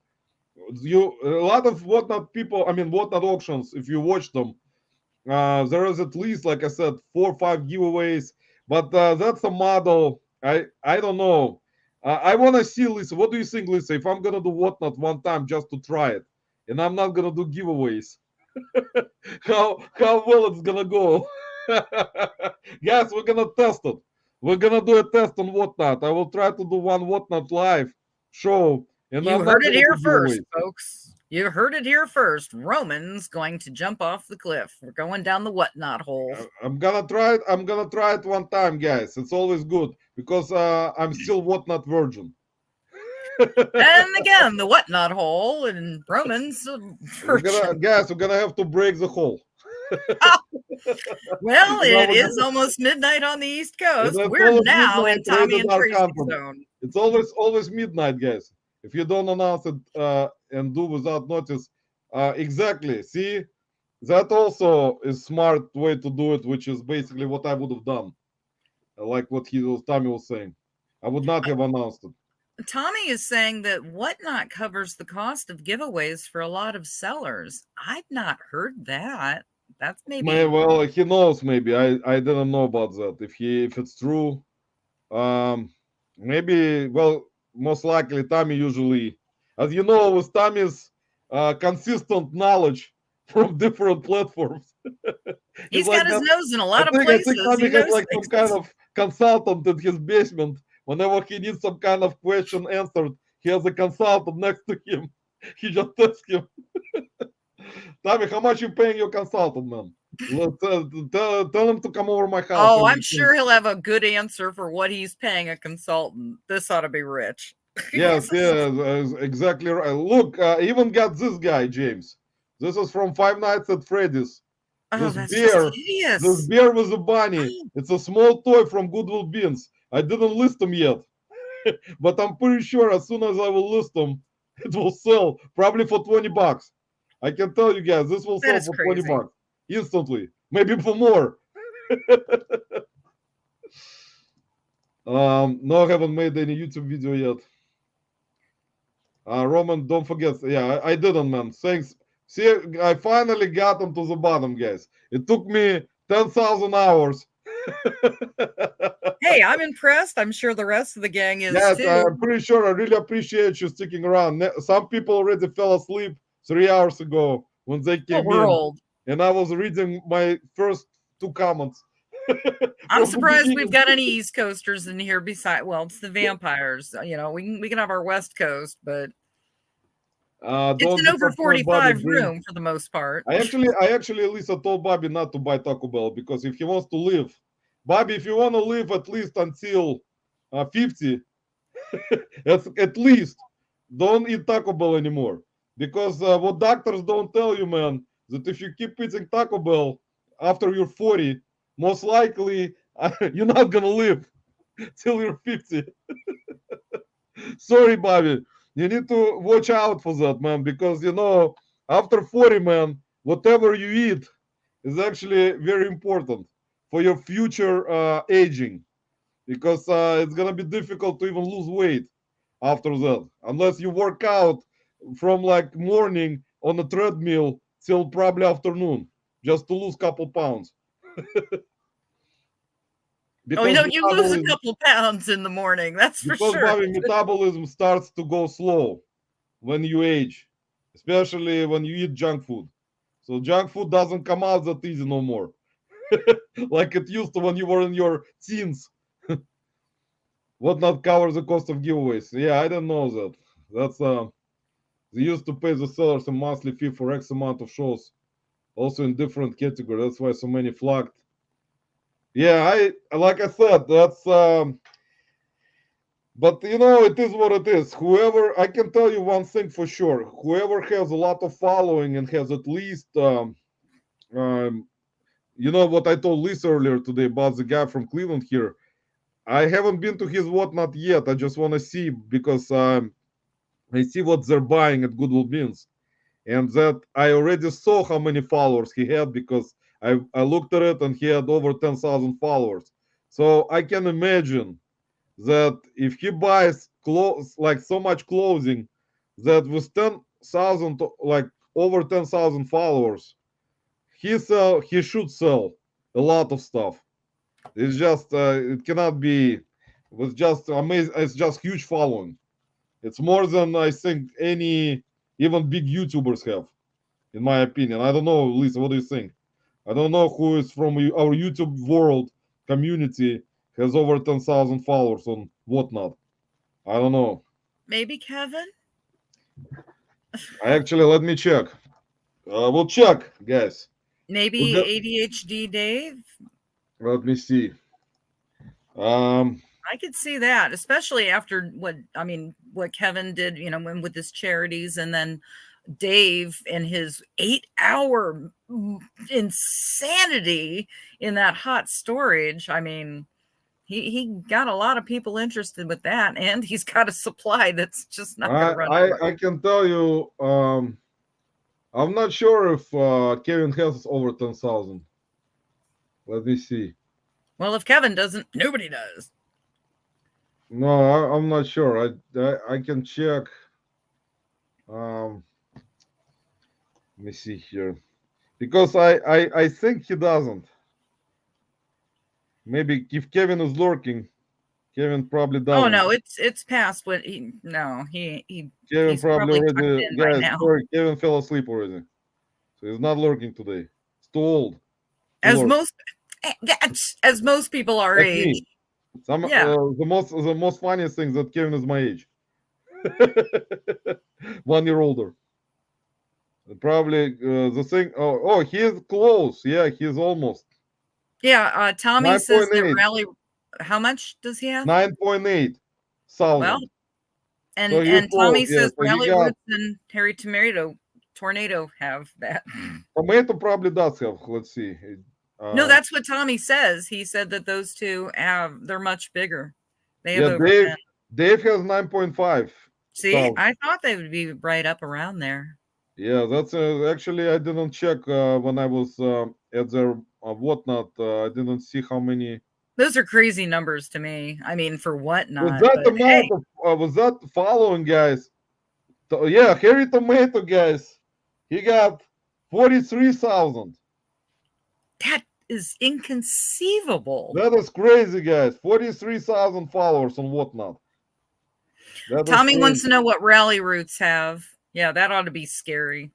A lot of whatnot people, I mean whatnot auctions, if you watch them, there is at least, like I said, 4 or 5 giveaways, but that's a model. I don't know. I want to see, Lisa, what do you think, Lisa, if I'm gonna do whatnot one time just to try it and I'm not gonna do giveaways? how well it's gonna go? Guys, we're gonna test it. We're gonna do a test on whatnot. I will try to do one whatnot live show. And you heard it here first, folks. You heard it here first. Roman's going to jump off the cliff. We're going down the whatnot hole. I'm gonna try it. I'm gonna try it one time, guys. It's always good because I'm still whatnot virgin. And again, the whatnot hole and Roman's virgin. Guys, we're gonna have to break the hole. Well, it is almost midnight on the East Coast. We're now in Tommy and Tracy zone. It's always midnight, guys. If you don't announce it and do without notice, exactly. See, that also is smart way to do it, which is basically what I would have done. like what Tommy was saying. I would not have announced it. Tommy is saying that Whatnot covers the cost of giveaways for a lot of sellers. I've not heard that. That's maybe. Well, he knows. Maybe I didn't know about that. If it's true, maybe. Well, most likely Tommy usually, as you know, with Tommy's consistent knowledge from different platforms. He's like got his that. nose in a lot of I places. think Tommy He has knows like some things. kind of consultant in his basement. Whenever he needs some kind of question answered, he has a consultant next to him. He just asks him, Tommy, how much you paying your consultant, man? Tell him to come over my house. Oh, every I'm sure he'll have a good answer for what he's paying a consultant. This ought to be rich. Yes, exactly right. Look, I even got this guy, James. This is from Five Nights at Freddy's. Oh, This that's just bear, hideous. this bear with a bunny. It's a small toy from Goodwill Beans. I didn't list them yet, but I'm pretty sure as soon as I will list them, it will sell probably for $20. I can tell you guys, this will That sell is for crazy. $20 instantly, maybe for more. No, I haven't made any YouTube video yet. Roman, don't forget. Yeah, I didn't, man. Thanks. See, I finally got them to the bottom, guys. It took me 10,000 hours. Hey, I'm impressed. I'm sure the rest of the gang is Yes, too. I'm pretty sure. I really appreciate you sticking around. Some people already fell asleep 3 hours ago when they Well, came we're in, old. and I was reading my first 2 comments. I'm from the surprised we've beginning. got any East Coasters in here beside. Well, it's the vampires. You know, we can have our West Coast, but it's Don't an over disappoint Bobby 45 Green. room for the most part. I actually, Lisa told Bobby not to buy Taco Bell because if he wants to live, Bobby, if you want to live at least until 50, at least don't eat Taco Bell anymore. Because what doctors don't tell you, man, that if you keep eating Taco Bell after you're 40, most likely you're not gonna live till you're 50. Sorry, Bobby. You need to watch out for that, man, because you know, after 40, man, whatever you eat is actually very important for your future aging, because it's gonna be difficult to even lose weight after that, unless you work out from like morning on a treadmill till probably afternoon, just to lose couple pounds. Oh, you know, you lose a metabolism- couple pounds in the morning. That's for because sure. Bobby, metabolism starts to go slow when you age, especially when you eat junk food. So junk food doesn't come out that easy no more, like it used to when you were in your teens. What not cover the cost of giveaways? Yeah, I didn't know that. That's they used to pay the sellers a monthly fee for X amount of shows, also in different categories. That's why so many flocked. Yeah, I like I said, that's but you know, it is what it is. Whoever, I can tell you one thing for sure. Whoever has a lot of following and has at least, you know what I told Lisa earlier today about the guy from Cleveland here. I haven't been to his whatnot yet. I just want to see because I see what they're buying at Goodwill Beans, and that I already saw how many followers he had because I looked at it and he had over 10,000 followers. So I can imagine that if he buys clothes like so much clothing that with 10,000 like over 10,000 followers he should sell a lot of stuff. It's just it cannot be with just amazing. It's just huge following. It's more than I think any even big YouTubers have, in my opinion. I don't know, Lisa, what do you think? I don't know who is from our YouTube world community has over 10,000 followers on whatnot. I don't know. Maybe Kevin? Actually, let me check. We'll check, guys. Maybe We'll ADHD Dave? let me see. Um, I could see that, especially after what Kevin did, you know, with his charities, and then Dave and his 8-hour insanity in that hot storage. I mean, he got a lot of people interested with that, and he's got a supply that's just not going to run out. I can tell you, I'm not sure if Kevin has over 10,000. Let me see. Well, if Kevin doesn't, nobody does. No, I'm not sure. I can check. Let me see here, because I think he doesn't. Maybe if Kevin is lurking, Kevin probably doesn't. Oh no, it's past what he. No, Kevin he's probably probably tucked already. in by Guys, now. sorry, Kevin fell asleep already, so he's not lurking today. He's too old. To As lurk. most people our Like age. me. Some Yeah. the most funniest thing is that Kevin is my age. 1 year older. Probably the thing. Oh, he is close. Yeah, he's almost Yeah, Tommy says that 9.8. Rally. How much does he have? 9.8 Well, thousand. and So you're Tommy close. Yeah, says so you Rally got Roots and Harry Tornado have that. Tomato probably does have. Let's see. No, that's what Tommy says. He said that those two they're much bigger. They have Yeah, over Dave. 10. Dave has 9.5. See, I thought they would be right up around there. Yeah, that's actually I didn't check when I was at their whatnot. I didn't see how many. Those are crazy numbers to me. I mean, for whatnot. Was that But amount hey, of was that following guys? Yeah, Harry Tomato guys. He got 43,000. that is inconceivable. That is crazy, guys. 43,000 followers on whatnot. That is Tommy wants crazy. to know what Rally Roots have. Yeah, that ought to be scary.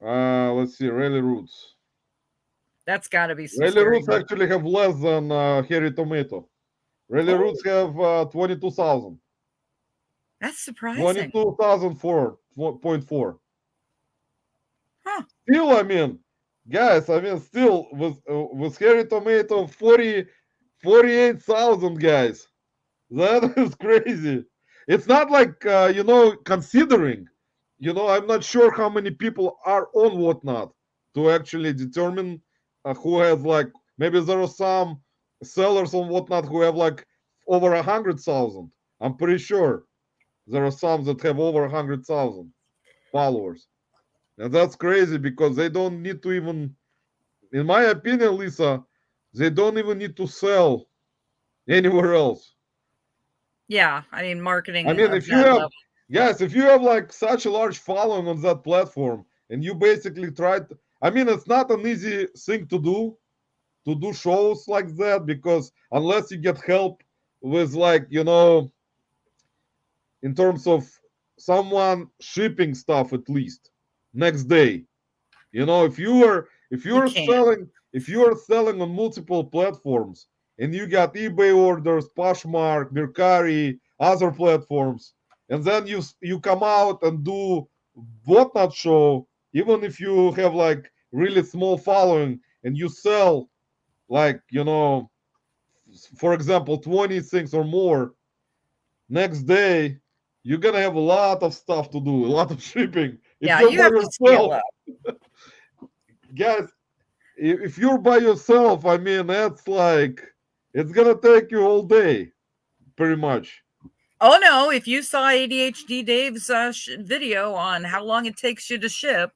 Let's see. Rally Roots. That's got to be some Rally scary Roots numbers. actually have less than Harry Tomato. Rally Oh. Roots have 22,000. That's surprising. 22,004.4. Huh. Still, I mean, guys, still with Harry Tomato 48,000 guys. That is crazy. It's not like considering. I'm not sure how many people are on whatnot to actually determine who has like maybe there are some sellers on whatnot who have like over 100,000. I'm pretty sure there are some that have over 100,000 followers, and that's crazy because they don't need to even, in my opinion, Lisa, they don't even need to sell anywhere else. Yeah, I mean, marketing I mean, of if you that have, level. yes, if you have like such a large following on that platform and you basically try to, I mean, it's not an easy thing to do shows like that, because unless you get help with like, in terms of someone shipping stuff at least next day, if you're can't. selling on multiple platforms and you got eBay orders, Poshmark, Mercari, other platforms, and then you come out and do whatnot show, even if you have like really small following and you sell like, for example, 20 things or more, next day you're gonna have a lot of stuff to do, a lot of shipping. If Yeah, you're you by have to scale yourself, up. guys, if you're by yourself, I mean, that's like, it's gonna take you all day, pretty much. Oh no! If you saw ADHD Dave's video on how long it takes you to ship,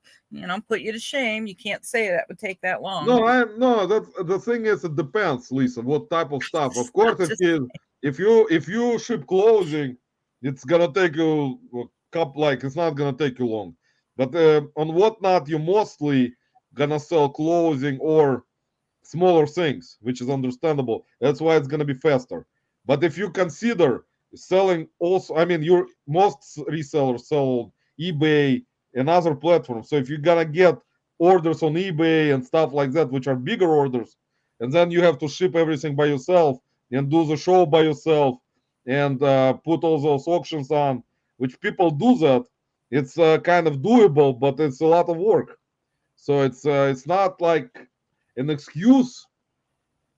put you to shame. You can't say that would take that long. No, that's the thing is, it depends, Lisa, what type of stuff. Of course, if you ship clothing, it's gonna take you a couple, like, it's not gonna take you long. But on whatnot, you mostly gonna sell clothing or smaller things, which is understandable. That's why it's gonna be faster. But if you consider selling also, I mean, your most resellers sell eBay and other platforms. So if you're gonna get orders on eBay and stuff like that, which are bigger orders, and then you have to ship everything by yourself and do the show by yourself and put all those auctions on, which people do that. It's kind of doable, but it's a lot of work. So it's not like an excuse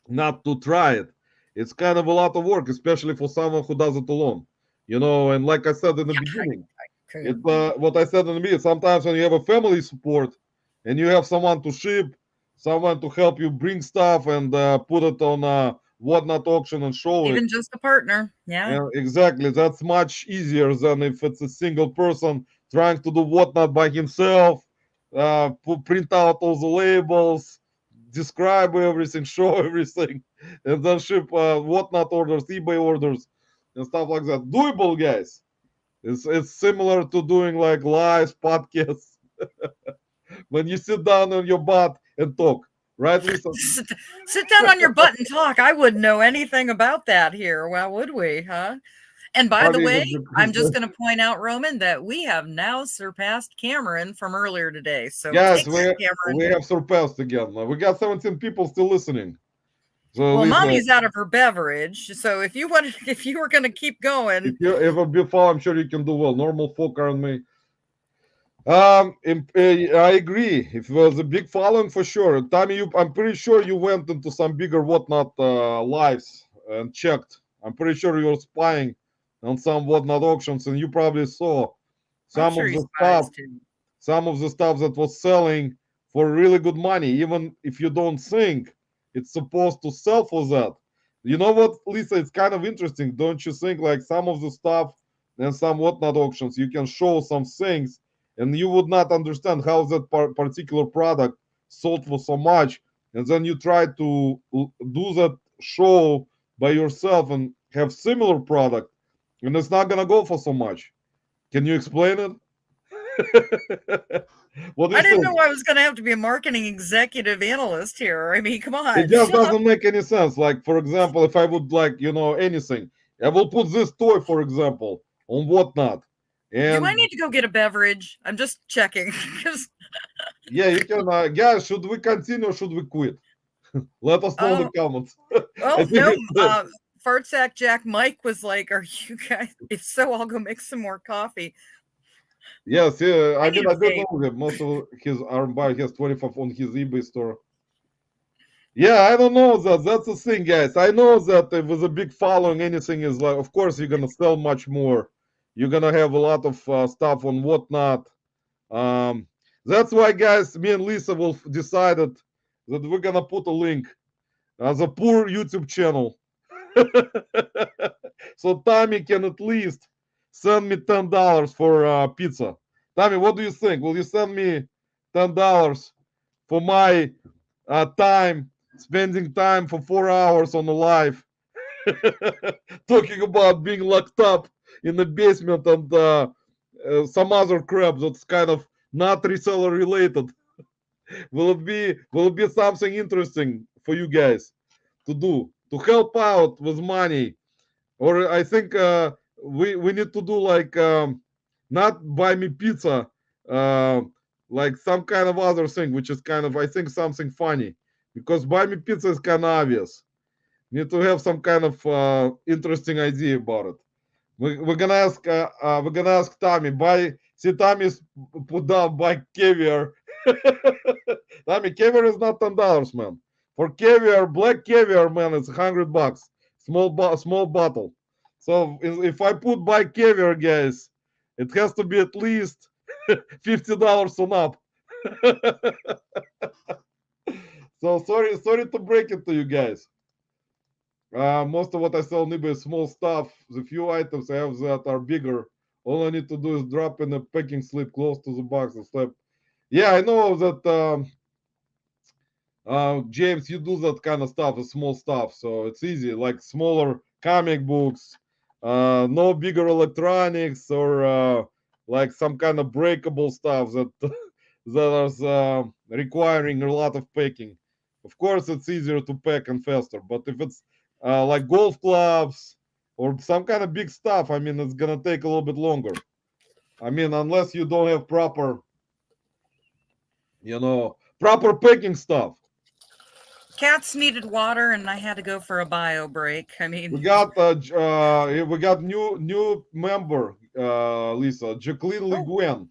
not to try it. It's kind of a lot of work, especially for someone who does it alone. And like I said in the beginning, it's what I said in the beginning. Sometimes when you have a family support and you have someone to ship, someone to help you bring stuff and put it on a whatnot auction and show it. Even just a partner. Yeah. Exactly. That's much easier than if it's a single person trying to do whatnot by himself, print out all the labels, describe everything, show everything, and then ship whatnot orders, eBay orders, and stuff like that. Doable, guys. It's similar to doing like live podcasts when you sit down on your butt and talk, right, Lisa? Sit down on your butt and talk. I wouldn't know anything about that here. Well, would we, huh? And by the way, I'm just going to point out, Roman, that we have now surpassed Cameron from earlier today. So yes, Cameron. we have surpassed again. We got 17 people still listening. So well, Lisa, Mommy's out of her beverage. So if you were going to keep going, if a before, I'm sure you can do well. Normal folk around me. I agree. If it was a big following, for sure. Tommy, I'm pretty sure you went into some bigger whatnot lives and checked. I'm pretty sure you were spying on some whatnot auctions, and you probably saw some of the stuff. Some of the stuff that was selling for really good money, even if you don't think it's supposed to sell for that. You know what, Lisa? It's kind of interesting, don't you think? Like some of the stuff and some whatnot auctions, you can show some things, and you would not understand how that particular product sold for so much, and then you try to do that show by yourself and have similar product, and it's not gonna go for so much. Can you explain it? I didn't know I was going to have to be a marketing executive analyst here. I mean, come on. It just doesn't make any sense. Like, for example, if I would like, anything, I will put this toy, for example, on whatnot. And do I need to go get a beverage? I'm just checking. yeah, you can. Guys, should we continue or should we quit? Let us know in the comments. Well, no. Fartsack Jack Mike was like, "Are you guys? If so, I'll go make some more coffee." Yes, yeah. I don't know him. Most of his armbar has 25 on his eBay store. Yeah, I don't know that. That's the thing, guys. I know that if with a big following, anything is like, of course, you're gonna sell much more. You're gonna have a lot of stuff on whatnot. That's why, guys, me and Lisa will decided that we're gonna put a link as a poor YouTube channel, so Tommy can at least send me $10 for pizza. Tommy, what do you think? Will you send me $10 for my time, spending time for 4 hours on the live, talking about being locked up in the basement and some other crap that's kind of not reseller related? Will it be something interesting for you guys to do, to help out with money? Or I think we need to do like not buy me pizza, like some kind of other thing, which is kind of, I think, something funny, because buy me pizza is kind of obvious. Need to have some kind of interesting idea about it. We're gonna ask Tommy. Tommy's put down buy caviar. Tommy, caviar is not $10, man. For caviar, black caviar, man, it's $100. Small bottle. So if I put buy caviar, guys, it has to be at least $50 and up. So sorry to break it to you guys. Most of what I sell on eBay is small stuff. The few items I have that are bigger, all I need to do is drop in a packing slip close to the box and slap. Yeah, I know that, James, you do that kind of stuff, the small stuff, so it's easy, like smaller comic books, no bigger electronics, or like some kind of breakable stuff that that is requiring a lot of packing. Of course, it's easier to pack and faster, but if it's like golf clubs or some kind of big stuff, I mean, it's gonna take a little bit longer. I mean, unless you don't have proper packing stuff. Cats needed water, and I had to go for a bio break. I mean, we got new member, Lisa, Jacqueline Le Guin.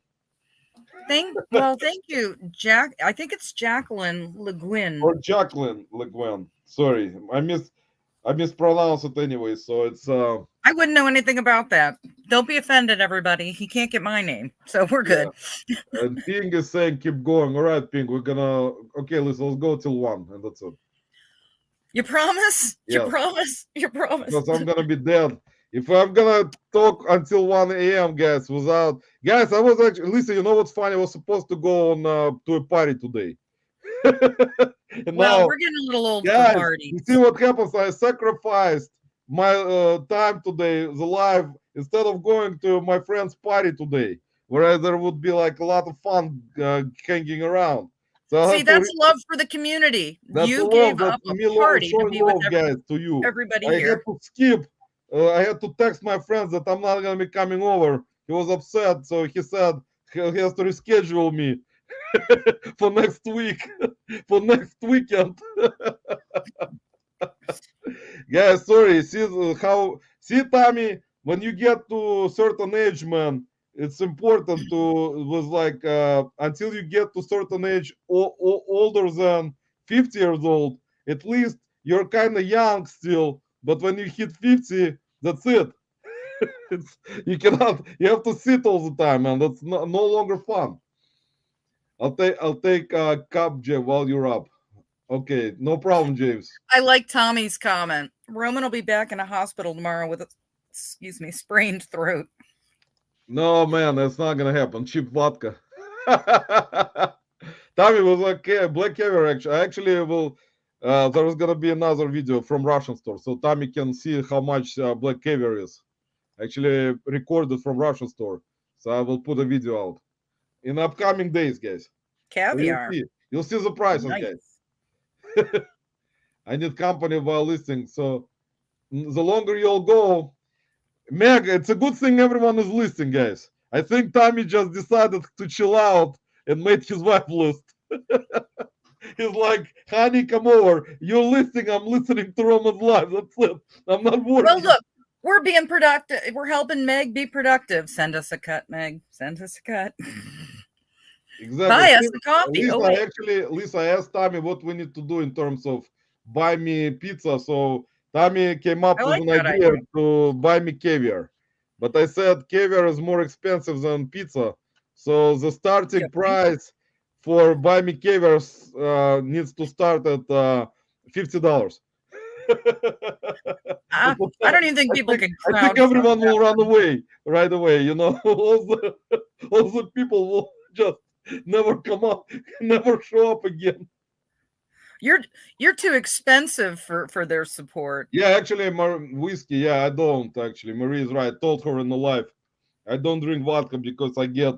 Thank you, Jack. I think it's Jacqueline Le Guin. Or Jacqueline Le Guin. Sorry, I mispronounced it anyway. So it's I wouldn't know anything about that. Don't be offended, everybody. He can't get my name, so we're good. Yeah. And Ping is saying keep going. All right, Ping, we're gonna let's go till 1, and that's it. You promise? Yeah. You promise? You promise? Because I'm gonna be dead. If I'm gonna talk until 1 a.m., guys, I was actually, Lisa, you know what's funny? I was supposed to go on to a party today. And Well, now, we're getting a little old for guys, parties. you see what happens? I sacrificed my time today, the live, instead of going to my friend's party today, where there would be like a lot of fun hanging around. So I See, have to that's love for the community. that's the You love. gave That's up a me party to showing be with love, guys, to you. everybody I had here. to skip. I had to text my friends that I'm not gonna be coming over. He was upset, so he said he has to reschedule me for next week, for next weekend. Guys, sorry. See, Tommy, when you get to a certain age, man, it's important to was like until you get to certain age, older than 50 years old, at least you're kind of young still. But when you hit 50, that's it. It's, you cannot. You have to sit all the time, man. That's no longer fun. I'll take cup, Jeff, while you're up. Okay, no problem, James. I like Tommy's comment. Roman will be back in a hospital tomorrow with a, sprained throat. No, man, that's not gonna happen. Cheap vodka. Tommy was like black caviar. Actually, will. There is gonna be another video from Russian store, so Tommy can see how much black caviar is. Actually, recorded from Russian store, so I will put a video out in upcoming days, guys. So Caviar. you'll see the prices, Nice. guys. I need company while listening, so the longer you'll go, Meg, it's a good thing everyone is listening, guys. I think Tommy just decided to chill out and made his wife list. He's like, honey, come over. You're listening. I'm listening to Roman's live. That's it. I'm not working. Well, look, we're being productive. We're helping Meg be productive. Send us a cut, Meg. Send us a cut. Exactly. Buy us a coffee. Lisa, I asked Tommy what we need to do in terms of buy me pizza. So Tommy came up with an idea to buy me caviar. But I said caviar is more expensive than pizza. So the starting price for buy me caviar needs to start at $50. I don't even think people can crowd. I think everyone will run away right away. You know, all the people will just never come up, never show up again. You're too expensive for their support. Yeah, actually, whiskey. Yeah, I don't actually. Marie is right. I told her in the live, I don't drink vodka because I get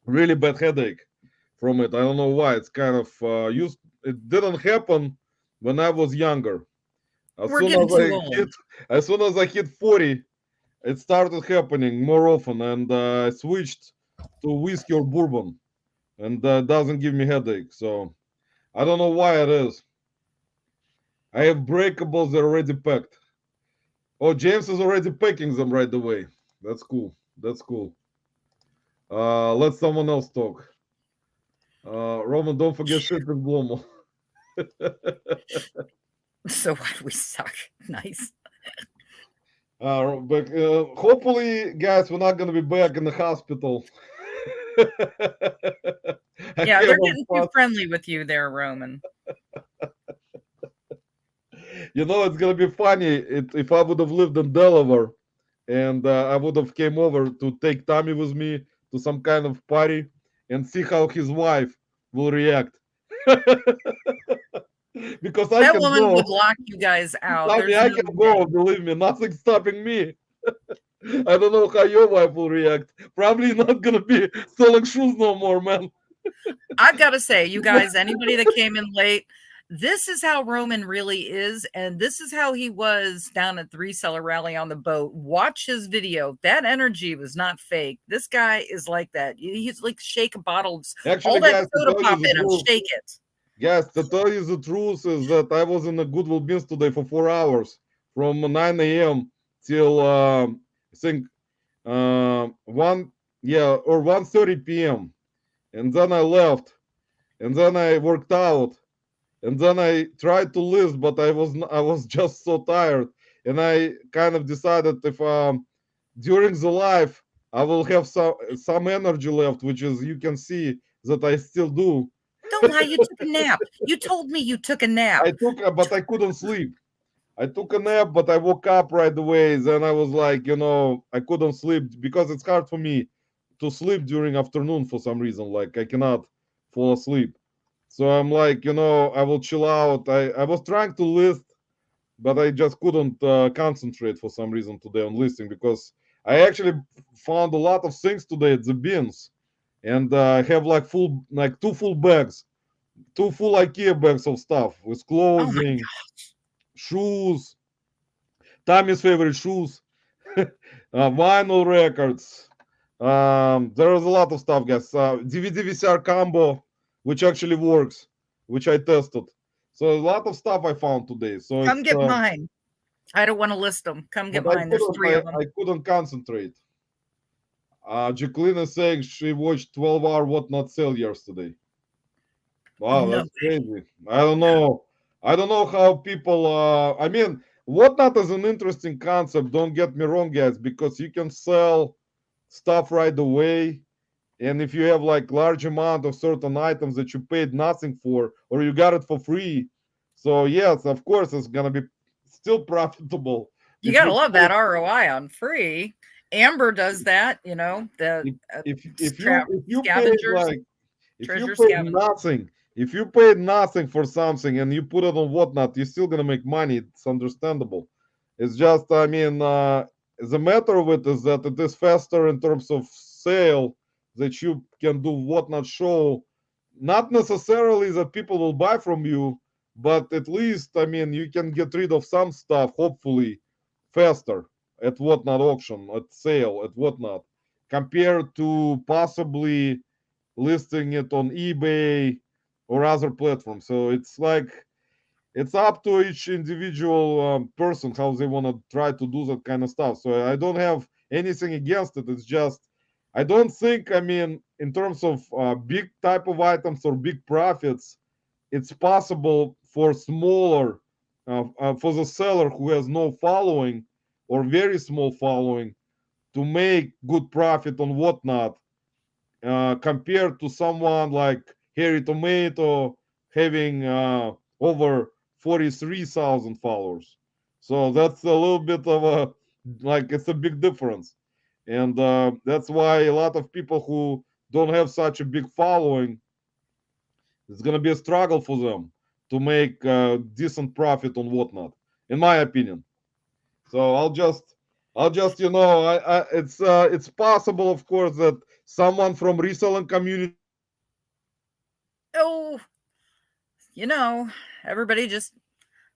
really bad headache from it. I don't know why. It's kind of used. It didn't happen when I was younger. As soon as I hit 40, it started happening more often, and I switched to whiskey or bourbon, and doesn't give me headache. So I don't know why it is. I have breakables that are already packed. Oh, James is already packing them right away. That's cool. That's cool. Let someone else talk. Roman, don't forget shit with Blomo. So what? We suck. Nice. But hopefully, guys, we're not gonna be back in the hospital. Yeah, they're getting too friendly with you there, Roman. You know, it's gonna be funny if I would have lived in Delaware, and I would have came over to take Tommy with me to some kind of party and see how his wife will react. Because that woman would lock you guys out. Tommy, I can go, believe me, nothing's stopping me. I don't know how your wife will react. Probably not gonna be selling shoes no more, man. I've got to say, you guys, anybody that came in late, this is how Roman really is, and this is how he was down at the Reseller rally on the boat. Watch his video. That energy was not fake. This guy is like that. He's like shake a bottle. Actually, all that soda pop in him, shake it. Yes, to tell you the truth is that I was in the Goodwill Beans today for 4 hours, from 9 a.m. till I think 1:30 p.m. And then I left, and then I worked out, and then I tried to list, but I was just so tired, and I kind of decided if during the live I will have some energy left, which is you can see that I still do. Don't lie, you took a nap. You told me you took a nap. But I couldn't sleep. I took a nap, but I woke up right away. Then I was like, I couldn't sleep because it's hard for me to sleep during afternoon for some reason. Like I cannot fall asleep. So I'm like, I will chill out. I was trying to list, but I just couldn't concentrate for some reason today on listing because I actually found a lot of things today at the bins, and I have like two full bags, two full IKEA bags of stuff with Oh my clothing, shoes, Tommy's favorite shoes, vinyl records. There is a lot of stuff, guys. DVD VCR combo, which actually works, which I tested. So a lot of stuff I found today. So Come it's get mine. I don't want to list them. Come get but mine. There's 3 of them. I couldn't concentrate. Jacqueline is saying she watched 12-hour whatnot sale yesterday. Wow, No. that's crazy. I don't know. I don't know how people. I mean, whatnot is an interesting concept. Don't get me wrong, guys, because you can sell stuff right away, and if you have like large amount of certain items that you paid nothing for, or you got it for free, so yes, of course, it's gonna be still profitable. You If gotta you love pay- that ROI on free. Amber does that, the if you paid scavengers, like if you treasure paid scavengers. nothing, if you paid nothing for something and you put it on whatnot, you're still gonna make money. It's understandable. It's just, I mean, the matter of it is that it is faster in terms of sale that you can do whatnot show. Not necessarily that people will buy from you, but at least, I mean, you can get rid of some stuff, hopefully, faster at whatnot auction, at sale, at whatnot, compared to possibly listing it on eBay or other platforms. So it's like it's up to each individual person how they want to try to do that kind of stuff. So I don't have anything against it. It's just I don't think, I mean, in terms of big type of items or big profits, it's possible for smaller, for the seller who has no following or very small following to make good profit on whatnot, compared to someone like Harry Tomato having over 43,000 followers. So that's a little bit of a, like, it's a big difference. And that's why a lot of people who don't have such a big following, it's going to be a struggle for them to make decent profit on whatnot, in my opinion. So I'll just, it's possible, of course, that someone from reselling community Oh, everybody just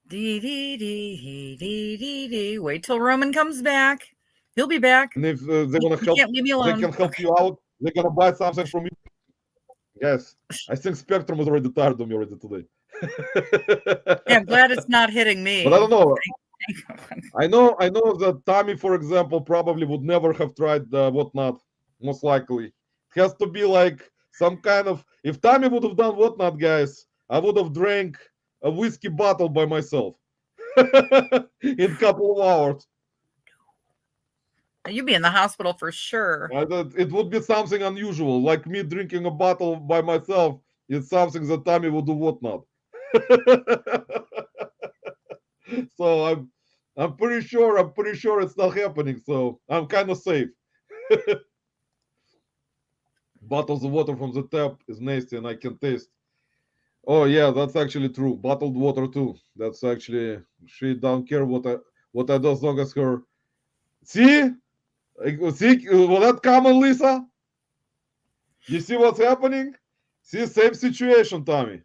dee dee dee dee dee dee. Wait till Roman comes back. He'll be back. and if they want to You help, can't leave me they alone. can help you out. They're gonna buy something from you. Yes, I think Spectrum is already tired of me already today. Yeah, I'm glad it's not hitting me. But I don't know. Thank God. I know that Tommy, for example, probably would never have tried whatnot. Most likely, it has to be like some kind of. If Tommy would have done whatnot, guys, I would have drank a whiskey bottle by myself in a couple of hours. You'd be in the hospital for sure. It would be something unusual, like me drinking a bottle by myself. It's something that Tommy would do whatnot. So I'm pretty sure it's not happening. So I'm kind of safe. Bottles of water from the tap is nasty, and I can taste. Oh yeah, that's actually true. Bottled water too. That's actually, she don't care what I do as long as her. See, see, will that common, Lisa? You see what's happening? See, same situation, Tommy.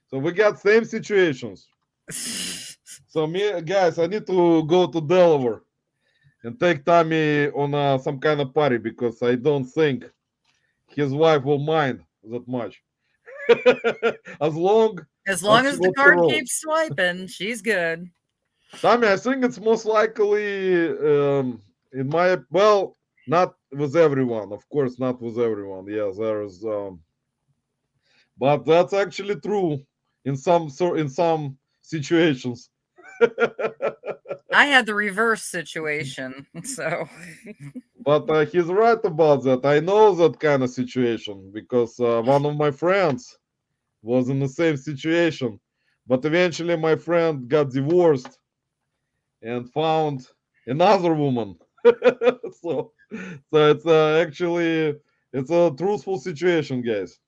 So we got same situations. So me, guys, I need to go to Delaware and take Tommy on some kind of party because I don't think his wife will mind that much. as long As long she as the wants to card roll. keeps swiping, she's good. Tommy, I think it's most likely in my, well, not with everyone, of course, not with everyone. Yes, there's but that's actually true in some situations. I had the reverse situation, so But he's right about that. I know that kind of situation because one of my friends was in the same situation. But eventually, my friend got divorced and found another woman. so, so it's actually it's a truthful situation, guys.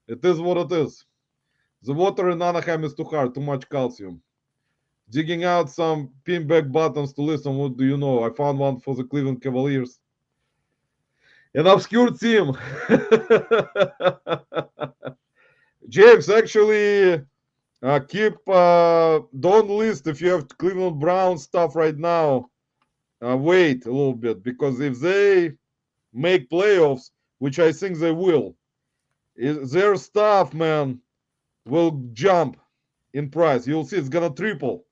It is what it is. The water in Anaheim is too hard, too much calcium. Digging out some pinback buttons to listen. What do you know? I found one for the Cleveland Cavaliers. An obscure team. James, actually, don't list if you have Cleveland Browns stuff right now. Wait a little bit, because if they make playoffs, which I think they will, their stuff, man, will jump in price. You'll see it's gonna triple,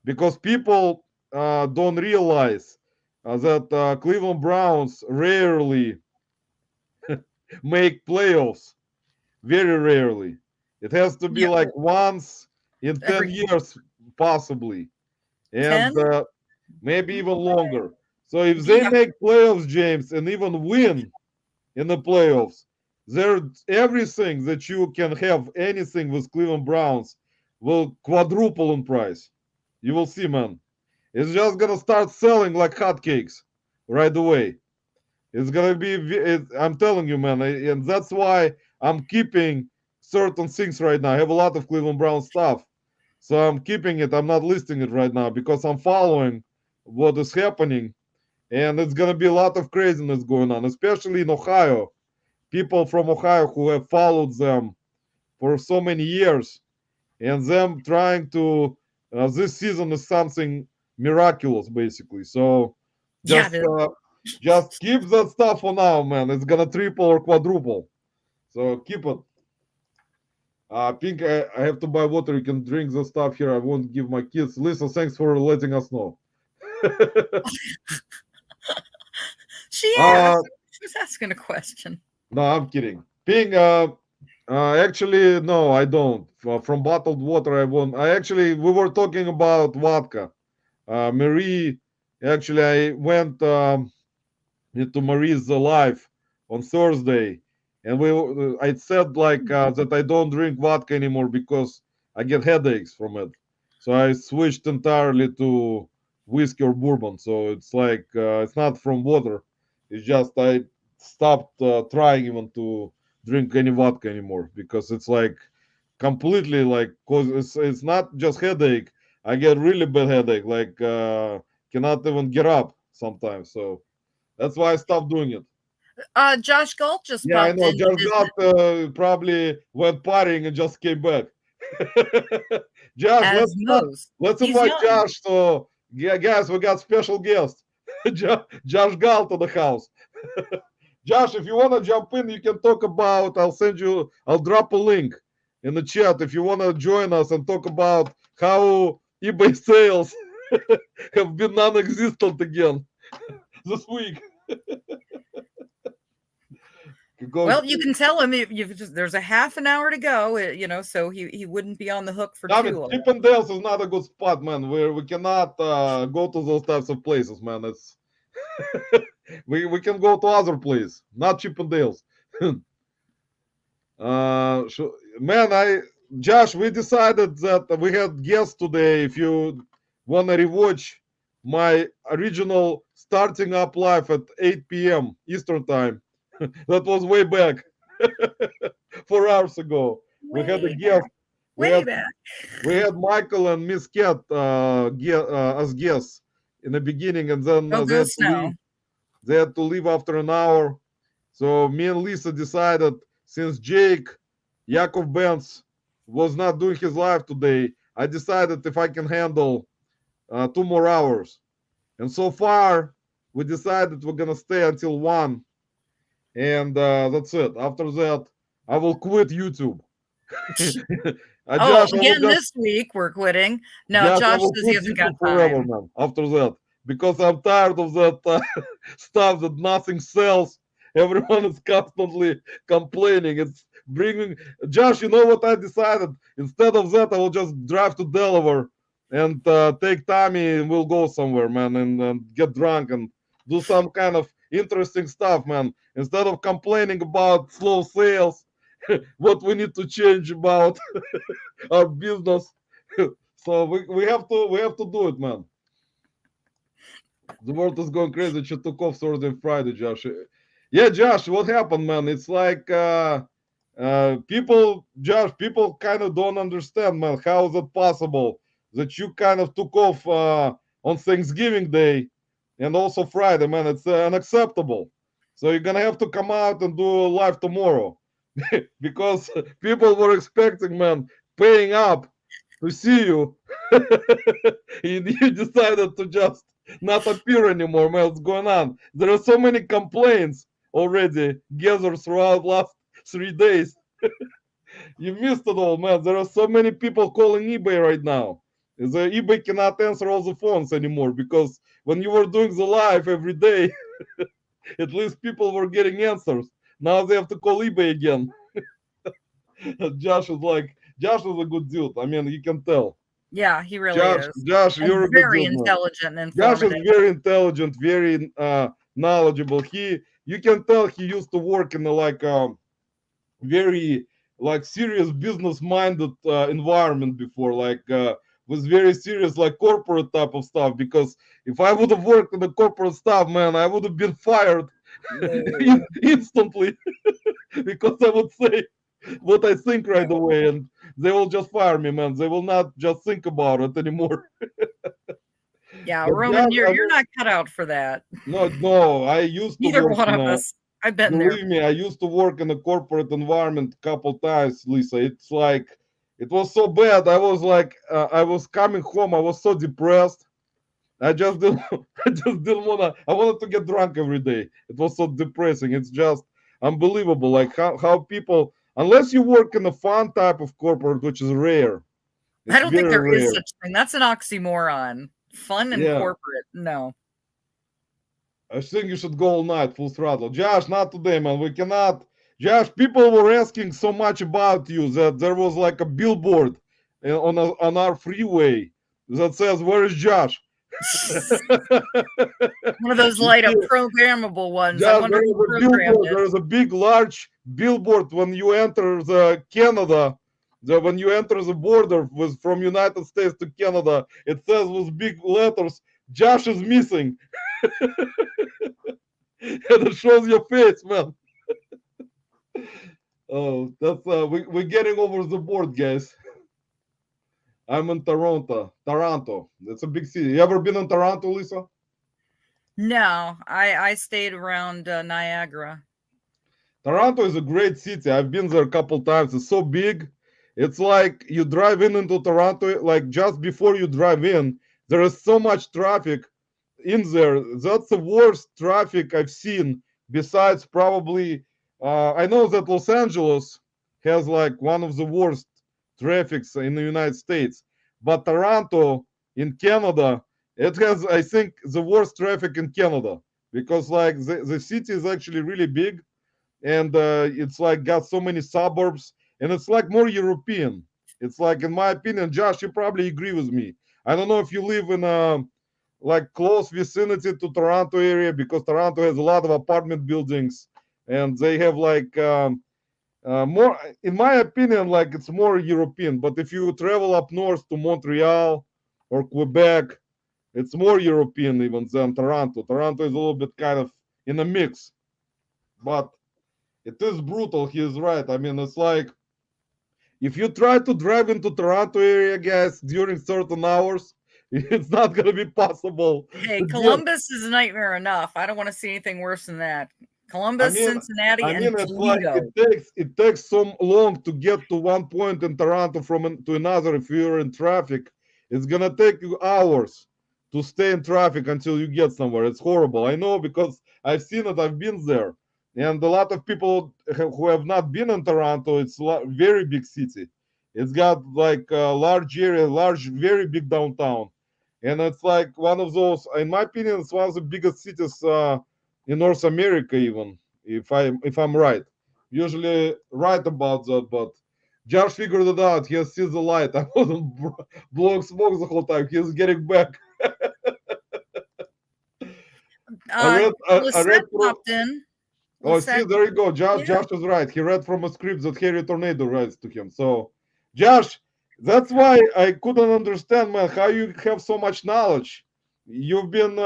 because people don't realize that Cleveland Browns rarely make playoffs. Very rarely. It has to be Yeah. like once in 10 Every- years, possibly, and 10? maybe even longer. So if they Yeah. make playoffs, James, and even win in the playoffs, there's everything that you can have, anything with Cleveland Browns, will quadruple in price. You will see, man. It's just gonna start selling like hotcakes right away. It's gonna be. I'm telling you, man, and that's why I'm keeping certain things right now. I have a lot of Cleveland Brown stuff, so I'm keeping it. I'm not listing it right now because I'm following what is happening, and it's gonna be a lot of craziness going on, especially in Ohio. People from Ohio who have followed them for so many years, and them trying to. This season is something miraculous, basically. So Yeah, just just keep that stuff for now, man. It's gonna triple or quadruple. So keep it. I think I have to buy water. You can drink the stuff here. I won't give my kids. Lisa, thanks for letting us know. she uh, asked. She was asking a question. no, I'm kidding. Ping, actually, no, I don't. From bottled water, I won't. We were talking about vodka. Marie, actually, I went into Marie's live on Thursday, and I said like that I don't drink vodka anymore because I get headaches from it. So I switched entirely to whiskey or bourbon. So it's like it's not from water. It's just I stopped trying even to drink any vodka anymore because it's like completely like cause it's not just headache. I get really bad headache, like cannot even get up sometimes. So that's why I stopped doing it. Josh Galt just Yeah, I popped know. in. Just got probably went partying and just came back. Josh, As most. let's He's invite young. Josh. So yeah, guys, we got special guest, Josh Galt to the house. Josh, if you want to jump in, you can talk about. I'll drop a link in the chat if you want to join us and talk about how eBay sales have been non-existent again this week. Well, you can tell him there's a half an hour to go, so he wouldn't be on the hook for I too mean, long. Chippendales is not a good spot, man. Where we cannot go to those types of places, man. It's we can go to other places, not Chippendales. Man, Josh, we decided that we had guests today. If you want to rewatch my original starting up live at 8 p.m. Eastern time, that was way back, 4 hours ago. We had a guest. Way back. We had Michael and Miss Cat as guests in the beginning, and then Oh, go Snow. They had to leave after an hour. So me and Lisa decided, since Jake Yakov Benz was not doing his live today, I decided if I can handle 2 more hours. And so far, we decided we're gonna stay until 1, and that's it. After that, I will quit YouTube. Josh, again, this week we're quitting. No, Josh says he hasn't got forever, time. man. After that, because I'm tired of that stuff that nothing sells. Everyone is constantly complaining. It's bringing. Josh, you know what I decided? Instead of that, I will just drive to Delaware and take Tommy, and we'll go somewhere, man, and get drunk and do some kind of interesting stuff, man. Instead of complaining about slow sales, what we need to change about our business. So we have to do it, man. The world is going crazy. She took off Thursday and Friday, Josh. Yeah, Josh, what happened, man? It's like People kind of don't understand, man. How is it possible that you kind of took off on Thanksgiving Day and also Friday, man? It's unacceptable. So you're gonna have to come out and do a live tomorrow because people were expecting, man, paying up to see you. You decided to just not appear anymore, man. What's going on? There are so many complaints already gathered throughout last 3 days. You missed it all, man. There are so many people calling eBay right now. The eBay cannot answer all the phones anymore because when you were doing the live every day, at least people were getting answers. Now they have to call eBay again. Josh is a good dude. I mean, you can tell. Yeah, he really Josh, is. Josh, And you're a good very dude, man. intelligent and Josh is informative. very intelligent, very knowledgeable. You can tell he used to work in a very serious business minded environment before, was very serious like corporate type of stuff. Because if I would have worked in the corporate stuff, man, I would have been fired No. instantly because I would say what I think right away, and they will just fire me, man. They will not just think about it anymore. Yeah, But Roman, Josh, you're not cut out for that. no, I used to Neither work one in of a us. I've been there. Believe me, I used to work in a corporate environment a couple times, Lisa. It's like it was so bad. I was coming home. I was so depressed. I just didn't. I just didn't wanna. I wanted to get drunk every day. It was so depressing. It's just unbelievable. Like how people, unless you work in a fun type of corporate, which is rare. I It's don't think very there is rare. such thing. That's an oxymoron. Fun and Yeah. corporate. No. I think you should go all night, full throttle. Josh, not today, man. We cannot. Josh, people were asking so much about you that there was like a billboard on our freeway that says, "Where is Josh?" One of those light up programmable ones. I Josh, wonder there who is a programmed billboard. it. There is a big, large billboard when you enter the Canada. When you enter the border with from United States to Canada, it says with big letters, "Josh is missing," and it shows your face, man. Oh, that's we're getting over the board, guys. I'm in Toronto. Toronto. It's a big city. You ever been in Toronto, Lisa? No, I stayed around Niagara. Toronto is a great city. I've been there a couple times. It's so big. It's like you drive in into Toronto, like just before you drive in, there is so much traffic in there. That's the worst traffic I've seen. Besides, probably, I know that Los Angeles has like one of the worst traffics in the United States, but Toronto in Canada, it has, I think, the worst traffic in Canada because like the city is actually really big, and it's like got so many suburbs, and it's like more European. It's like, in my opinion, Josh, you probably agree with me. I don't know if you live in a like close vicinity to Toronto area, because Toronto has a lot of apartment buildings, and they have like more, in my opinion, like it's more European. But if you travel up north to Montreal or Quebec, it's more European even than Toronto. Toronto is a little bit kind of in a mix, but it is brutal. He is right. I mean, it's like if you try to drive into Toronto area, guys, during certain hours, it's not gonna be possible Hey, to get. Columbus is a nightmare enough. I don't want to see anything worse than that. I Columbus, mean, Cincinnati, I and mean, it's like Toledo. it takes so long to get to one point in Toronto to another. If you're in traffic, it's gonna take you hours to stay in traffic until you get somewhere. It's horrible. I know because I've seen it. I've been there, and a lot of people who have not been in Toronto. It's a very big city. It's got like a large area, large, very big downtown, and it's like one of those. In my opinion, it's one of the biggest cities in North America, even if I'm right. Usually right about that, but Josh figured it out. He has seen the light. I wasn't blowing smoke the whole time. He's getting back. I read Lisette through. popped in. Oh, see, Lisette, there you go. Josh, yeah. Josh is right. He read from a script that Harry Tornado writes to him. So, Josh, that's why I couldn't understand, man, how you have so much knowledge. You've been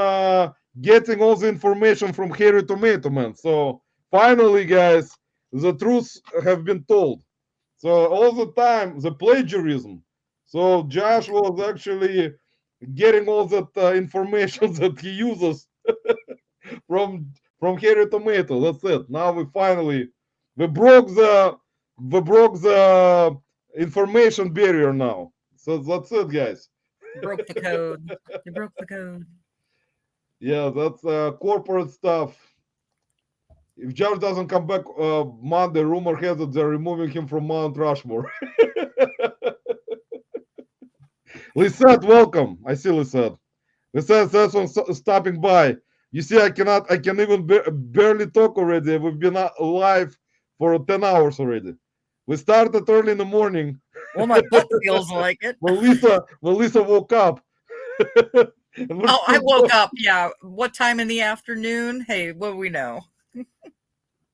getting all the information from Harry Tomato, man. So, finally, guys, the truth have been told. So all the time, the plagiarism. So Josh was actually getting all that information that he uses from Harry Tomato. That's it. Now we broke the information barrier now. So that's it, guys. Broke the code. You broke the code. Yeah, that's corporate stuff. If Josh doesn't come back Monday, rumor has it they're removing him from Mount Rushmore. Lisette, welcome. I see Lisette. Lisette, that's one stopping by. You see, I can even barely talk already. We've been live for 10 hours already. We started early in the morning. Well, my butt feels like it. When Lisa woke up. Oh, I woke up. Yeah. What time in the afternoon? Hey, what do we know?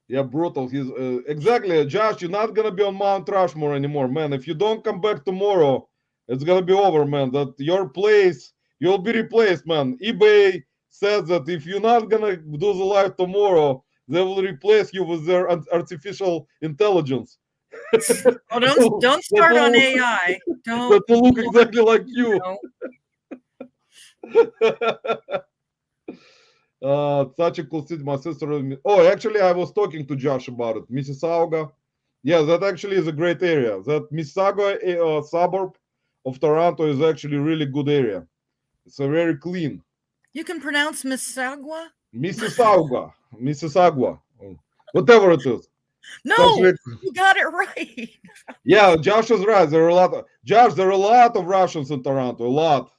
Yeah, brutal. He's exactly, Josh. You're not gonna be on Mount Rushmore anymore, man. If you don't come back tomorrow, it's gonna be over, man. That your place, you'll be replaced, man. eBay says that if you're not gonna do the live tomorrow, they will replace you with their artificial intelligence. Oh, don't start on AI. Don't. That will look exactly like you. Such a cool city. My sister. Oh, actually, I was talking to Josh about it. Mississauga. Yeah, that actually is a great area. That Mississauga suburb of Toronto is actually a really good area. It's a very clean. You can pronounce Mississauga? Mississauga. Whatever it is. No, actually, you got it right. Yeah, Josh is right. There are a lot of Russians in Toronto. A lot.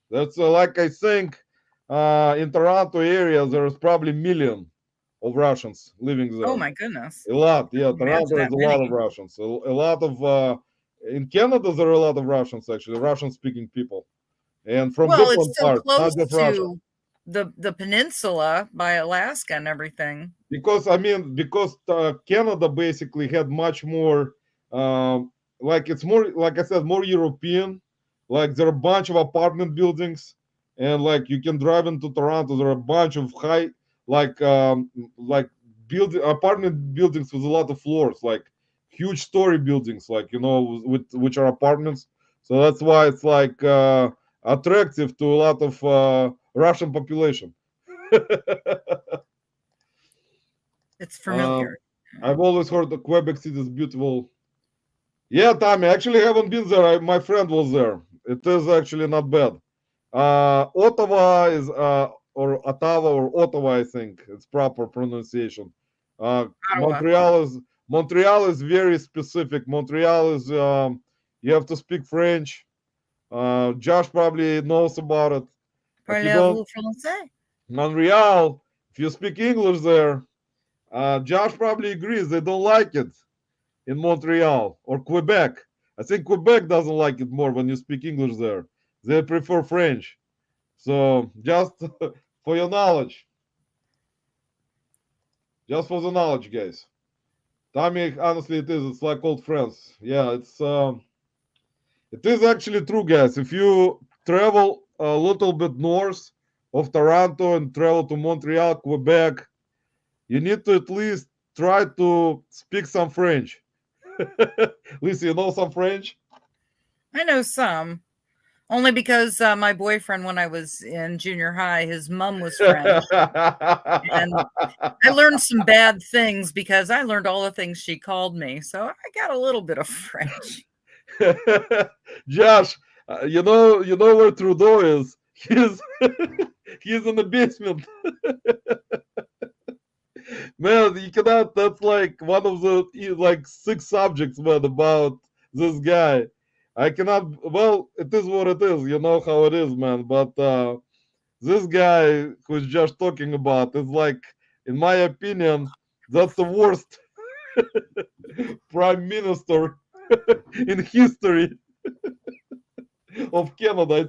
That's like I think in Toronto area there's probably a million of Russians living there. Oh my goodness. A lot, yeah. Toronto has a lot of Russians. A lot of in Canada there are a lot of Russians actually, Russian-speaking people, and from different it's so parts, close not just to Russia. the peninsula by Alaska and everything. Because Canada basically had much more, like it's more, like I said, more European. Like there are a bunch of apartment buildings, and like you can drive into Toronto. There are a bunch of high, like apartment buildings with a lot of floors, like huge story buildings, like with which are apartments. So that's why it's like attractive to a lot of Russian population. It's familiar. I've always heard that Quebec City is beautiful. Yeah, Tommy, actually haven't been there. My friend was there. It is actually not bad. Ottawa is or Ottawa or Ottawa, I think it's proper pronunciation. Montreal is very specific. Montreal is you have to speak French. Josh probably knows about it. Parlez-vous français? Montreal, if you speak English there, Josh probably agrees they don't like it in Montreal or Quebec. I think Quebec doesn't like it more when you speak English there. They prefer French. So just for your knowledge. Just for the knowledge, guys. Tommy, honestly, it is. It's like old friends. Yeah, it is actually true, guys. If you travel a little bit north of Toronto and travel to Montreal, Quebec, you need to at least try to speak some French. Lisa, you know some French? I know some. Only because my boyfriend, when I was in junior high, his mom was French. And I learned some bad things because I learned all the things she called me. So I got a little bit of French. Josh, you know where Trudeau is? He's in the basement. Man, you cannot. That's like one of the like 6 subjects, man, about this guy. I cannot. Well, it is what it is. You know how it is, man. But this guy who's just talking about is like, in my opinion, that's the worst prime minister in history of Canada. I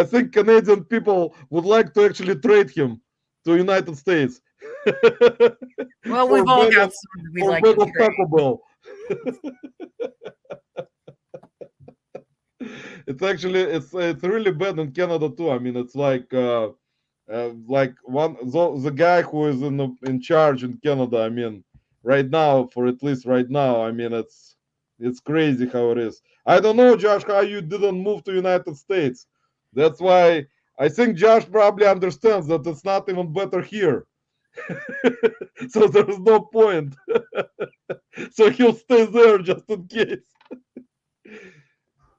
think Canadian people would like to actually trade him to United States. Well, we've all got some we like to trade. Taco Bell. It's actually it's really bad in Canada too. I mean, it's like the guy who is in charge in Canada. I mean, right now. For at least right now, I mean, it's crazy how it is. I don't know, Josh, how you didn't move to United States. That's why I think Josh probably understands that it's not even better here. So there's no point. So he'll stay there just in case.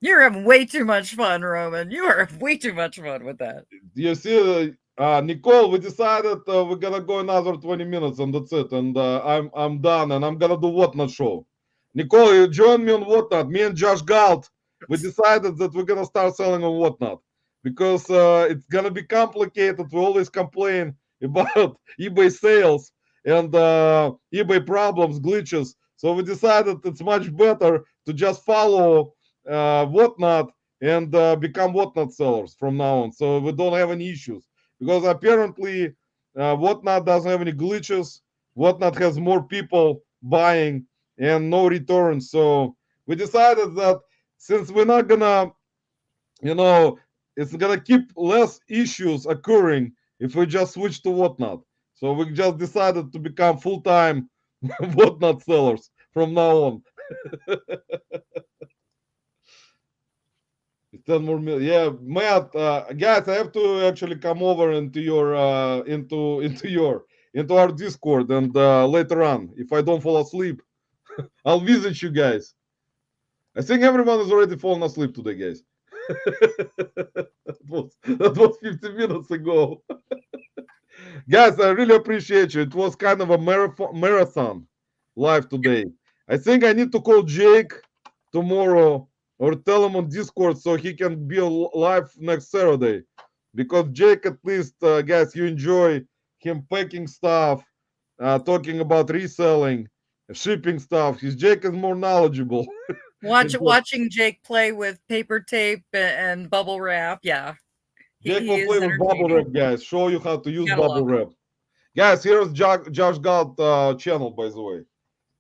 You're having way too much fun, Roman. You are way too much fun with that. You see, Nicole, we decided we're gonna go another 20 minutes and that's it. And I'm done and I'm gonna do Whatnot show. Nicole, you join me on Whatnot. Me and Josh Galt, we decided that we're gonna start selling on Whatnot because it's gonna be complicated. We always complain about eBay sales and eBay problems, glitches. So we decided it's much better to just follow Whatnot and become Whatnot sellers from now on. So we don't have any issues because apparently Whatnot doesn't have any glitches. Whatnot has more people buying and no returns. So we decided that since we're not gonna, it's gonna keep less issues occurring if we just switch to Whatnot. So we just decided to become full-time Whatnot sellers from now on. It's 10 more minutes. Yeah, Matt, guys, I have to actually come over into your into our Discord and later on, if I don't fall asleep, I'll visit you guys. I think everyone has already fallen asleep today, guys. that was 50 minutes ago. Guys, I really appreciate you. It was kind of a marathon live today. I think I need to call Jake tomorrow or tell him on Discord so he can be live next Saturday. Because Jake, at least, guys, you enjoy him packing stuff, talking about reselling, shipping stuff. Jake is more knowledgeable. Watching Jake play with paper tape and bubble wrap. Yeah. Jake will play with bubble wrap, guys. Show you how to use bubble wrap. Guys, here's Josh Galt channel, by the way.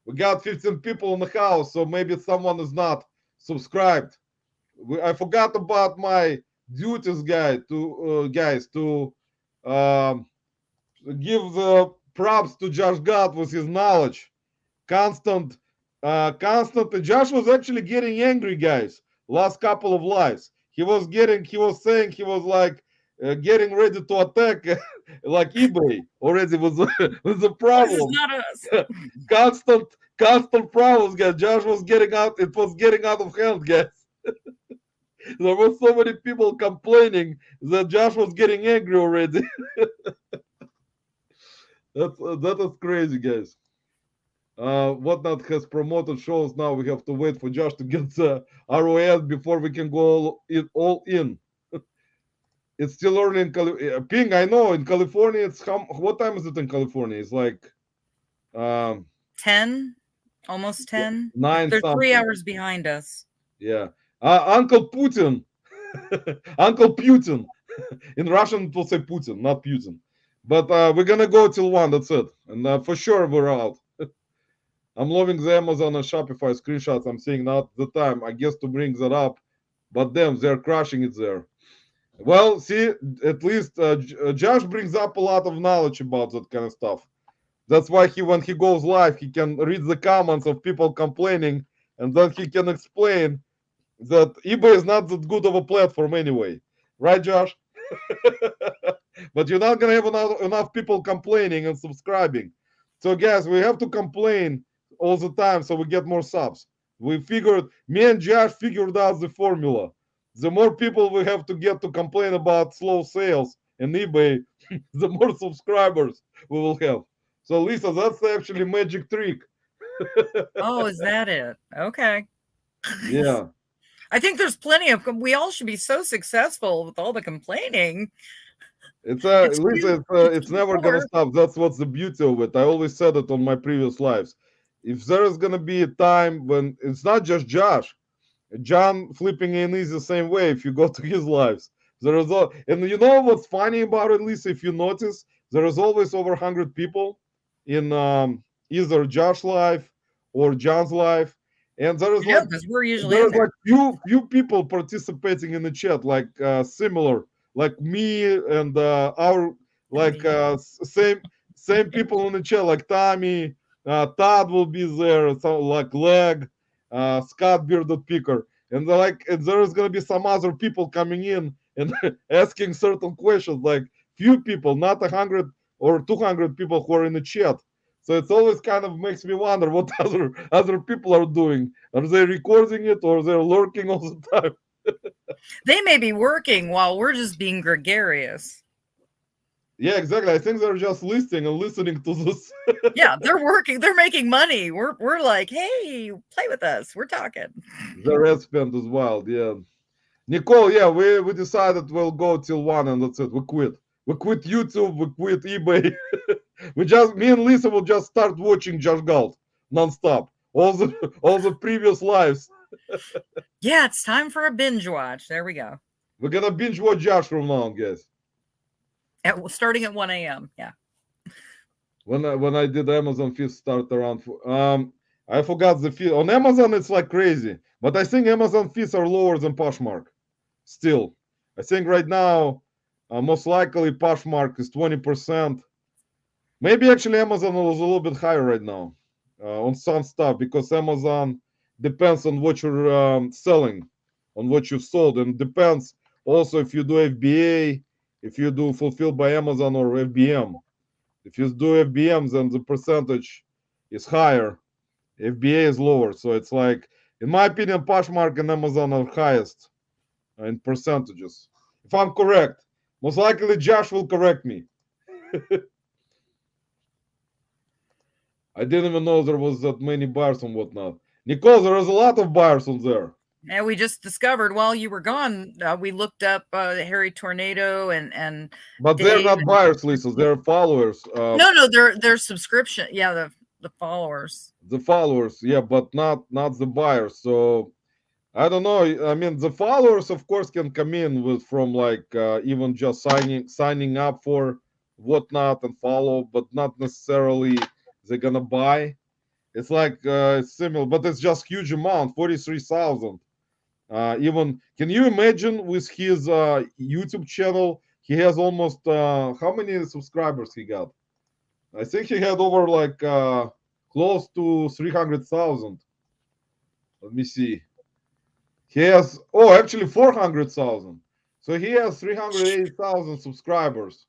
We got 15 people in the house, so maybe someone is not subscribed. I forgot about my duties, guys, to give the props to Josh Galt with his knowledge. Constant. Josh was actually getting angry, guys. Last couple of lives, he was saying he was like getting ready to attack like eBay already was the problem. This is not us. constant problems, guys. Josh was getting out. It was getting out of hand, guys. There were so many people complaining that Josh was getting angry already. That is crazy, guys. Whatnot has promoted shows now. We have to wait for Josh to get the ROS before we can go all in. It's still early in California. Ping, I know. In California, it's what time is it in California? It's like 10, almost 10. 9 They're something. 3 hours behind us. Yeah. Uncle Putin. Uncle Putin. In Russian, it will say Putin, not Putin. But we're going to go till 1. That's it. And for sure, we're out. I'm loving the Amazon and Shopify screenshots. I'm seeing not the time, I guess, to bring that up. But damn, they're crushing it there. Well, see, at least Josh brings up a lot of knowledge about that kind of stuff. That's why when he goes live, he can read the comments of people complaining, and then he can explain that eBay is not that good of a platform anyway. Right, Josh? But you're not going to have enough people complaining and subscribing. So, guys, we have to complain all the time so we get more subs. Me and Josh figured out the formula. The more people we have to get to complain about slow sales and eBay, the more subscribers we will have. So, Lisa, that's actually magic trick. Oh, is that it? Okay. Yeah. I think there's plenty of. We all should be so successful with all the complaining. Lisa, it's never gonna stop. That's what's the beauty of it. I always said it on my previous lives. If there is gonna be a time when it's not just Josh, John flipping in is the same way. If you go to his lives, and you know what's funny about it, Lisa? If you notice, there is always over 100 people in either Josh's live or John's live, and there is because we're usually there's like few people participating in the chat, like similar, like me and our like same people in the chat, like Tommy, Todd will be there, so like Leg, Scott Bearded Picker, and they're like, and there's gonna be some other people coming in and asking certain questions, like few people, not 100 or 200 people who are in the chat. So it's always kind of makes me wonder what other people are doing. Are they recording it or they're lurking all the time? They may be working while we're just being gregarious. Yeah, exactly. I think they're just listening and listening to this. Yeah, they're working. They're making money. We're like, hey, play with us. We're talking. The red spend is wild. Yeah. Nicole, yeah, we decided we'll go till 1 and that's it. We quit. We quit YouTube. We quit eBay. Me and Lisa will just start watching Josh Galt nonstop. All the previous lives. Yeah, it's time for a binge watch. There we go. We're gonna binge watch Josh from now on, guys. Starting at 1 a.m. Yeah. When I did Amazon fees start around I forgot the fee on Amazon. It's like crazy, but I think Amazon fees are lower than Poshmark. Still, I think right now, most likely Poshmark is 20%. Maybe actually Amazon was a little bit higher right now on some stuff because Amazon depends on what you're selling, on what you've sold, and depends also if you do FBA, if you do fulfilled by Amazon or FBM. If you do FBM, then the percentage is higher. FBA is lower. So it's like, in my opinion, Poshmark and Amazon are highest in percentages. If I'm correct, most likely Josh will correct me. I didn't even know there was that many buyers and whatnot. Nicole, there is a lot of buyers on there. And we just discovered while you were gone, we looked up Harry Tornado and But they're not buyers, Lisa. They're followers. No, they're subscription. Yeah, the followers. The followers, yeah, but not the buyers. So I don't know. I mean, the followers, of course, can come in with from like even just signing up for whatnot and follow, but not necessarily they're gonna buy. It's like it's similar, but it's just huge amount, 43,000. Even can you imagine with his YouTube channel? He has almost how many subscribers he got? I think he had over like close to 300,000. Let me see. He has actually 400,000. So he has 380,000 subscribers.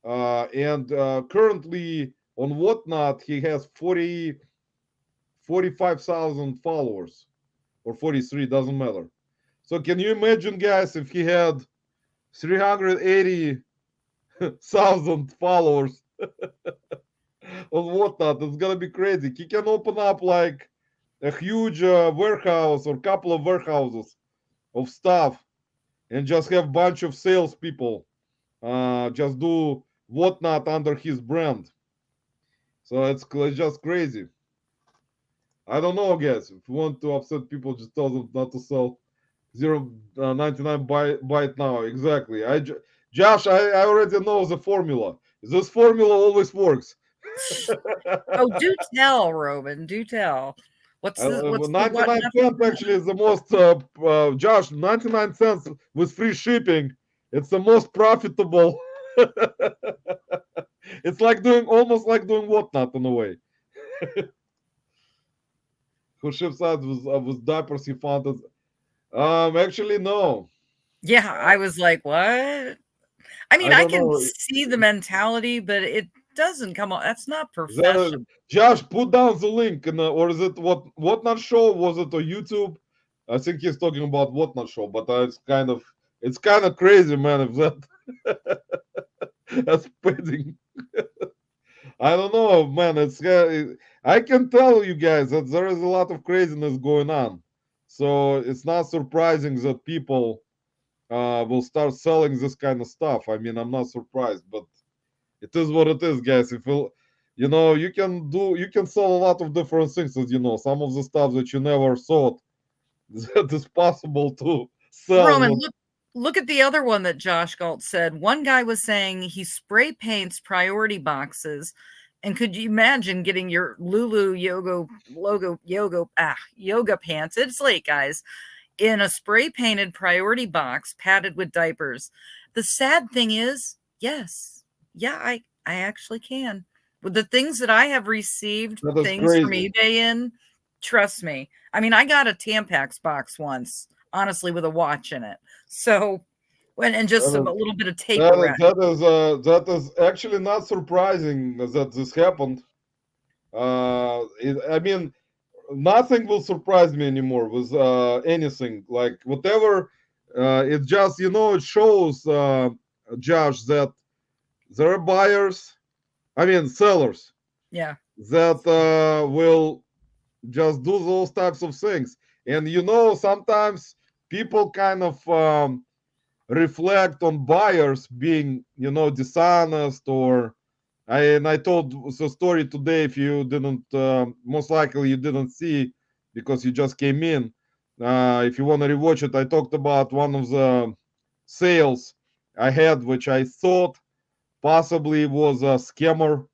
And currently on Whatnot he has 45,000 followers or 43, doesn't matter. So can you imagine, guys, if he had 380,000 followers on Whatnot? It's gonna be crazy. He can open up like a huge warehouse or couple of warehouses of stuff and just have a bunch of salespeople just do Whatnot under his brand. So it's just crazy. I don't know, guys. If you want to upset people, just tell them not to sell 0.99 buy it now. Exactly. Josh, I already know the formula. This formula always works. Oh, do tell, Robin. Do tell. What's 99 cents actually is the most Josh, 99 cents with free shipping. It's the most profitable. It's like almost like doing Whatnot in a way. Who ships out with diapers he found it. Actually no. Yeah, I was like, what? I mean, I can see the mentality, but it doesn't come on. That's not professional. Josh, put down the link, or is it Whatnot Show? Was it on YouTube? I think he's talking about Whatnot Show, but it's kind of crazy, man. If that's padding. I don't know, man. I can tell you guys that there is a lot of craziness going on. So it's not surprising that people will start selling this kind of stuff. I mean, I'm not surprised, but it is what it is, guys. If you can sell a lot of different things, as you know. Some of the stuff that you never thought that is possible to sell. Roman, look at the other one that Josh Galt said. One guy was saying he spray paints priority boxes. And could you imagine getting your Lulu yoga pants? It's late, guys. In a spray painted priority box padded with diapers. The sad thing is, yes. Yeah, I actually can. with the things that I have received That is things from crazy. eBay in, trust me. I mean, I got a Tampax box once, honestly, with a watch in it. So, and just a That is little bit of tape around. that is actually not surprising that this happened. I mean, nothing will surprise me anymore with anything. Like whatever, it just it shows, Josh, that there are buyers. I mean, sellers Yeah. that will just do those types of things. And sometimes people kind of reflect on buyers being, dishonest, or and I told the story today. If you didn't, most likely you didn't see because you just came in. If you want to rewatch it, I talked about one of the sales I had, which I thought possibly was a scammer,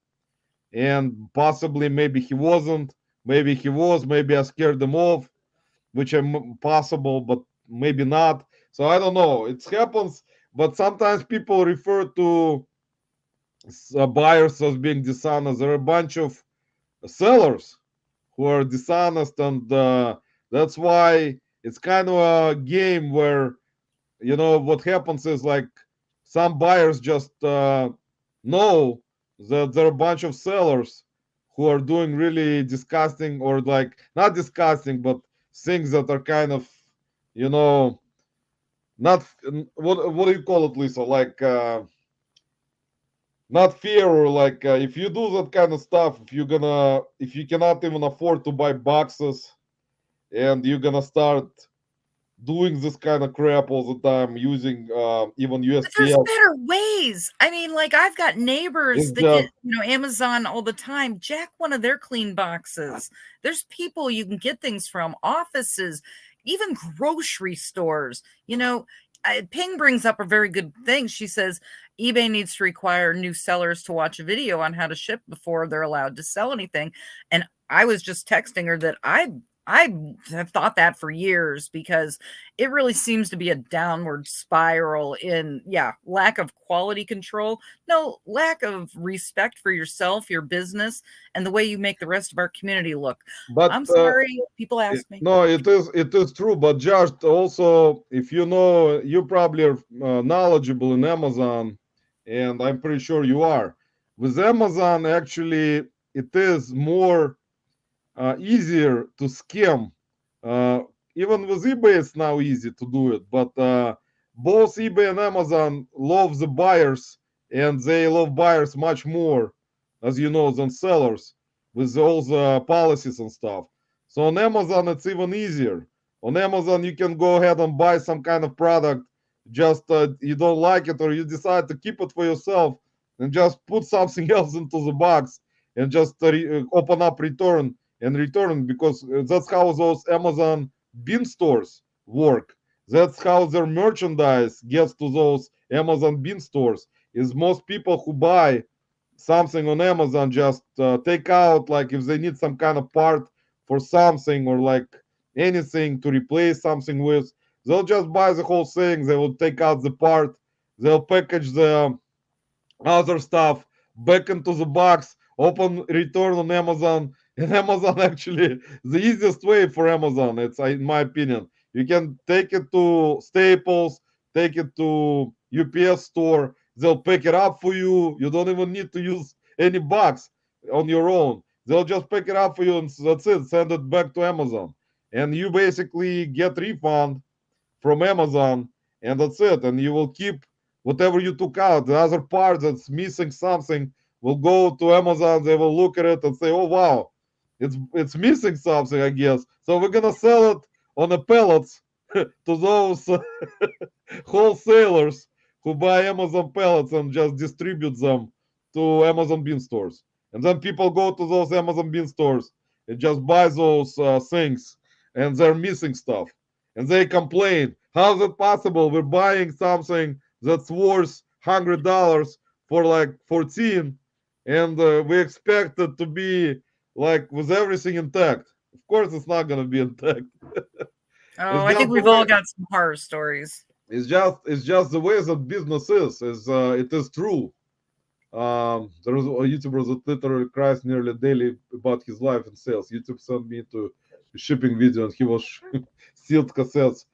and possibly maybe he wasn't. Maybe he was. Maybe I scared them off, which is possible, but maybe not. So I don't know. It happens, but sometimes people refer to buyers as being dishonest. There are a bunch of sellers who are dishonest, and that's why it's kind of a game where what happens is, like, some buyers just know that there are a bunch of sellers who are doing really disgusting, or like not disgusting, but things that are kind of, you know not what do you call it, Lisa? Like, not fear, or like, if you do that kind of stuff, if you cannot even afford to buy boxes, and you're gonna start doing this kind of crap all the time, using even But there's USPS. better ways. I mean, like, I've got neighbors It's that just get, Amazon all the time. Jack one of their clean boxes. There's people you can get things from, offices, even grocery stores. Ping brings up a very good thing. She says eBay needs to require new sellers to watch a video on how to ship before they're allowed to sell anything. And I was just texting her that I have thought that for years, because it really seems to be a downward spiral in, lack of quality control, no, lack of respect for yourself, your business, and the way you make the rest of our community look. but I'm sorry, people ask me. no, it is true. But just also, if you probably are knowledgeable in Amazon, and I'm pretty sure you are. With Amazon, actually, it is more easier to scam. Uh, Even with eBay, it's now easy to do it. But both eBay and Amazon love the buyers, and they love buyers much more, as you know, than sellers, with all the policies and stuff. So on Amazon, it's even easier. On Amazon, you can go ahead and buy some kind of product. Just you don't like it, or you decide to keep it for yourself, and just put something else into the box, and just open up return and return, because that's how those Amazon bin stores work. That's how their merchandise gets to those Amazon bin stores. Is most people who buy something on Amazon just take out, like, if they need some kind of part for something, or like anything to replace something with, they'll just buy the whole thing. They will take out the part. They'll package the other stuff back into the box, open return on Amazon. And Amazon, actually, the easiest way for Amazon, it's, in my opinion, you can take it to Staples, take it to UPS store. They'll pick it up for you. You don't even need to use any box on your own. They'll just pick it up for you, and that's it. Send it back to Amazon, and you basically get refund from Amazon, and that's it. And you will keep whatever you took out. The other part that's missing something will go to Amazon. They will look at it and say, "Oh wow, it's missing something, I guess." So we're gonna sell it on the pallets to those wholesalers who buy Amazon pallets and just distribute them to Amazon bin stores. And then people go to those Amazon bin stores and just buy those things, and they're missing stuff. And they complain, how is it possible? We're buying something that's worth $100 for like 14, and we expect it to be like with everything intact. Of course, it's not going to be intact. Oh, It's I think just the we've all way. got some horror stories. It's just the way that business is. It is true. There was a YouTuber that literally cries nearly daily about his life and sales. YouTube sent me to a shipping video and he was sealed cassettes.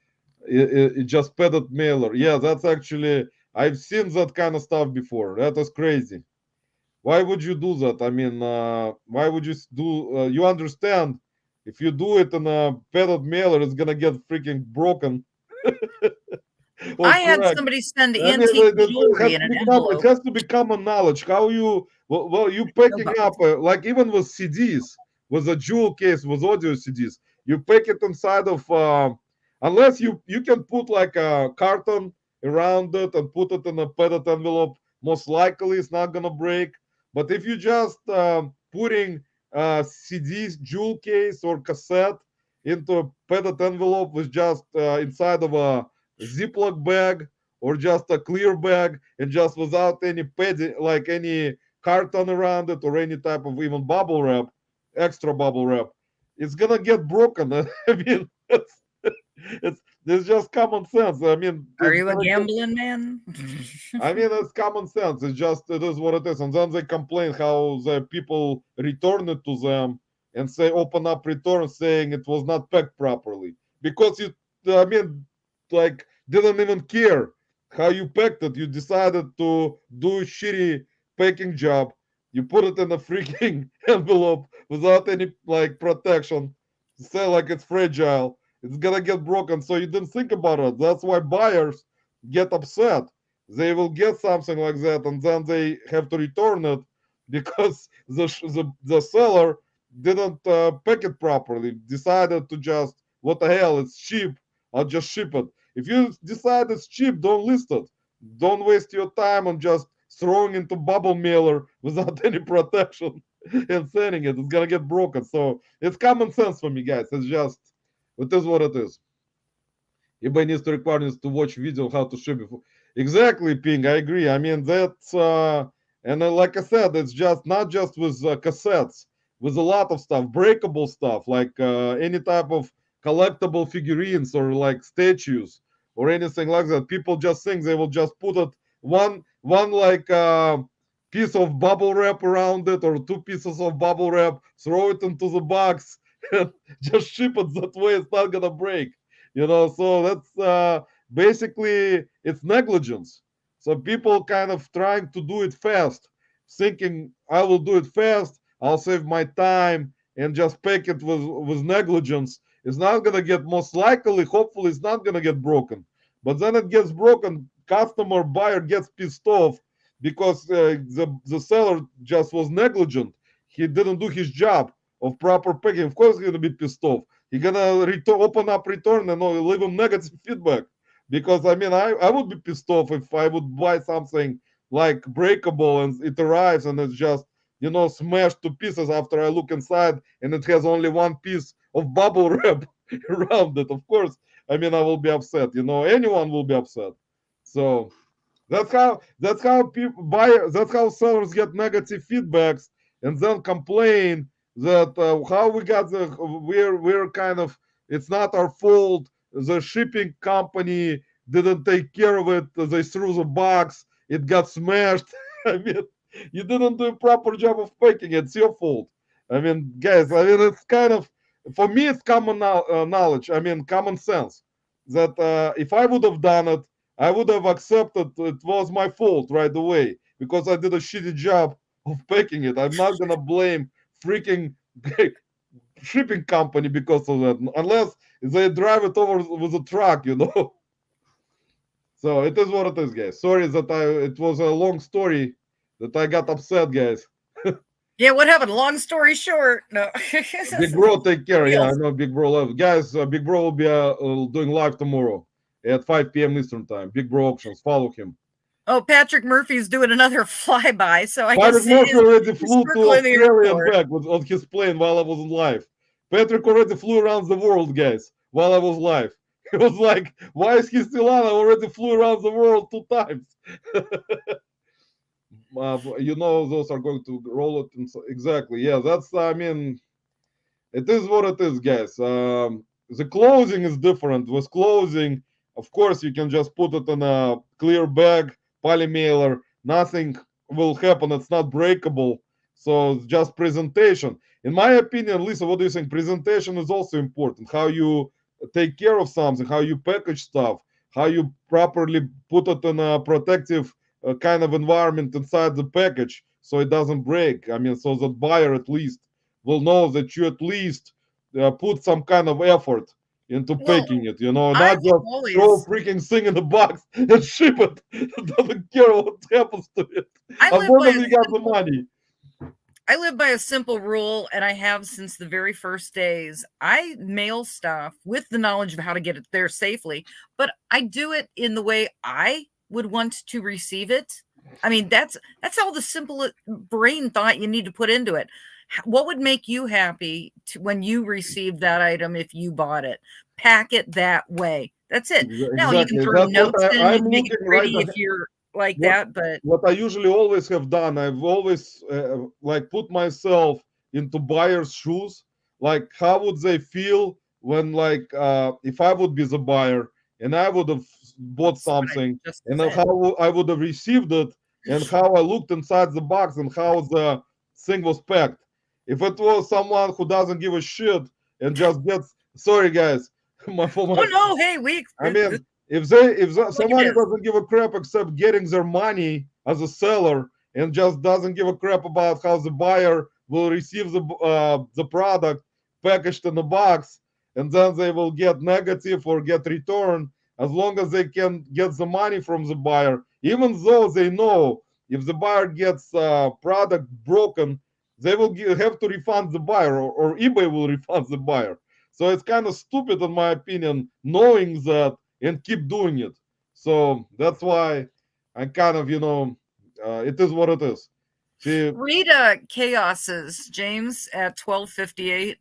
It just padded mailer. Yeah, that's actually, I've seen that kind of stuff before. That is crazy. Why would you do that? I mean, why would you do? You understand? If you do it in a padded mailer, it's gonna get freaking broken or I had cracked. somebody send I mean, antique it jewelry has in to an become, it envelope. has to be common knowledge. How you, well you packing up, like even with CDs, with a jewel case, with audio CDs, you pack it inside of, unless you can put like a carton around it and put it in a padded envelope, most likely it's not gonna break. But if you just putting CDs, jewel case or cassette into a padded envelope with just inside of a Ziploc bag or just a clear bag and just without any padding, like any carton around it or any type of even bubble wrap, extra bubble wrap, it's gonna get broken. I mean, it's just common sense. I mean, Are it's you a gonna get, gambling man? I mean, it's common sense. It's just, it is what it is. And then they complain how the people return it to them and say, open up return saying it was not packed properly. Because you, I mean, like, didn't even care how you packed it. You decided to do a shitty packing job. You put it in a freaking envelope without any, like, protection. Say, like, it's fragile. It's gonna get broken. So you didn't think about it. That's why buyers get upset. They will get something like that and then they have to return it because the seller didn't pack it properly, decided to just, what the hell, it's cheap, I'll just ship it. If you decide it's cheap, don't list it. Don't waste your time on just throwing into bubble mailer without any protection and sending it. It's gonna get broken. So it's common sense for me, guys. It's just, it is what it is. eBay needs to require us to watch video how to ship before. Exactly, Ping. I agree. I mean that's and like I said, it's just not just with cassettes, with a lot of stuff, breakable stuff, like any type of collectible figurines or like statues or anything like that. People just think they will just put it one like piece of bubble wrap around it or two pieces of bubble wrap, throw it into the box, and just ship it that way. It's not gonna break. So that's basically it's negligence. So people kind of trying to do it fast, thinking I will do it fast, I'll save my time and just pack it with negligence. It's not gonna get, most likely, hopefully it's not gonna get broken. But then it gets broken, customer buyer gets pissed off because the seller just was negligent. He didn't do his job of proper packing. Of course he's gonna be pissed off. You're gonna open up return and leave them negative feedback. Because I mean, I would be pissed off if I would buy something like breakable and it arrives and it's just, smashed to pieces after I look inside and it has only one piece of bubble wrap around it. Of course, I mean, I will be upset. Anyone will be upset. So that's how people buy, that's how sellers get negative feedbacks and then complain that how we got we're kind of, it's not our fault, the shipping company didn't take care of it, they threw the box, it got smashed. I mean, you didn't do a proper job of packing, it's your fault. I mean, guys, I mean, it's kind of, for me it's common knowledge, I mean common sense, that if I would have done it, I would have accepted it was my fault right away because I did a shitty job of packing it. I'm not gonna blame freaking shipping company because of that, unless they drive it over with a truck. So it is what it is, guys. Sorry that it was a long story that I got upset, guys. Yeah, what happened? Long story short, no. Big Bro, take care. Yeah, I know Big Bro love. Guys, Big Bro will be doing live tomorrow at 5 p.m. Eastern time. Big Bro Auctions. Follow him. Oh, Patrick Murphy's doing another flyby, so I Patrick guess Murphy already flew to circling the Australia and airport. back on his plane while I was on live. Patrick already flew around the world, guys, while I was live. He was like, why is he still on? I already flew around the world 2 times. Those are going to roll it. Exactly. Yeah, that's, I mean, it is what it is, guys. The closing is different. With closing, of course, you can just put it in a clear bag, polymailer, nothing will happen. It's not breakable. So it's just presentation. In my opinion, Lisa, what do you think? Presentation is also important. How you take care of something, how you package stuff, how you properly put it in a protective kind of environment inside the package so it doesn't break. I mean, so that buyer at least will know that you at least put some kind of effort into Well, packing it, you know, I not have just throw a always freaking thing in the box and ship it. Doesn't care what happens to it. I As live long by as a you got the simple money. I live by a simple rule, and I have since the very first days. I mail stuff with the knowledge of how to get it there safely, but I do it in the way I would want to receive it. I mean, that's all the simple brain thought you need to put into it. What would make you happy when you received that item if you bought it? Pack it that way. That's it. Now you can Exactly. throw That's what notes in I'm and make it looking right pretty now. if you're like What that, but what I usually always have done, I've always like put myself into buyer's shoes. Like, how would they feel when, like, if I would be the buyer and I would have bought that's what I something, just and then said. how I would have received it, and how I looked inside the box, and how the thing was packed. If it was someone who doesn't give a shit and just gets, sorry guys, for Oh my, no, hey, we I this mean, if like it somebody is. doesn't give a crap except getting their money as a seller and just doesn't give a crap about how the buyer will receive the product packaged in a box, and then they will get negative or get return, as long as they can get the money from the buyer, even though they know if the buyer gets product broken, they will have to refund the buyer, or eBay will refund the buyer. So it's kind of stupid, in my opinion, knowing that and keep doing it. So that's why I kind of, it is what it is. See, Read Chaos's James at 12:58.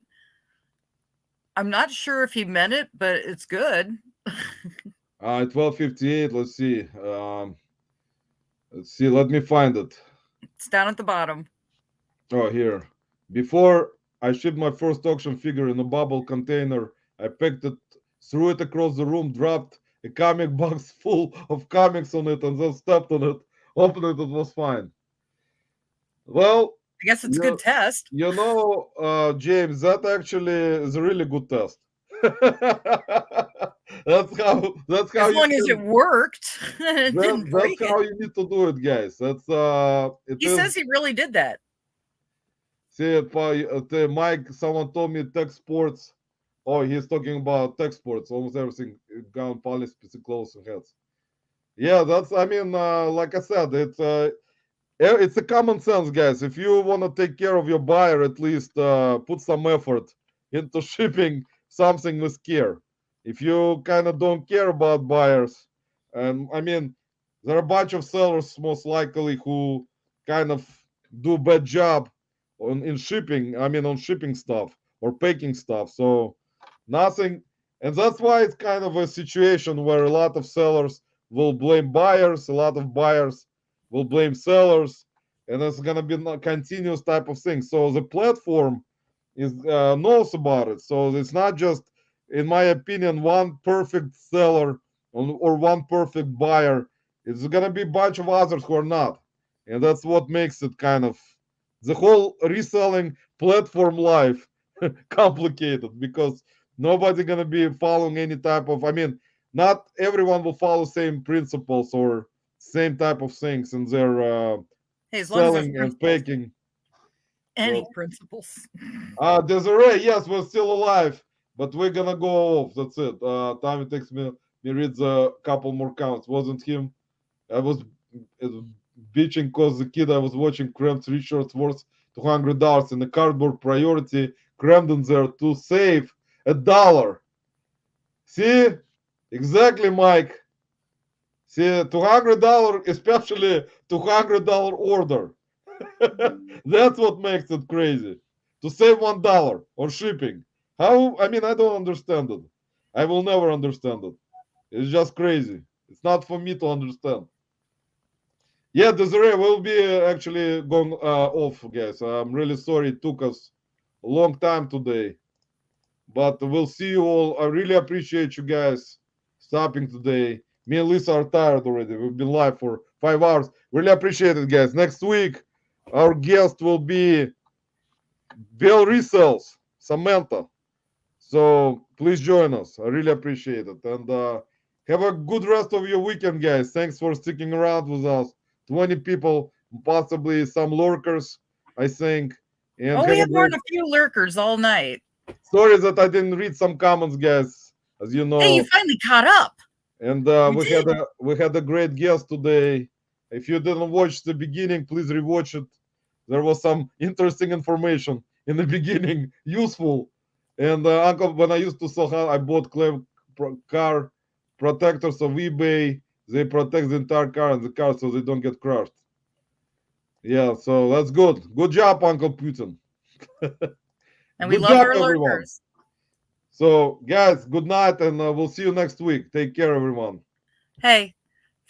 I'm not sure if he meant it, but it's good. 12:58. Let's see. Let me find it. It's down at the bottom. Oh, here. Before I shipped my first auction figure in a bubble container, I packed it, threw it across the room, dropped a comic box full of comics on it, and then stepped on it. Opened it, it was fine. Well, I guess it's a good you, test. James, that actually is a really good test. That's how As you long as it can worked, it didn't that's break it. how you need to do it, guys. It He is. says he really did that. See, Mike, someone told me tech sports. Oh, he's talking about tech sports. Almost everything, gown, polish, PC clothes, and hats. Yeah, that's. I mean, like I said, it's a common sense, guys. If you want to take care of your buyer, at least put some effort into shipping something with care. If you kind of don't care about buyers, and I mean, there are a bunch of sellers most likely who kind of do bad job in shipping. I mean, on shipping stuff or packing stuff. So nothing, and that's why it's kind of a situation where a lot of sellers will blame buyers, a lot of buyers will blame sellers, and it's gonna be a continuous type of thing. So the platform is knows about it. So it's not just, in my opinion, one perfect seller or one perfect buyer. It's gonna be a bunch of others who are not, and that's what makes it kind of the whole reselling platform life complicated, because nobody gonna be following any type of. I mean, not everyone will follow same principles or same type of things in their Hey, as long as there's selling and principles, packing. any So, principles. Desiree, yes, we're still alive, but we're gonna go off. That's it. Tommy takes me reads a couple more counts. Wasn't him. I was uh, bitching because the kid I was watching crammed 3 shirts worth $200 in a cardboard priority, crammed in there to save $1. See, exactly, Mike. See, $200, especially $200 order. That's what makes it crazy. To save $1 on shipping. How? I mean, I don't understand it. I will never understand it. It's just crazy. It's not for me to understand. Yeah, Desiree, we'll be actually going off, guys. I'm really sorry it took us a long time today, but we'll see you all. I really appreciate you guys stopping today. Me and Lisa are tired already. We've been live for 5 hours. Really appreciate it, guys. Next week, our guest will be Bell Resells, Samantha. So please join us. I really appreciate it. And have a good rest of your weekend, guys. Thanks for sticking around with us. 20 people, possibly some lurkers, I think. And Oh, have we a had more great... than a few lurkers all night. Sorry that I didn't read some comments, guys. As you know, Hey, you finally caught up. and You we had a great guest today. If you didn't watch the beginning, please rewatch it. There was some interesting information in the beginning, useful. And Uncle, when I used to sell, I bought car protectors of eBay. They protect the entire car and the car so they don't get crushed. Yeah, so that's good. Good job, Uncle Putin. And we Good love job, our everyone. lurkers. So, guys, good night, and we'll see you next week. Take care, everyone. Hey,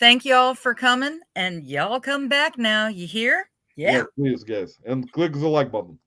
thank y'all for coming, and y'all come back now. You hear? Yeah. Yes, please, guys, and click the like button.